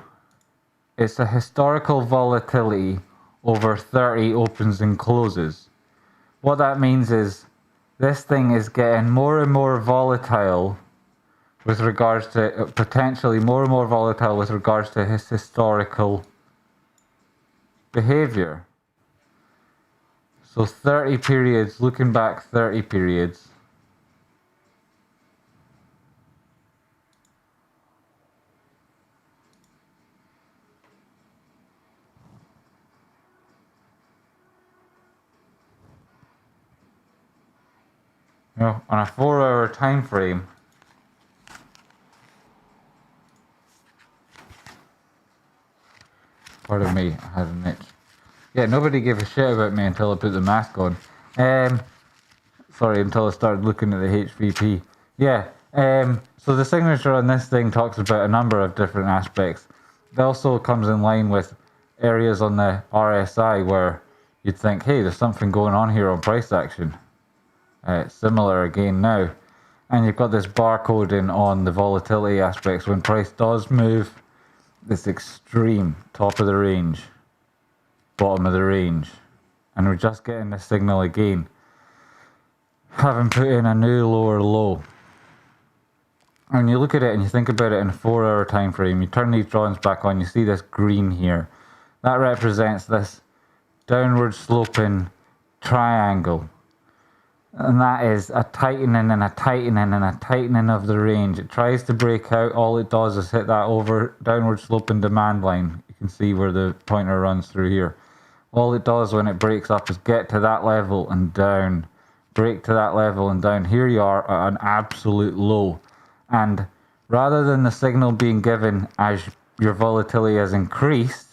it's a historical volatility over 30 opens and closes. What that means is this thing is getting more and more volatile with regards to, potentially more and more volatile with regards to his historical behavior. So 30 periods, looking back 30 periods. You know, on a 4-hour time frame, pardon me, I had an itch. Yeah, nobody gave a shit about me until I put the mask on. Sorry, until I started looking at the HVP. Yeah, so the signature on this thing talks about a number of different aspects. It also comes in line with areas on the RSI where you'd think, hey, there's something going on here on price action. Similar again now. And you've got this barcoding on the volatility aspects. When price does move, this extreme, top of the range, bottom of the range. And we're just getting the signal again. Having put in a new lower low. And you look at it and you think about it in a 4-hour time frame, you turn these drawings back on, you see this green here. That represents this downward sloping triangle. And that is a tightening and a tightening and a tightening of the range. It tries to break out, all it does is hit that downward sloping demand line. You can see where the pointer runs through here. All it does when it breaks up is get to that level and down. Break to that level and down. Here you are at an absolute low. And rather than the signal being given as your volatility has increased,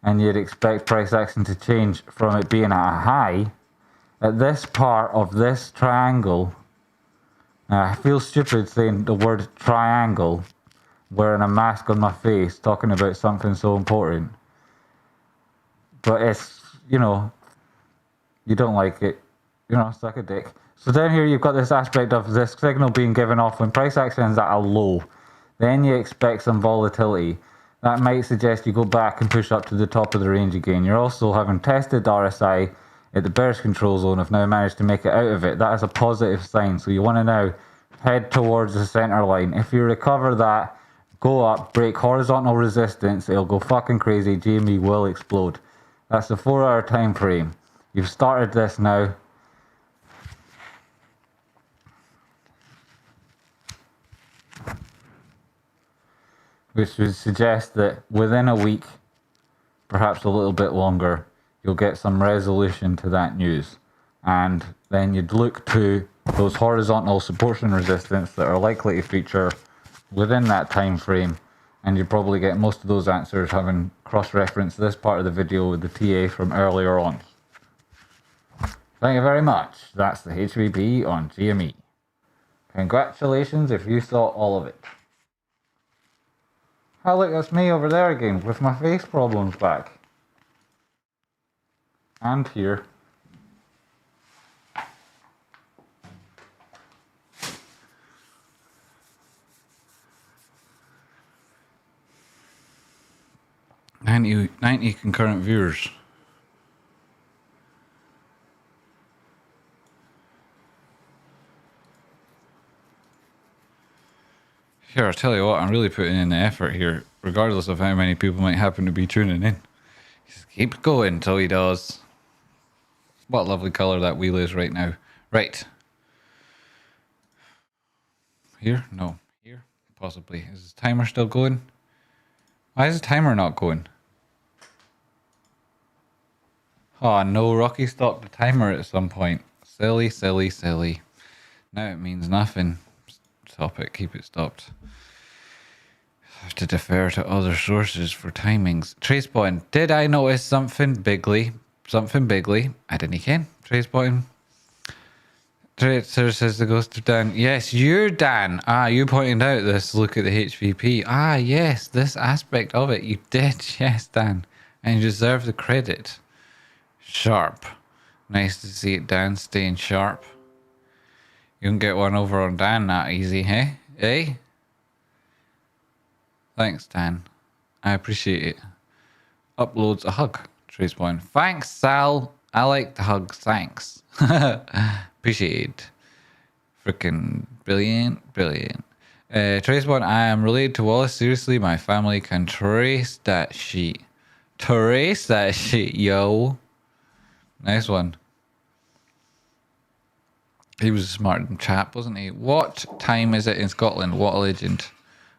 and you'd expect price action to change from it being at a high, at this part of this triangle, I feel stupid saying the word triangle, wearing a mask on my face, talking about something so important. But it's, you know, you don't like it, you know, suck a dick. So down here you've got this aspect of this signal being given off when price action is at a low. Then you expect some volatility. That might suggest you go back and push up to the top of the range again. You're also having tested RSI at the bearish control zone, have now managed to make it out of it. That is a positive sign. So you want to now head towards the center line. If you recover that, go up, break horizontal resistance, it'll go fucking crazy. GME will explode. That's the 4-hour time frame. You've started this now. Which would suggest that within a week, perhaps a little bit longer, you'll get some resolution to that news. And then you'd look to those horizontal supports and resistance that are likely to feature within that time frame. And you'd probably get most of those answers having cross-referenced this part of the video with the TA from earlier on. Thank you very much. That's the HVP on GME. Congratulations if you saw all of it. Oh look, that's me over there again with my face problems back. And here. Ninety concurrent viewers. Here, I'll tell you what, I'm really putting in the effort here, regardless of how many people might happen to be tuning in. Just keep going till he does. What a lovely colour that wheel is right now. Right. Here? No. Here? Possibly. Is this timer still going? Why is the timer not going? Oh no, Rocky stopped the timer at some point. Silly, silly, silly. Now it means nothing. Stop it, keep it stopped. I have to defer to other sources for timings. Tradespotting. Did I notice something bigly? Something bigly? I didn't ken. Tradespotting. Trader says the ghost of Dan. Yes, you're Dan. Ah, you pointed out this look at the HVP. Ah, yes, this aspect of it. You did. Yes, Dan. And you deserve the credit. Sharp. Nice to see it, Dan. Staying sharp. You can get one over on Dan that easy, hey? Eh? Thanks, Dan. I appreciate it. Uploads a hug. Tradespotting. Thanks, Sal. I like the hugs. Thanks. Appreciate it. Freaking brilliant. Tradespotting. I am related to Wallace. Seriously, my family can trace that sheet. Yo. Nice one. He was a smart chap, wasn't he? What time is it in Scotland? What a legend.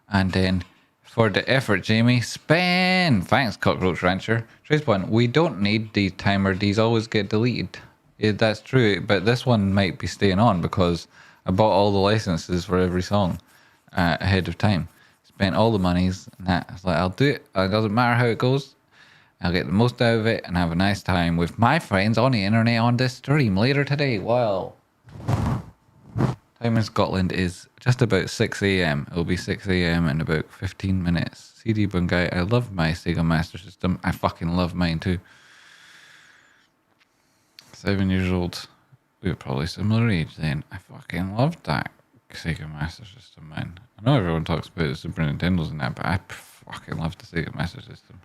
And then for the effort, Jamie, spin. Thanks, Cockroach Rancher. Trace1, we don't need the timer. These always get deleted. Yeah, that's true, but this one might be staying on because I bought all the licenses for every song ahead of time. Spent all the monies. And that. I was like, I'll do it. It doesn't matter how it goes. I'll get the most out of it and have a nice time with my friends on the internet on this stream later today. Wow. Time in Scotland is just about 6 a.m. It'll be 6 a.m. in about 15 minutes. CD Bungai, I love my Sega Master System. I fucking love mine too. 7 years old. We were probably similar age then. I fucking loved that Sega Master System, man. I know everyone talks about the Super Nintendos and that, but I fucking love the Sega Master System.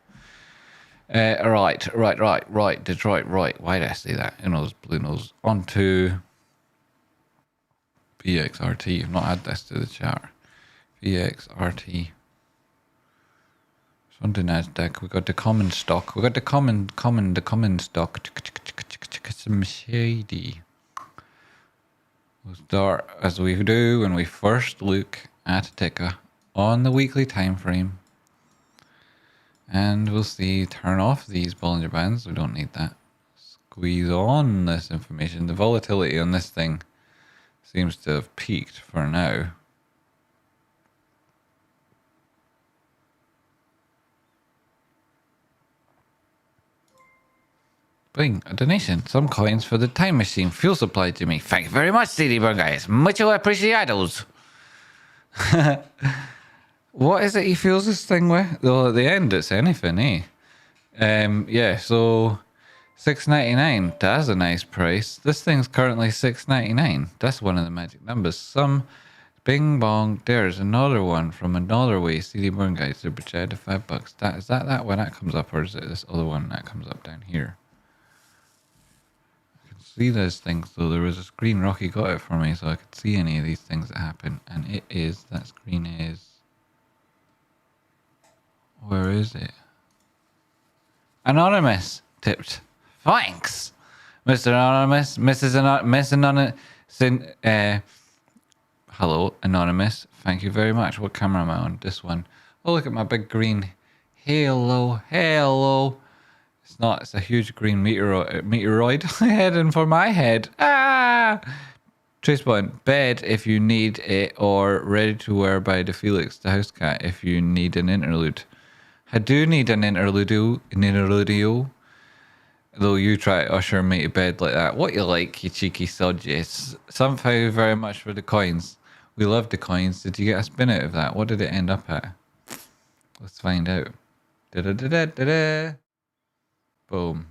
Right. Detroit, right. Why did I say that? You know, blue nose. On to VXRT. I've not added this to the chat. VXRT. So on to NASDAQ. We got the common stock. We got the common stock. Some shady. We'll start as we do when we first look at a ticker on the weekly time frame. And we'll see, turn off these Bollinger Bands. We don't need that. Squeeze on this information. The volatility on this thing seems to have peaked for now. Bring a donation. Some coins for the time machine fuel supply to me. Thank you very much, CD Burn guys. Mucho apreciados. What is it he fuels this thing with? Well, at the end, it's anything, eh? Yeah, so $6.99. That's a nice price. This thing's currently $6.99. That's one of the magic numbers. Some bing bong. There's another one from another way. CD Burn guys, super chat to $5. Is that when that comes up, or is it this other one that comes up down here? I can see those things though. There was a screen. Rocky got it for me, so I could see any of these things that happen. And it is, that screen is. Where is it? Anonymous tipped. Thanks, Mr. Anonymous, Miss Anonymous. Hello, Anonymous. Thank you very much. What camera am I on? This one. Oh, look at my big green halo. It's not. It's a huge green meteoroid heading for my head. Tradespotting. Bed if you need it, or ready to wear by the Felix the House Cat if you need an interlude. I do need an interludio. Though you try to usher me to bed like that. What you like, you cheeky sod, yes. Thank you very much for the coins. We love the coins. Did you get a spin out of that? What did it end up at? Let's find out. Da-da-da-da-da-da. Boom.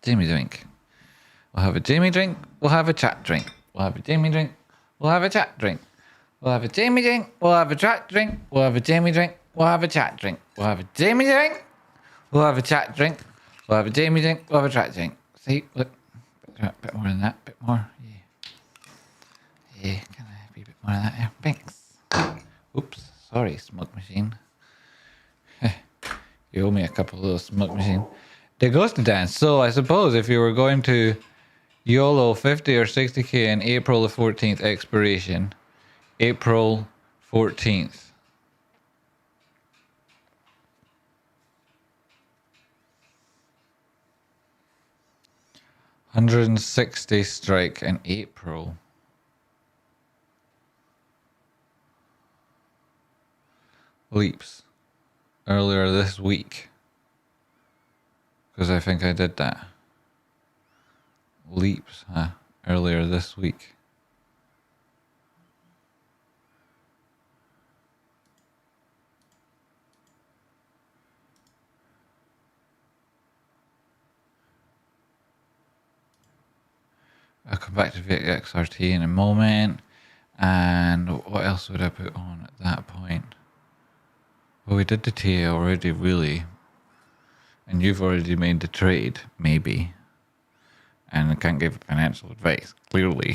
Jamie drink. We'll have a Jamie drink. We'll have a chat drink. We'll have a Jamie drink. We'll have a chat drink. We'll have a Jamie drink. We'll have a chat drink. We'll have a Jamie drink. We'll have a chat drink. We'll have a Jamie drink. We'll have a chat drink. We'll have a Jamie drink. We'll have a chat drink. See, look, bit more than that. Bit more. Yeah. Can I be a bit more than that? Yeah. Thanks. Oops. Sorry, smoke machine. You owe me a couple of little smoke machine. The ghost dance. So I suppose if you were going to YOLO 50 or 60k in April the 14th expiration. April 14th. $160 strike in April. Leaps. Earlier this week. Because I think I did that. Leaps, huh? Earlier this week. I'll come back to VXRT in a moment. And what else would I put on at that point? Well, we did the TA already, really. And you've already made the trade, maybe. And I can't give financial advice, clearly.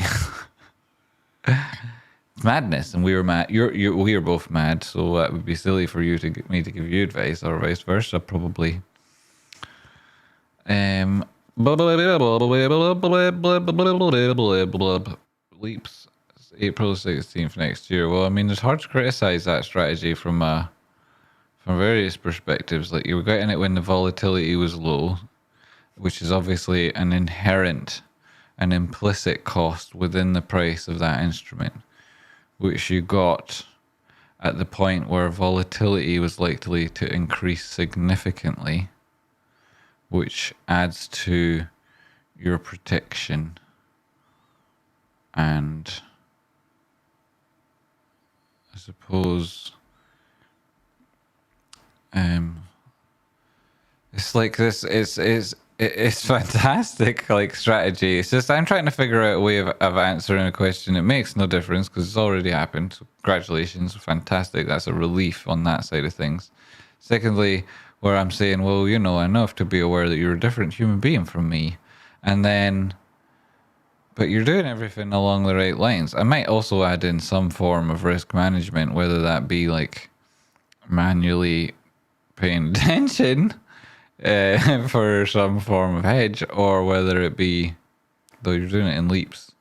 It's madness, and we were mad. We are both mad, so it would be silly for you to get me to give you advice, or vice versa, probably. Leaps, April 16th next year. Well, I mean, it's hard to criticize that strategy from various perspectives. Like, you were getting it when the volatility was low, which is obviously an inherent and implicit cost within the price of that instrument, which you got at the point where volatility was likely to increase significantly, which adds to your protection. And I suppose it's like this it's fantastic, like, strategy. It's just I'm trying to figure out a way of answering a question. It makes no difference because it's already happened. So congratulations, fantastic. That's a relief on that side of things. Secondly, where I'm saying, well, you know, enough to be aware that you're a different human being from me, and then, but you're doing everything along the right lines. I might also add in some form of risk management, whether that be like manually paying attention for some form of hedge, or whether it be, though you're doing it in leaps.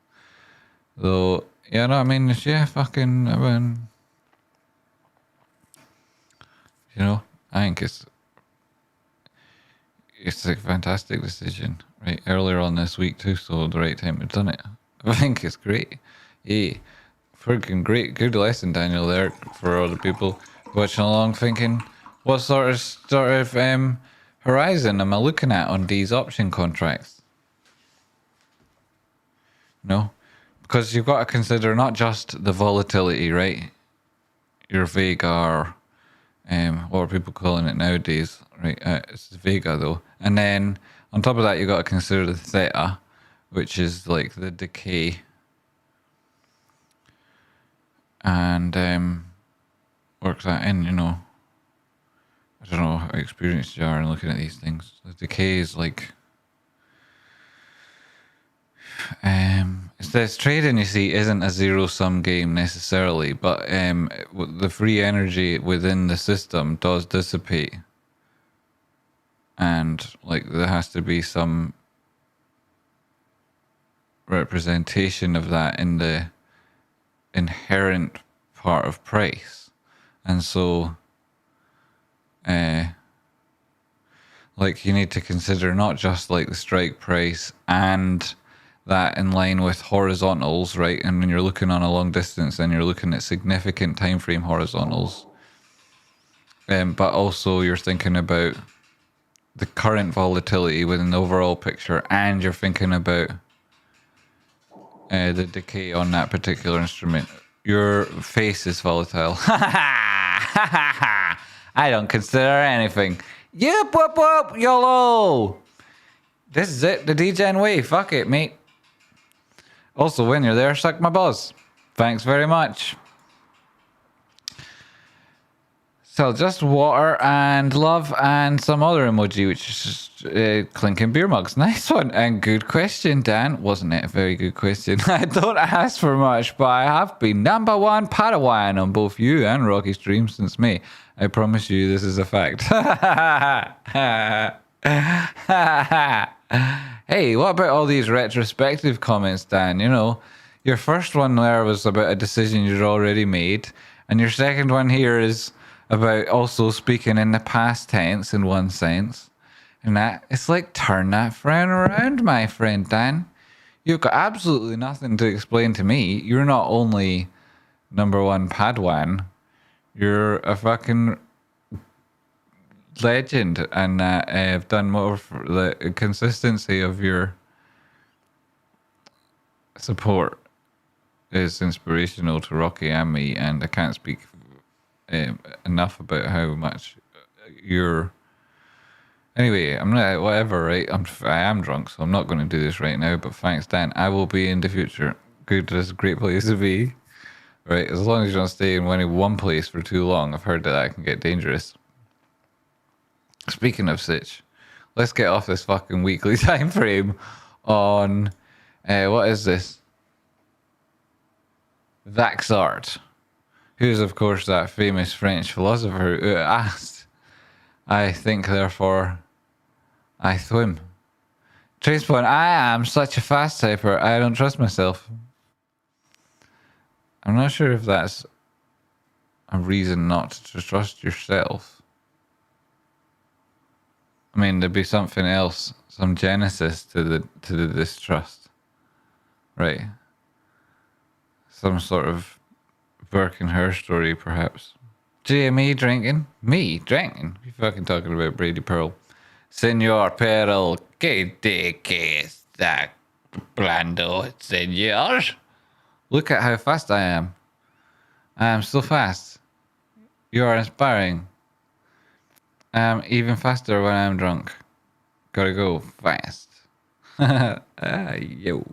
Though, yeah, no, I mean, yeah, fucking, I mean, you know, I think it's a fantastic decision, right? Earlier on this week too, so the right time to done it. I think it's great. Yeah, freaking great, good lesson, Daniel, there for all the people watching along, thinking, what sort of horizon am I looking at on these option contracts? No, because you've got to consider not just the volatility, right? Your Vega, or what are people calling it nowadays, right? It's Vega though. And then on top of that, you've got to consider the theta, which is like the decay. And work that in, you know. I don't know how experienced you are in looking at these things. The decay is like, it says trading, you see, isn't a zero-sum game necessarily, but the free energy within the system does dissipate, and like there has to be some representation of that in the inherent part of price, and so like you need to consider not just like the strike price and that in line with horizontals, right? And when you're looking on a long distance, then you're looking at significant time frame horizontals, but also you're thinking about the current volatility within the overall picture, and you're thinking about the decay on that particular instrument. Your face is volatile. I don't consider anything. Yep, whoop, whoop, YOLO. This is it, the DGen way. Fuck it, mate. Also, when you're there, suck my balls. Thanks very much. So just water and love and some other emoji, which is just clinking beer mugs. Nice one. And good question, Dan. Wasn't it a very good question? I don't ask for much, but I have been #1 Padawan on both you and Rocky streams since May. I promise you this is a fact. Hey, what about all these retrospective comments, Dan? You know, your first one there was about a decision you'd already made, and your second one here is about also speaking in the past tense in one sense. And that, it's like, turn that frown around, my friend Dan. You've got absolutely nothing to explain to me. You're not only #1 Padawan, you're a fucking legend, and I've done more for the consistency of your support is inspirational to Rocky and me, and I can't speak enough about how much you're. Anyway, I'm not, whatever, right? I am drunk, so I'm not going to do this right now, but thanks, Dan. I will be in the future. Good, that's a great place to be. Right? As long as you don't stay in one place for too long. I've heard that can get dangerous. Speaking of which, let's get off this fucking weekly time frame on what is this? Vaxart, who's of course that famous French philosopher who asked, "I think, therefore I swim." Tradespotting, I am such a fast typer, I don't trust myself. I'm not sure if that's a reason not to trust yourself. I mean, there'd be something else, some genesis to the distrust, right? Some sort of Burke and her story, perhaps. GME drinking? Me drinking? You fucking talking about Brady Pearl? Senor Pearl, que está hablando, senor? Look at how fast I am. I am so fast. You are inspiring. I am even faster when I'm drunk. Gotta go fast. Yo.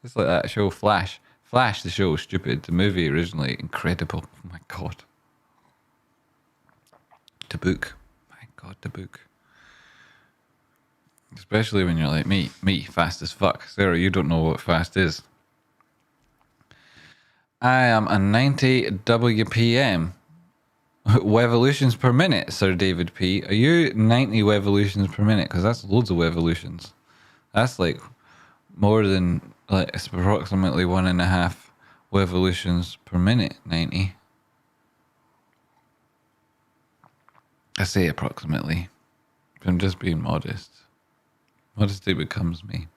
It's like that show Flash. Flash, the show, stupid. The movie originally, incredible. Oh my god. The book. My god, the book. Especially when you're like me, fast as fuck. Sarah, you don't know what fast is. I am a 90 WPM. Revolutions per minute, Sir David P. Are you 90 revolutions per minute? Because that's loads of revolutions. That's like more than, like, it's approximately 1.5 revolutions per minute, 90. I say approximately. I'm just being modest. Modesty becomes me.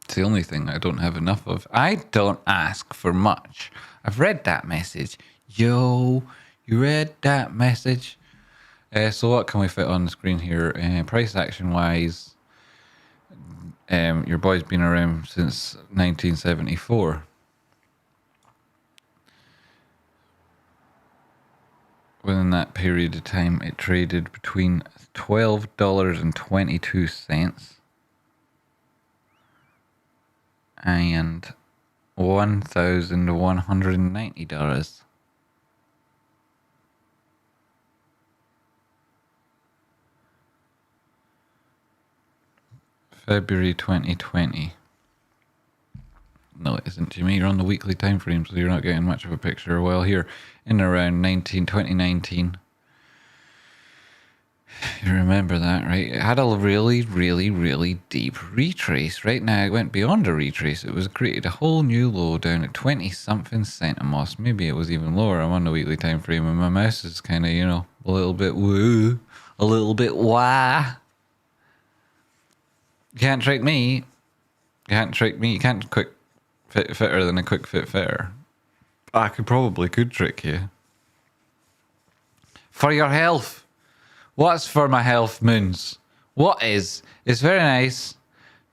It's the only thing I don't have enough of. I don't ask for much. I've read that message. Yo, you read that message? So what can we fit on the screen here? Price action wise, your boy's been around since 1974. Within that period of time, it traded between $12.22 and $1,190. February 2020. No, it isn't, Jimmy. You're on the weekly time frame, so you're not getting much of a picture. Well, here in around 2019. You remember that, right? It had a really, really, really deep retrace. Right now, it went beyond a retrace. It was created a whole new low down at 20-something centimos. Maybe it was even lower. I'm on the weekly time frame, and my mouse is kind of, a little bit woo, a little bit wah. You can't trick me. You can't trick me. You can't quick fit fitter than a quick fit fitter. I could trick you. For your health. What's for my health, Moons? What is? It's very nice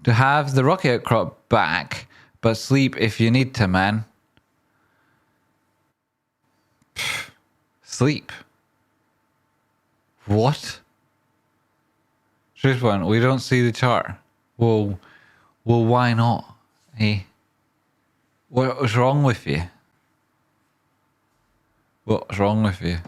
to have the rocky outcrop back, but sleep if you need to, man. Sleep. What? Truth one, we don't see the chart. Well, why not? Hey, what's wrong with you? What's wrong with you?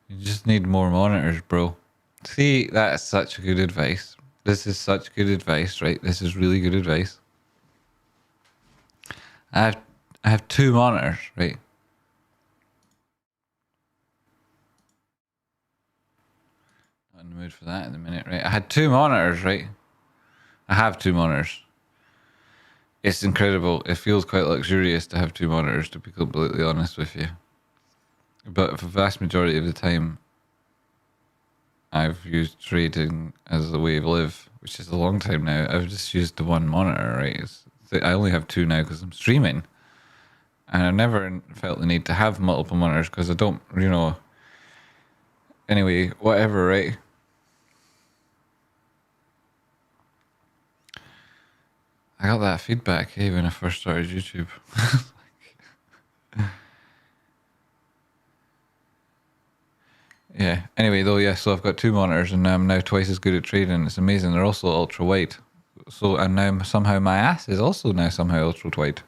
You just need more monitors, bro. See, that's such good advice. This is such good advice, right? This is really good advice. I have 2 monitors, right? Not in the mood for that in a minute, right? I had 2 monitors, right? I have 2 monitors. It's incredible. It feels quite luxurious to have 2 monitors, to be completely honest with you. But for the vast majority of the time, I've used trading as a way of live, which is a long time now. I've just used the 1 monitor, right? I only have 2 now because I'm streaming. And I've never felt the need to have multiple monitors because I don't, Anyway, whatever, right? I got that feedback, hey, when I first started YouTube. Yeah. Anyway, though, yeah. So I've got 2 monitors, and I'm now twice as good at trading. It's amazing. They're also ultra wide. So, and now somehow my ass is also now somehow ultra wide.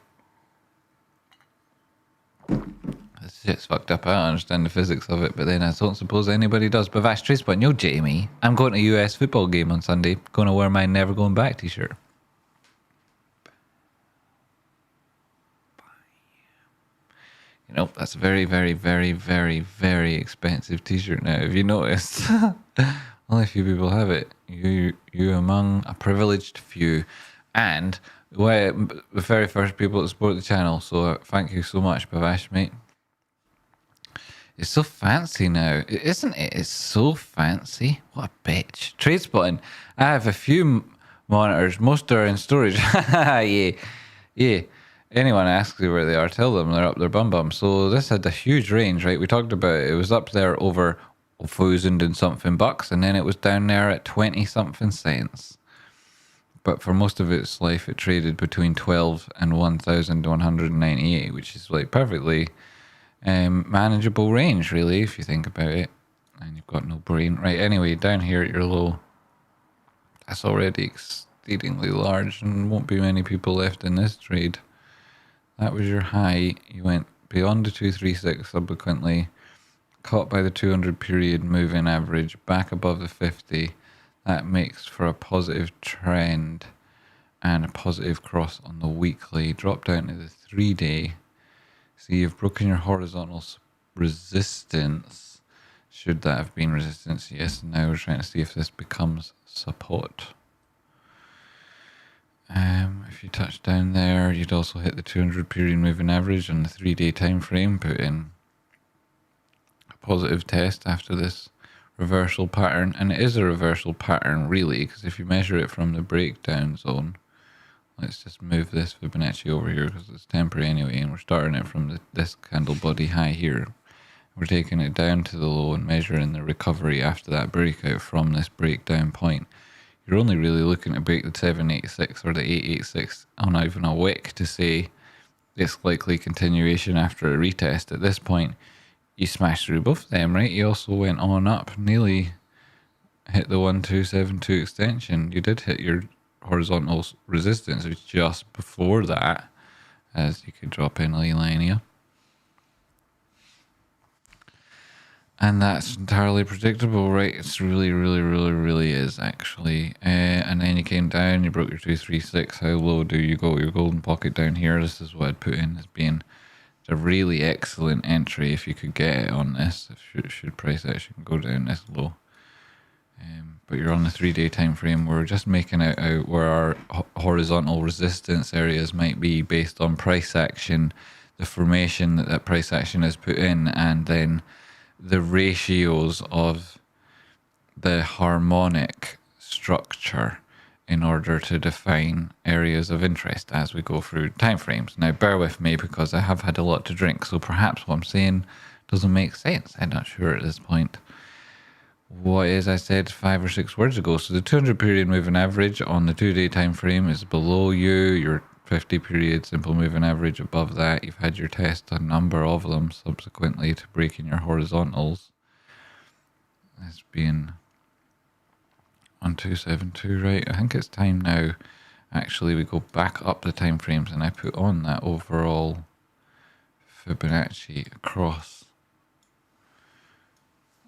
Shit's fucked up. I don't understand the physics of it, but then I don't suppose anybody does. But Vash Tradespotting, yo, Jamie, I'm going to a US football game on Sunday. Going to wear my Never Going Back t-shirt. You know, that's a very, very, very, very, very expensive t-shirt now. Have you noticed? Only a few people have it. You among a privileged few. And the very first people to support the channel. So thank you so much, Bavash, mate. It's so fancy now, isn't it? It's so fancy. What a bitch. Tradespotting. I have a few monitors. Most are in storage. Yeah. Anyone asks you where they are, tell them they're up their bum. So this had a huge range, right? We talked about it. It was up there over 1,000 and something bucks, and then it was down there at 20 something cents. But for most of its life, it traded between 12 and 1,198, which is like perfectly manageable range, really, if you think about it. And you've got no brain. Right, anyway, down here at your low, that's already exceedingly large and won't be many people left in this trade. That was your high. You went beyond the 236 subsequently, caught by the 200 period moving average, back above the 50. That makes for a positive trend and a positive cross on the weekly. Drop down to the 3-day. So you've broken your horizontal resistance. Should that have been resistance? Yes. Now we're trying to see if this becomes support. If you touch down there, you'd also hit the 200 period moving average on the 3-day time frame. Put in a positive test after this reversal pattern, and it is a reversal pattern really, because if you measure it from the breakdown zone, let's just move this Fibonacci over here because it's temporary anyway, and we're starting it from this candle body high here. We're taking it down to the low and measuring the recovery after that breakout from this breakdown point. You're only really looking to break the 786 or the 886 on even a wick to say it's likely continuation after a retest. At this point, you smashed through both of them, right? You also went on up, nearly hit the 1272 extension. You did hit your horizontal resistance, which was just before that, as you could drop in a line here. And that's entirely predictable, right? It's really is, actually. And then you came down, you broke your 236. How low do you go? Your golden pocket down here. This is what I'd put in as being a really excellent entry if you could get it on this. Should price action go down this low. But you're on the 3-day time frame. We're just making out where our horizontal resistance areas might be based on price action, the formation that price action is put in, and then the ratios of the harmonic structure in order to define areas of interest as we go through time frames. Now, bear with me because I have had a lot to drink, so perhaps what I'm saying doesn't make sense. I'm not sure at this point. What is I said 5 or 6 words ago. So the 200 period moving average on the 2-day time frame is below you. Your 50 period simple moving average above that. You've had your test, a number of them subsequently to breaking your horizontals. This being 1272, right? I think it's time now. Actually, we go back up the time frames and I put on that overall Fibonacci across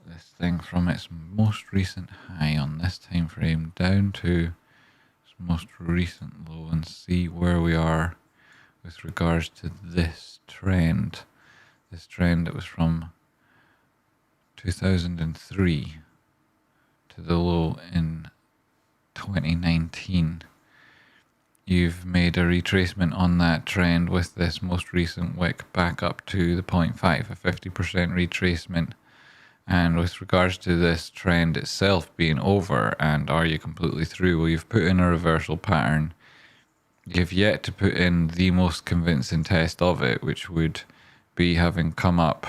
this thing from its most recent high on this time frame down to its most recent low and see where we are with regards to this trend. This trend that was from 2003 to the low in 2019. You've made a retracement on that trend with this most recent wick back up to the 0.5, a 50% retracement. And with regards to this trend itself being over, and are you completely through? Well, you've put in a reversal pattern. You've yet to put in the most convincing test of it, which would be having come up,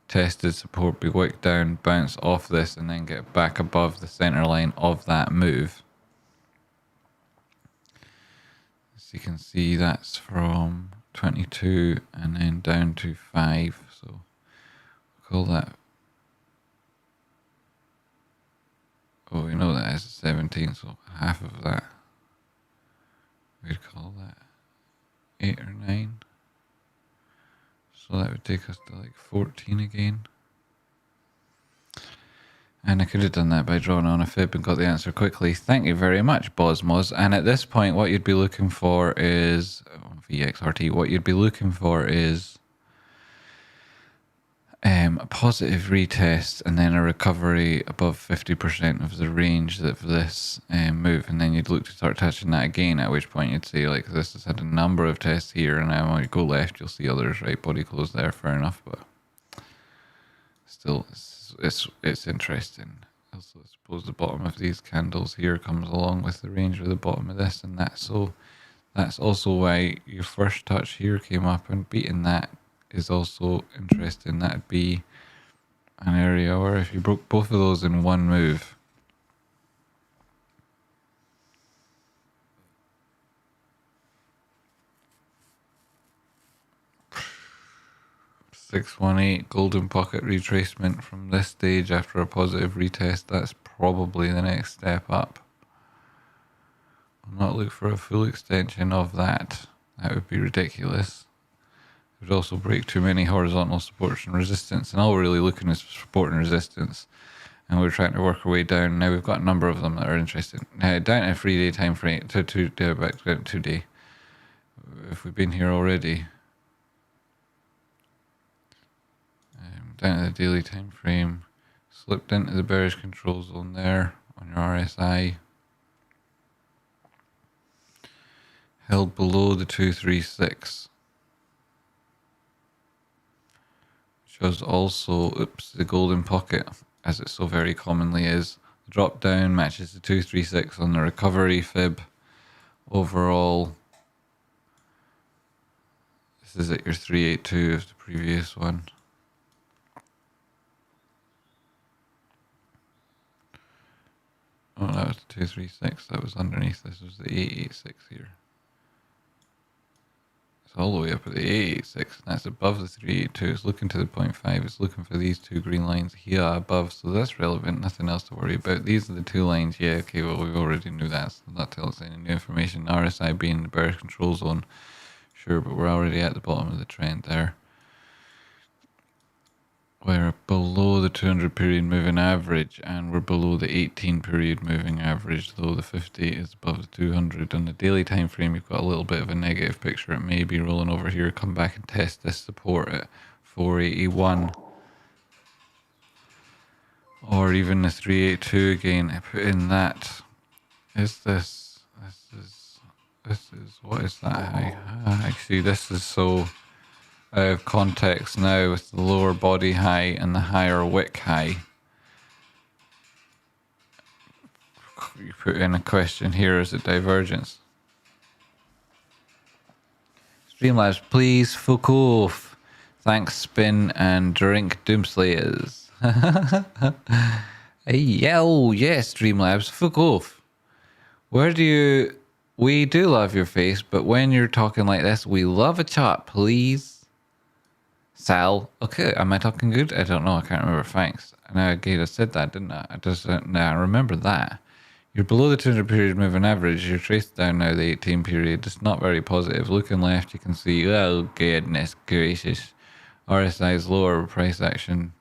tested support, be wicked down, bounce off this, and then get back above the center line of that move. As you can see, that's from 22 and then down to 5. So we'll call that. Oh, we know that is 17, so half of that. We'd call that 8 or 9. So that would take us to like 14 again. And I could have done that by drawing on a fib and got the answer quickly. Thank you very much, Bosmos. And at this point, what you'd be looking for is VXRT. What you'd be looking for is a positive retest and then a recovery above 50% of the range of this move, and then you'd look to start touching that again, at which point you'd say, like, this has had a number of tests here, and now when you go left you'll see others. Right, body close there, fair enough, but still it's interesting. Also, I suppose the bottom of these candles here comes along with the range of the bottom of this, and that's also why your first touch here came up, and beating that is also interesting. That'd be an area where if you broke both of those in one move, $618 golden pocket retracement from this stage after a positive retest. That's probably the next step up. I'm not looking for a full extension of that. That would be ridiculous. It would also break too many horizontal supports and resistance, and all we're really looking is for support and resistance, and we're trying to work our way down. Now we've got a number of them that are interesting. Now down to a 3-day time frame, to 2 day, back to 2 day. If we've been here already, down to the daily time frame, slipped into the bearish control zone there on your RSI, held below the 236. Shows also, the golden pocket, as it so very commonly is. The drop down matches the 236 on the recovery fib. Overall, this is at your 382 of the previous one. Oh, that was the 236. That was underneath. This was the 886 here. It's all the way up at the 886, and that's above the 382. It's looking to the 0.5. It's looking for these two green lines here above, so that's relevant. Nothing else to worry about. These are the two lines. Yeah, okay, well, we already knew that, so that tells us any new information. RSI being the bearish control zone, sure, but we're already at the bottom of the trend there. We're below the 200 period moving average, and we're below the 18 period moving average, though the 50 is above the 200. On the daily time frame, you've got a little bit of a negative picture. It may be rolling over here. Come back and test this support at 481, or even the 382 again. I put in that. Is this what is that high? Actually, this is so out of context now with the lower body high and the higher wick high. You put in a question here, is it divergence? Streamlabs, please fuck off. Thanks, Spin and Drink Doomslayers. Hey, yo, yes, Streamlabs, fuck off. We do love your face, but when you're talking like this, we love a chat, please. Sal, okay, am I talking good? I don't know, I can't remember. Thanks. Now, again, I said that, didn't I? I remember that. You're below the 200 period moving average. You're traced down now the 18 period. It's not very positive. Looking left, you can see, oh, goodness gracious. RSI is lower, price action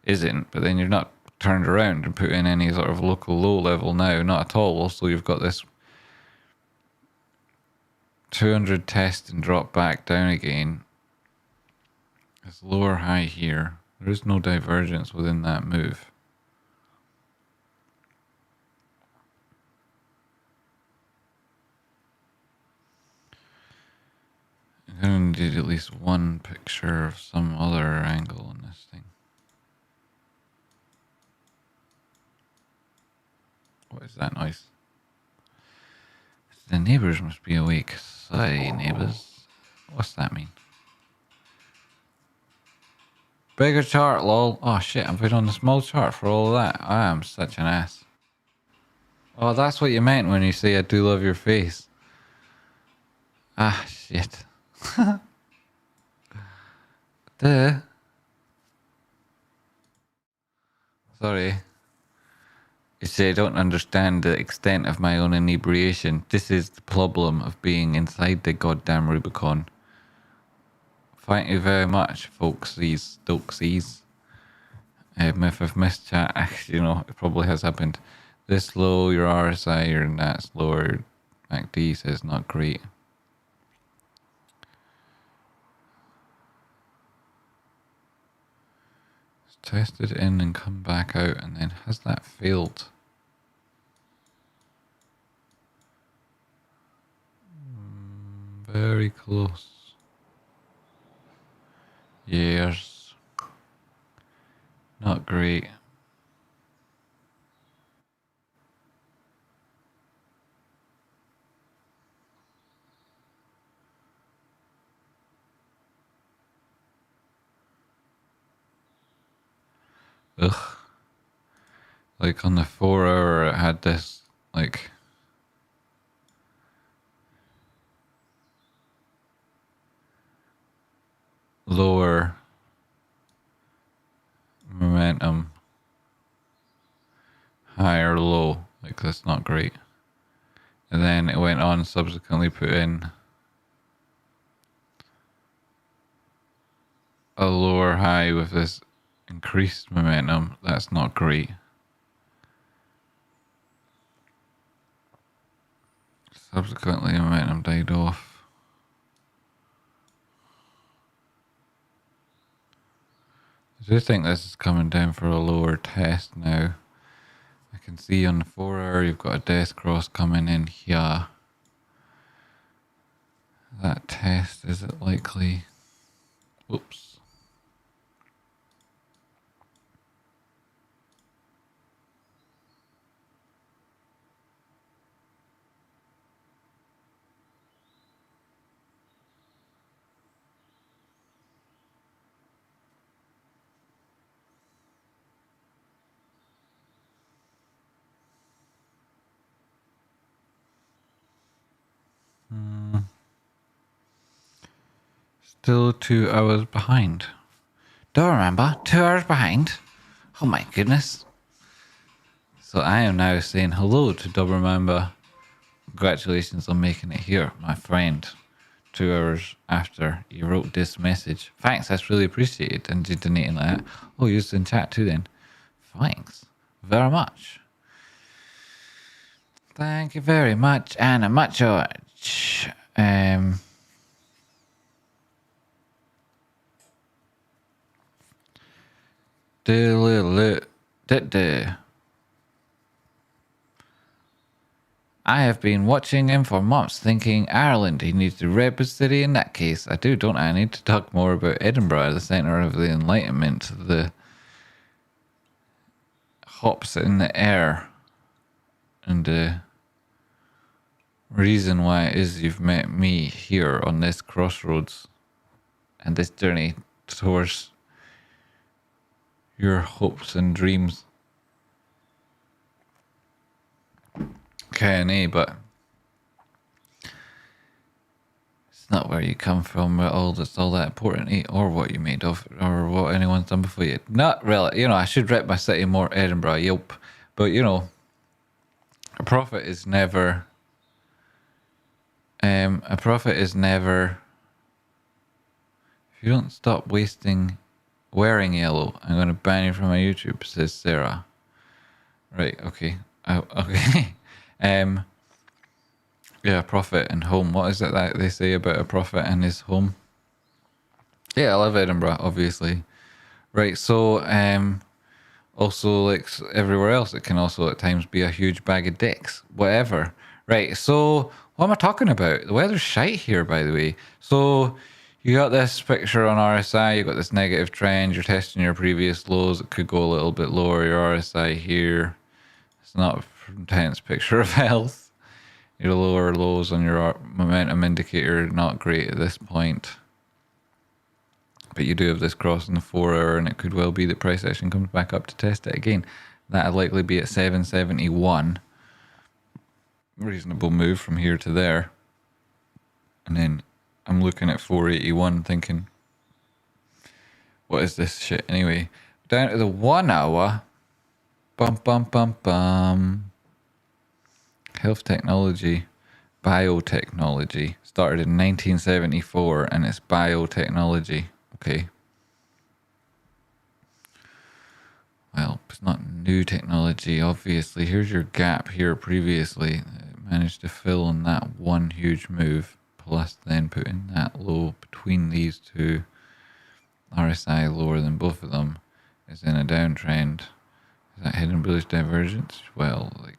isn't, but then you're not turned around and put in any sort of local low level now, not at all. Also, you've got this 200 test and drop back down again. This lower high here, there is no divergence within that move. I'm going to need at least one picture of some other angle on this thing. What is that noise? The neighbours must be awake. Sorry, neighbours. What's that mean? Bigger chart, lol. Oh shit, I'm put on the small chart for all of that. I am such an ass. Oh, that's what you meant when you say I do love your face. Ah, shit. Duh. Sorry. You say I don't understand the extent of my own inebriation. This is the problem of being inside the goddamn Rubicon. Thank you very much, folksies, doxies. If I've missed chat, actually, it probably has happened. This low, your RSI, your NAT's lower. MACD says not great. It's tested in and come back out, and then has that failed? Very close. Years. Not great. Ugh. Like on the 4 hour, it had this, like, lower momentum, higher low. Like, that's not great. And then it went on, subsequently put in a lower high with this increased momentum. That's not great. Subsequently, momentum died off. I do think this is coming down for a lower test now. I can see on the 4 hour you've got a death cross coming in here. That test, is it likely? Oops. Still 2 hours behind. Don't remember, 2 hours behind. Oh my goodness. So I am now saying hello to Double Member. Congratulations on making it here, my friend. 2 hours after you wrote this message. Thanks, that's really appreciated. And you donating like that. Oh, you're in chat too then. Thanks very much. Thank you very much, Anna Mucho. I have been watching him for months, thinking Ireland, he needs to rep his city in that case. I do, don't I? I need to talk more about Edinburgh, the centre of the Enlightenment, the hops in the air, and the reason why it is you've met me here on this crossroads and this journey towards your hopes and dreams. K&A, but it's not where you come from, all that's all that important, or what you made of, or what anyone's done before you. Not really, I should rep my city more, Edinburgh, yep. But a profit is never, if you don't stop wearing yellow, I'm going to ban you from my YouTube, says Sarah. Right, okay. Okay. Yeah, profit and home. What is it that they say about a prophet and his home? Yeah, I love Edinburgh, obviously. Right, so also like everywhere else, it can also at times be a huge bag of dicks. Whatever. Right, so what am I talking about? The weather's shite here, by the way. So you got this picture on RSI, you got this negative trend, you're testing your previous lows, it could go a little bit lower, your RSI here. It's not a intense picture of health. Your lower lows on your momentum indicator, not great at this point. But you do have this cross in the 4 hour, and it could well be that price action comes back up to test it again. That'll likely be at 771. Reasonable move from here to there. And then I'm looking at 481 thinking, what is this shit anyway? Down to the 1 hour. Bum, bum, bum, bum. Health technology biotechnology. Started in 1974 and it's biotechnology. Okay. Well, it's not new technology, obviously. Here's your gap here previously. It managed to fill in that one huge move, plus then putting that low between these two. RSI lower than both of them is in a downtrend. Is that hidden bullish divergence? Well, like,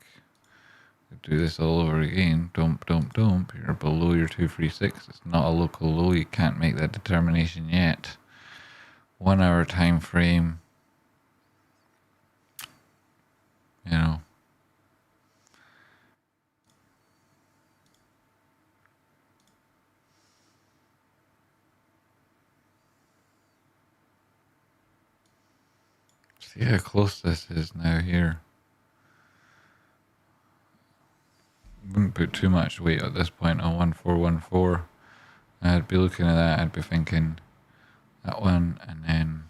do this all over again. Dump. You're below your 236. It's not a local low. You can't make that determination yet. 1 hour time frame. You know. See how close this is now here. Wouldn't put too much weight at this point on 1414. I'd be looking at that. I'd be thinking that one, and then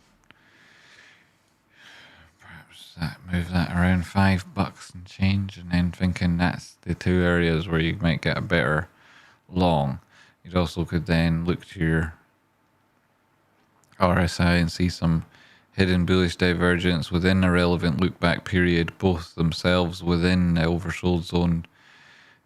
perhaps that move that around $5 and change, and then thinking that's the two areas where you might get a better long. You also could then look to your RSI and see some hidden bullish divergence within a relevant look back period, both themselves within the oversold zone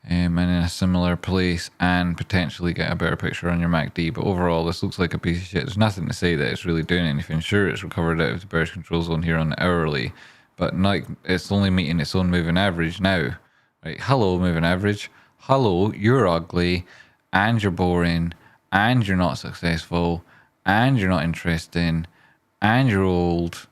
and in a similar place, and potentially get a better picture on your MACD. But overall, this looks like a piece of shit. There's nothing to say that it's really doing anything. Sure, it's recovered out of the bearish control zone here on the hourly, but like it's only meeting its own moving average now. Right? Hello, moving average. Hello, you're ugly, and you're boring, and you're not successful, and you're not interesting, and you're old,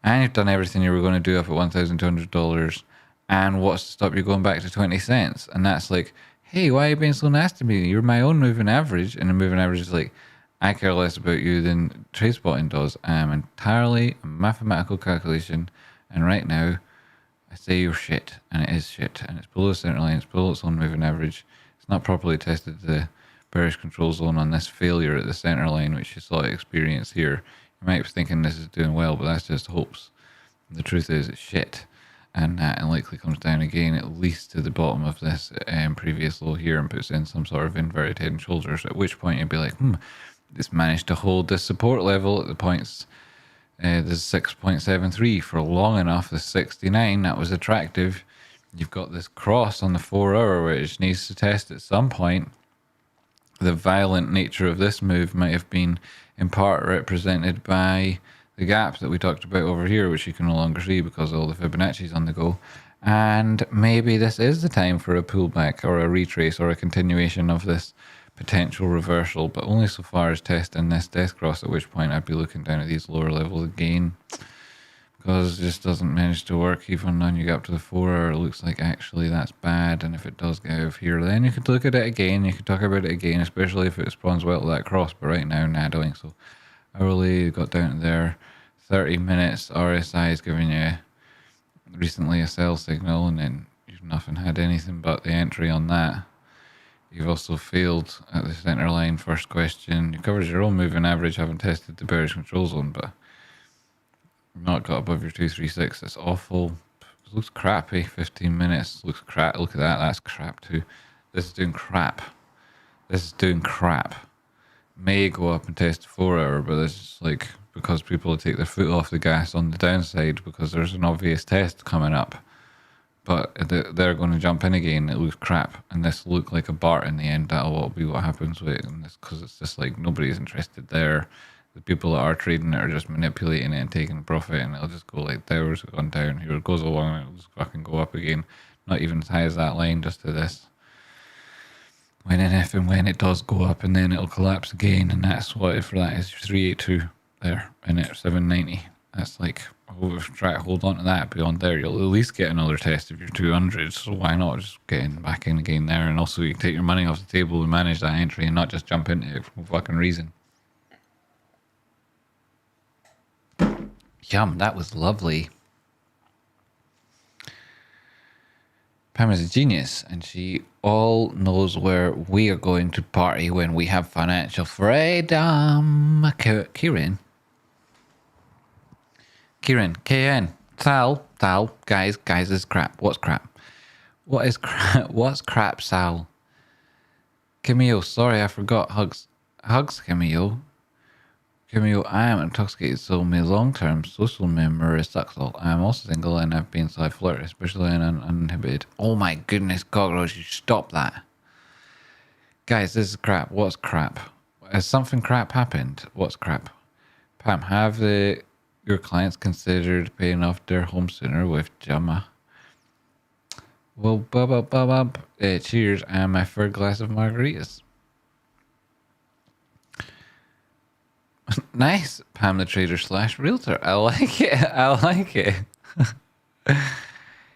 and you've done everything you were going to do up at $1,200. And what's to stop you going back to 20 cents? And that's like, hey, why are you being so nasty to me? You're my own moving average. And the moving average is like, I care less about you than Tradespotting does. I am entirely a mathematical calculation. And right now, I say you're shit. And it is shit. And it's below the center line. It's below its own moving average. It's not properly tested the bearish control zone on this failure at the center line, which you saw it experience here. You might be thinking this is doing well, but that's just hopes. The truth is, it's shit. And that likely comes down again at least to the bottom of this previous low here and puts in some sort of inverted head and shoulders, at which point you'd be like, it's managed to hold this support level at the points, this 6.73 for long enough, the 69, that was attractive. You've got this cross on the 4 hour, which needs to test at some point. The violent nature of this move might have been in part represented by the gap that we talked about over here, which you can no longer see because all the Fibonacci's on the go. And maybe this is the time for a pullback or a retrace or a continuation of this potential reversal, but only so far as testing this death cross, at which point I'd be looking down at these lower levels again, because it just doesn't manage to work. Even when you get up to the 4 hour, it looks like actually that's bad. And if it does get out of here, then you could look at it again. You could talk about it again, especially if it responds well to that cross. But right now, nah, doing so. Hourly got down to there. 30 minutes RSI is giving you recently a sell signal, and then you've nothing had anything but the entry on that. You've also failed at the center line. First question. You covered your own moving average, haven't tested the bearish control zone, but not got above your 236. That's awful. It looks crappy. 15 minutes looks crap. Look at that. That's crap too. This is doing crap. This is doing crap. May go up and test 4 hour, but this is like because people take their foot off the gas on the downside because there's an obvious test coming up. But they're going to jump in again. It looks crap, and this will look like a BART in the end. That'll be what happens with it, because it's just like nobody's interested there. The people that are trading it are just manipulating it and taking profit, and it'll just go like there's gone down. Here it goes along, and it'll just fucking go up again. Not even as high as that line, just to this. When and if and when it does go up, and then it'll collapse again, and that's what for that is your 382 there, and it's 790. That's like, try to hold on to that. Beyond there, you'll at least get another test of your 200. So why not just get back in again there? And also, you can take your money off the table and manage that entry, and not just jump into it for no fucking reason. Yum, that was lovely. Pam is a genius, and she all knows where we are going to party when we have financial freedom. Kieran, KN, Sal, guys is crap. What's crap? What is crap? What's crap, Sal? Camille, sorry, I forgot. Hugs, Camille. Camille, I am intoxicated, so my long-term social memory sucks all. I am also single and I've been so I flirt, especially in an uninhibited. Oh my goodness, cockroach, you stop that. Guys, this is crap. What's crap? Has something crap happened? What's crap? Pam, have your clients considered paying off their home sooner with Jama? Well, cheers, and my third glass of margaritas. Nice, Pam the trader / realtor. I like it. I like it.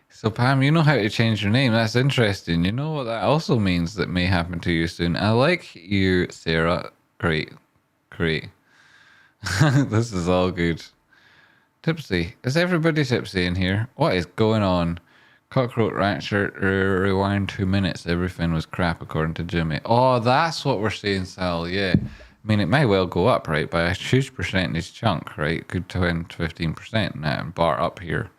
So, Pam, you know how to change your name. That's interesting. You know what that also means that may happen to you soon. I like you, Sarah. Great. This is all good. Tipsy. Is everybody tipsy in here? What is going on? Cockroach Rancher, rewind 2 minutes. Everything was crap according to Jimmy. Oh, that's what we're saying, Sal. Yeah. I mean, it may well go up, right, by a huge percentage chunk, right? Could 10 to 15% now, and bar up here.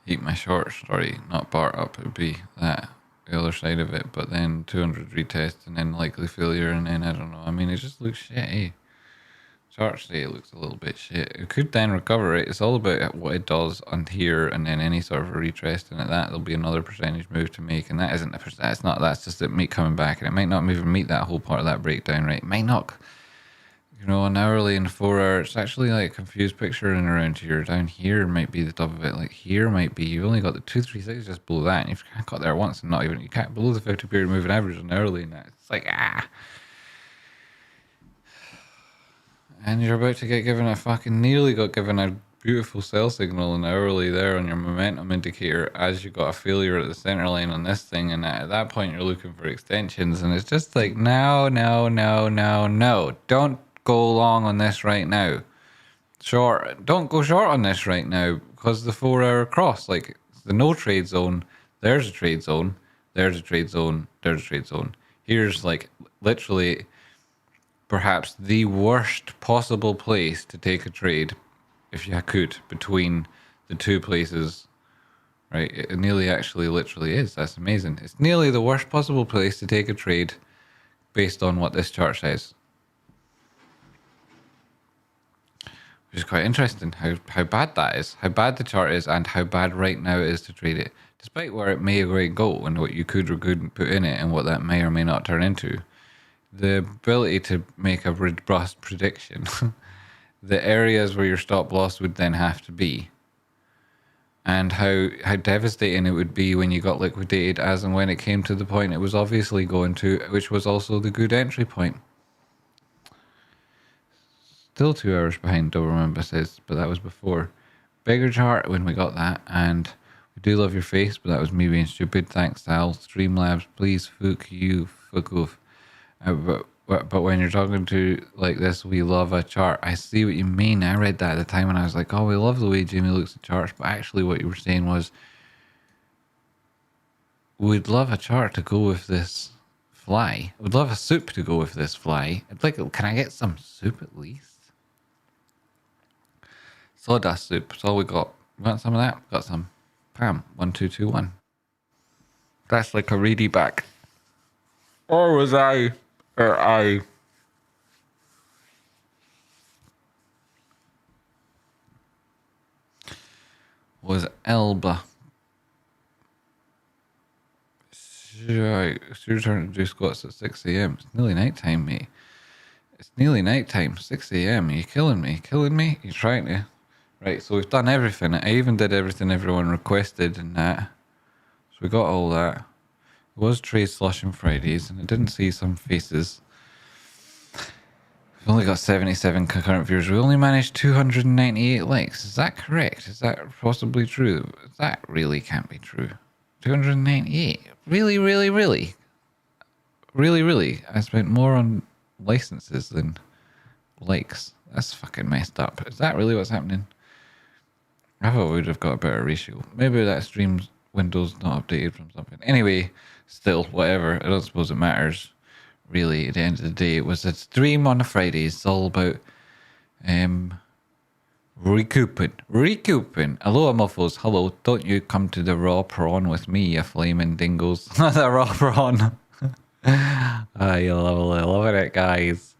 Eat my short story, not bar up. It would be that, the other side of it, but then 200 retests and then likely failure, and then I don't know. I mean, it just looks shitty. Charts say it looks a little bit shit. It could then recover it. It's all about what it does on here, and then any sort of a retest, and at that there'll be another percentage move to make, and that isn't a percent. That's not. That's just it meet coming back, and it might not even meet that whole part of that breakdown rate. It might not. You know, an hourly and 4 hour, it's actually like a confused picture in around here. Down here might be the top of it. Like here might be. You've only got the 236 just below that, and you've got there once, and not even you can't below the 50 period moving average on hourly, and that it's like And you're about to get given nearly got given a beautiful sell signal and hourly there on your momentum indicator as you got a failure at the center line on this thing. And at that point, you're looking for extensions. And it's just like, no. Don't go long on this right now. Short. Don't go short on this right now because the 4 hour cross, like the no trade zone, there's a trade zone, there's a trade zone, there's a trade zone. Here's like literally perhaps the worst possible place to take a trade, if you could, between the two places, right? It nearly actually literally is. That's amazing. It's nearly the worst possible place to take a trade based on what this chart says. Which is quite interesting how bad that is, how bad the chart is, and how bad right now it is to trade it, despite where it may or may go and what you could or couldn't put in it and what that may or may not turn into. The ability to make a robust prediction, the areas where your stop loss would then have to be, and how devastating it would be when you got liquidated as and when it came to the point it was obviously going to, which was also the good entry point. Still 2 hours behind, don't remember says, but that was before. Bigger chart when we got that, and we do love your face, but that was me being stupid. Thanks, Sal. Streamlabs, please, fuck off. But when you're talking to like this, we love a chart. I see what you mean. I read that at the time and I was like, oh, we love the way Jamie looks at charts. But actually what you were saying was, we'd love a chart to go with this fly. We'd love a soup to go with this fly. I'd like, can I get some soup at least? Sawdust soup. That's all we got. You want some of that? Got some. Pam, 1221. That's like a reedy back. Or was I? Was Elba. Right, it's your turn to do squats at 6 a.m. It's nearly night time, mate. It's nearly night time, 6 a.m. Are you killing me? Killing me? You're trying to. Right, so we've done everything. I even did everything everyone requested and that. So we got all that. It was Tradesloshing Fridays, and I didn't see some faces. We've only got 77 concurrent viewers. We only managed 298 likes. Is that correct? Is that possibly true? That really can't be true. 298. Really? Really? I spent more on licenses than likes. That's fucking messed up. Is that really what's happening? I thought we would have got a better ratio. Maybe that stream's window's not updated from something. Anyway, still, whatever. I don't suppose it matters. Really, at the end of the day, it was a stream on a Friday. It's all about Recouping. Hello, muffles. Hello. Don't you come to the raw prawn with me, you flaming dingoes. The raw prawn. You're loving it, guys.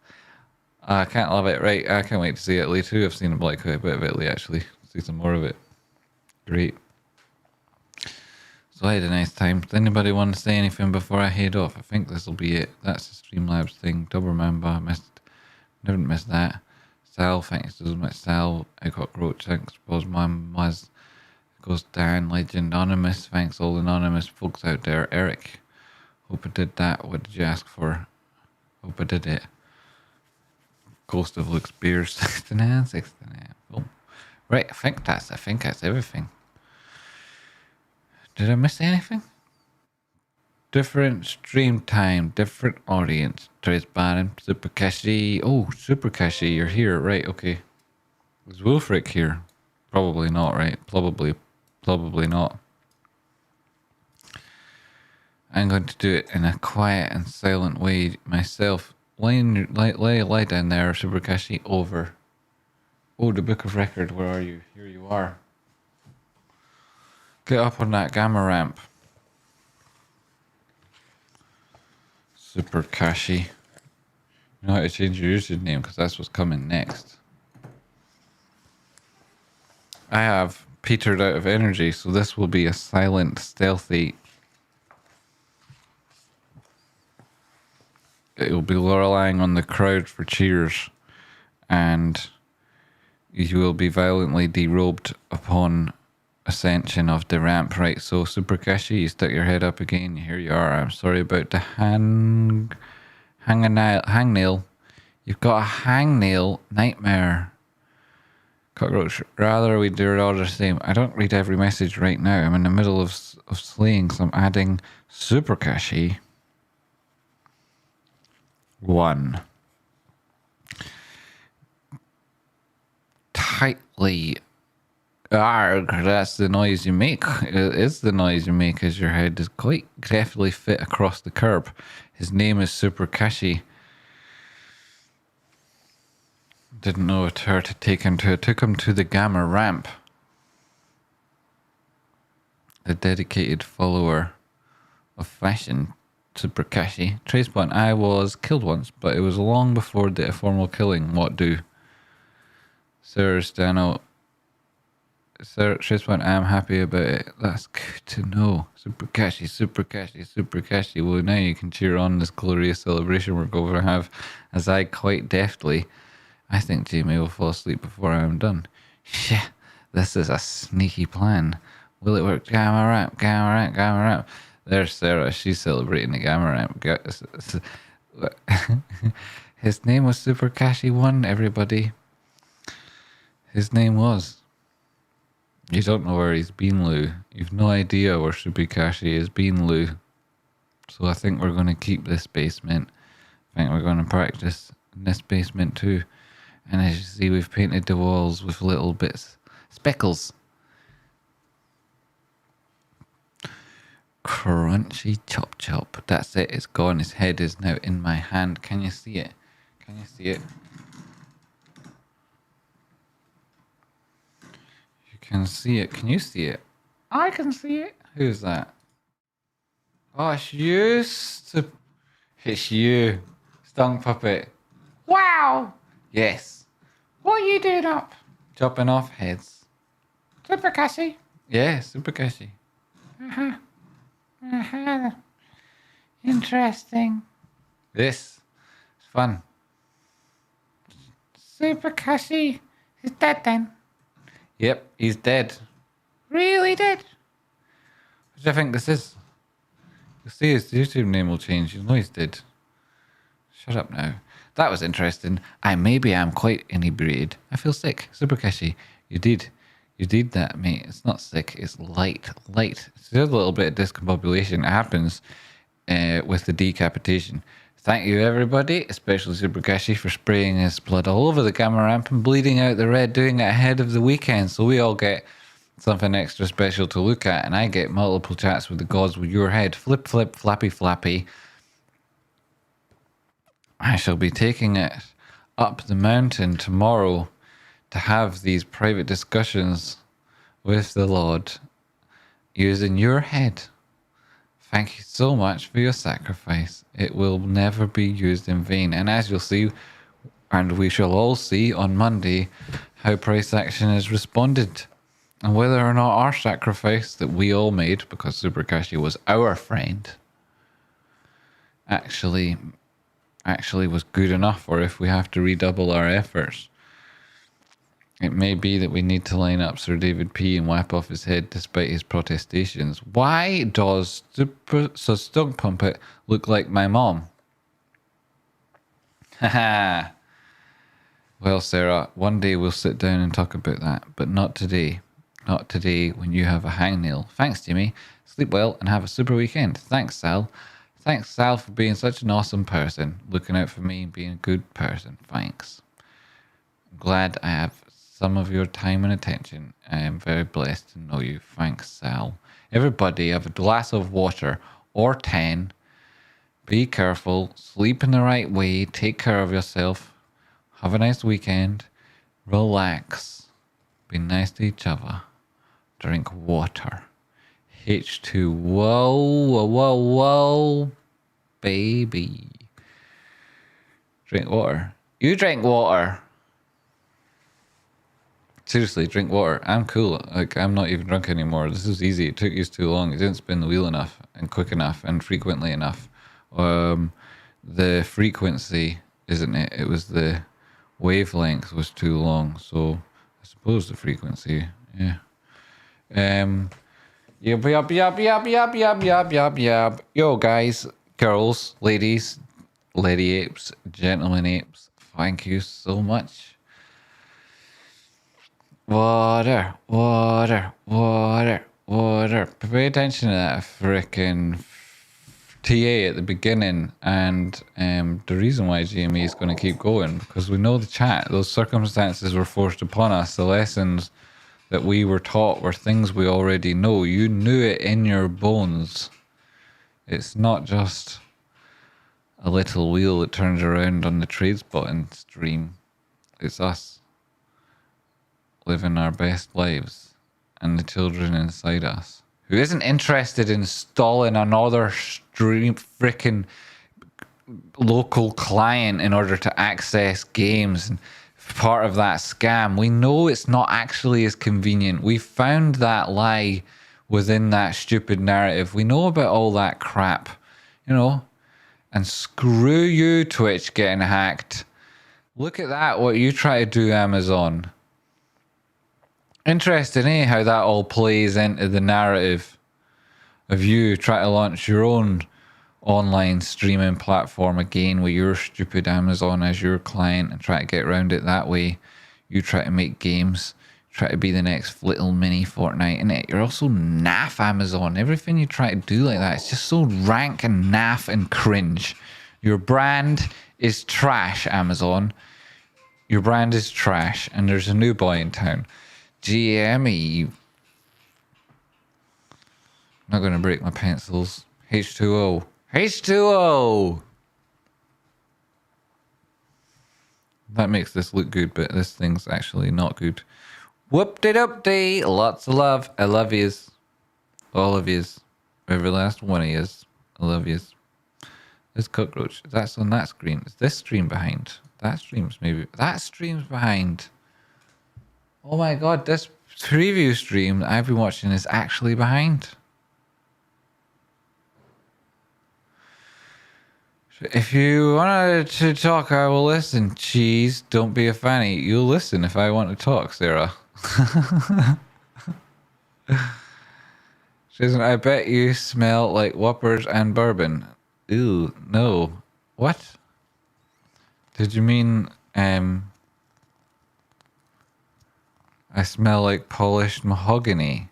I can't love it. Right, I can't wait to see Italy too. I've seen quite a bit of Italy, actually. See some more of it. Great. So I had a nice time. Does anybody want to say anything before I head off? I think this will be it. That's the Streamlabs thing. Double remember. Didn't miss that. Sal, thanks so much, Sal. I got Roach, thanks. Suppose mine was. Goes Dan, Legend, Anonymous. Thanks, all anonymous folks out there. Eric, hope I did that. What did you ask for? Hope I did it. Ghost of Luke's Beers, 69. Oh. Right, I think that's everything. Did I miss anything? Different stream time, different audience. Tradespotting, Super Cashy. Oh, Super Cashy, you're here. Right, okay. Is Wolfric here? Probably not, right? Probably not. I'm going to do it in a quiet and silent way myself. Lie down there, Super Cashy. Over. Oh, the Book of Record, where are you? Here you are. Get up on that gamma ramp. Super Cashy. You know how to change your username because that's what's coming next. I have petered out of energy, so this will be a silent, stealthy. It will be relying on the crowd for cheers, and you will be violently derobed upon ascension of the ramp. Right, so Super Cashy, you stick your head up again. Here you are. I'm sorry about the hangnail. You've got a hangnail nightmare. Cockroach, rather we do it all the same. I don't read every message right now. I'm in the middle of slaying, so I'm adding Super Cashy 1. Tightly. Arg, that's the noise you make. It is the noise you make as your head is quite carefully fit across the curb. His name is Super Cashy. Didn't know it her to take him to. It took him to the gamma ramp. A dedicated follower of fashion, Super Cashy. Tradespotting, I was killed once, but it was long before the formal killing. What do? Sir Stano. Sir Tradespotting, I'm happy about it. That's good to know. Super Cashy, Super Cashy, Super Cashy. Well, now you can cheer on this glorious celebration we're going to have, as I quite deftly, I think Jamie will fall asleep before I'm done. Yeah, this is a sneaky plan. Will it work? Gamma ramp, gamma ramp, gamma ramp. There's Sarah. She's celebrating the gamma ramp. His name was Super Cashy 1, everybody. His name was. You don't know where he's been, Lou. You've no idea where Super Cashy has been, Lou. So I think we're going to keep this basement. I think we're going to practice in this basement too. And as you see, we've painted the walls with little bits, speckles. Crunchy chop chop. That's it. It's gone. His head is now in my hand. Can you see it? Can you see it? You can see it. Can you see it? I can see it. Who's that? Oh, it's you. It's you. Stung puppet. Wow. Yes. What are you doing up? Chopping off heads. Super Cashy? Yeah, Super Cashy. Interesting. This is fun. Super Cashy is dead then? Yep, he's dead. Really dead? What do you think this is? You'll see his YouTube name will change. You know he's dead. Shut up now. That was interesting. Maybe I'm quite inebriated. I feel sick. Super Cashy, you did that, mate. It's not sick. It's light. It's a little bit of discombobulation. It happens with the decapitation. Thank you, everybody, especially Super Cashy, for spraying his blood all over the gamma ramp and bleeding out the red, doing it ahead of the weekend. So we all get something extra special to look at, and I get multiple chats with the gods with your head. Flip, flip, flappy, flappy. I shall be taking it up the mountain tomorrow to have these private discussions with the Lord using your head. Thank you so much for your sacrifice. It will never be used in vain. And as you'll see, and we shall all see on Monday, how price action has responded. And whether or not our sacrifice that we all made, because Super Cashy was our friend, actually was good enough, or if we have to redouble our efforts. It may be that we need to line up Sir David P. and whap off his head despite his protestations. Why does so Stunk Pumpet look like my mom? Haha. Well, Sarah, one day we'll sit down and talk about that, but not today. Not today when you have a hangnail. Thanks, Jimmy. Sleep well and have a super weekend. Thanks, Sal. Thanks, Sal, for being such an awesome person. Looking out for me and being a good person. Thanks. I'm glad I have some of your time and attention. I am very blessed to know you. Thanks, Sal. Everybody have a glass of water or 10. Be careful. Sleep in the right way. Take care of yourself. Have a nice weekend. Relax. Be nice to each other. Drink water. H2. Whoa, baby. Drink water. You drink water. Seriously, drink water. I'm cool. Like, I'm not even drunk anymore. This is easy. It took you too long. You didn't spin the wheel enough and quick enough and frequently enough. The frequency, isn't it? It was the wavelength was too long. So I suppose the frequency, yeah. Yup. Yo, guys, girls, ladies, lady apes, gentlemen apes, thank you so much. Water. Pay attention to that frickin' TA at the beginning, and the reason why GME is going to keep going, because we know the chat. Those circumstances were forced upon us. The lessons that we were taught were things we already know. You knew it in your bones. It's not just a little wheel that turns around on the Tradespotting stream. It's us living our best lives and the children inside us who isn't interested in installing another stream freaking local client in order to access games and part of that scam. We know it's not actually as convenient. We found that lie within that stupid narrative. We know about all that crap, you know, and screw you, Twitch getting hacked. Look at that, what you try to do, Amazon. Interesting, eh, how that all plays into the narrative of you trying to launch your own online streaming platform again with your stupid Amazon as your client and try to get around it that way. You try to make games, try to be the next little mini Fortnite, and you're also naff, Amazon. Everything you try to do like that, it's just so rank and naff and cringe. Your brand is trash, Amazon. Your brand is trash, and there's a new boy in town. GME. Not going to break my pencils. H2O. H2O! That makes this look good, but this thing's actually not good. Whoop-de-doop-dee! Lots of love. I love yous. All of yous. Every last one of yous. I love yous. This cockroach. That's on that screen. Is this stream behind? That stream's maybe... That stream's behind. Oh my god, this preview stream that I've been watching is actually behind. If you wanted to talk, I will listen. Cheese, don't be a fanny. You'll listen if I want to talk, Sarah. She says, I bet you smell like whoppers and bourbon. Ew, no. What? Did you mean, I smell like polished mahogany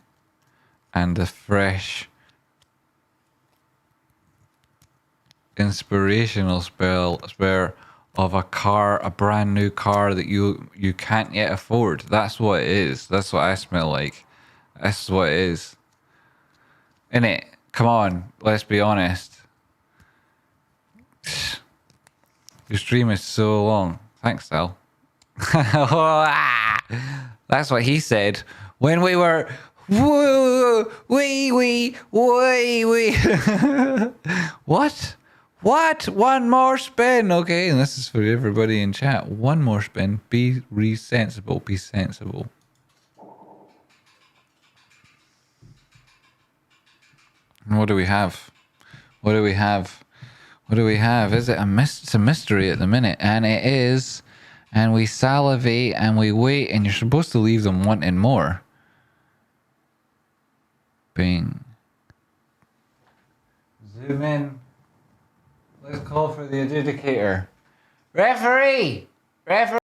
and the fresh inspirational spare of a car, a brand new car that you can't yet afford. That's what it is. That's what I smell like. That's what it is. Innit? Come on, let's be honest. Your stream is so long. Thanks, Sal. That's what he said when we were. Woo, wee. What? One more spin. Okay, and this is for everybody in chat. One more spin. Be sensible. Be sensible. And what do we have? What do we have? Is it it's a mystery at the minute, and it is. And we salivate and we wait, and you're supposed to leave them wanting more. Bing. Zoom in. Let's call for the adjudicator. Referee!